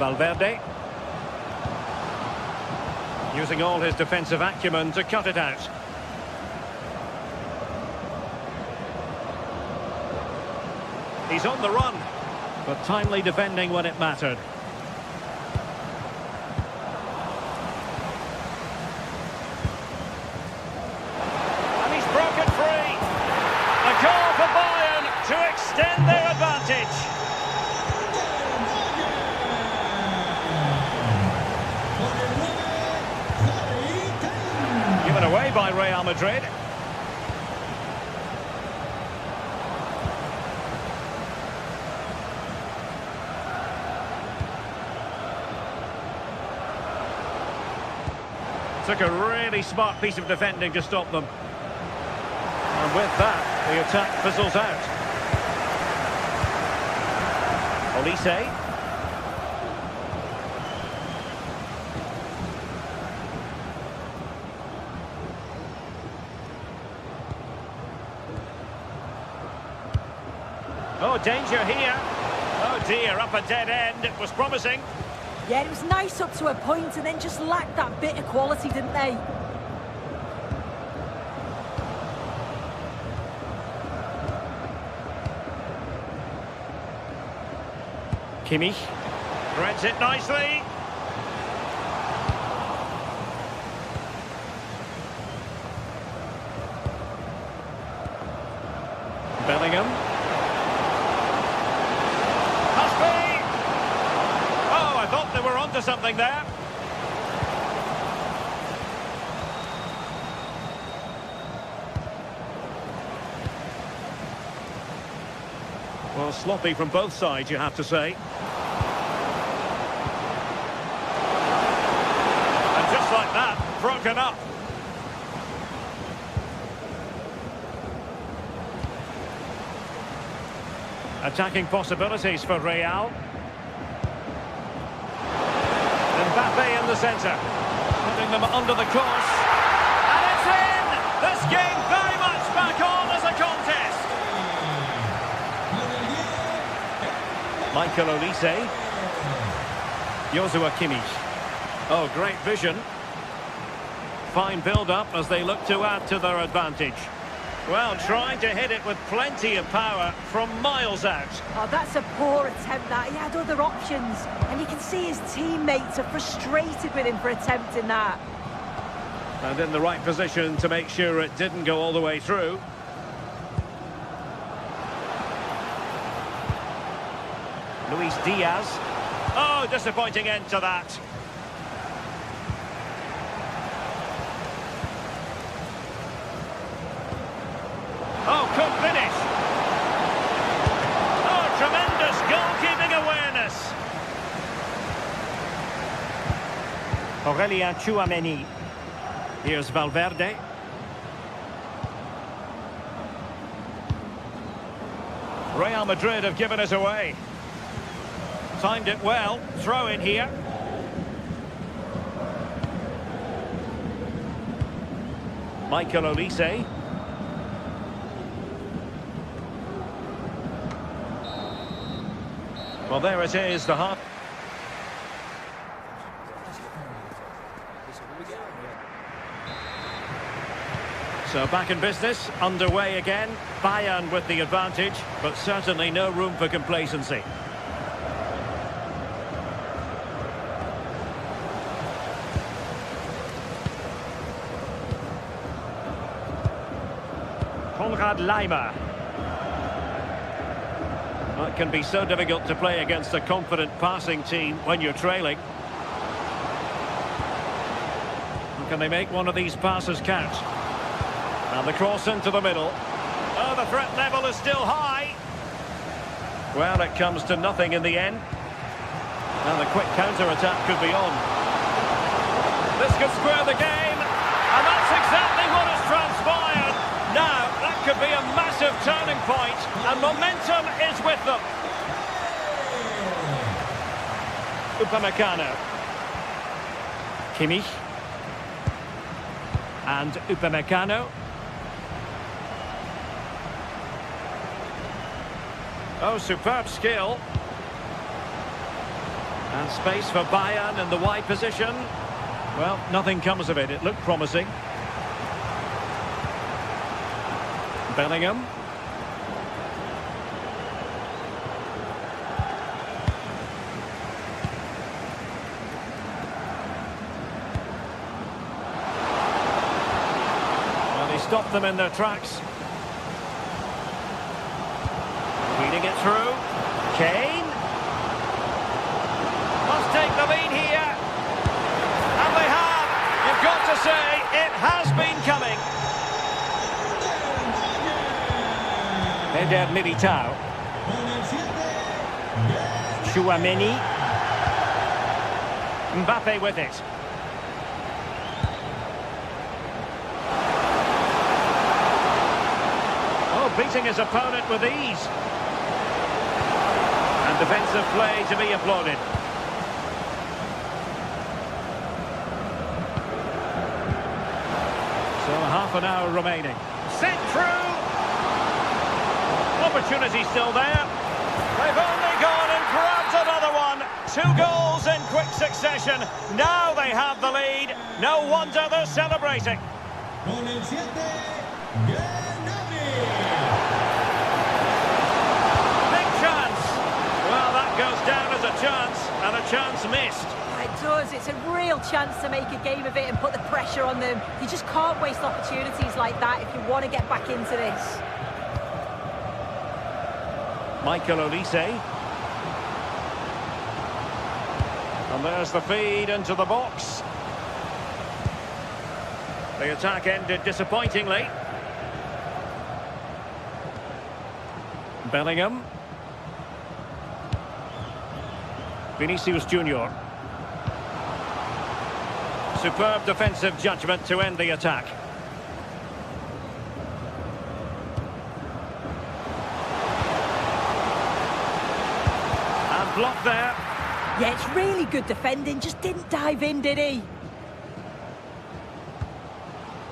Valverde. Using all his defensive acumen to cut it out. He's on the run, but timely defending when it mattered. And he's broken free. A goal for Bayern to extend their advantage. Given away by Real Madrid. Took a really smart piece of defending to stop them. And with that, the attack fizzles out. Olise. Oh, danger here. Oh dear, up a dead end. It was promising. Yeah, it was nice up to a point and then just lacked that bit of quality, didn't they? Kimmich threads it nicely. Bellingham. They were onto something there. Well, sloppy from both sides, you have to say. And just like that, broken up. Attacking possibilities for Real. Mbappe in the centre, putting them under the course, and it's in! This game very much back on as a contest. Michael Olise, Joshua Kimmich. Oh, great vision. Fine build-up as they look to add to their advantage. Well, trying to hit it with plenty of power from miles out. Oh, that's a poor attempt, that. He had other options. And you can see his teammates are frustrated with him for attempting that. And in the right position to make sure it didn't go all the way through. Luis Diaz. Oh, disappointing end to that. Oh, good finish. Oh, tremendous goalkeeping awareness. Aurelien Tchouameni. Here's Valverde. Real Madrid have given us away. Timed it well. Throw in here. Michael Olise. Well, there it is, the half. So back in business, underway again. Bayern with the advantage, but certainly no room for complacency. Konrad Laimer. Well, it can be so difficult to play against a confident passing team when you're trailing. Can they make one of these passes count? And the cross into the middle. Oh, the threat level is still high. Well, it comes to nothing in the end. And the quick counter-attack could be on. This could square the game. And that's exactly what has transpired. Now, that could be a massive turning point. And momentum is with them. Upamecano. Kimmich. And Upamecano. Oh, superb skill. And space for Bayern in the wide position. Well, nothing comes of it. It looked promising. Bellingham. Well, he stopped them in their tracks. Feeding it through. Kane. Must take the lead here. And they have. You've got to say, it has been coming. Eder Militao. Tchouameni. Mbappe with it. Oh, beating his opponent with ease. And defensive play to be applauded. So half an hour remaining. Sent through. Opportunity still there. They've only gone and grabbed another one. 2 goals in quick succession. Now they have the lead. No wonder they're celebrating. Big chance. Well, that goes down as a chance, and a chance missed. It does. It's a real chance to make a game of it and put the pressure on them. You just can't waste opportunities like that if you want to get back into this. Michael Olise. And there's the feed into the box. The attack ended disappointingly. Bellingham. Vinicius Junior. Superb defensive judgment to end the attack. And blocked there. Yeah, it's really good defending. Just didn't dive in, did he?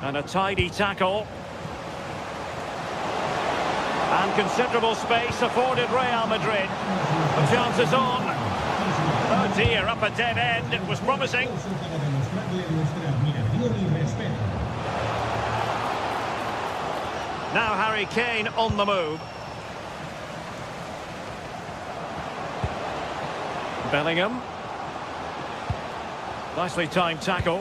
And a tidy tackle. And considerable space afforded Real Madrid. The chance is on. Oh dear, up a dead end. It was promising. Now Harry Kane on the move. Bellingham. Nicely timed tackle.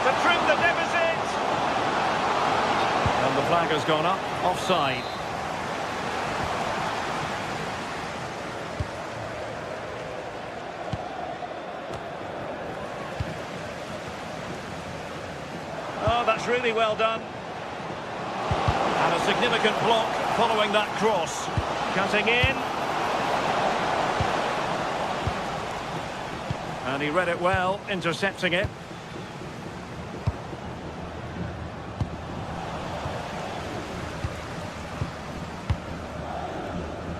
To trim the deficit. And the flag has gone up. Offside. Oh, that's really well done. And a significant block following that cross. Cutting in. And he read it well, intercepting it.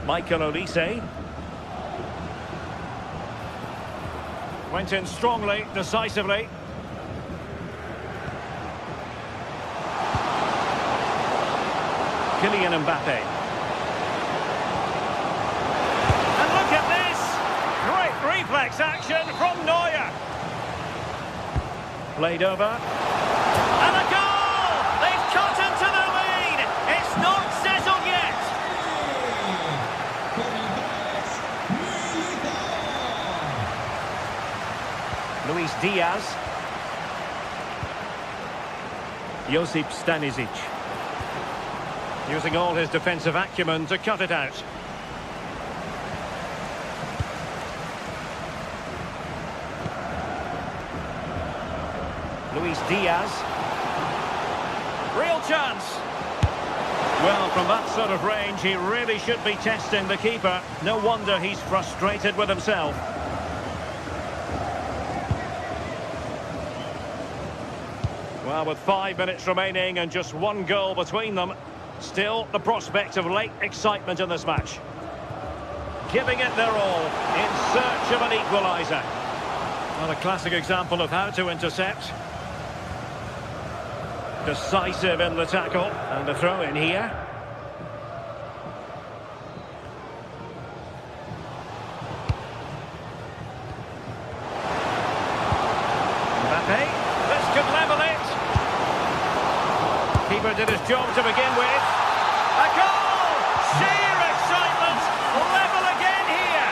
Michael Olise. Went in strongly, decisively. Kylian Mbappe. And look at this! Great reflex action from Neuer. Played over. And a goal! They've cut into the lead! It's not settled yet! Luis Diaz. Josip Stanisic. Using all his defensive acumen to cut it out. Luis Diaz. Real chance. Well, from that sort of range, he really should be testing the keeper. No wonder he's frustrated with himself. Well, with 5 minutes remaining and just one goal between them, still the prospect of late excitement in this match. Giving it their all in search of an equaliser. Well, a classic example of how to intercept. Decisive in the tackle, and a throw in here. Mbappe, this could level it. Keeper did his job to begin with. A goal! Sheer excitement! Level again here!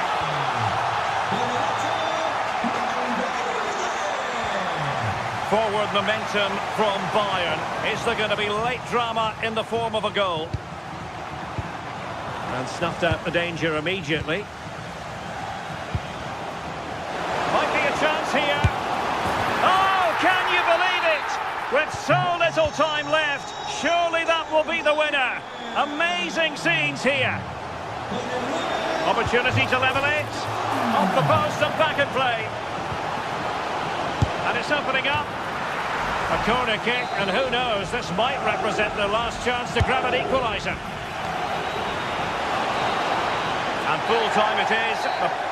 Forward momentum from Bayern. Is there going to be late drama in the form of a goal? And snuffed out the danger immediately. Might be a chance here. Oh, can you believe it? With so little time left, surely that will be the winner. Amazing scenes here. Opportunity to level it. Off the post and back in play. And it's opening up. A corner kick, and who knows, this might represent their last chance to grab an equaliser. And full time it is.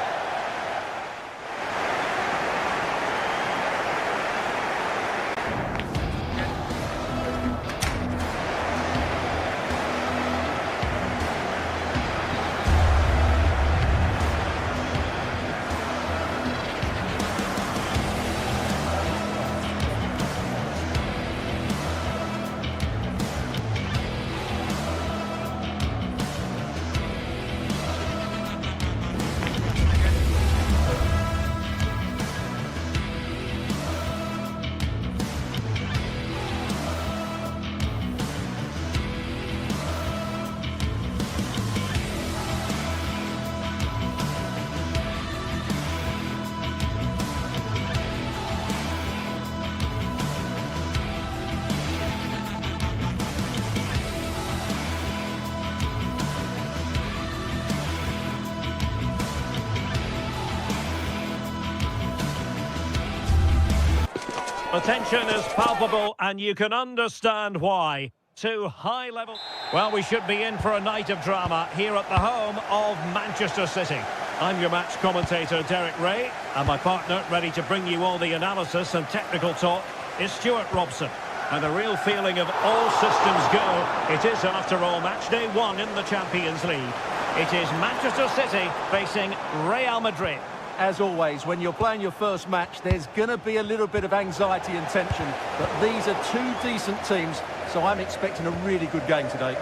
The tension is palpable, and you can understand why. Two high-level... Well, we should be in for a night of drama here at the home of Manchester City. I'm your match commentator, Derek Ray, and my partner, ready to bring you all the analysis and technical talk, is Stuart Robson. And a real feeling of all systems go. It is, after all, match day 1 in the Champions League. It is Manchester City facing Real Madrid. As always, when you're playing your first match, there's going to be a little bit of anxiety and tension. But these are two decent teams, so I'm expecting a really good game today.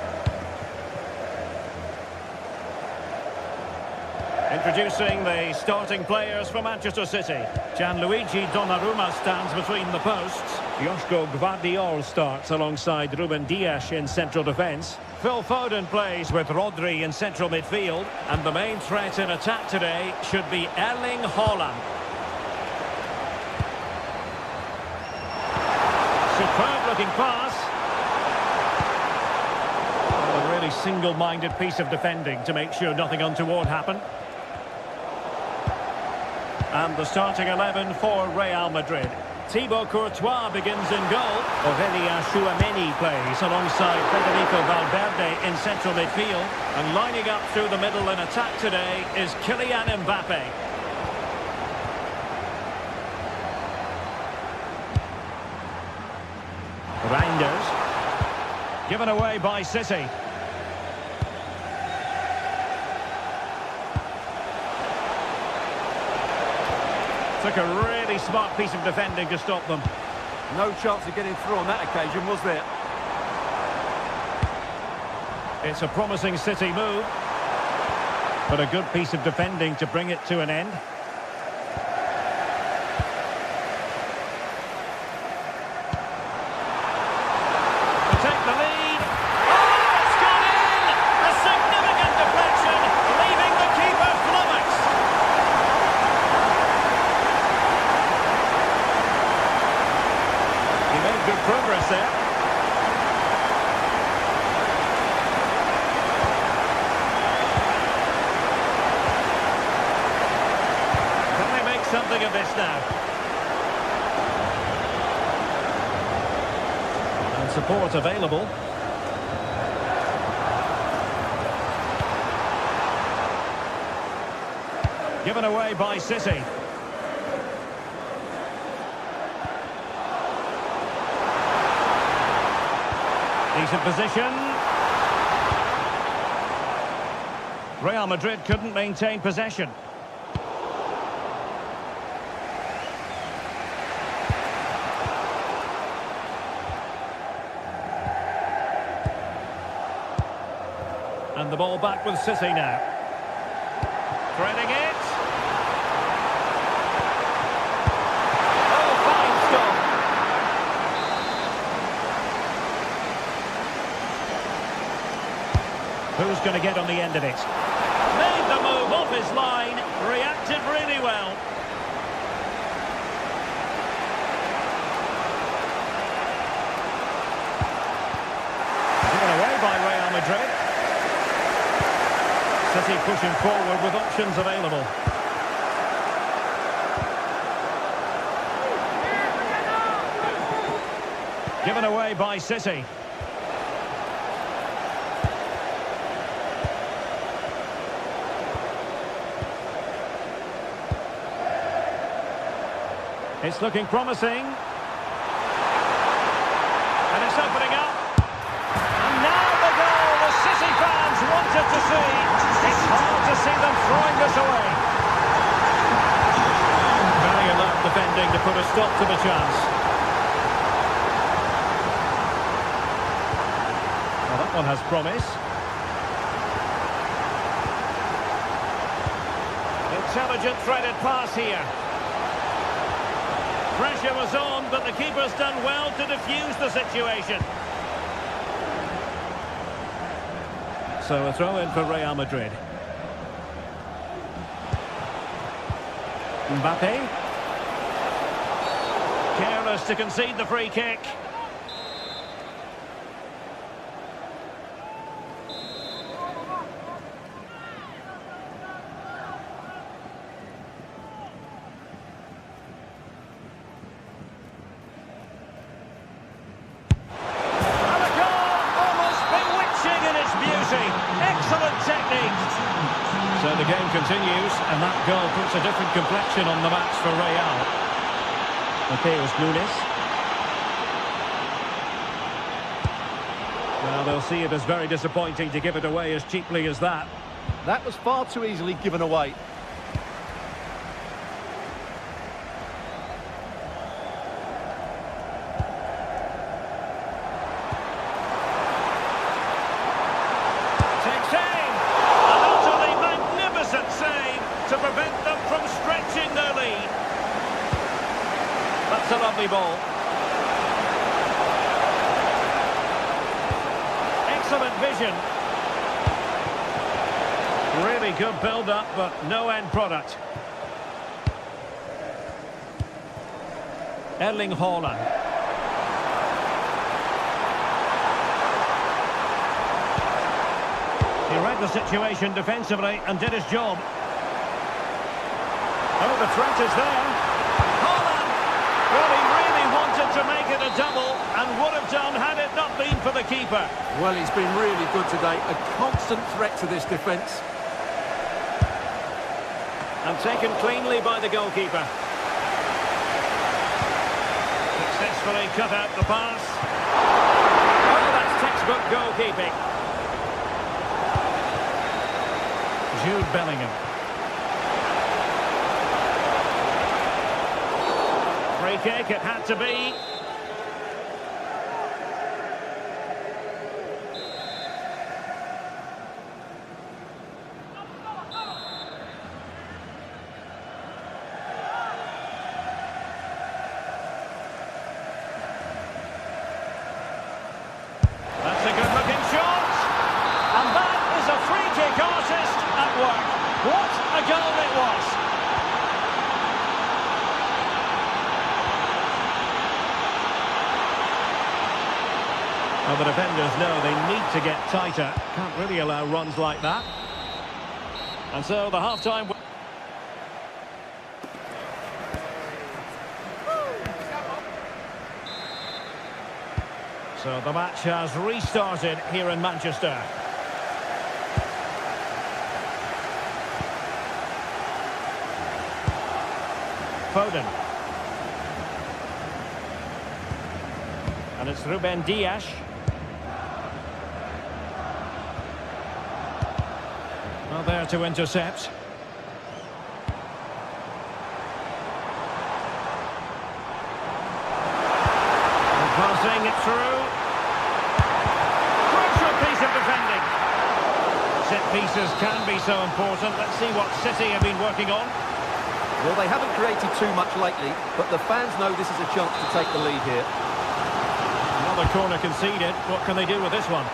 Introducing the starting players for Manchester City. Gianluigi Donnarumma stands between the posts. Joško Gvardiol starts alongside Ruben Dias in central defence. Phil Foden plays with Rodri in central midfield. And the main threat in attack today should be Erling Haaland. Superb looking pass. A really single-minded piece of defending to make sure nothing untoward happened. And the starting 11 for Real Madrid. Thibaut Courtois begins in goal. Aurelien Tchouameni plays alongside Federico Valverde in central midfield. And lining up through the middle in attack today is Kylian Mbappe. Reinders. Given away by City. Took a really smart piece of defending to stop them. No chance of getting through on that occasion, was there? It's a promising City move, but a good piece of defending to bring it to an end. To take the lead. Oh, it's gone in! A significant deflection, leaving the keeper flummoxed. He made good progress there. Can they make something of this now? And support available. Given away by City. Decent position. Real Madrid couldn't maintain possession. And the ball back with City now. Threading it. Oh, fine stop. Who's going to get on the end of it? Made the move off his line. Reacted really well. Given away by Real Madrid. City pushing forward with options available. Given away by City. It's looking promising. And it's opening up. And now the goal the City fans wanted to see. It's hard to see them throwing this away. Very alert defending to put a stop to the chance. Well, that one has promise. Intelligent threaded pass here. Pressure was on, but the keeper's done well to defuse the situation. So a throw-in for Real Madrid. Mbappe. Careless to concede the free kick. Excellent technique. So the game continues, and that goal puts a different complexion on the match for Real. Mateus Nunes. Well, they'll see it as very disappointing to give it away as cheaply as that. That was far too easily given away. Takes aim! An utterly magnificent save to prevent them from stretching their lead. That's a lovely ball. Excellent vision. Really good build-up, but no end product. Erling Haaland. He read the situation defensively and did his job. Oh, the threat is there. Haaland! Well, he really wanted to make it a double and would have done had it not been for the keeper. Well, he's been really good today. A constant threat to this defence. And taken cleanly by the goalkeeper. Successfully cut out the pass. Oh, that's textbook goalkeeping. Jude Bellingham. Free kick, it had to be. That's a good-looking shot. And that is a free-kick artist at work. What a goal it was. Well, the defenders know they need to get tighter. Can't really allow runs like that. And so the half-time... So the match has restarted here in Manchester. Foden. And it's Ruben Dias. Well, there to intercept. And passing it through. Crucial piece of defending. Set pieces can be so important. Let's see what City have been working on. Well, they haven't created too much lately, but the fans know this is a chance to take the lead here. Another corner conceded. What can they do with this one?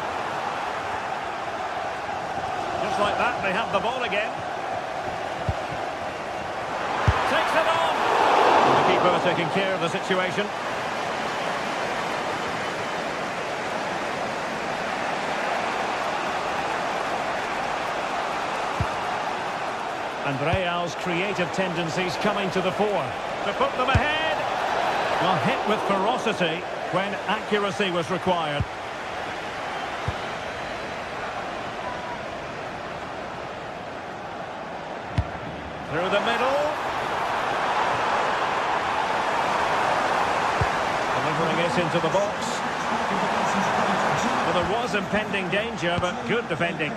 Just like that, they have the ball again. Takes it on. And the keeper taking care of the situation. And Real's creative tendencies coming to the fore. To put them ahead. Well, hit with ferocity when accuracy was required. Through the middle. Delivering it into the box. Well, there was impending danger, but good defending.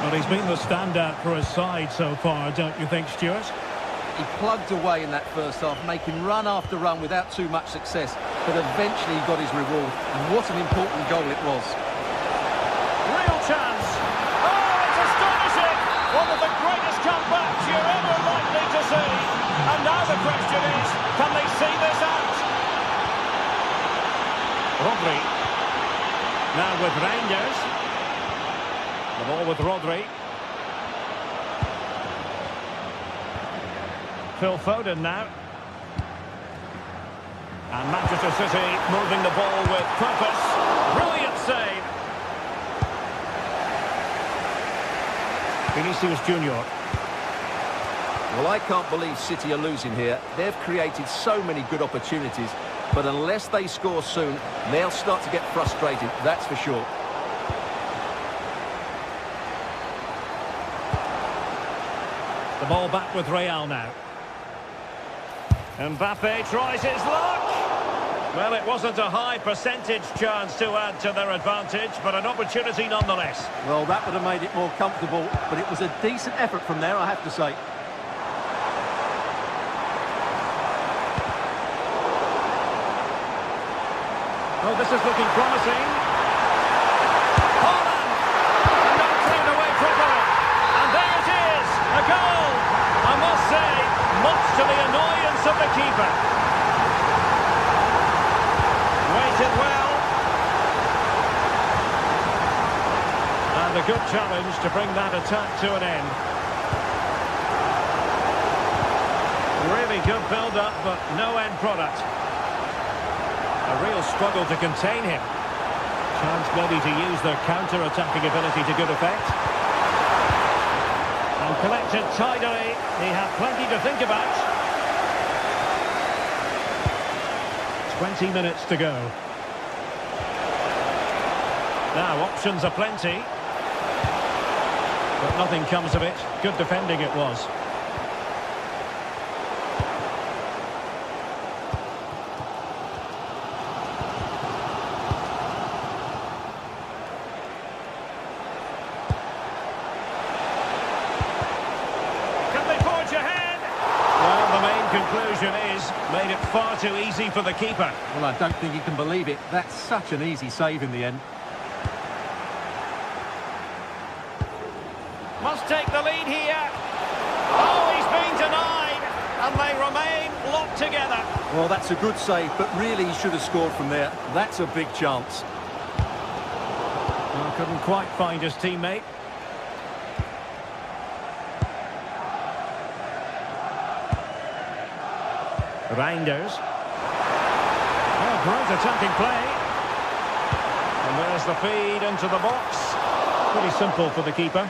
Well, he's been the standout for his side so far, don't you think, Stuart? He plugged away in that first half, making run after run without too much success, but eventually he got his reward. And what an important goal it was. Real chance. Oh, it's astonishing. One of the greatest comebacks you're ever likely to see. And now the question is, can they see this out? Rodri. Now with Reinders. The ball with Rodri. Phil Foden now. And Manchester City moving the ball with purpose. Brilliant save. Vinicius Junior. Well, I can't believe City are losing here. They've created so many good opportunities, but unless they score soon, they'll start to get frustrated, that's for sure. The ball back with Real now. Mbappe tries his luck. Well, it wasn't a high percentage chance to add to their advantage, but an opportunity nonetheless. Well, that would have made it more comfortable, but it was a decent effort from there, I have to say. Oh, this is looking promising. Holland! And not cleared away properly. And there it is, a goal! I must say, much to the annoyance of the keeper. Waited well. And a good challenge to bring that attack to an end. Really good build-up, but no end product. A real struggle to contain him. Chance maybe to use their counter-attacking ability to good effect. And collected tidily. He had plenty to think about. 20 minutes to go. Now, options are plenty. But nothing comes of it. Good defending it was. Conclusion is, made it far too easy for the keeper. Well, I don't think you can believe it. That's such an easy save in the end. Must take the lead here. Oh, he's been denied. And they remain locked together. Well, that's a good save, but really he should have scored from there. That's a big chance. Well, couldn't quite find his teammate. Reinders. Oh, great attacking play. And there's the feed into the box. Pretty simple for the keeper.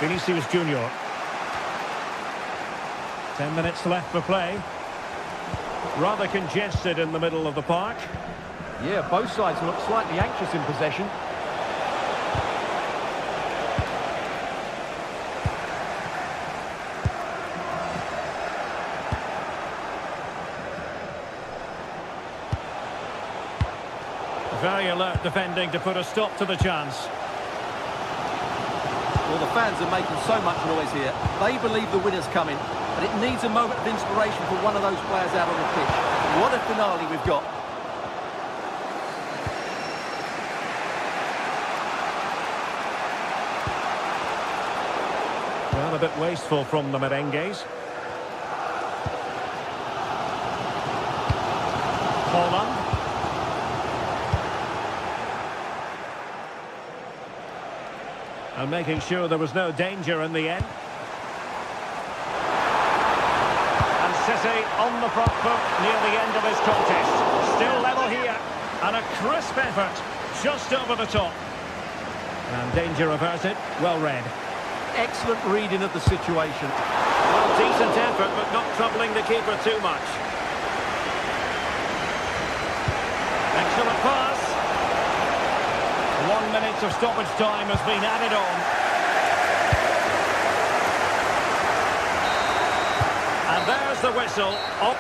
Vinicius Junior. 10 minutes left for play. Rather congested in the middle of the park. Yeah, both sides look slightly anxious in possession. Very alert defending to put a stop to the chance. Well, the fans are making so much noise here. They believe the winner's coming, but it needs a moment of inspiration for one of those players out on the pitch. What a finale we've got. Well, a bit wasteful from the merengues. Holland. And making sure there was no danger in the end. And City on the front foot near the end of his contest. Still level here. And a crisp effort just over the top. And danger averted. Well read. Excellent reading of the situation. Well, decent effort, but not troubling the keeper too much. Excellent pass. 1 minute of stoppage time has been added on. And there's the whistle. Oh.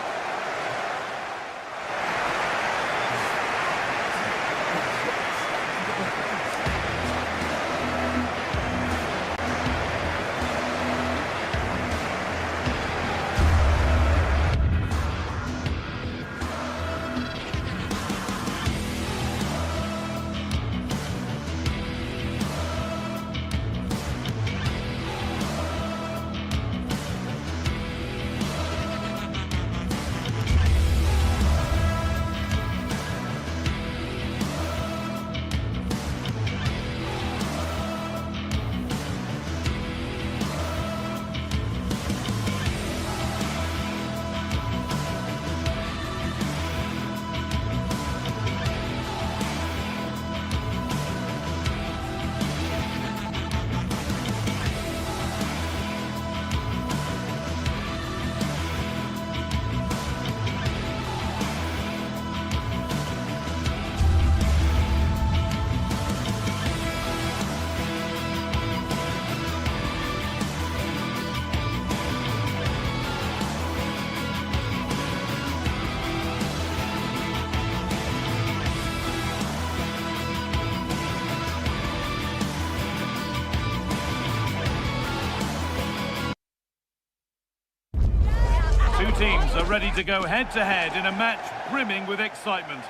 Two teams are ready to go head-to-head in a match brimming with excitement.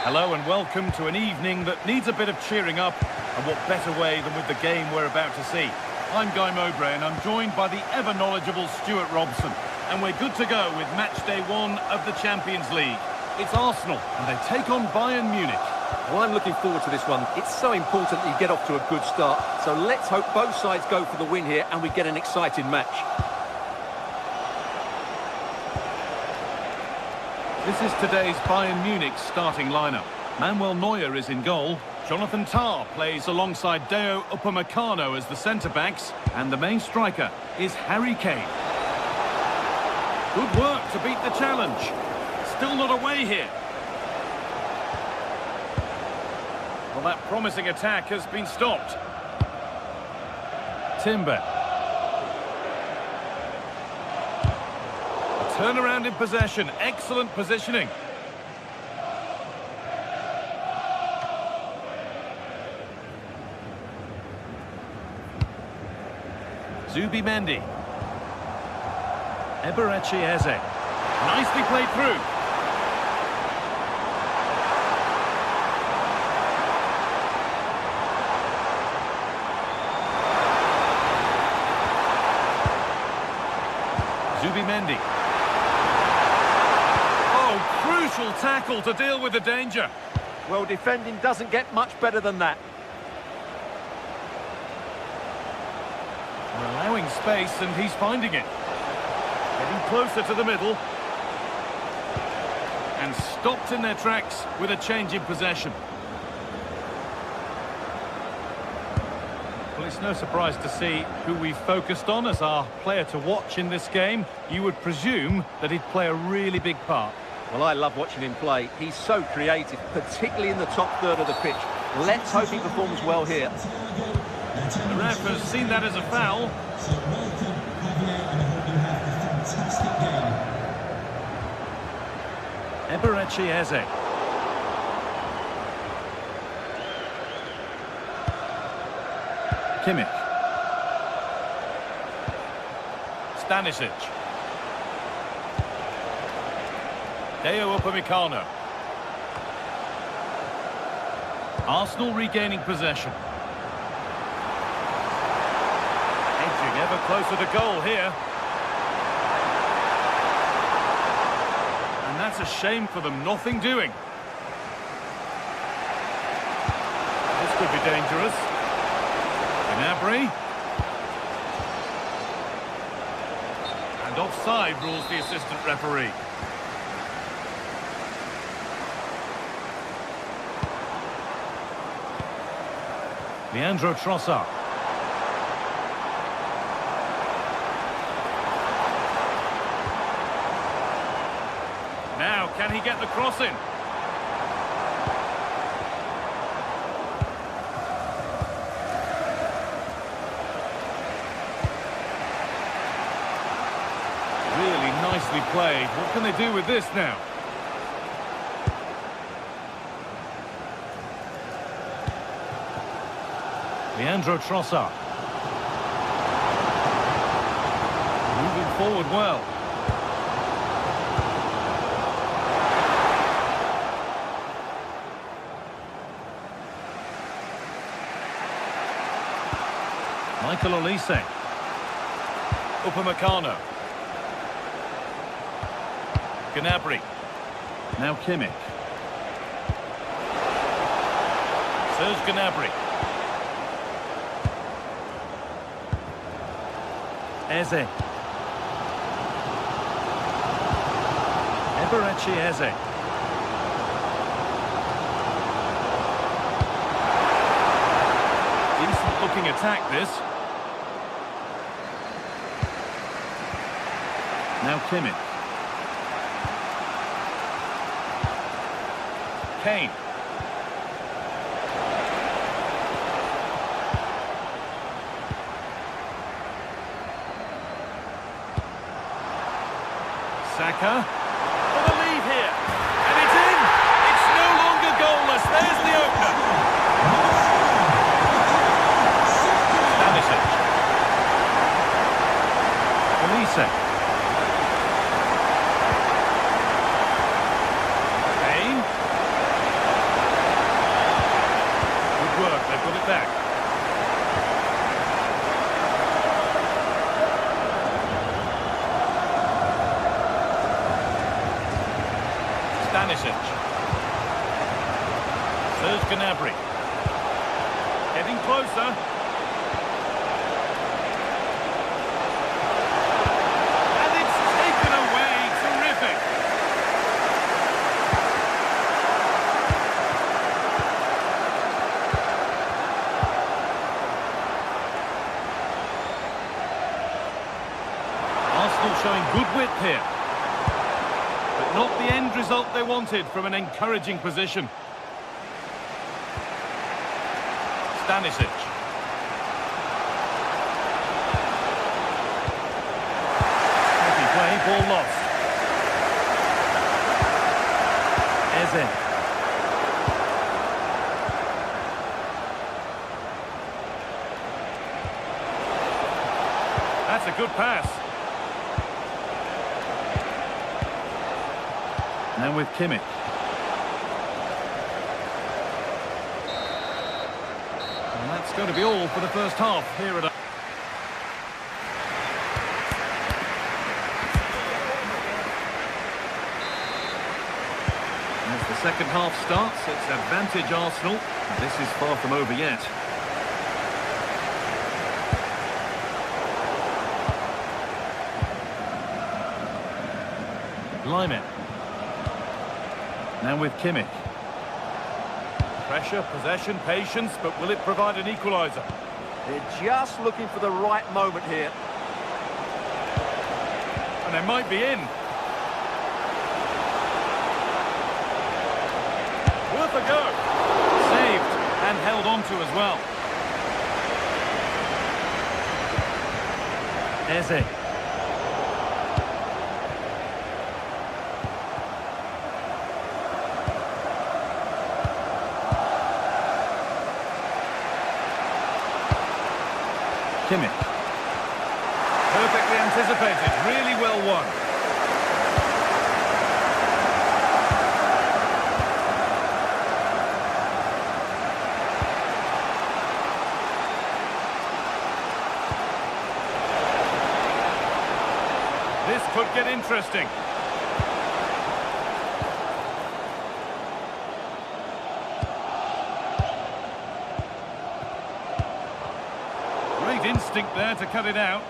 Hello and welcome to an evening that needs a bit of cheering up, and what better way than with the game we're about to see. I'm Guy Mowbray and I'm joined by the ever-knowledgeable Stuart Robson, and we're good to go with match day 1 of the Champions League. It's Arsenal and they take on Bayern Munich. Well, I'm looking forward to this one. It's so important that you get off to a good start. So let's hope both sides go for the win here and we get an exciting match. This is today's Bayern Munich starting lineup. Manuel Neuer is in goal. Jonathan Tah plays alongside Dayot Upamecano as the centre-backs. And the main striker is Harry Kane. Good work to beat the challenge. Still not away here. Well, that promising attack has been stopped. Timber. A turnaround in possession. Excellent positioning. Zubimendi. Eberechi Eze. Nicely played through. Zubimendi. Oh, crucial tackle to deal with the danger. Well, defending doesn't get much better than that. They're allowing space and he's finding it. Getting closer to the middle. And stopped in their tracks with a change in possession. Well, it's no surprise to see who we focused on as our player to watch in this game. You would presume that he'd play a really big part. Well, I love watching him play. He's so creative, particularly in the top third of the pitch. Let's hope he performs well here. The ref has seen that as a foul. So welcome, Javier, and I hope you have a fantastic game. Eberechi Eze. Kimmich. Stanisic. Dayot Upamecano. Arsenal regaining possession. Edging ever closer to goal here. And that's a shame for them, nothing doing. This could be dangerous. Gnabry. And offside rules the assistant referee. Leandro Trossard. Now, can he get the cross in? Really nicely played. What can they do with this now? Leandro Trossard. Moving forward well. Michael Olise. Upamecano. Gnabry. Now Kimmich. Serge Gnabry. Eze. Eberechi Eze. Decent looking attack this. Now Kimmich. Kane. Saka for the lead here, and it's in. It's no longer goalless. There's the opener. Stanisic. Olise. Stanisic. Serge Gnabry. Getting closer. And it's taken away. Terrific. Arsenal showing good width here. But not the end result they wanted from an encouraging position. Stanisic. Heavy play, ball lost. Eze. That's a good pass. Now with Kimmich. And that's going to be all for the first half here at... As the second half starts, it's advantage Arsenal. This is far from over yet. Lyman. Now with Kimmich. Pressure, possession, patience, but will it provide an equaliser? They're just looking for the right moment here. And they might be in. Worth a go. Saved and held on to as well. Eze. Kimmich. Perfectly anticipated, really well won. This could get interesting. Great instinct there to cut it out.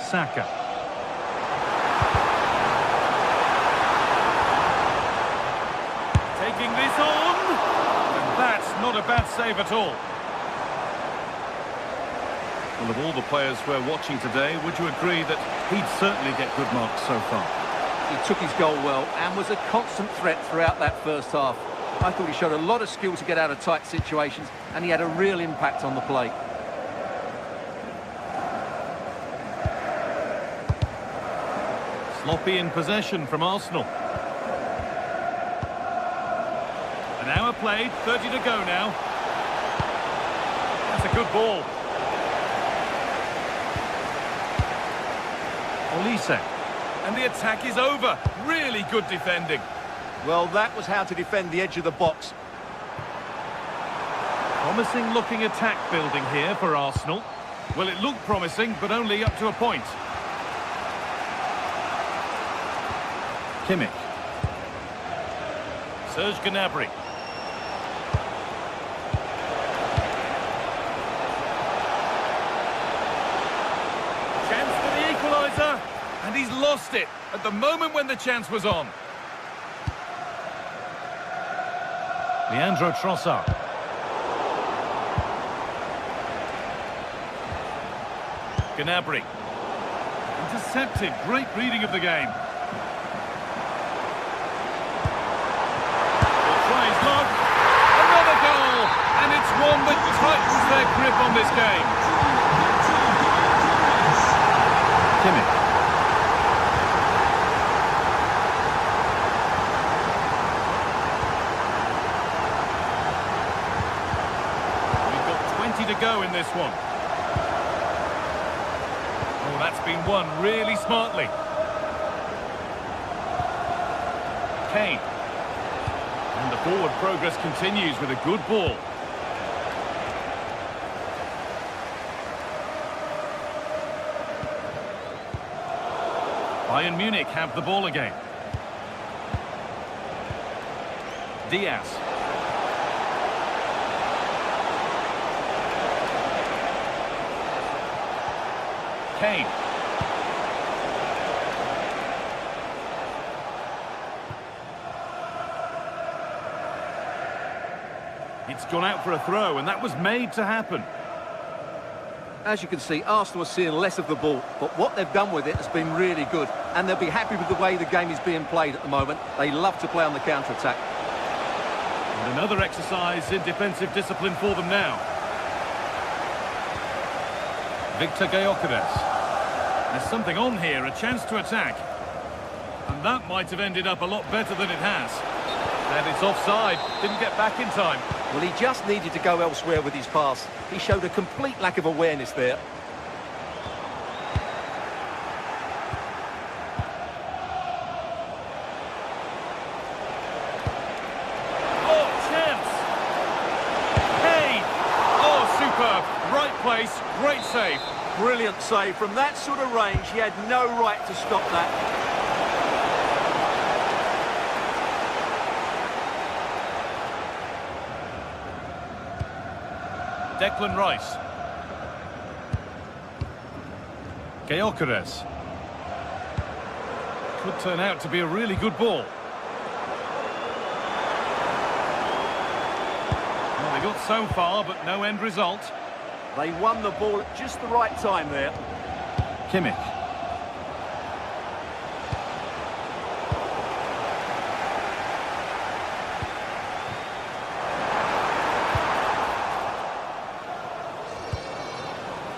Saka. Taking this on. And that's not a bad save at all. Well, of all the players we're watching today, would you agree that he'd certainly get good marks so far? He took his goal well and was a constant threat throughout that first half. I thought he showed a lot of skill to get out of tight situations, and he had a real impact on the play. Sloppy in possession from Arsenal. An hour played, 30 to go now. That's a good ball. Olise. And the attack is over. Really good defending. Well, that was how to defend the edge of the box. Promising looking attack building here for Arsenal. Well, it looked promising, but only up to a point. Kimmich. Serge Gnabry. Chance for the equaliser. And he's lost it at the moment when the chance was on. Leandro Trossard. Gnabry. Intercepted. Great reading of the game. He'll try his luck. Another goal. And it's one that tightens their grip on this game. Kimmich. To go in this one. Oh, that's been won really smartly. Kane. And the forward progress continues with a good ball. Bayern Munich have the ball again. Diaz. Kane. It's gone out for a throw, and that was made to happen. As you can see, Arsenal are seeing less of the ball, but what they've done with it has been really good, and they'll be happy with the way the game is being played at the moment. They love to play on the counter-attack. And another exercise in defensive discipline for them now. Victor Gyökeres. There's something on here, a chance to attack. And that might have ended up a lot better than it has. And it's offside, didn't get back in time. Well, he just needed to go elsewhere with his pass. He showed a complete lack of awareness there. Oh, chance! Kane! Oh, superb! Right place, great save. Brilliant save. From that sort of range, he had no right to stop that. Declan Rice. Gyökeres. Could turn out to be a really good ball. Well, they got so far, but no end result. They won the ball at just the right time there. Kimmich.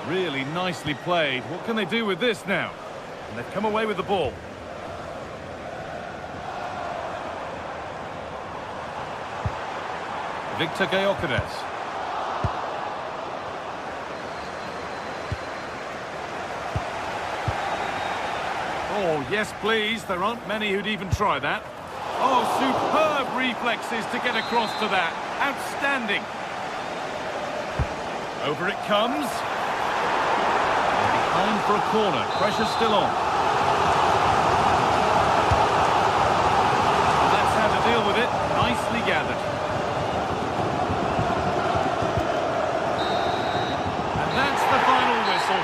Really nicely played. What can they do with this now? And they've come away with the ball. Victor Gyökeres. Oh, yes, please. There aren't many who'd even try that. Oh, superb reflexes to get across to that. Outstanding. Over it comes. Behind for a corner. Pressure still on. That's how to deal with it. Nicely gathered. And that's the final whistle.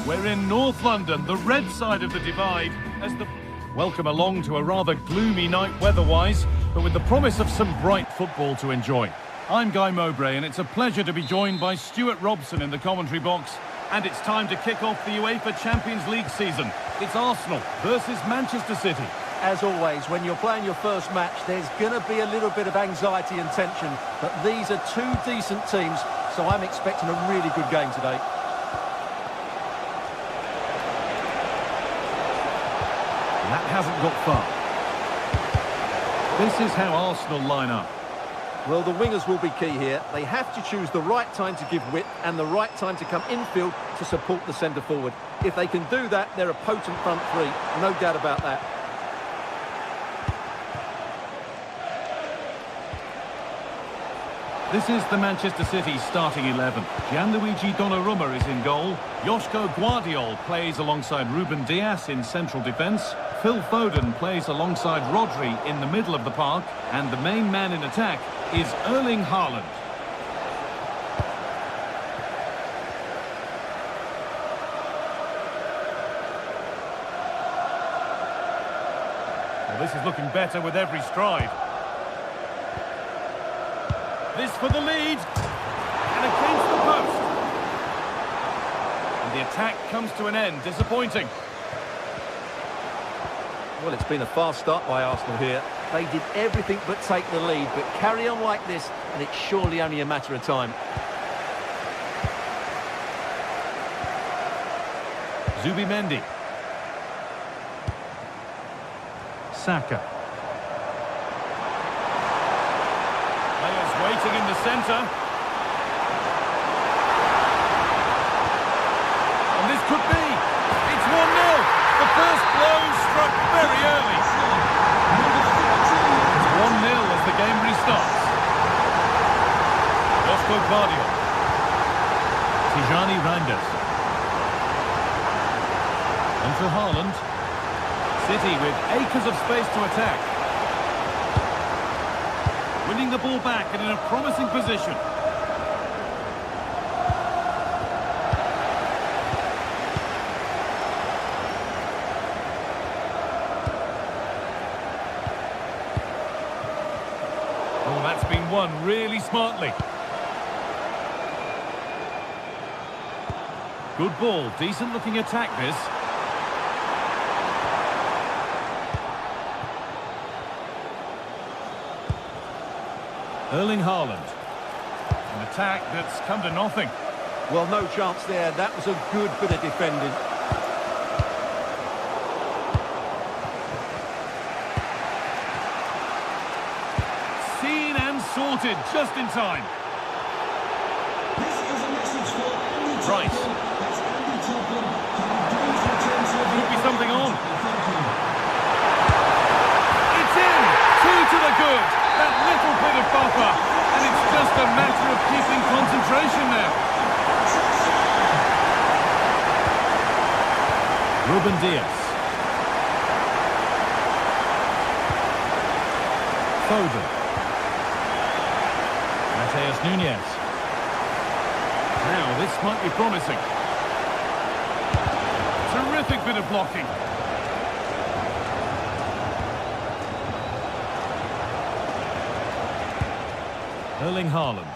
We're in North London, the red side of the divide, as the... Welcome along to a rather gloomy night weather-wise, but with the promise of some bright football to enjoy. I'm Guy Mowbray, and it's a pleasure to be joined by Stuart Robson in the commentary box. And it's time to kick off the UEFA Champions League season. It's Arsenal versus Manchester City. As always, when you're playing your first match, there's going to be a little bit of anxiety and tension. But these are two decent teams, so I'm expecting a really good game today. That hasn't got far. This is how Arsenal line up. Well, the wingers will be key here. They have to choose the right time to give width and the right time to come infield to support the centre forward. If they can do that, they're a potent front three. No doubt about that. This is the Manchester City starting 11. Gianluigi Donnarumma is in goal. Joško Guardiol plays alongside Ruben Dias in central defence. Phil Foden plays alongside Rodri in the middle of the park. And the main man in attack is Erling Haaland. Well, this is looking better with every stride. This for the lead, and against the post. And the attack comes to an end, disappointing. Well, it's been a fast start by Arsenal here. They did everything but take the lead, but carry on like this, and it's surely only a matter of time. Zubimendi. Saka. Waiting in the centre. And this could be. It's 1-0. The first blow struck very early. It's 1-0 as the game restarts. Joško Guardiol. Tijani Reinders. And for Haaland. City with acres of space to attack. Winning the ball back and in a promising position. Oh, that's been won really smartly. Good ball, decent looking attack this. Erling Haaland. An attack that's come to nothing. Well, no chance there. That was a good bit of defending. Seen and sorted just in time. This is a message for Andy Right. Toplin. That's Andy Toplin. Could be something on. It's in! 2 to the good. That little bit of buffer. And it's just a matter of keeping concentration now. Ruben Dias. Foden. Mateus Nunes. Now, this might be promising. Terrific bit of blocking. Erling Haaland.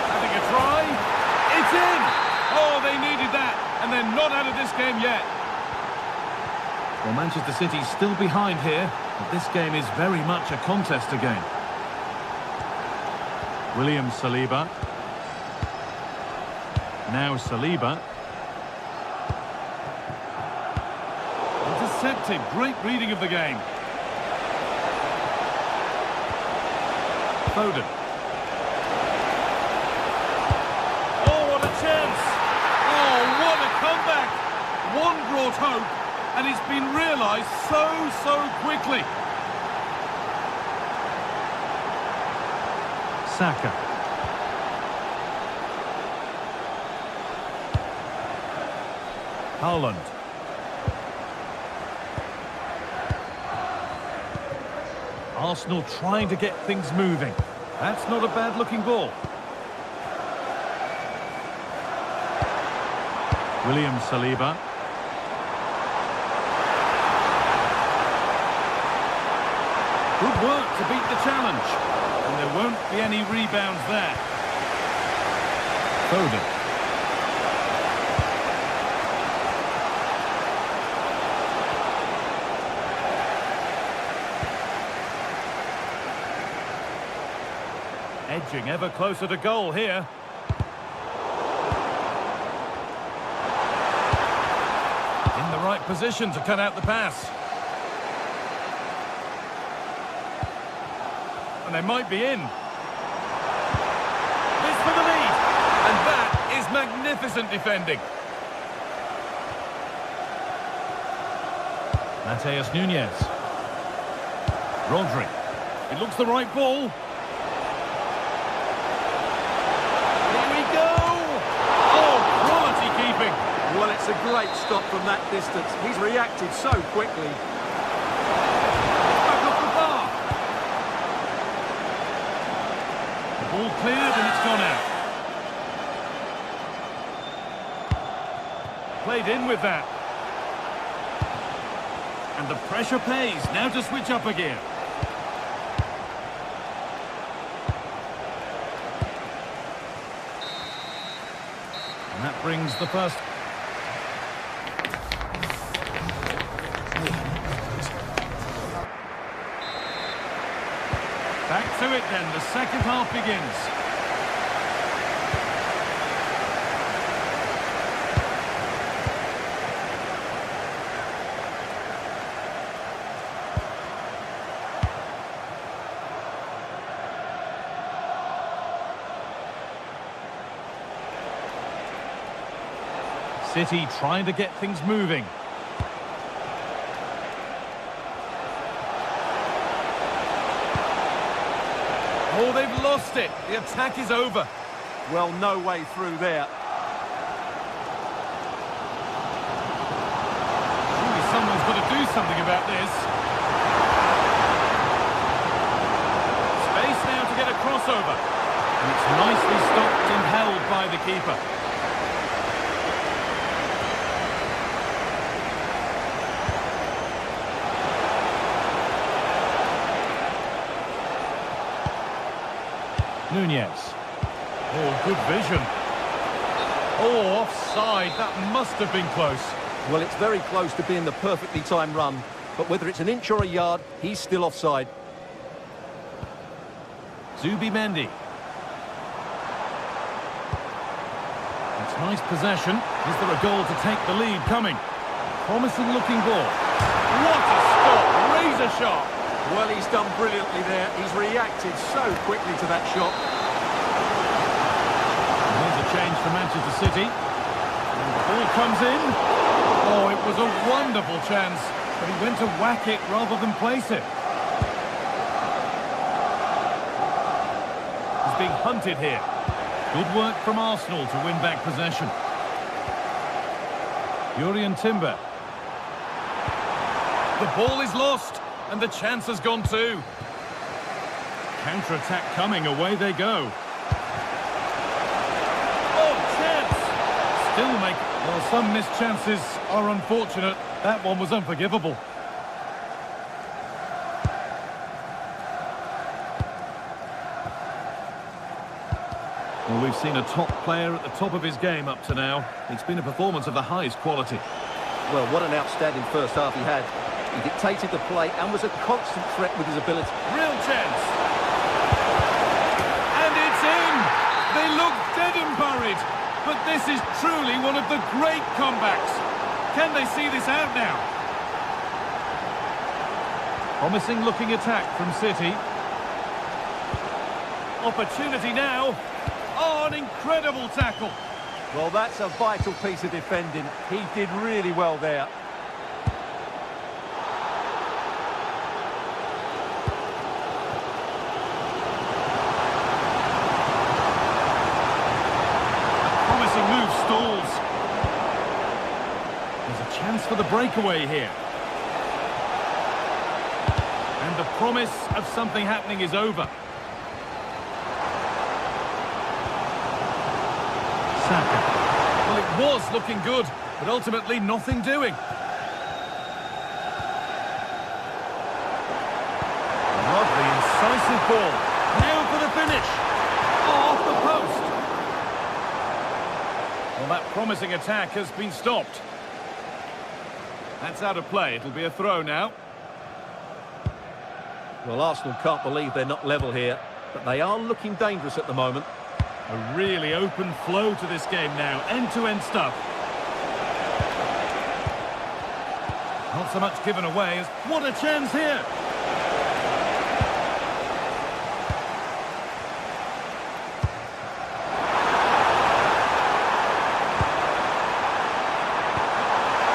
Having a try. It's in! Oh, they needed that, and they're not out of this game yet. Well, Manchester City's still behind here, but this game is very much a contest again. William Saliba. Now Saliba. Intercepted. Great reading of the game. Foden. Oh, what a chance! Oh, what a comeback! One brought hope, and it's been realised so quickly. Saka. Haaland. Arsenal trying to get things moving. That's not a bad-looking ball. William Saliba. Good work to beat the challenge. And there won't be any rebounds there. Foden. Edging ever closer to goal here. In the right position to cut out the pass. And they might be in. This for the lead. And that is magnificent defending. Mateus Nunes. Rodri. It looks the right ball. Here we go! Oh, quality keeping. Well, it's a great stop from that distance. He's reacted so quickly. Back off the bar. The ball cleared and it's gone out. Played in with that. And the pressure pays. Now to switch up a gear. And that brings the first... Back to it then. The second half begins. City trying to get things moving. Oh, they've lost it. The attack is over. Well, no way through there. Surely someone's got to do something about this. Space now to get a crossover. And it's nicely stopped and held by the keeper. Nunes. Oh, good vision. Oh, offside. That must have been close. Well, it's very close to being the perfectly timed run. But whether it's an inch or a yard, he's still offside. Zubimendi. It's nice possession. Is there a goal to take the lead coming? Promising looking ball. What a stop! Razor sharp. Well, he's done brilliantly there. He's reacted so quickly to that shot. And here's a change for Manchester City. And the ball comes in. Oh, it was a wonderful chance, but he went to whack it rather than place it. He's being hunted here. Good work from Arsenal to win back possession. Jurrien Timber. The ball is lost. And the chance has gone too. Counter-attack coming, away they go. Oh, chance! Still make... Well, some missed chances are unfortunate. That one was unforgivable. Well, we've seen a top player at the top of his game up to now. It's been a performance of the highest quality. Well, what an outstanding first half he had. He dictated the play and was a constant threat with his ability. Real chance. And it's in! They look dead and buried. But this is truly one of the great comebacks. Can they see this out now? Promising looking attack from City. Opportunity now. Oh, an incredible tackle. Well, that's a vital piece of defending. He did really well there. Move stalls. There's a chance for the breakaway here. And the promise of something happening is over. Saka. Well, it was looking good, but ultimately nothing doing. Lovely, incisive ball. Now for the finish. Oh, off the post. Well, that promising attack has been stopped. That's out of play. It'll be a throw now. Well, Arsenal can't believe they're not level here, but they are looking dangerous at the moment. A really open flow to this game now. End-to-end stuff. Not so much given away as... What a chance here!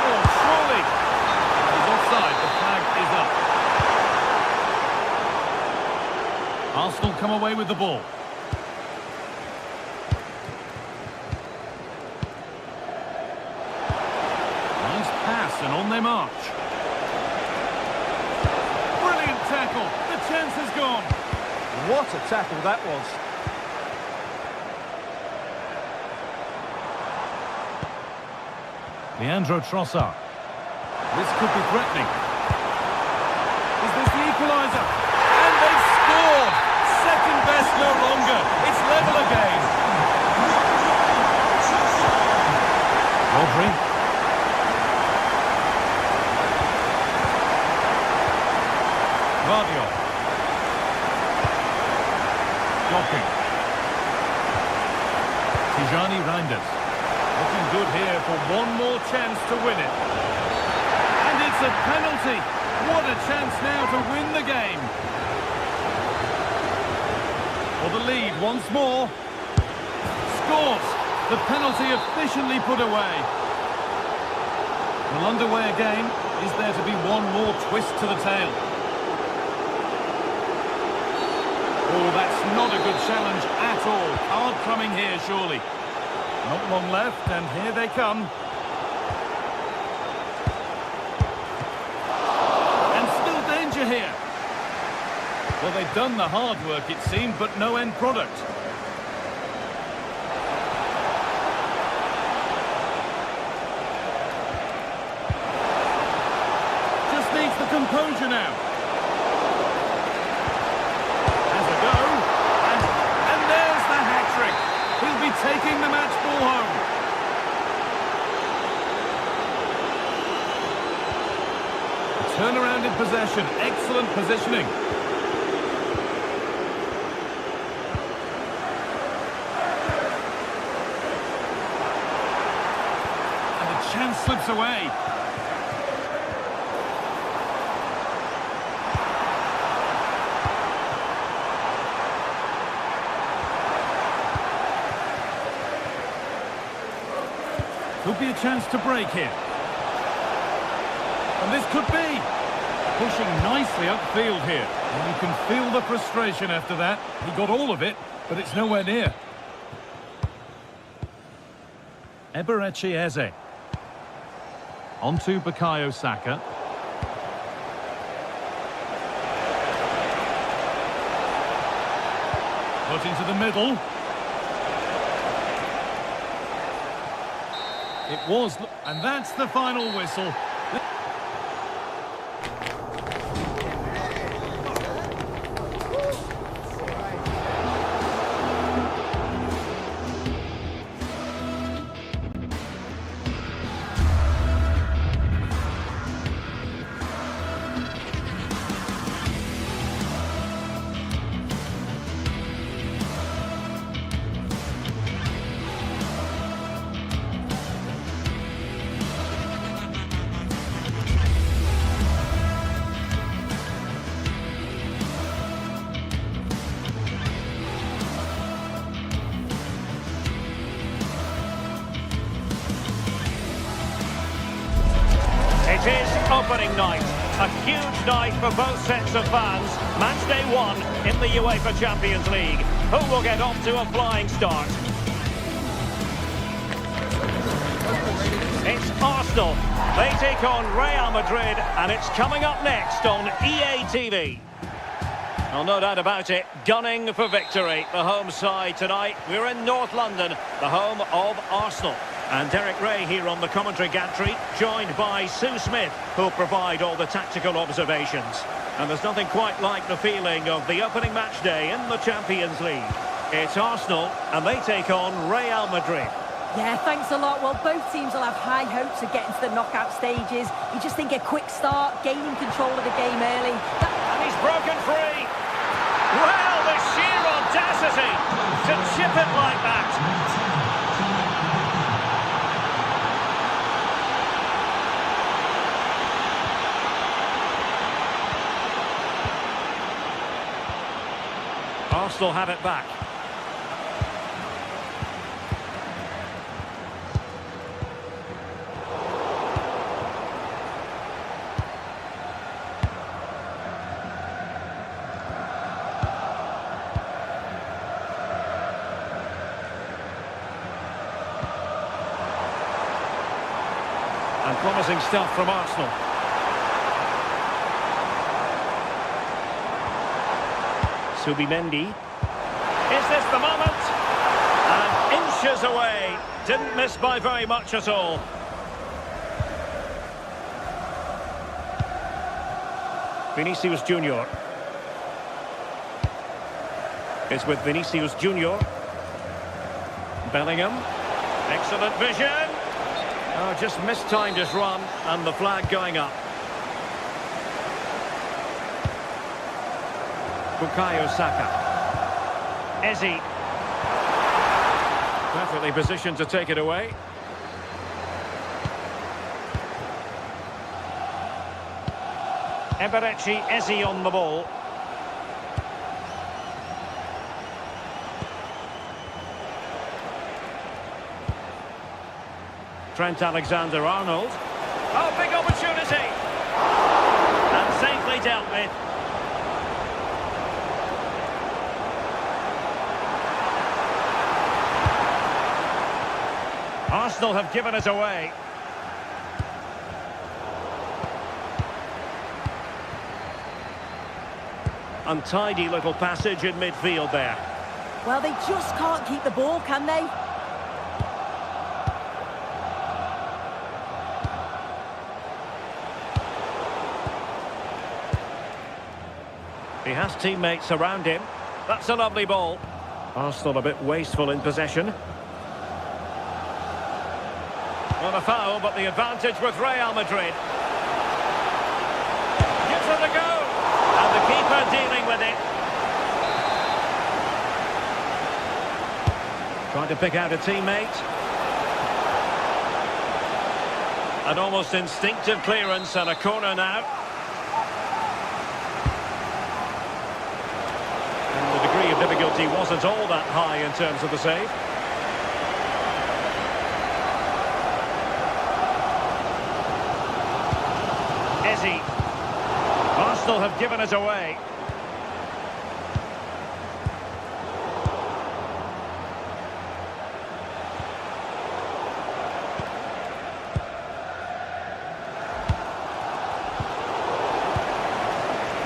Oh, surely! He's offside. The flag is up. Arsenal come away with the ball. And on they march. Brilliant tackle. The chance is gone. What a tackle that was. Leandro Trossard. This could be threatening. Is this the equaliser? And they've scored! Second best no longer. It's level again. Rodri. Guardiola. Blocking. Tijani Reinders. Looking good here for one more chance to win it. And it's a penalty. What a chance now to win the game. For the lead once more. Scores. The penalty efficiently put away. Well, underway again. Is there to be one more twist to the tail? Oh, that's not a good challenge at all. Hard coming here, surely. Not long left, and here they come. And still danger here. Well, they've done the hard work, it seemed, but no end product. Just needs the composure now. He'll be taking the match ball home. A turnaround in possession. Excellent positioning. And the chance slips away. Could be a chance to break here. And this could be. Pushing nicely upfield here. And you can feel the frustration after that. He got all of it, but it's nowhere near. Eberechi Eze. On to Bukayo Saka. Put into the middle. It was, and that's the final whistle. It is opening night, a huge night for both sets of fans. Match day 1 in the UEFA Champions League. Who will get off to a flying start? It's Arsenal. They take on Real Madrid, and it's coming up next on EA TV. Well, no doubt about it, gunning for victory. The home side tonight. We're in North London, the home of Arsenal. And Derek Ray here on the commentary gantry, joined by Sue Smith, who'll provide all the tactical observations. And there's nothing quite like the feeling of the opening match day in the Champions League. It's Arsenal, and they take on Real Madrid. Yeah, thanks a lot. Well, both teams will have high hopes of getting to the knockout stages. You just think a quick start, gaining control of the game early. And he's broken free. Well, the sheer audacity to chip it like that. Arsenal have it back. And promising stuff from Arsenal. Subimendi. Is this the moment? And inches away. Didn't miss by very much at all. Vinicius Junior. It's with Vinicius Junior. Bellingham. Excellent vision. Oh, just mistimed his run, and the flag going up. Bukayo Saka. Eze. Perfectly positioned to take it away. Eberechi Eze on the ball. Trent Alexander-Arnold. Oh, big opportunity! And safely dealt with. Arsenal have given it away. Untidy little passage in midfield there. Well, they just can't keep the ball, can they? He has teammates around him. That's a lovely ball. Arsenal a bit wasteful in possession. Not a foul, but the advantage with Real Madrid. Gives it a go. And the keeper dealing with it. Trying to pick out a teammate. An almost instinctive clearance and a corner now. And the degree of difficulty wasn't all that high in terms of the save. Eze. Arsenal have given it away.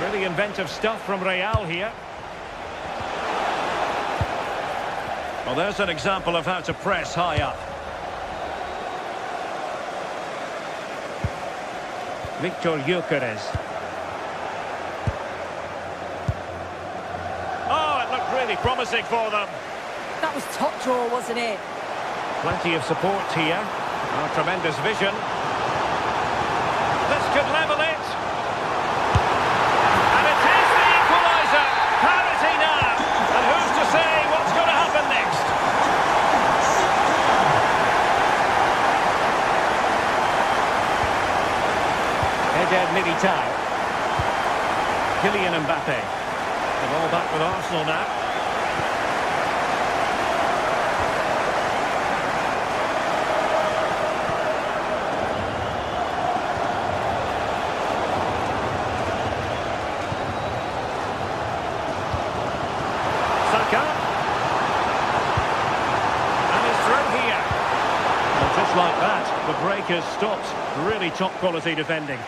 Really inventive stuff from Real here. Well, there's an example of how to press high up. Victor Gyökeres. Oh, it looked really promising for them. That was top draw, wasn't it? Plenty of support here. Oh, tremendous vision. This could level it. And it is the equaliser. Parity now. And who's to say what's going to happen next? Eder Militao. Kylian Mbappe. The ball back with Arsenal now. Saka. And it's through here. And just like that, the break has stopped. Really top quality defending.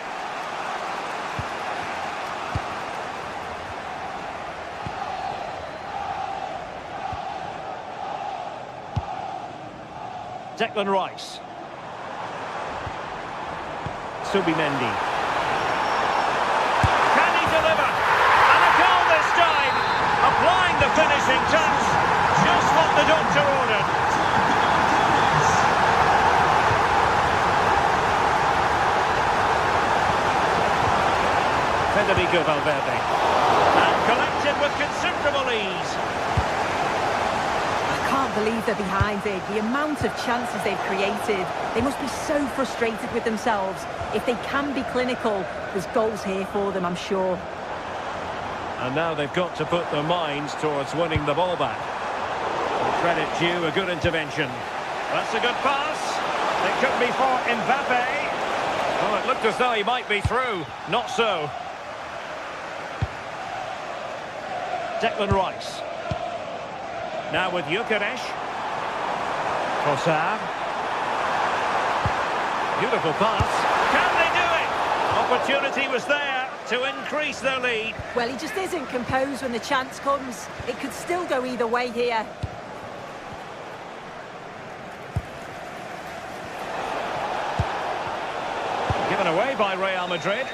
Declan Rice. Subimendi. Can he deliver? And a goal this time. Applying the finishing touch. Just what the doctor ordered. Federico Valverde. And collected with considerable ease. I can't believe they're behind it. The amount of chances they've created. They must be so frustrated with themselves. If they can be clinical, there's goals here for them, I'm sure. And now they've got to put their minds towards winning the ball back. Credit due, a good intervention. That's a good pass. It could be for Mbappe. Well, it looked as though he might be through. Not so. Declan Rice. Now with Gyökeres. Trossard. Beautiful pass. Can they do it? Opportunity was there to increase their lead. Well, he just isn't composed when the chance comes. It could still go either way here. Given away by Real Madrid.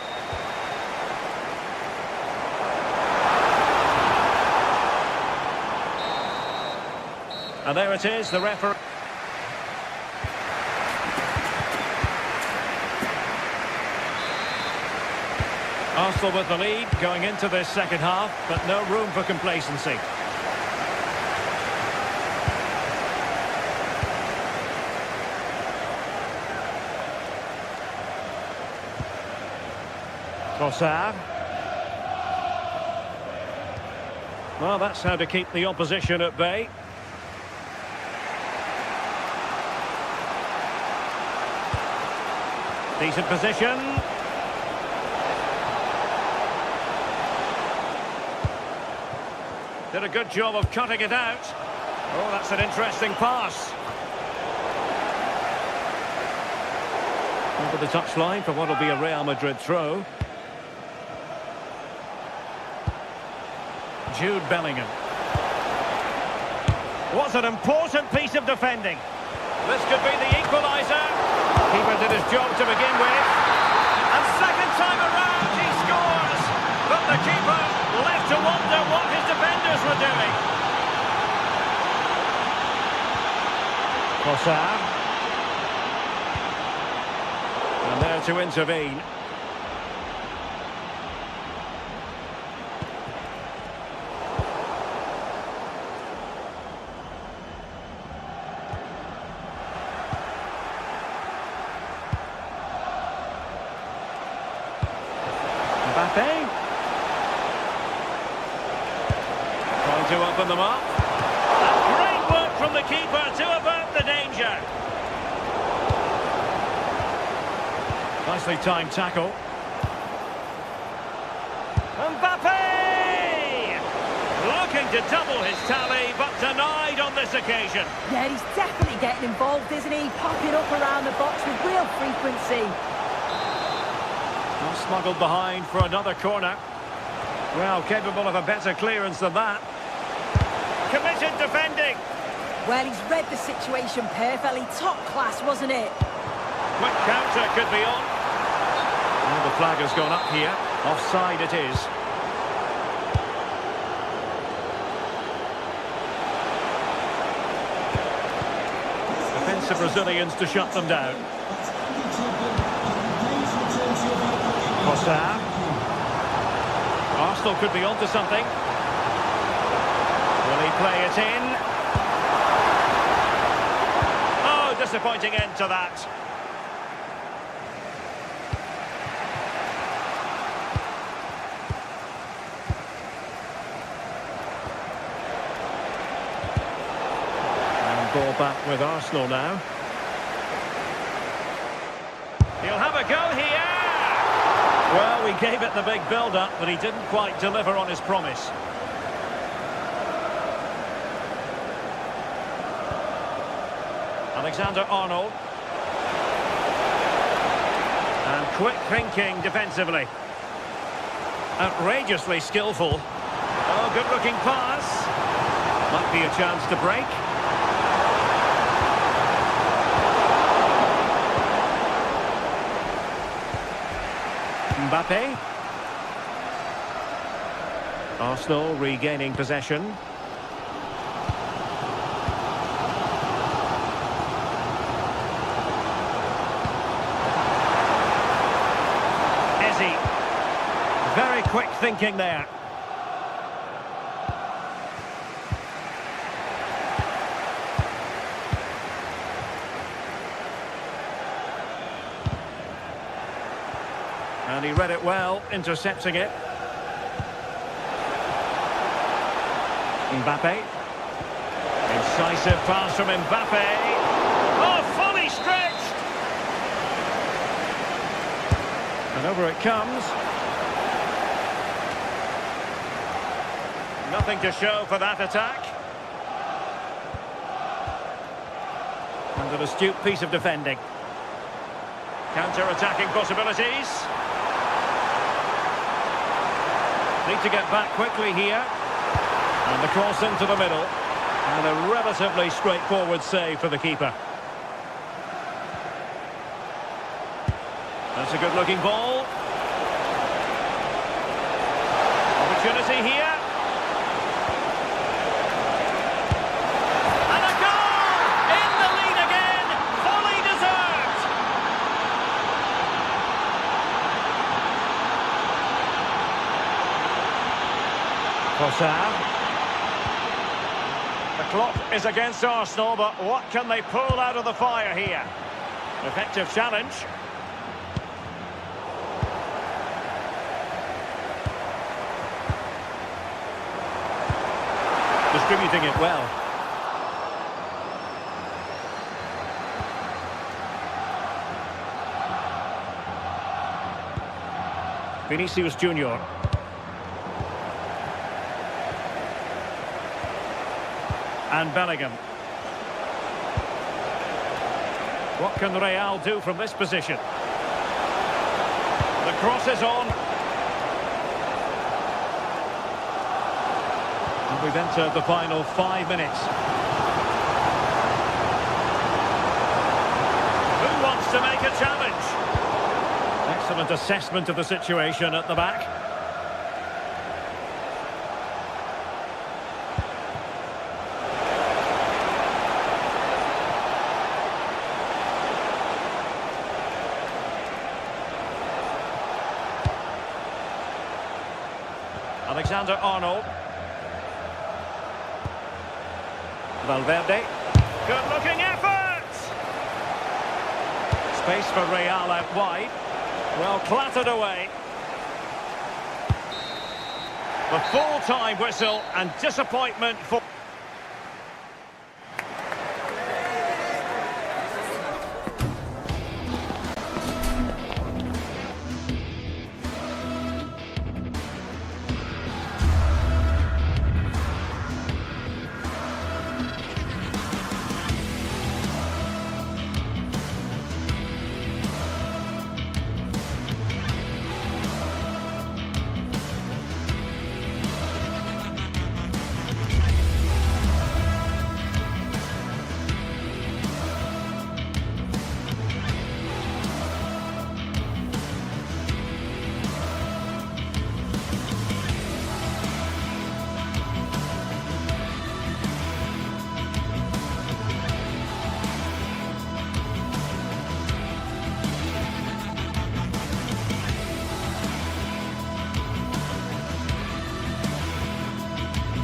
And there it is, the referee. Arsenal with the lead going into this second half, but no room for complacency. Trossard. Well, that's how to keep the opposition at bay. Decent position. Did a good job of cutting it out. Oh, that's an interesting pass. Over the touchline for what will be a Real Madrid throw. Jude Bellingham. What an important piece of defending. This could be the equaliser. Keeper did his job to begin with. And second time around he scores. But the keeper left to wonder what his defenders were doing. Trossard. And there to intervene. Mbappe. Trying to open them up. And great work from the keeper to avert the danger. Nicely timed tackle. Mbappe! Looking to double his tally, but denied on this occasion. Yeah, he's definitely getting involved, isn't he? Popping up around the box with real frequency. Well, smuggled behind for another corner. Well, capable of a better clearance than that. Committed defending. Well, he's read the situation perfectly. Top class, wasn't it? Quick counter could be on. Well, the flag has gone up here. Offside it is. Defensive Brazilians to shut them down. Trossard. Arsenal could be onto something. Will he play it in? Oh, disappointing end to that. And ball back with Arsenal now. He'll have a go here. Well, we gave it the big build-up, but he didn't quite deliver on his promise. Alexander-Arnold. And quick thinking defensively. Outrageously skillful. Oh, good-looking pass. Might be a chance to break. Mbappe. Arsenal regaining possession. Ezzy. Very quick thinking there. And he read it well, intercepting it. Mbappe. Incisive pass from Mbappe. Oh, fully stretched! And over it comes. Nothing to show for that attack. And an astute piece of defending. Counter-attacking possibilities. Need to get back quickly here. And the cross into the middle. And a relatively straightforward save for the keeper. That's a good-looking ball. Opportunity here. And a goal! In the lead again! Fully deserved! Fossard. The clock is against Arsenal, but what can they pull out of the fire here? Effective challenge. Distributing it well. Vinicius Junior. And Bellingham. What can Real do from this position? The cross is on. And we've entered the final 5 minutes. Who wants to make a challenge? Excellent assessment of the situation at the back. Alexander-Arnold. Valverde. Good-looking effort! Space for Real out wide. Well clattered away. The full-time whistle and disappointment for...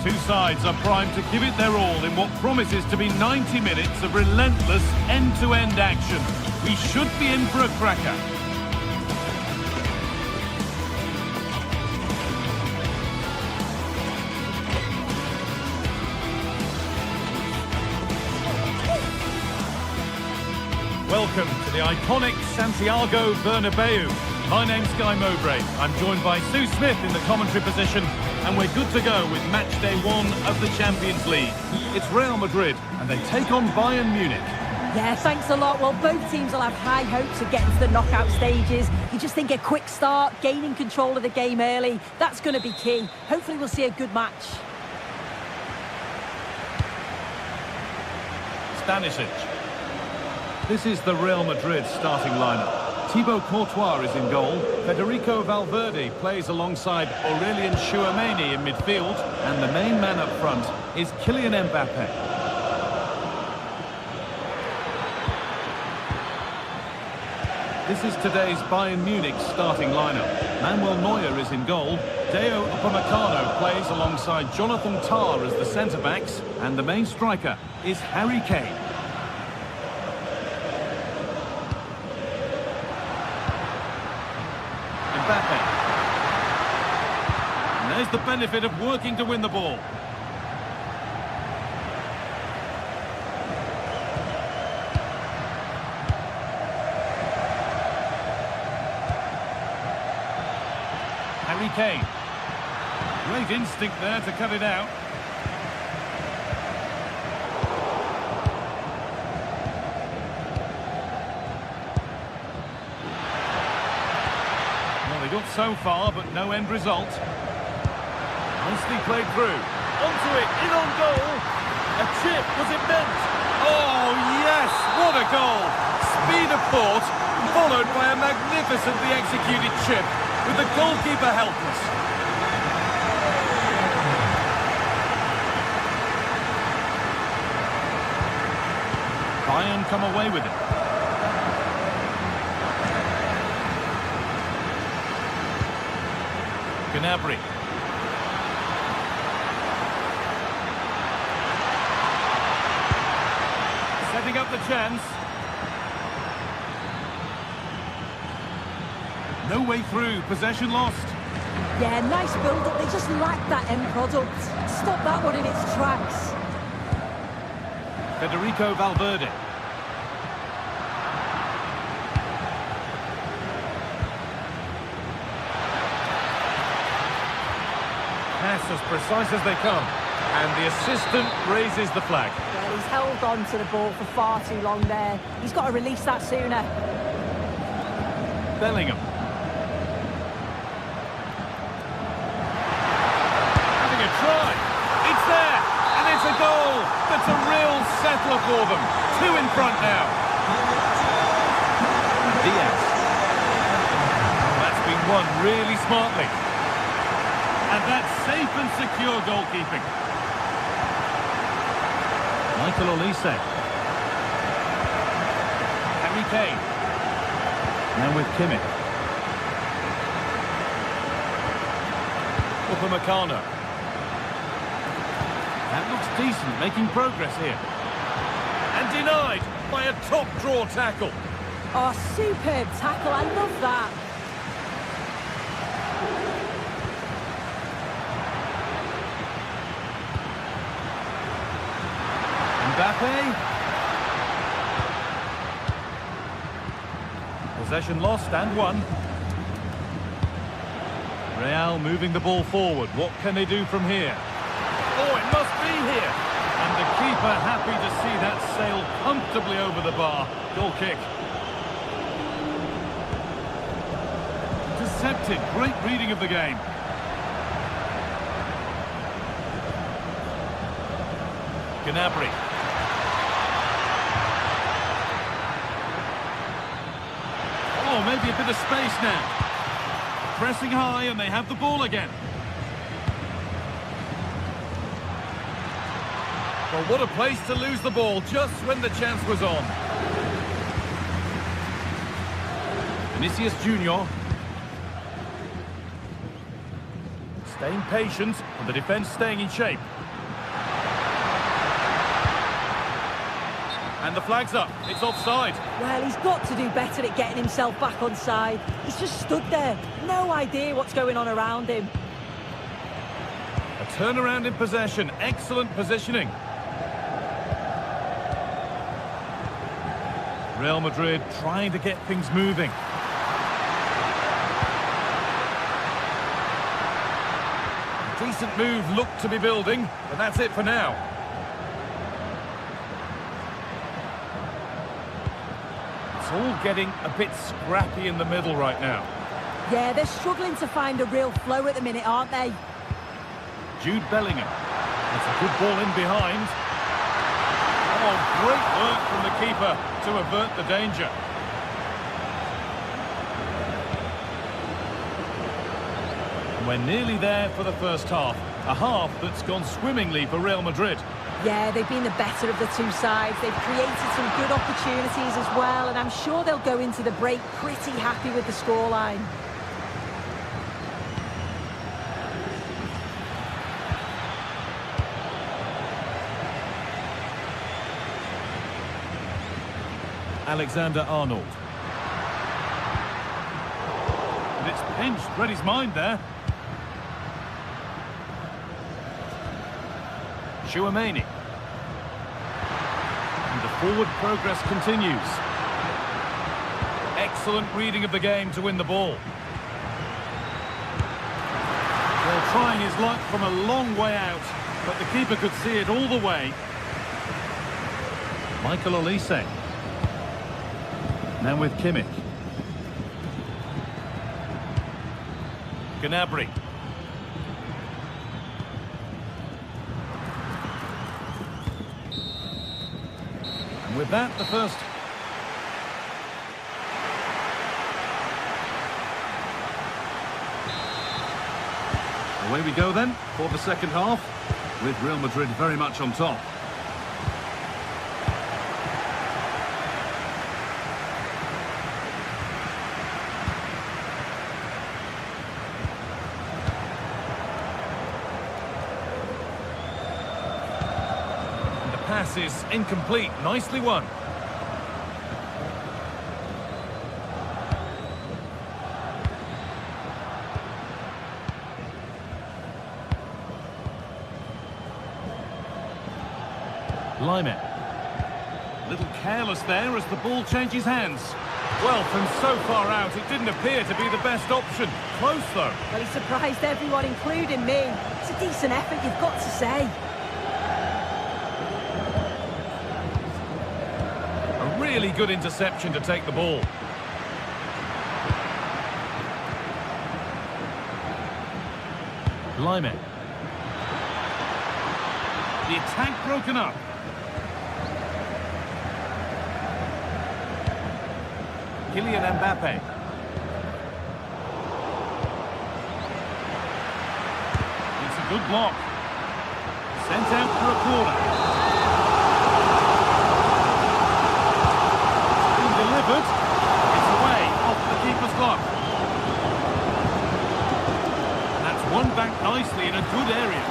Two sides are primed to give it their all in what promises to be 90 minutes of relentless end-to-end action. We should be in for a cracker. Welcome to the iconic Santiago Bernabeu. My name's Guy Mowbray. I'm joined by Sue Smith in the commentary position, and we're good to go with match day 1 of the Champions League. It's Real Madrid, and they take on Bayern Munich. Yeah, thanks a lot. Well, both teams will have high hopes of getting to the knockout stages. You just think a quick start, gaining control of the game early, that's going to be key. Hopefully we'll see a good match. Stanisic. This is the Real Madrid starting lineup. Thibaut Courtois is in goal. Federico Valverde plays alongside Aurelien Tchouameni in midfield. And the main man up front is Kylian Mbappe. This is today's Bayern Munich starting lineup. Manuel Neuer is in goal. Deo Upamecano plays alongside Jonathan Tah as the centre-backs. And the main striker is Harry Kane. And there's the benefit of working to win the ball. Harry Kane. Great instinct there to cut it out. Well, they got so far, but no end result. Nicely played through. Onto it, in on goal. A chip, was it meant? Oh, yes! What a goal! Speed of thought, followed by a magnificently executed chip, with the goalkeeper helpless. Bayern come away with it. Gnabry. Setting up the chance. No way through, possession lost. Yeah, nice build-up. They just lack that end product. Stop that one in its tracks. Federico Valverde. Pass as precise as they come. And the assistant raises the flag. Well, he's held on to the ball for far too long there. He's got to release that sooner. Bellingham. Having a try. It's there. And it's a goal. That's a real settler for them. 2 in front now. Diaz. That's been won really smartly. And that's safe and secure goalkeeping. Michael Olise. Harry Kane. Now with Kimmich. Upamecano. That looks decent, making progress here. And denied by a top draw tackle. Oh, superb tackle. I love that. Mbappe. Possession lost and won. Real moving the ball forward. What can they do from here? Oh, it must be here. And the keeper happy to see that sail comfortably over the bar. Goal kick. Intercepted. Great reading of the game. Gnabry. Oh, maybe a bit of space now. Pressing high and they have the ball again. Well, what a place to lose the ball just when the chance was on. Vinicius Junior. Staying patient and the defence staying in shape. And the flag's up. It's offside. Well, he's got to do better at getting himself back on side. He's just stood there. No idea what's going on around him. A turnaround in possession. Excellent positioning. Real Madrid trying to get things moving. A decent move looked to be building, but that's it for now. It's all getting a bit scrappy in the middle right now. Yeah, they're struggling to find a real flow at the minute, aren't they? Jude Bellingham. That's a good ball in behind. Oh, great work from the keeper to avert the danger. We're nearly there for the first half. A half that's gone swimmingly for Real Madrid. Yeah, they've been the better of the two sides. They've created some good opportunities as well, and I'm sure they'll go into the break pretty happy with the scoreline. Alexander-Arnold. And it's pinched, read his mind there. Chouameni. And the forward progress continues. Excellent reading of the game to win the ball. trying his luck from a long way out, but the keeper could see it all the way. Michael Olise. Now with Kimmich. Gnabry. And with that, the first. Away we go then for the second half, with Real Madrid very much on top. And the pass is incomplete, nicely won. Lyman. A little careless there as the ball changes hands. Well, from so far out, it didn't appear to be the best option. Close, though. Well, he surprised everyone, including me. It's a decent effort, you've got to say. A really good interception to take the ball. Lyman. The attack broken up. Kylian Mbappe. It's a good block. Sent out for a corner. It's been delivered. It's away off the keeper's block. And that's won back nicely in a good area.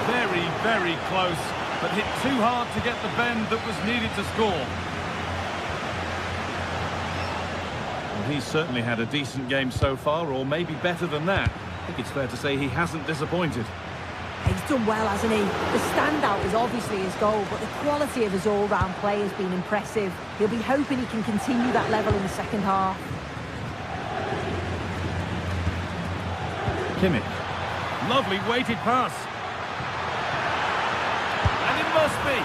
Very, very close, but hit too hard to get the bend that was needed to score. He's certainly had a decent game so far, or maybe better than that. I think it's fair to say he hasn't disappointed. He's done well, hasn't he? The standout is obviously his goal, but the quality of his all-round play has been impressive. He'll be hoping he can continue that level in the second half. Kimmich. Lovely weighted pass. And it must be.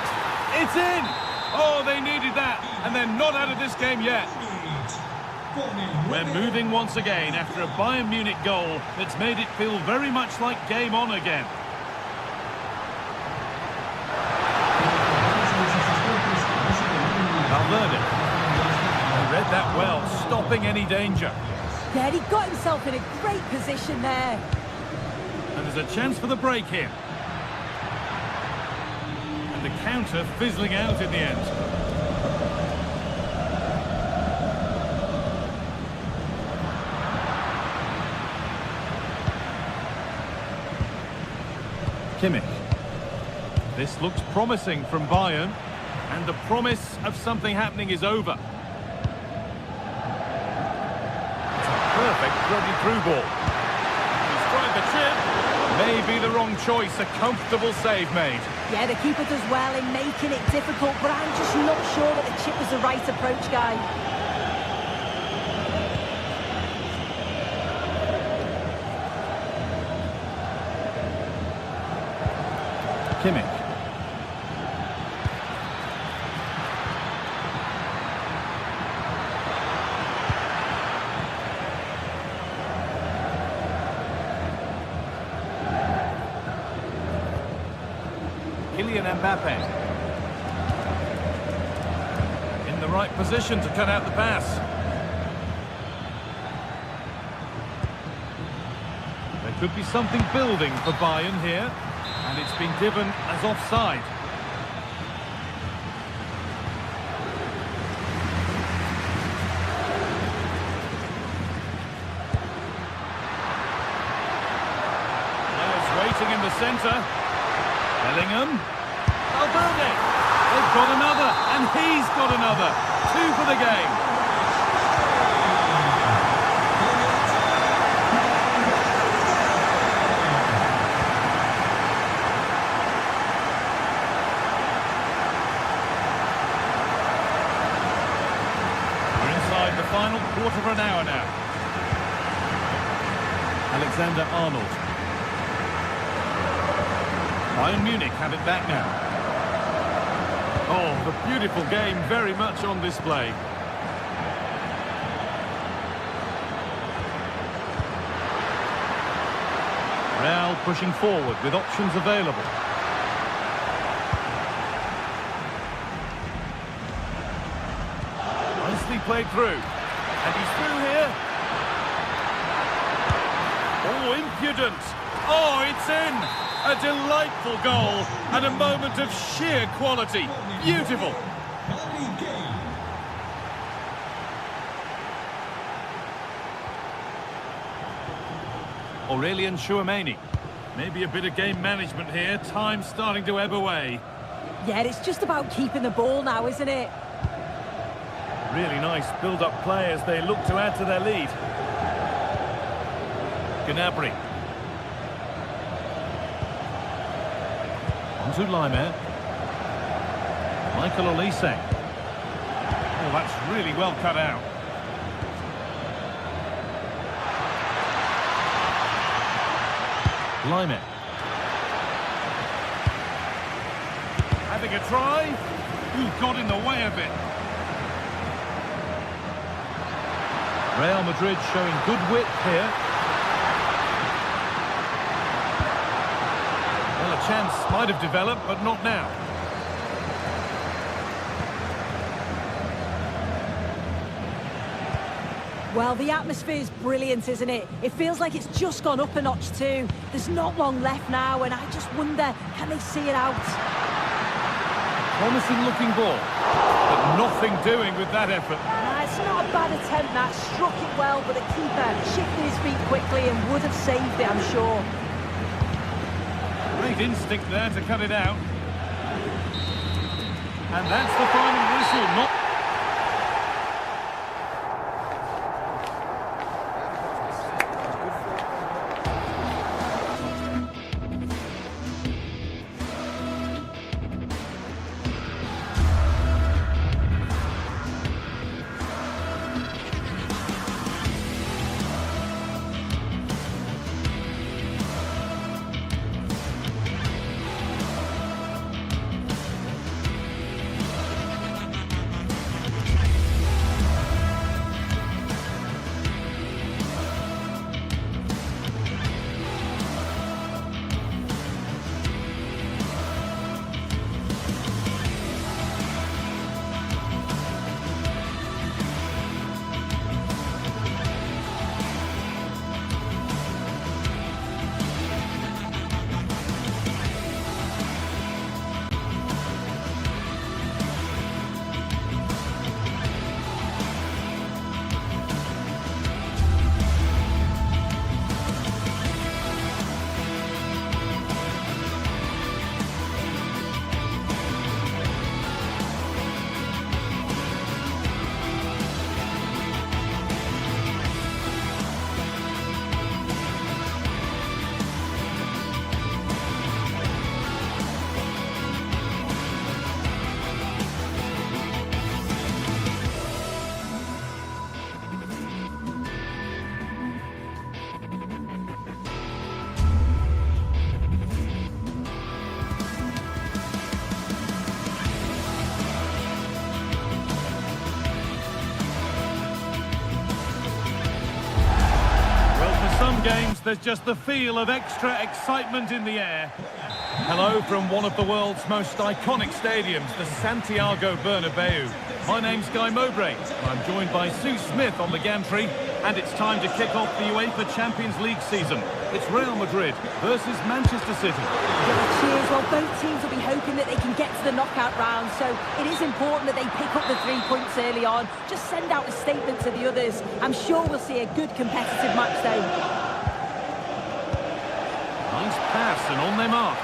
It's in! Oh, they needed that, and they're not out of this game yet. We're moving once again after a Bayern Munich goal that's made it feel very much like game on again. Valverde. He read that well, stopping any danger. Yeah, he got himself in a great position there. And there's a chance for the break here. And the counter fizzling out in the end. Kimmich. This looks promising from Bayern, and the promise of something happening is over. It's a perfect threaded through ball. He's tried the chip. Maybe the wrong choice, a comfortable save made. Yeah, the keeper does well in making it difficult, but I'm just not sure that the chip was the right approach, guy. Kimmich. Kylian Mbappe. In the right position to cut out the pass. There could be something building for Bayern here. And it's been given as offside. Players waiting in the centre. Bellingham. Valverde. They've got another, and he's got another. 2 for the game. Final quarter of an hour now. Alexander-Arnold. Bayern Munich have it back now. Oh, the beautiful game very much on display. Real pushing forward with options available. Nicely played through. And he's through here. Oh, impudent. Oh, it's in. A delightful goal and a moment of sheer quality. Beautiful. Aurelian Chouameni. Maybe a bit of game management here. Time starting to ebb away. Yeah, it's just about keeping the ball now, isn't it? Really nice build-up play as they look to add to their lead. Gnabry. On to Laimer. Michael Olise. Oh, that's really well cut out. Laimer. Having a try. Ooh, got in the way of it. Real Madrid showing good width here. Well, a chance might have developed, but not now. Well, the atmosphere is brilliant, isn't it? It feels like it's just gone up a notch too. There's not long left now, and I just wonder, can they see it out? Promising looking ball, but nothing doing with that effort. It's not a bad attempt, that. Struck it well, but the keeper shifted his feet quickly and would have saved it, I'm sure. Great instinct there to cut it out. And that's the final whistle. Not. Games, there's just the feel of extra excitement in the air. Hello from one of the world's most iconic stadiums, the Santiago Bernabeu. My name's Guy Mowbray. I'm joined by Sue Smith on the gantry, and it's time to kick off the UEFA Champions League season. It's Real Madrid versus Manchester City. Yeah, cheers. Well, both teams will be hoping that they can get to the knockout round, so it is important that they pick up the 3 points early on. Just send out a statement to the others. I'm sure we'll see a good competitive match though. Nice pass and on their march.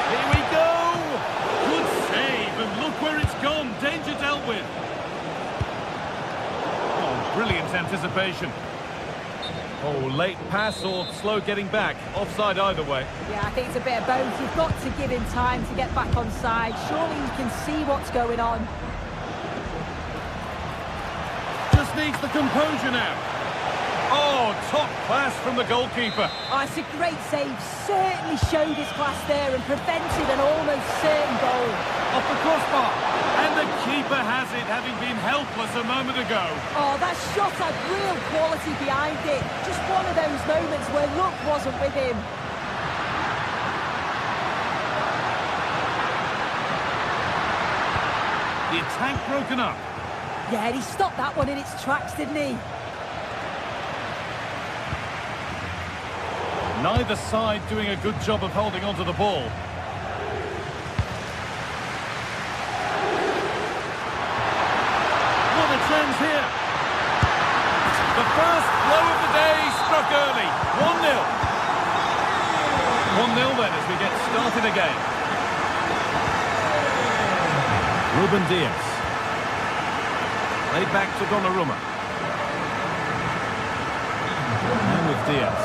Here we go! Good save, and look where it's gone. Danger dealt with. Oh, brilliant anticipation. Oh, late pass or slow getting back. Offside either way. Yeah, I think it's a bit of both. You've got to give him time to get back on side. Surely he can see what's going on. Just needs the composure now. Oh, top class from the goalkeeper. Oh, it's a great save. Certainly showed his class there and prevented an almost certain goal. Off the crossbar. And the keeper has it, having been helpless a moment ago. Oh, that shot had real quality behind it. Just one of those moments where luck wasn't with him. The attack broken up. Yeah, he stopped that one in its tracks, didn't he? Neither side doing a good job of holding onto the ball. What a chance here. The first blow of the day struck early. 1-0. 1-0 then as we get started again. Ruben Diaz. Laid back to Donnarumma. And with Diaz.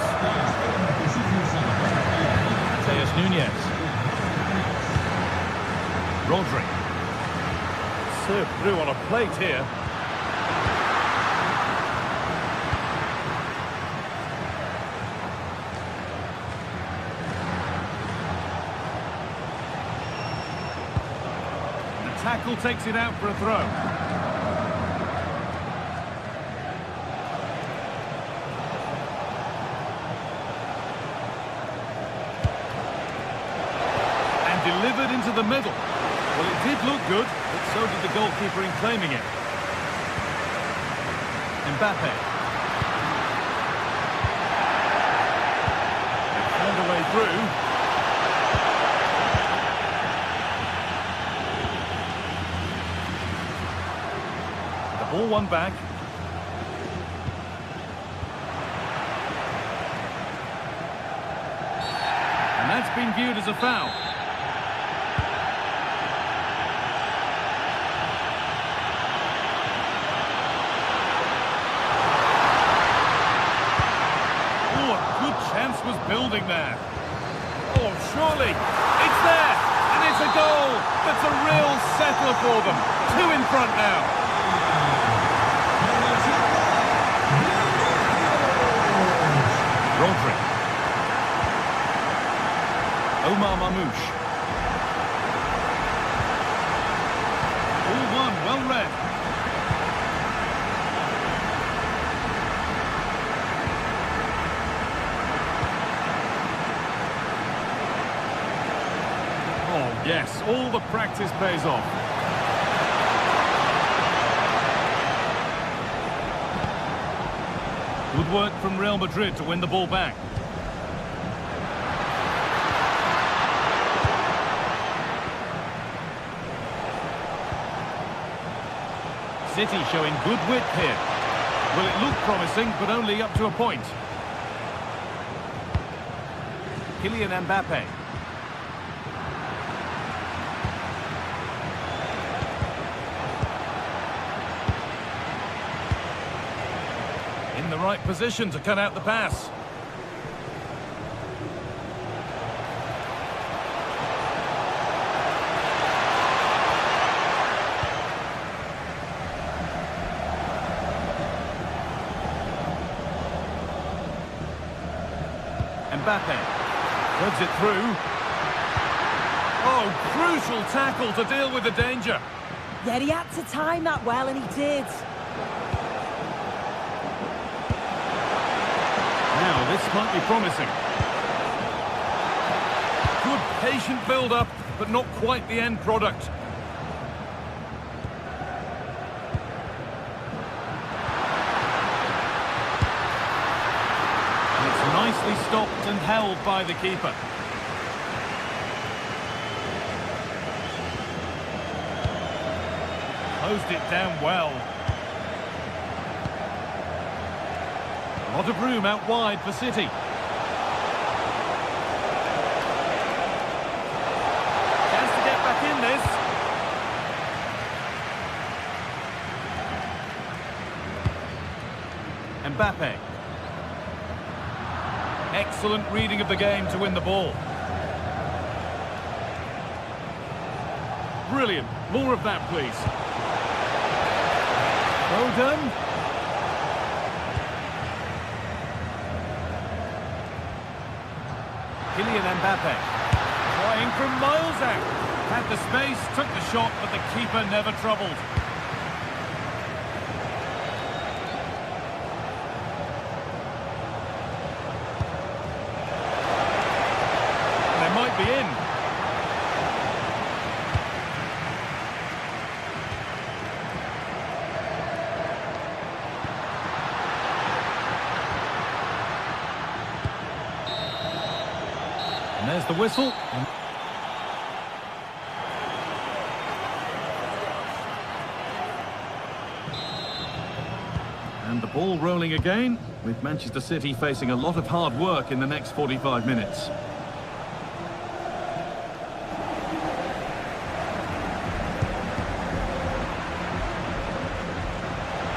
Mateus Nunes. Rodri. Served through on a plate here. The tackle takes it out for a throw. Delivered into the middle. Well, it did look good, but so did the goalkeeper in claiming it. Mbappe. They found a way through. The ball won back. And that's been viewed as a foul. Was building there. Oh, surely it's there, and it's a goal. That's a real settler for them. 2 in front now. Rodri. Omar Mamouche. All one, well read. Yes, all the practice pays off. Good work from Real Madrid to win the ball back. City showing good width here. Well, it looked promising, but only up to a point. Kylian Mbappe. In the right position to cut out the pass. Mbappe threads it through. Oh, crucial tackle to deal with the danger. Yeah, he had to time that well, and he did. Now, this might be promising. Good patient build-up, but not quite the end product. Nicely stopped and held by the keeper. Closed it down well. A lot of room out wide for City. Chance to get back in this. Mbappe. Excellent reading of the game to win the ball. Brilliant. More of that, please. Well done. Kylian Mbappe. Trying from miles out. Had the space, took the shot, but the keeper never troubled. They might be in. And there's the whistle. And the ball rolling again, with Manchester City facing a lot of hard work in the next 45 minutes.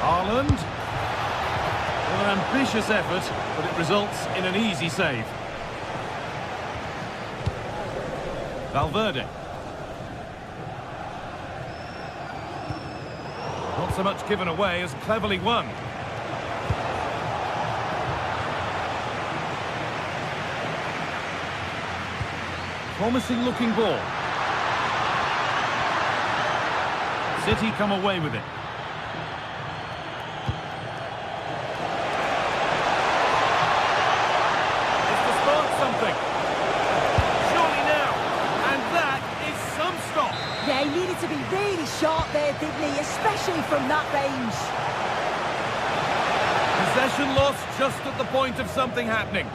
Haaland. Well, an ambitious effort, but it results in an easy save. Valverde. Not so much given away as cleverly won. Promising looking ball. City come away with it. It's to spark something. Surely now. And that is some stop. Yeah, he needed to be really sharp there, didn't he? Especially from that range. Possession lost just at the point of something happening.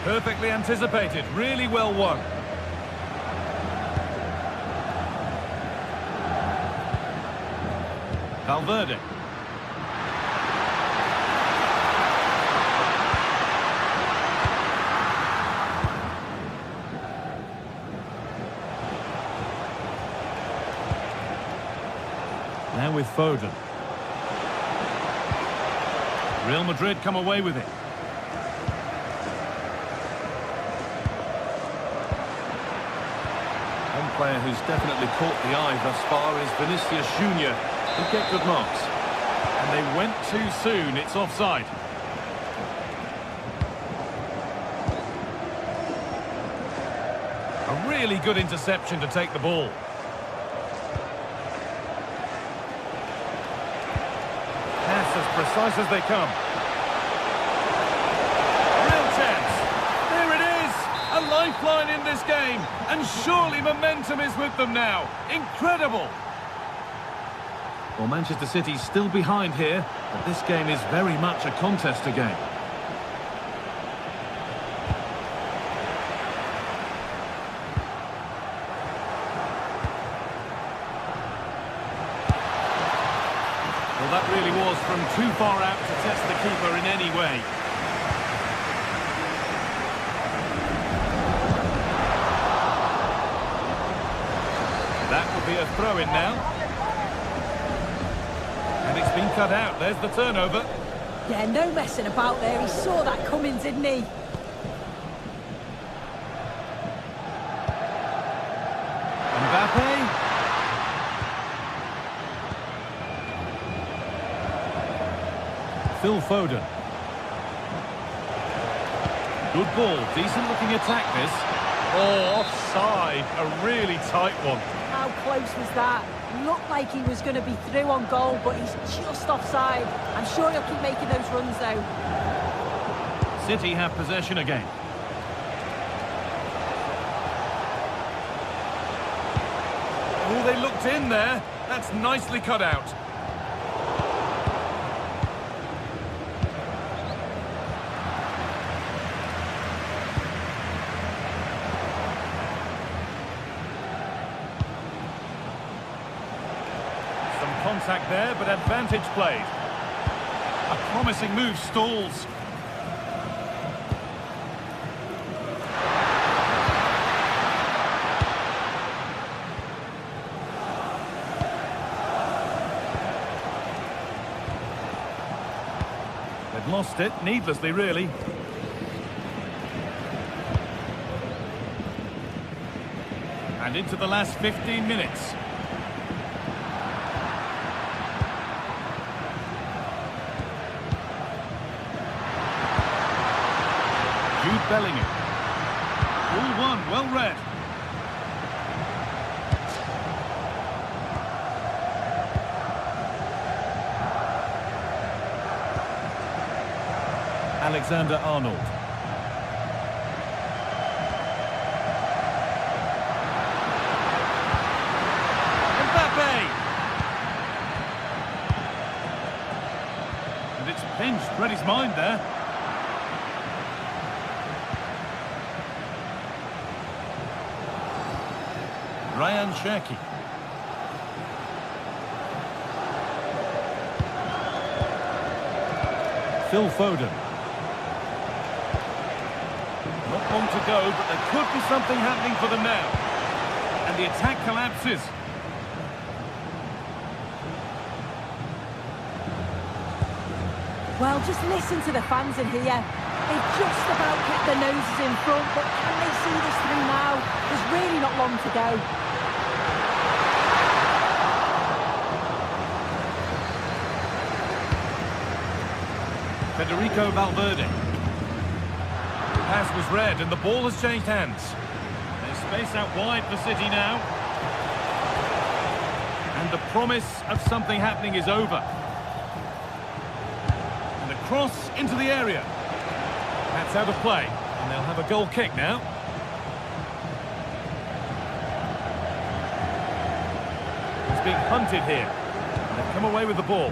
Perfectly anticipated, really well won. Valverde. Now with Foden. Real Madrid come away with it. One player who's definitely caught the eye thus far is Vinicius Junior. He'll get good marks. And they went too soon, it's offside. A really good interception to take the ball. Pass as precise as they come. Real chance. There it is. A lifeline in this game. And surely momentum is with them now. Incredible. Well, Manchester City's still behind here, but this game is very much a contest again. Well, that really was from too far out to test the keeper in any way. That will be a throw-in now. And it's been cut out. There's the turnover. Yeah, no messing about there. He saw that coming, didn't he? Mbappe. Phil Foden. Good ball. Decent looking attack this. Oh, offside. A really tight one. How close was that? Looked like he was going to be through on goal, but he's just offside. I'm sure he'll keep making those runs, though. City have possession again. Oh, they looked in there. That's nicely cut out. Contact there, but advantage played. A promising move stalls. They've lost it, needlessly really. And into the last 15 minutes. red. Alexander-Arnold. And it's pinched, read his mind there. Ryan Cherki. Phil Foden. Not long to go, but there could be something happening for them now. And the attack collapses. Well, just listen to the fans in here. They've just about kept their noses in front, but can they see this through now? There's really not long to go. Federico Valverde. The pass was read and the ball has changed hands. There's space out wide for City now. And the promise of something happening is over. And the cross into the area. That's out of play. And they'll have a goal kick now. He's being hunted here. And they've come away with the ball.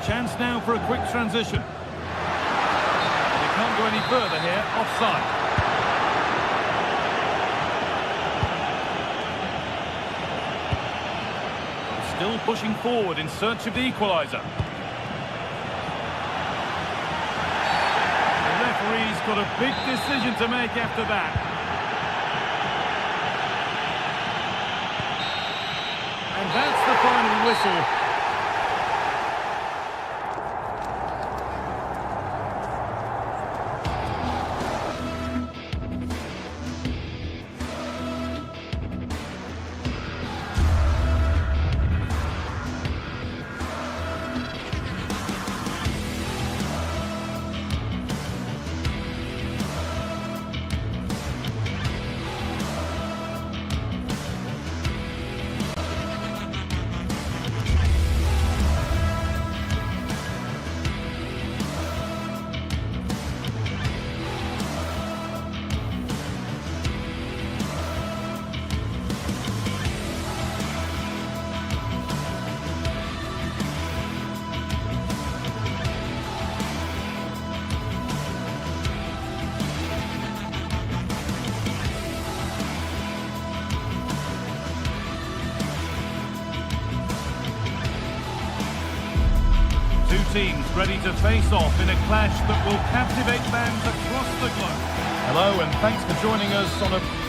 Chance now for a quick transition. They can't go any further here, offside. Still pushing forward in search of the equaliser. The referee's got a big decision to make after that. And that's the final whistle. Teams ready to face off in a clash that will captivate fans across the globe. Hello and thanks for joining us on a...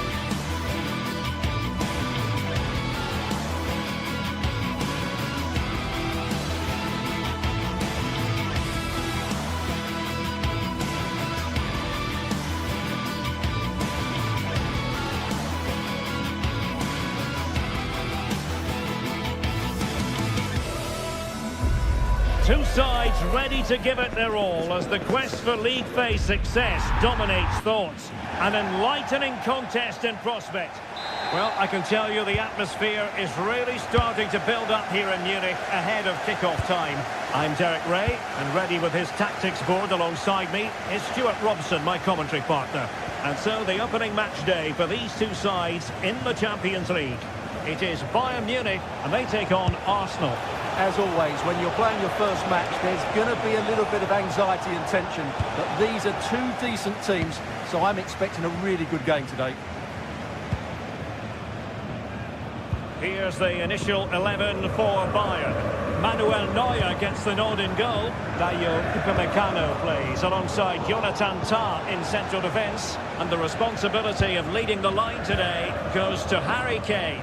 Two sides ready to give it their all as the quest for league phase success dominates thoughts. An enlightening contest in prospect. Well, I can tell you the atmosphere is really starting to build up here in Munich ahead of kick-off time. I'm Derek Ray, and ready with his tactics board alongside me is Stuart Robson, my commentary partner. And so the opening match day for these two sides in the Champions League. It is Bayern Munich, and they take on Arsenal. As always, when you're playing your first match, there's going to be a little bit of anxiety and tension. But these are two decent teams, so I'm expecting a really good game today. Here's the initial 11 for Bayern. Manuel Neuer gets the nod in goal. Dayo Upamecano plays alongside Jonathan Tah in central defence. And the responsibility of leading the line today goes to Harry Kane.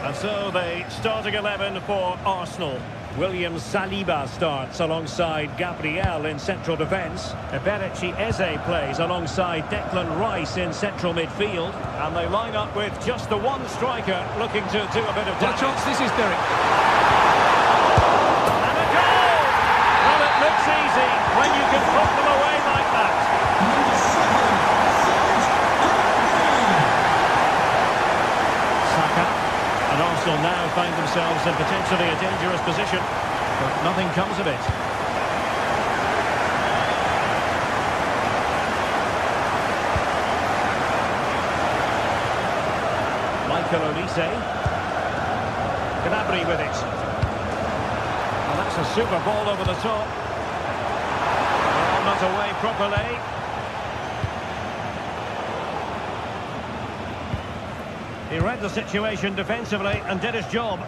And so the starting 11 for Arsenal. William Saliba starts alongside Gabriel in central defence. Eberechi Eze plays alongside Declan Rice in central midfield. And they line up with just the one striker looking to do a bit of damage. What a chance this is, Derek. And a goal! themselves in potentially a dangerous position, but nothing comes of it. Olise. Gnabry with it. Well, that's a super ball over the top. Oh, not away properly. He read the situation defensively and did his job.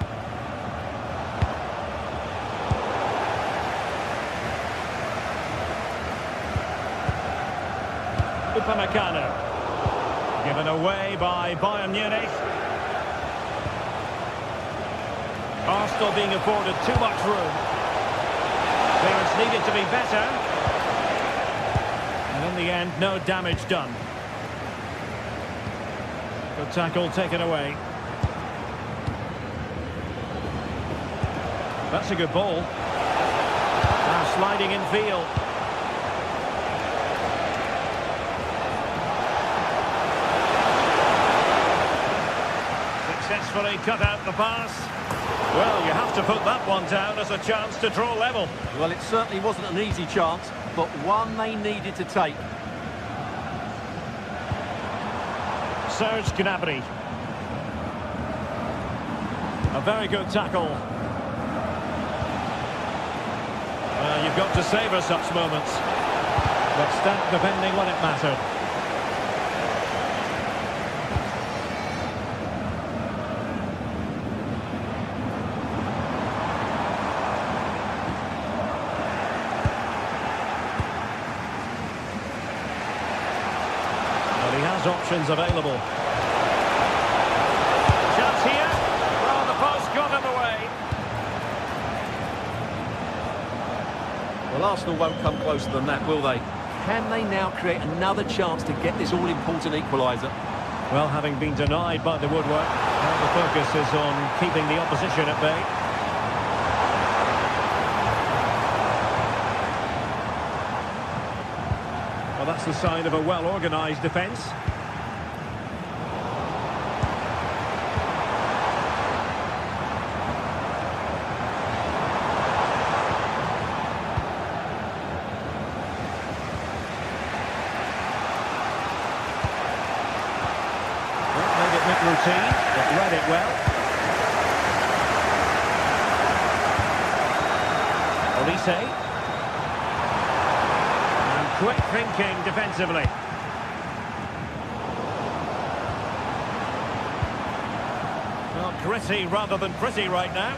Upamecano. Given away by Bayern Munich. Arsenal being afforded too much room. Clearance needed to be better. And in the end, no damage done. Good tackle taken away. That's a good ball. Now sliding in field. Successfully cut out the pass. Well, you have to put that one down as a chance to draw level. Well, it certainly wasn't an easy chance, but one they needed to take. Serge Gnabry. A very good tackle. Well, you've got to savour such moments. But stamp defending when it mattered. Options available. Chance here. Oh, the post got him away. Well, Arsenal won't come closer than that, will they? Can they now create another chance to get this all-important equaliser? Well, having been denied by the woodwork, now the focus is on keeping the opposition at bay. Well, that's the sign of a well-organised defence. Routine, but read it well. Olise. And quick thinking defensively. Well, gritty rather than pretty right now.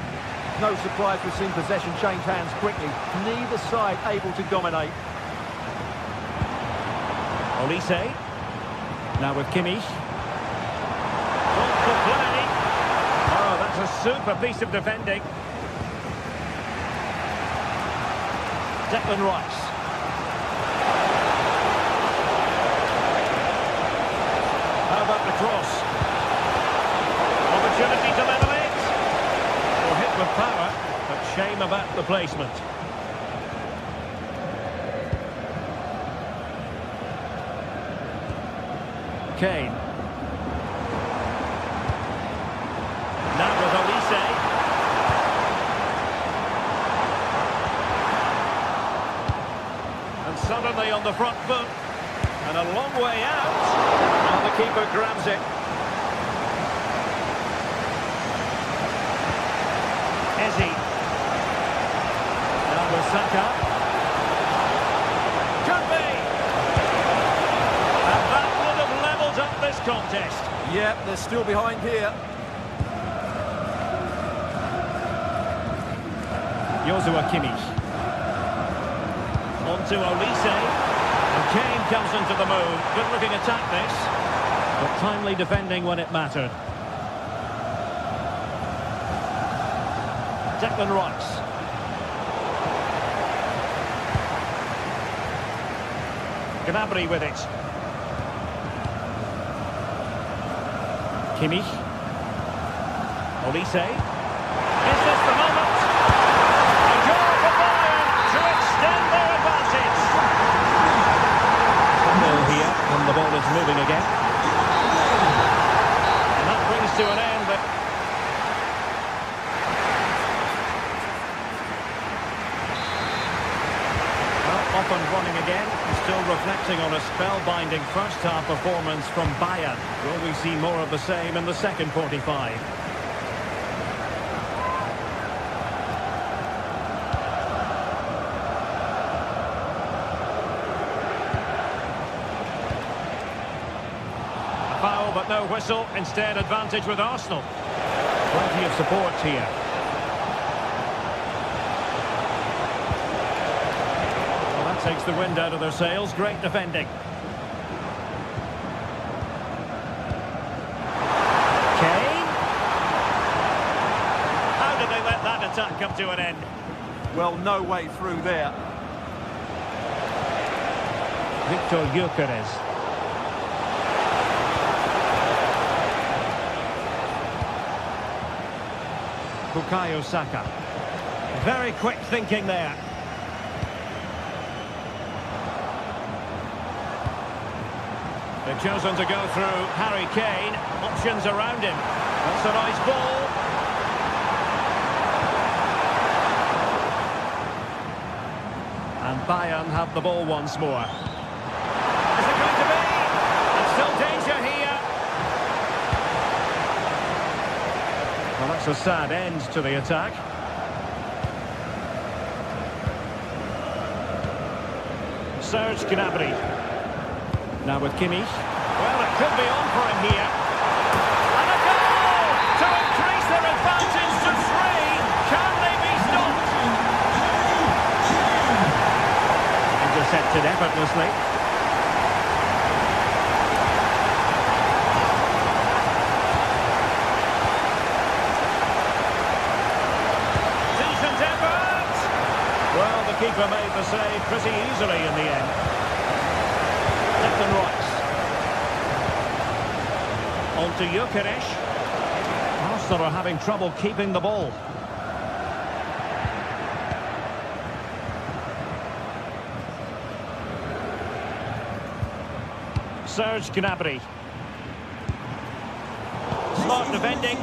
No surprise we've seen possession change hands quickly. Neither side able to dominate. Olise. Now with Kimmich. Oh, that's a super piece of defending. Declan Rice. How about the cross? Opportunity to level it. Or hit with power, but shame about the placement. Kane. Now with Olise. And suddenly on the front foot. And a long way out. And the keeper grabs it. Eze. Now with Saka. Could be. And that would have levelled up this contest. Yeah, they're still behind here. Joshua Kimmich. On to Olise. And Kane comes into the move. Good looking attack this. But timely defending when it mattered. Declan Rice. Gnabry with it. Kimmich. Olise. Is this the moment? Here, and the ball is moving again. And that brings to an end. up and running again. Still reflecting on a spellbinding first-half performance from Bayern. Will we see more of the same in the second 45? Foul, but no whistle. Instead, advantage with Arsenal. Plenty of support here. Well, that takes the wind out of their sails. Great defending. Kane. How did they let that attack come to an end? Well, no way through there. Victor Gyökeres. Bukayo Saka. Very quick thinking there. They've chosen to go through Harry Kane. Options around him. That's a nice ball. And Bayern have the ball once more. Is it going to be? There's still danger here. Well, that's a sad end to the attack. Serge Gnabry. Now with Kimmich. Well, it could be on for him here. And a goal to increase their advantage to 3. Can they be stopped? Intercepted effortlessly. Well, the keeper made the save pretty easily in the end. Declan Rice. On to Gyökeres. Arsenal are having trouble keeping the ball. Serge Gnabry. Smart defending.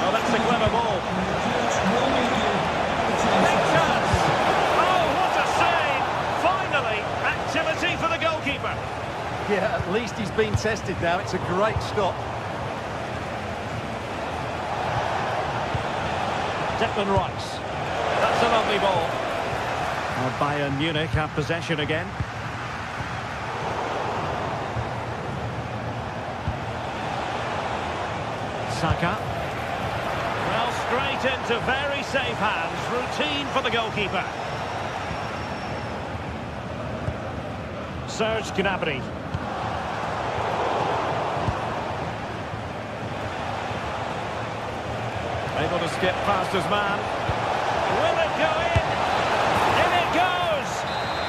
Oh, that's a clever ball. Big chance. Oh, what a save. Finally, activity for the goalkeeper. Yeah, at least he's been tested now. It's a great stop. Declan Rice. That's a lovely ball. Well, Bayern Munich have possession again. Saka. Well, straight into very safe hands. Routine for the goalkeeper. Serge Gnabry. Able to skip past his man. Will it go in? In it goes!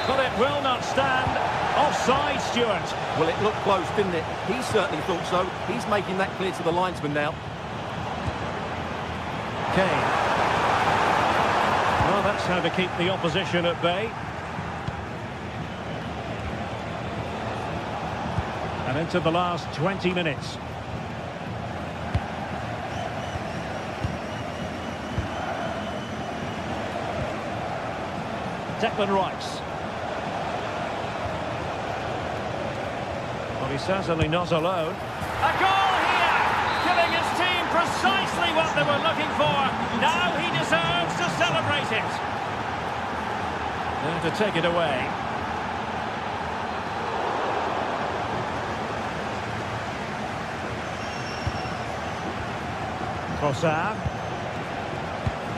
But it will not stand. Offside, Stuart. Well, it looked close, didn't it? He certainly thought so. He's making that clear to the linesman now. Kane. Well, that's how to keep the opposition at bay. And into the last 20 minutes. Declan Rice. Well, he's certainly not alone. A goal here! Giving his team precisely what they were looking for. Now he deserves to celebrate it. There to take it away. Trossard.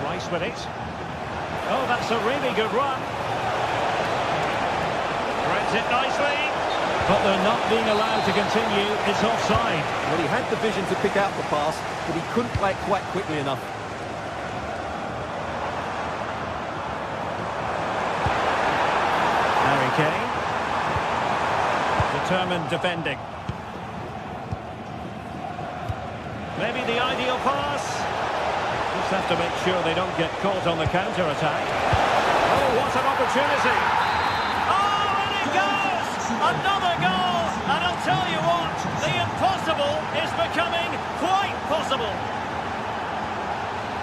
Rice with it. Oh, that's a really good run. Threads it nicely. But they're not being allowed to continue. It's offside. Well, he had the vision to pick out the pass, but he couldn't play it quite quickly enough. Harry Kane. Determined defending. Maybe the ideal pass. Just have to make sure they don't get caught on the counter-attack. Oh, what an opportunity. Oh, and it goes! Another goal! And I'll tell you what, the impossible is becoming quite possible.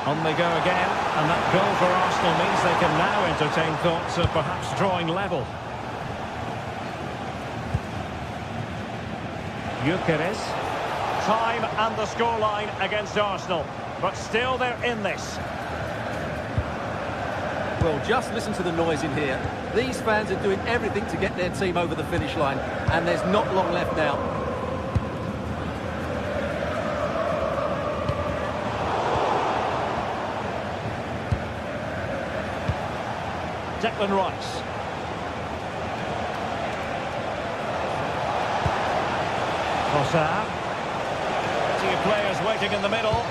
On they go again, and that goal for Arsenal means they can now entertain thoughts of perhaps drawing level. Gyökeres. Time and the scoreline against Arsenal, but still they're in this. Well, just listen to the noise in here. These fans are doing everything to get their team over the finish line, and there's not long left now. Declan Rice. Trossard. Plenty of players waiting in the middle. Oh,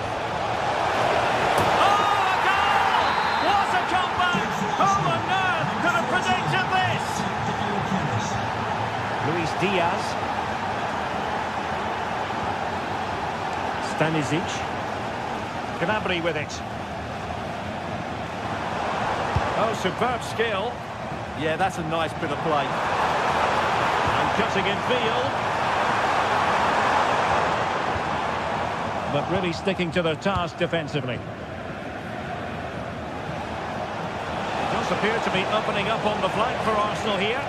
a goal! What a comeback! Who on earth could have predicted this? Luis Diaz. Stanisic. Gnabry with it. Oh, superb skill. Yeah, that's a nice bit of play. And cutting in field. But really sticking to their task defensively. It does appear to be opening up on the flank for Arsenal here.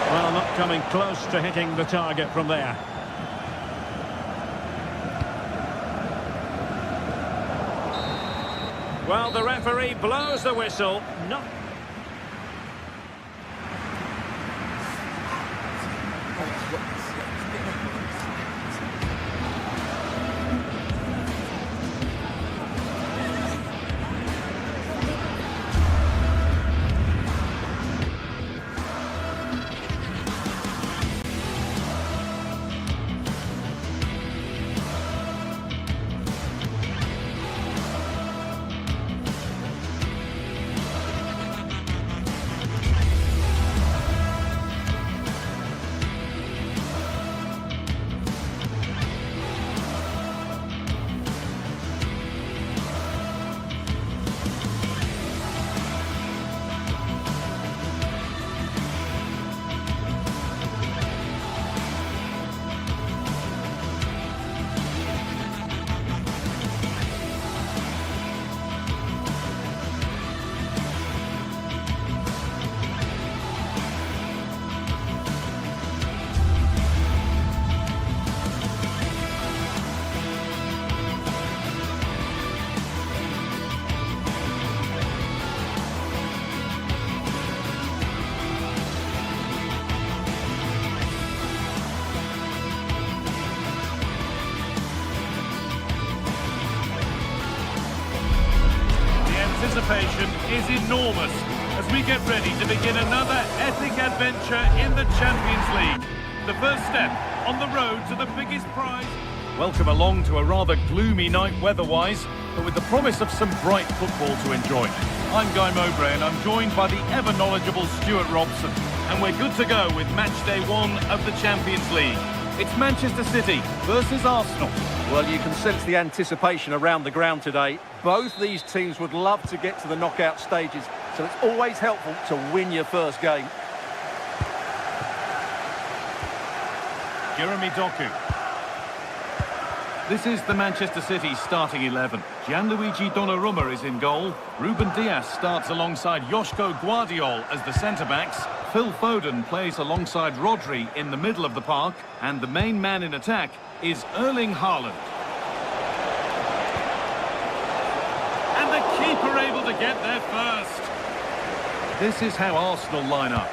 Well, not coming close to hitting the target from there. Well, the referee blows the whistle. No. Anticipation is enormous as we get ready to begin another epic adventure in the Champions League. The first step on the road to the biggest prize. Welcome along to a rather gloomy night weather-wise, but with the promise of some bright football to enjoy. I'm Guy Mowbray and I'm joined by the ever-knowledgeable Stuart Robson. And we're good to go with match day 1 of the Champions League. It's Manchester City versus Arsenal. Well, you can sense the anticipation around the ground today. Both these teams would love to get to the knockout stages, so it's always helpful to win your first game. Jeremy Doku. This is the Manchester City starting 11. Gianluigi Donnarumma is in goal. Ruben Dias starts alongside Joško Guardiol as the centre-backs. Phil Foden plays alongside Rodri in the middle of the park. And the main man in attack is Erling Haaland. And the keeper able to get there first. This is how Arsenal line up.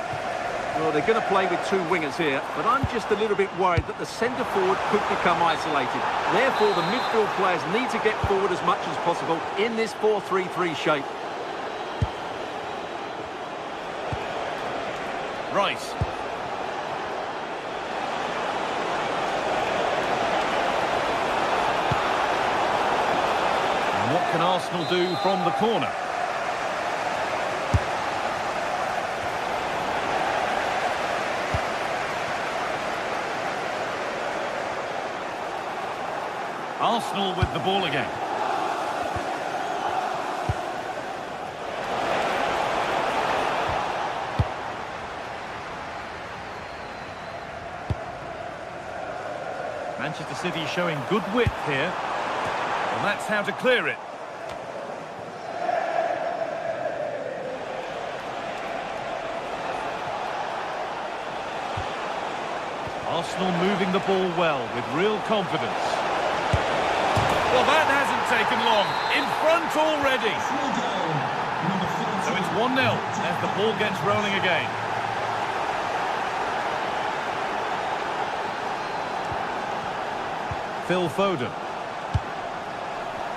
Well, they're going to play with two wingers here, but I'm just a little bit worried that the centre-forward could become isolated. Therefore, the midfield players need to get forward as much as possible in this 4-3-3 shape. Rice. And what can Arsenal do from the corner? Arsenal with the ball again. Manchester City showing good width here. And that's how to clear it. Arsenal moving the ball well with real confidence. Well, that hasn't taken long. In front already. So it's 1-0 as the ball gets rolling again. Phil Foden.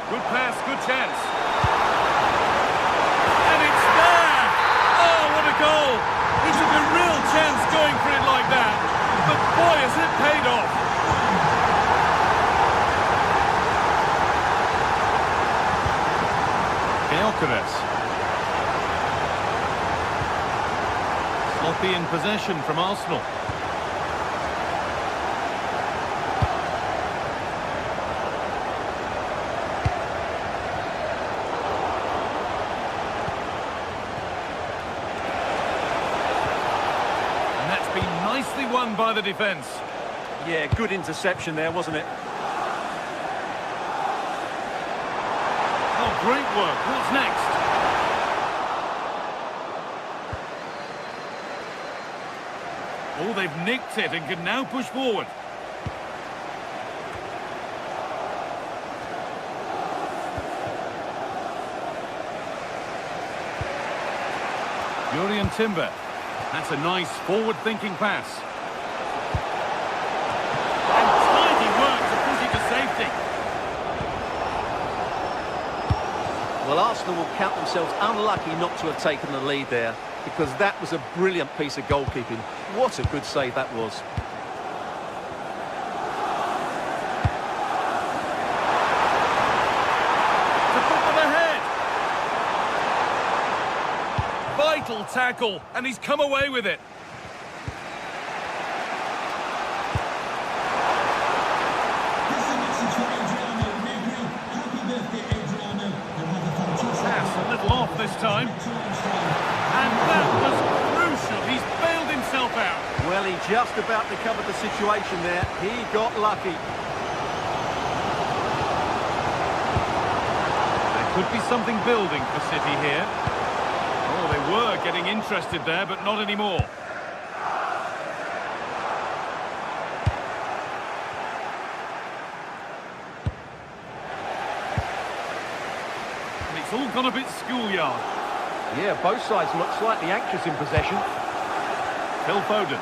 Good pass, good chance. And it's there! Oh, what a goal! He took a real chance going for it like that. But boy, has it paid off! Gyökeres. Sloppy in possession from Arsenal. And that's been nicely won by the defence. Yeah, good interception there, wasn't it? Oh, great work. What's next? Oh, they've nicked it and can now push forward. Jurriën Timber. That's a nice forward-thinking pass. And tidy work to push it to safety. Well, Arsenal will count themselves unlucky not to have taken the lead there, because that was a brilliant piece of goalkeeping. What a good save that was. To put them ahead. Vital tackle, and he's come away with it. Pass a little off this time. And that was crucial. He's bailed himself out. Well, he just about recovered the situation there. He got lucky. There could be something building for City here. Oh, they were getting interested there, but not anymore. And it's all gone a bit schoolyard. Yeah, both sides look slightly anxious in possession. Phil Foden.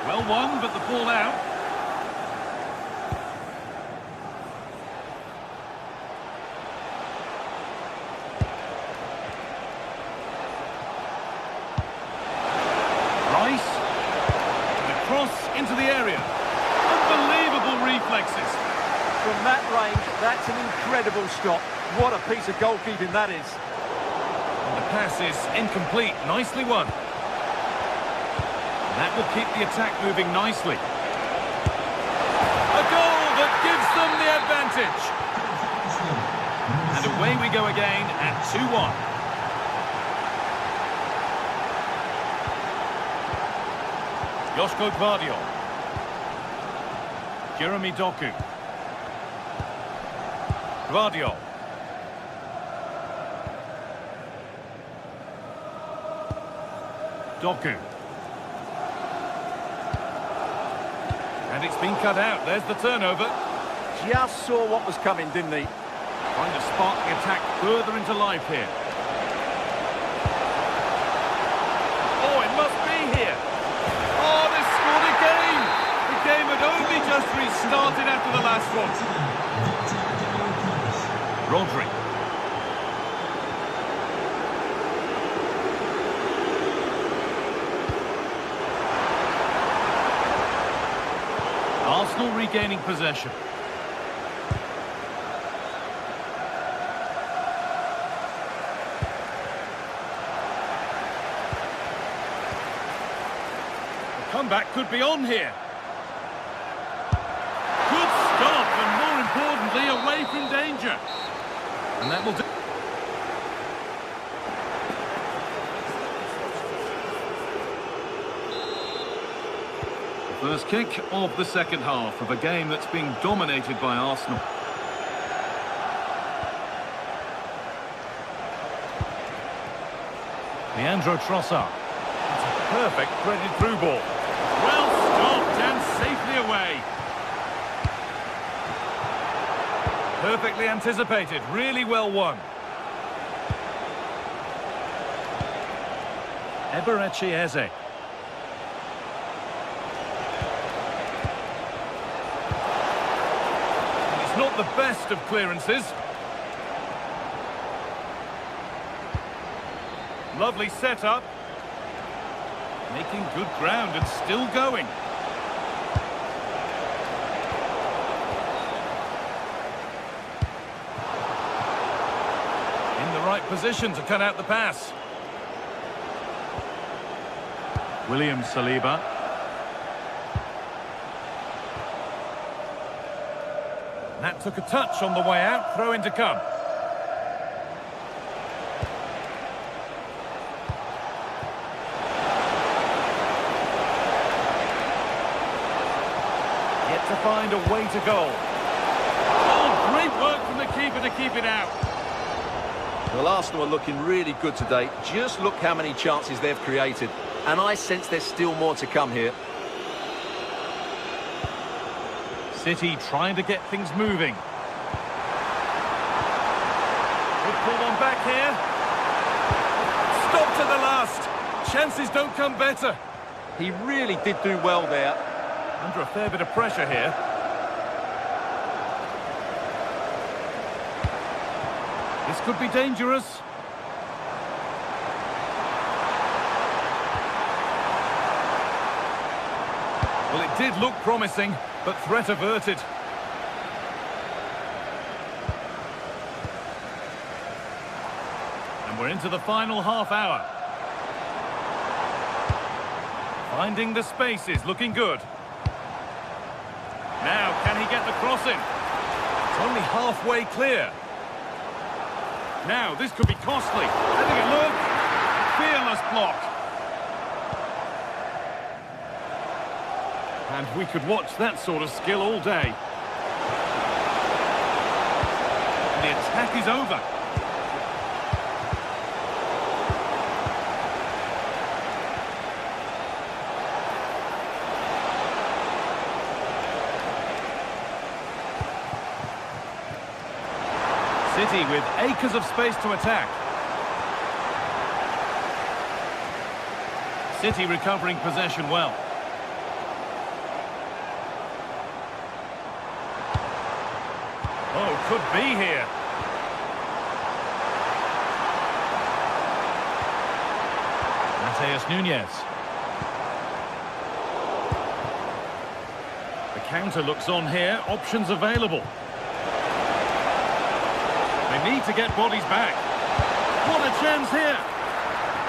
Well won, but the ball out. Into the area. Unbelievable reflexes. From that range, that's an incredible stop. What a piece of goalkeeping that is. And the pass is incomplete. Nicely won. And that will keep the attack moving nicely. A goal that gives them the advantage. And away we go again at 2-1. Josko Gvardiol. Jeremy Doku. Gvardiol. Doku. And it's been cut out. There's the turnover. Just saw what was coming, didn't he? Trying to spark the attack further into life here. Oh, it must be here. Oh, they scored again! The game had only just restarted after the last one. Rodri. Arsenal regaining possession. Comeback could be on here. Good stop, and more importantly, away from danger. And that will do. First kick of the second half of a game that's being dominated by Arsenal. Leandro Trossard. It's a perfect threaded through ball. Well stopped and safely away. Perfectly anticipated, really well won. Eberechi Eze. It's not the best of clearances. Lovely setup. Making good ground and still going. In the right position to cut out the pass. William Saliba. That took a touch on the way out. Throw in to come. Yet to find a way to goal. Oh, great work from the keeper to keep it out. Well, Arsenal are looking really good today. Just look how many chances they've created. And I sense there's still more to come here. City trying to get things moving. Good pull on back here. Stop to the last. Chances don't come better. He really did do well there. Under a fair bit of pressure here. This could be dangerous. Well, it did look promising, but threat averted. And we're into the final half hour. Finding the spaces, looking good. Now, can he get the cross in? It's only halfway clear. Now, this could be costly. Having a look. Fearless block. And we could watch that sort of skill all day. And the attack is over. City with acres of space to attack. City recovering possession well. Oh, could be here. Mateus Nunes. The counter looks on here. Options available. They need to get bodies back. What a chance here.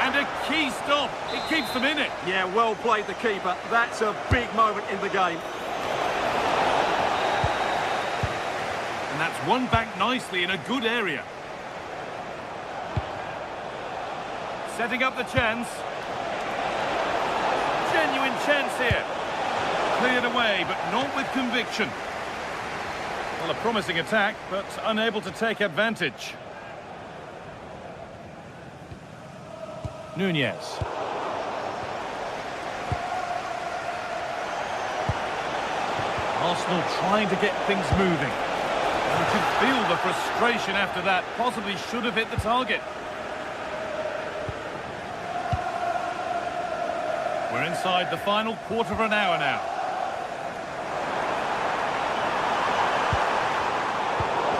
And a key stop. It keeps them in it. Yeah, well played, the keeper. That's a big moment in the game. And that's won back nicely in a good area. Setting up the chance. Genuine chance here. Cleared away, but not with conviction. Well, a promising attack, but unable to take advantage. Nunes. Arsenal trying to get things moving. You can feel the frustration after that. Possibly should have hit the target. We're inside the final quarter of an hour now.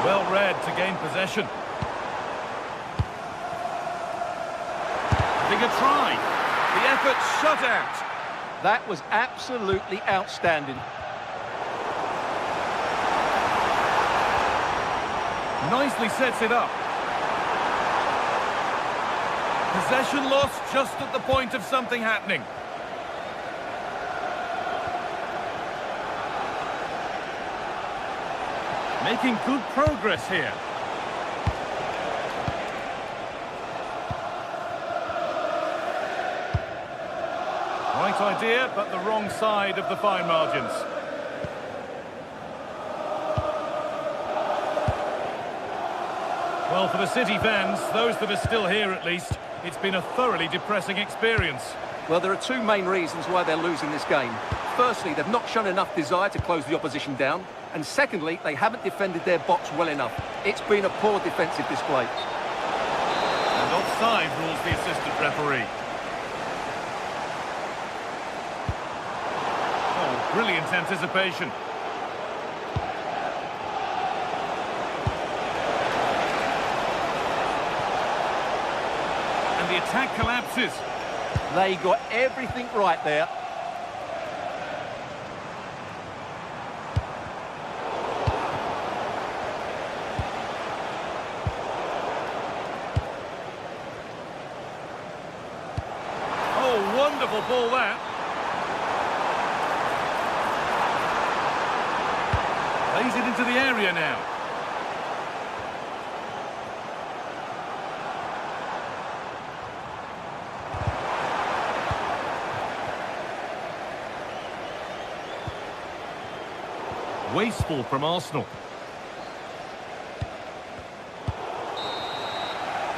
Well read to gain possession. Having a try. The effort shut out. That was absolutely outstanding. Nicely sets it up. Possession lost just at the point of something happening. Making good progress here. Right idea, but the wrong side of the fine margins. Well, for the City fans, those that are still here at least, it's been a thoroughly depressing experience. Well, there are two main reasons why they're losing this game. Firstly, they've not shown enough desire to close the opposition down. And secondly, they haven't defended their box well enough. It's been a poor defensive display. And offside rules the assistant referee. Oh, brilliant anticipation. And the attack collapses. They got everything right there. Oh, wonderful ball that. Plays it into the area now. Wasteful from Arsenal.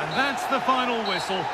And that's the final whistle.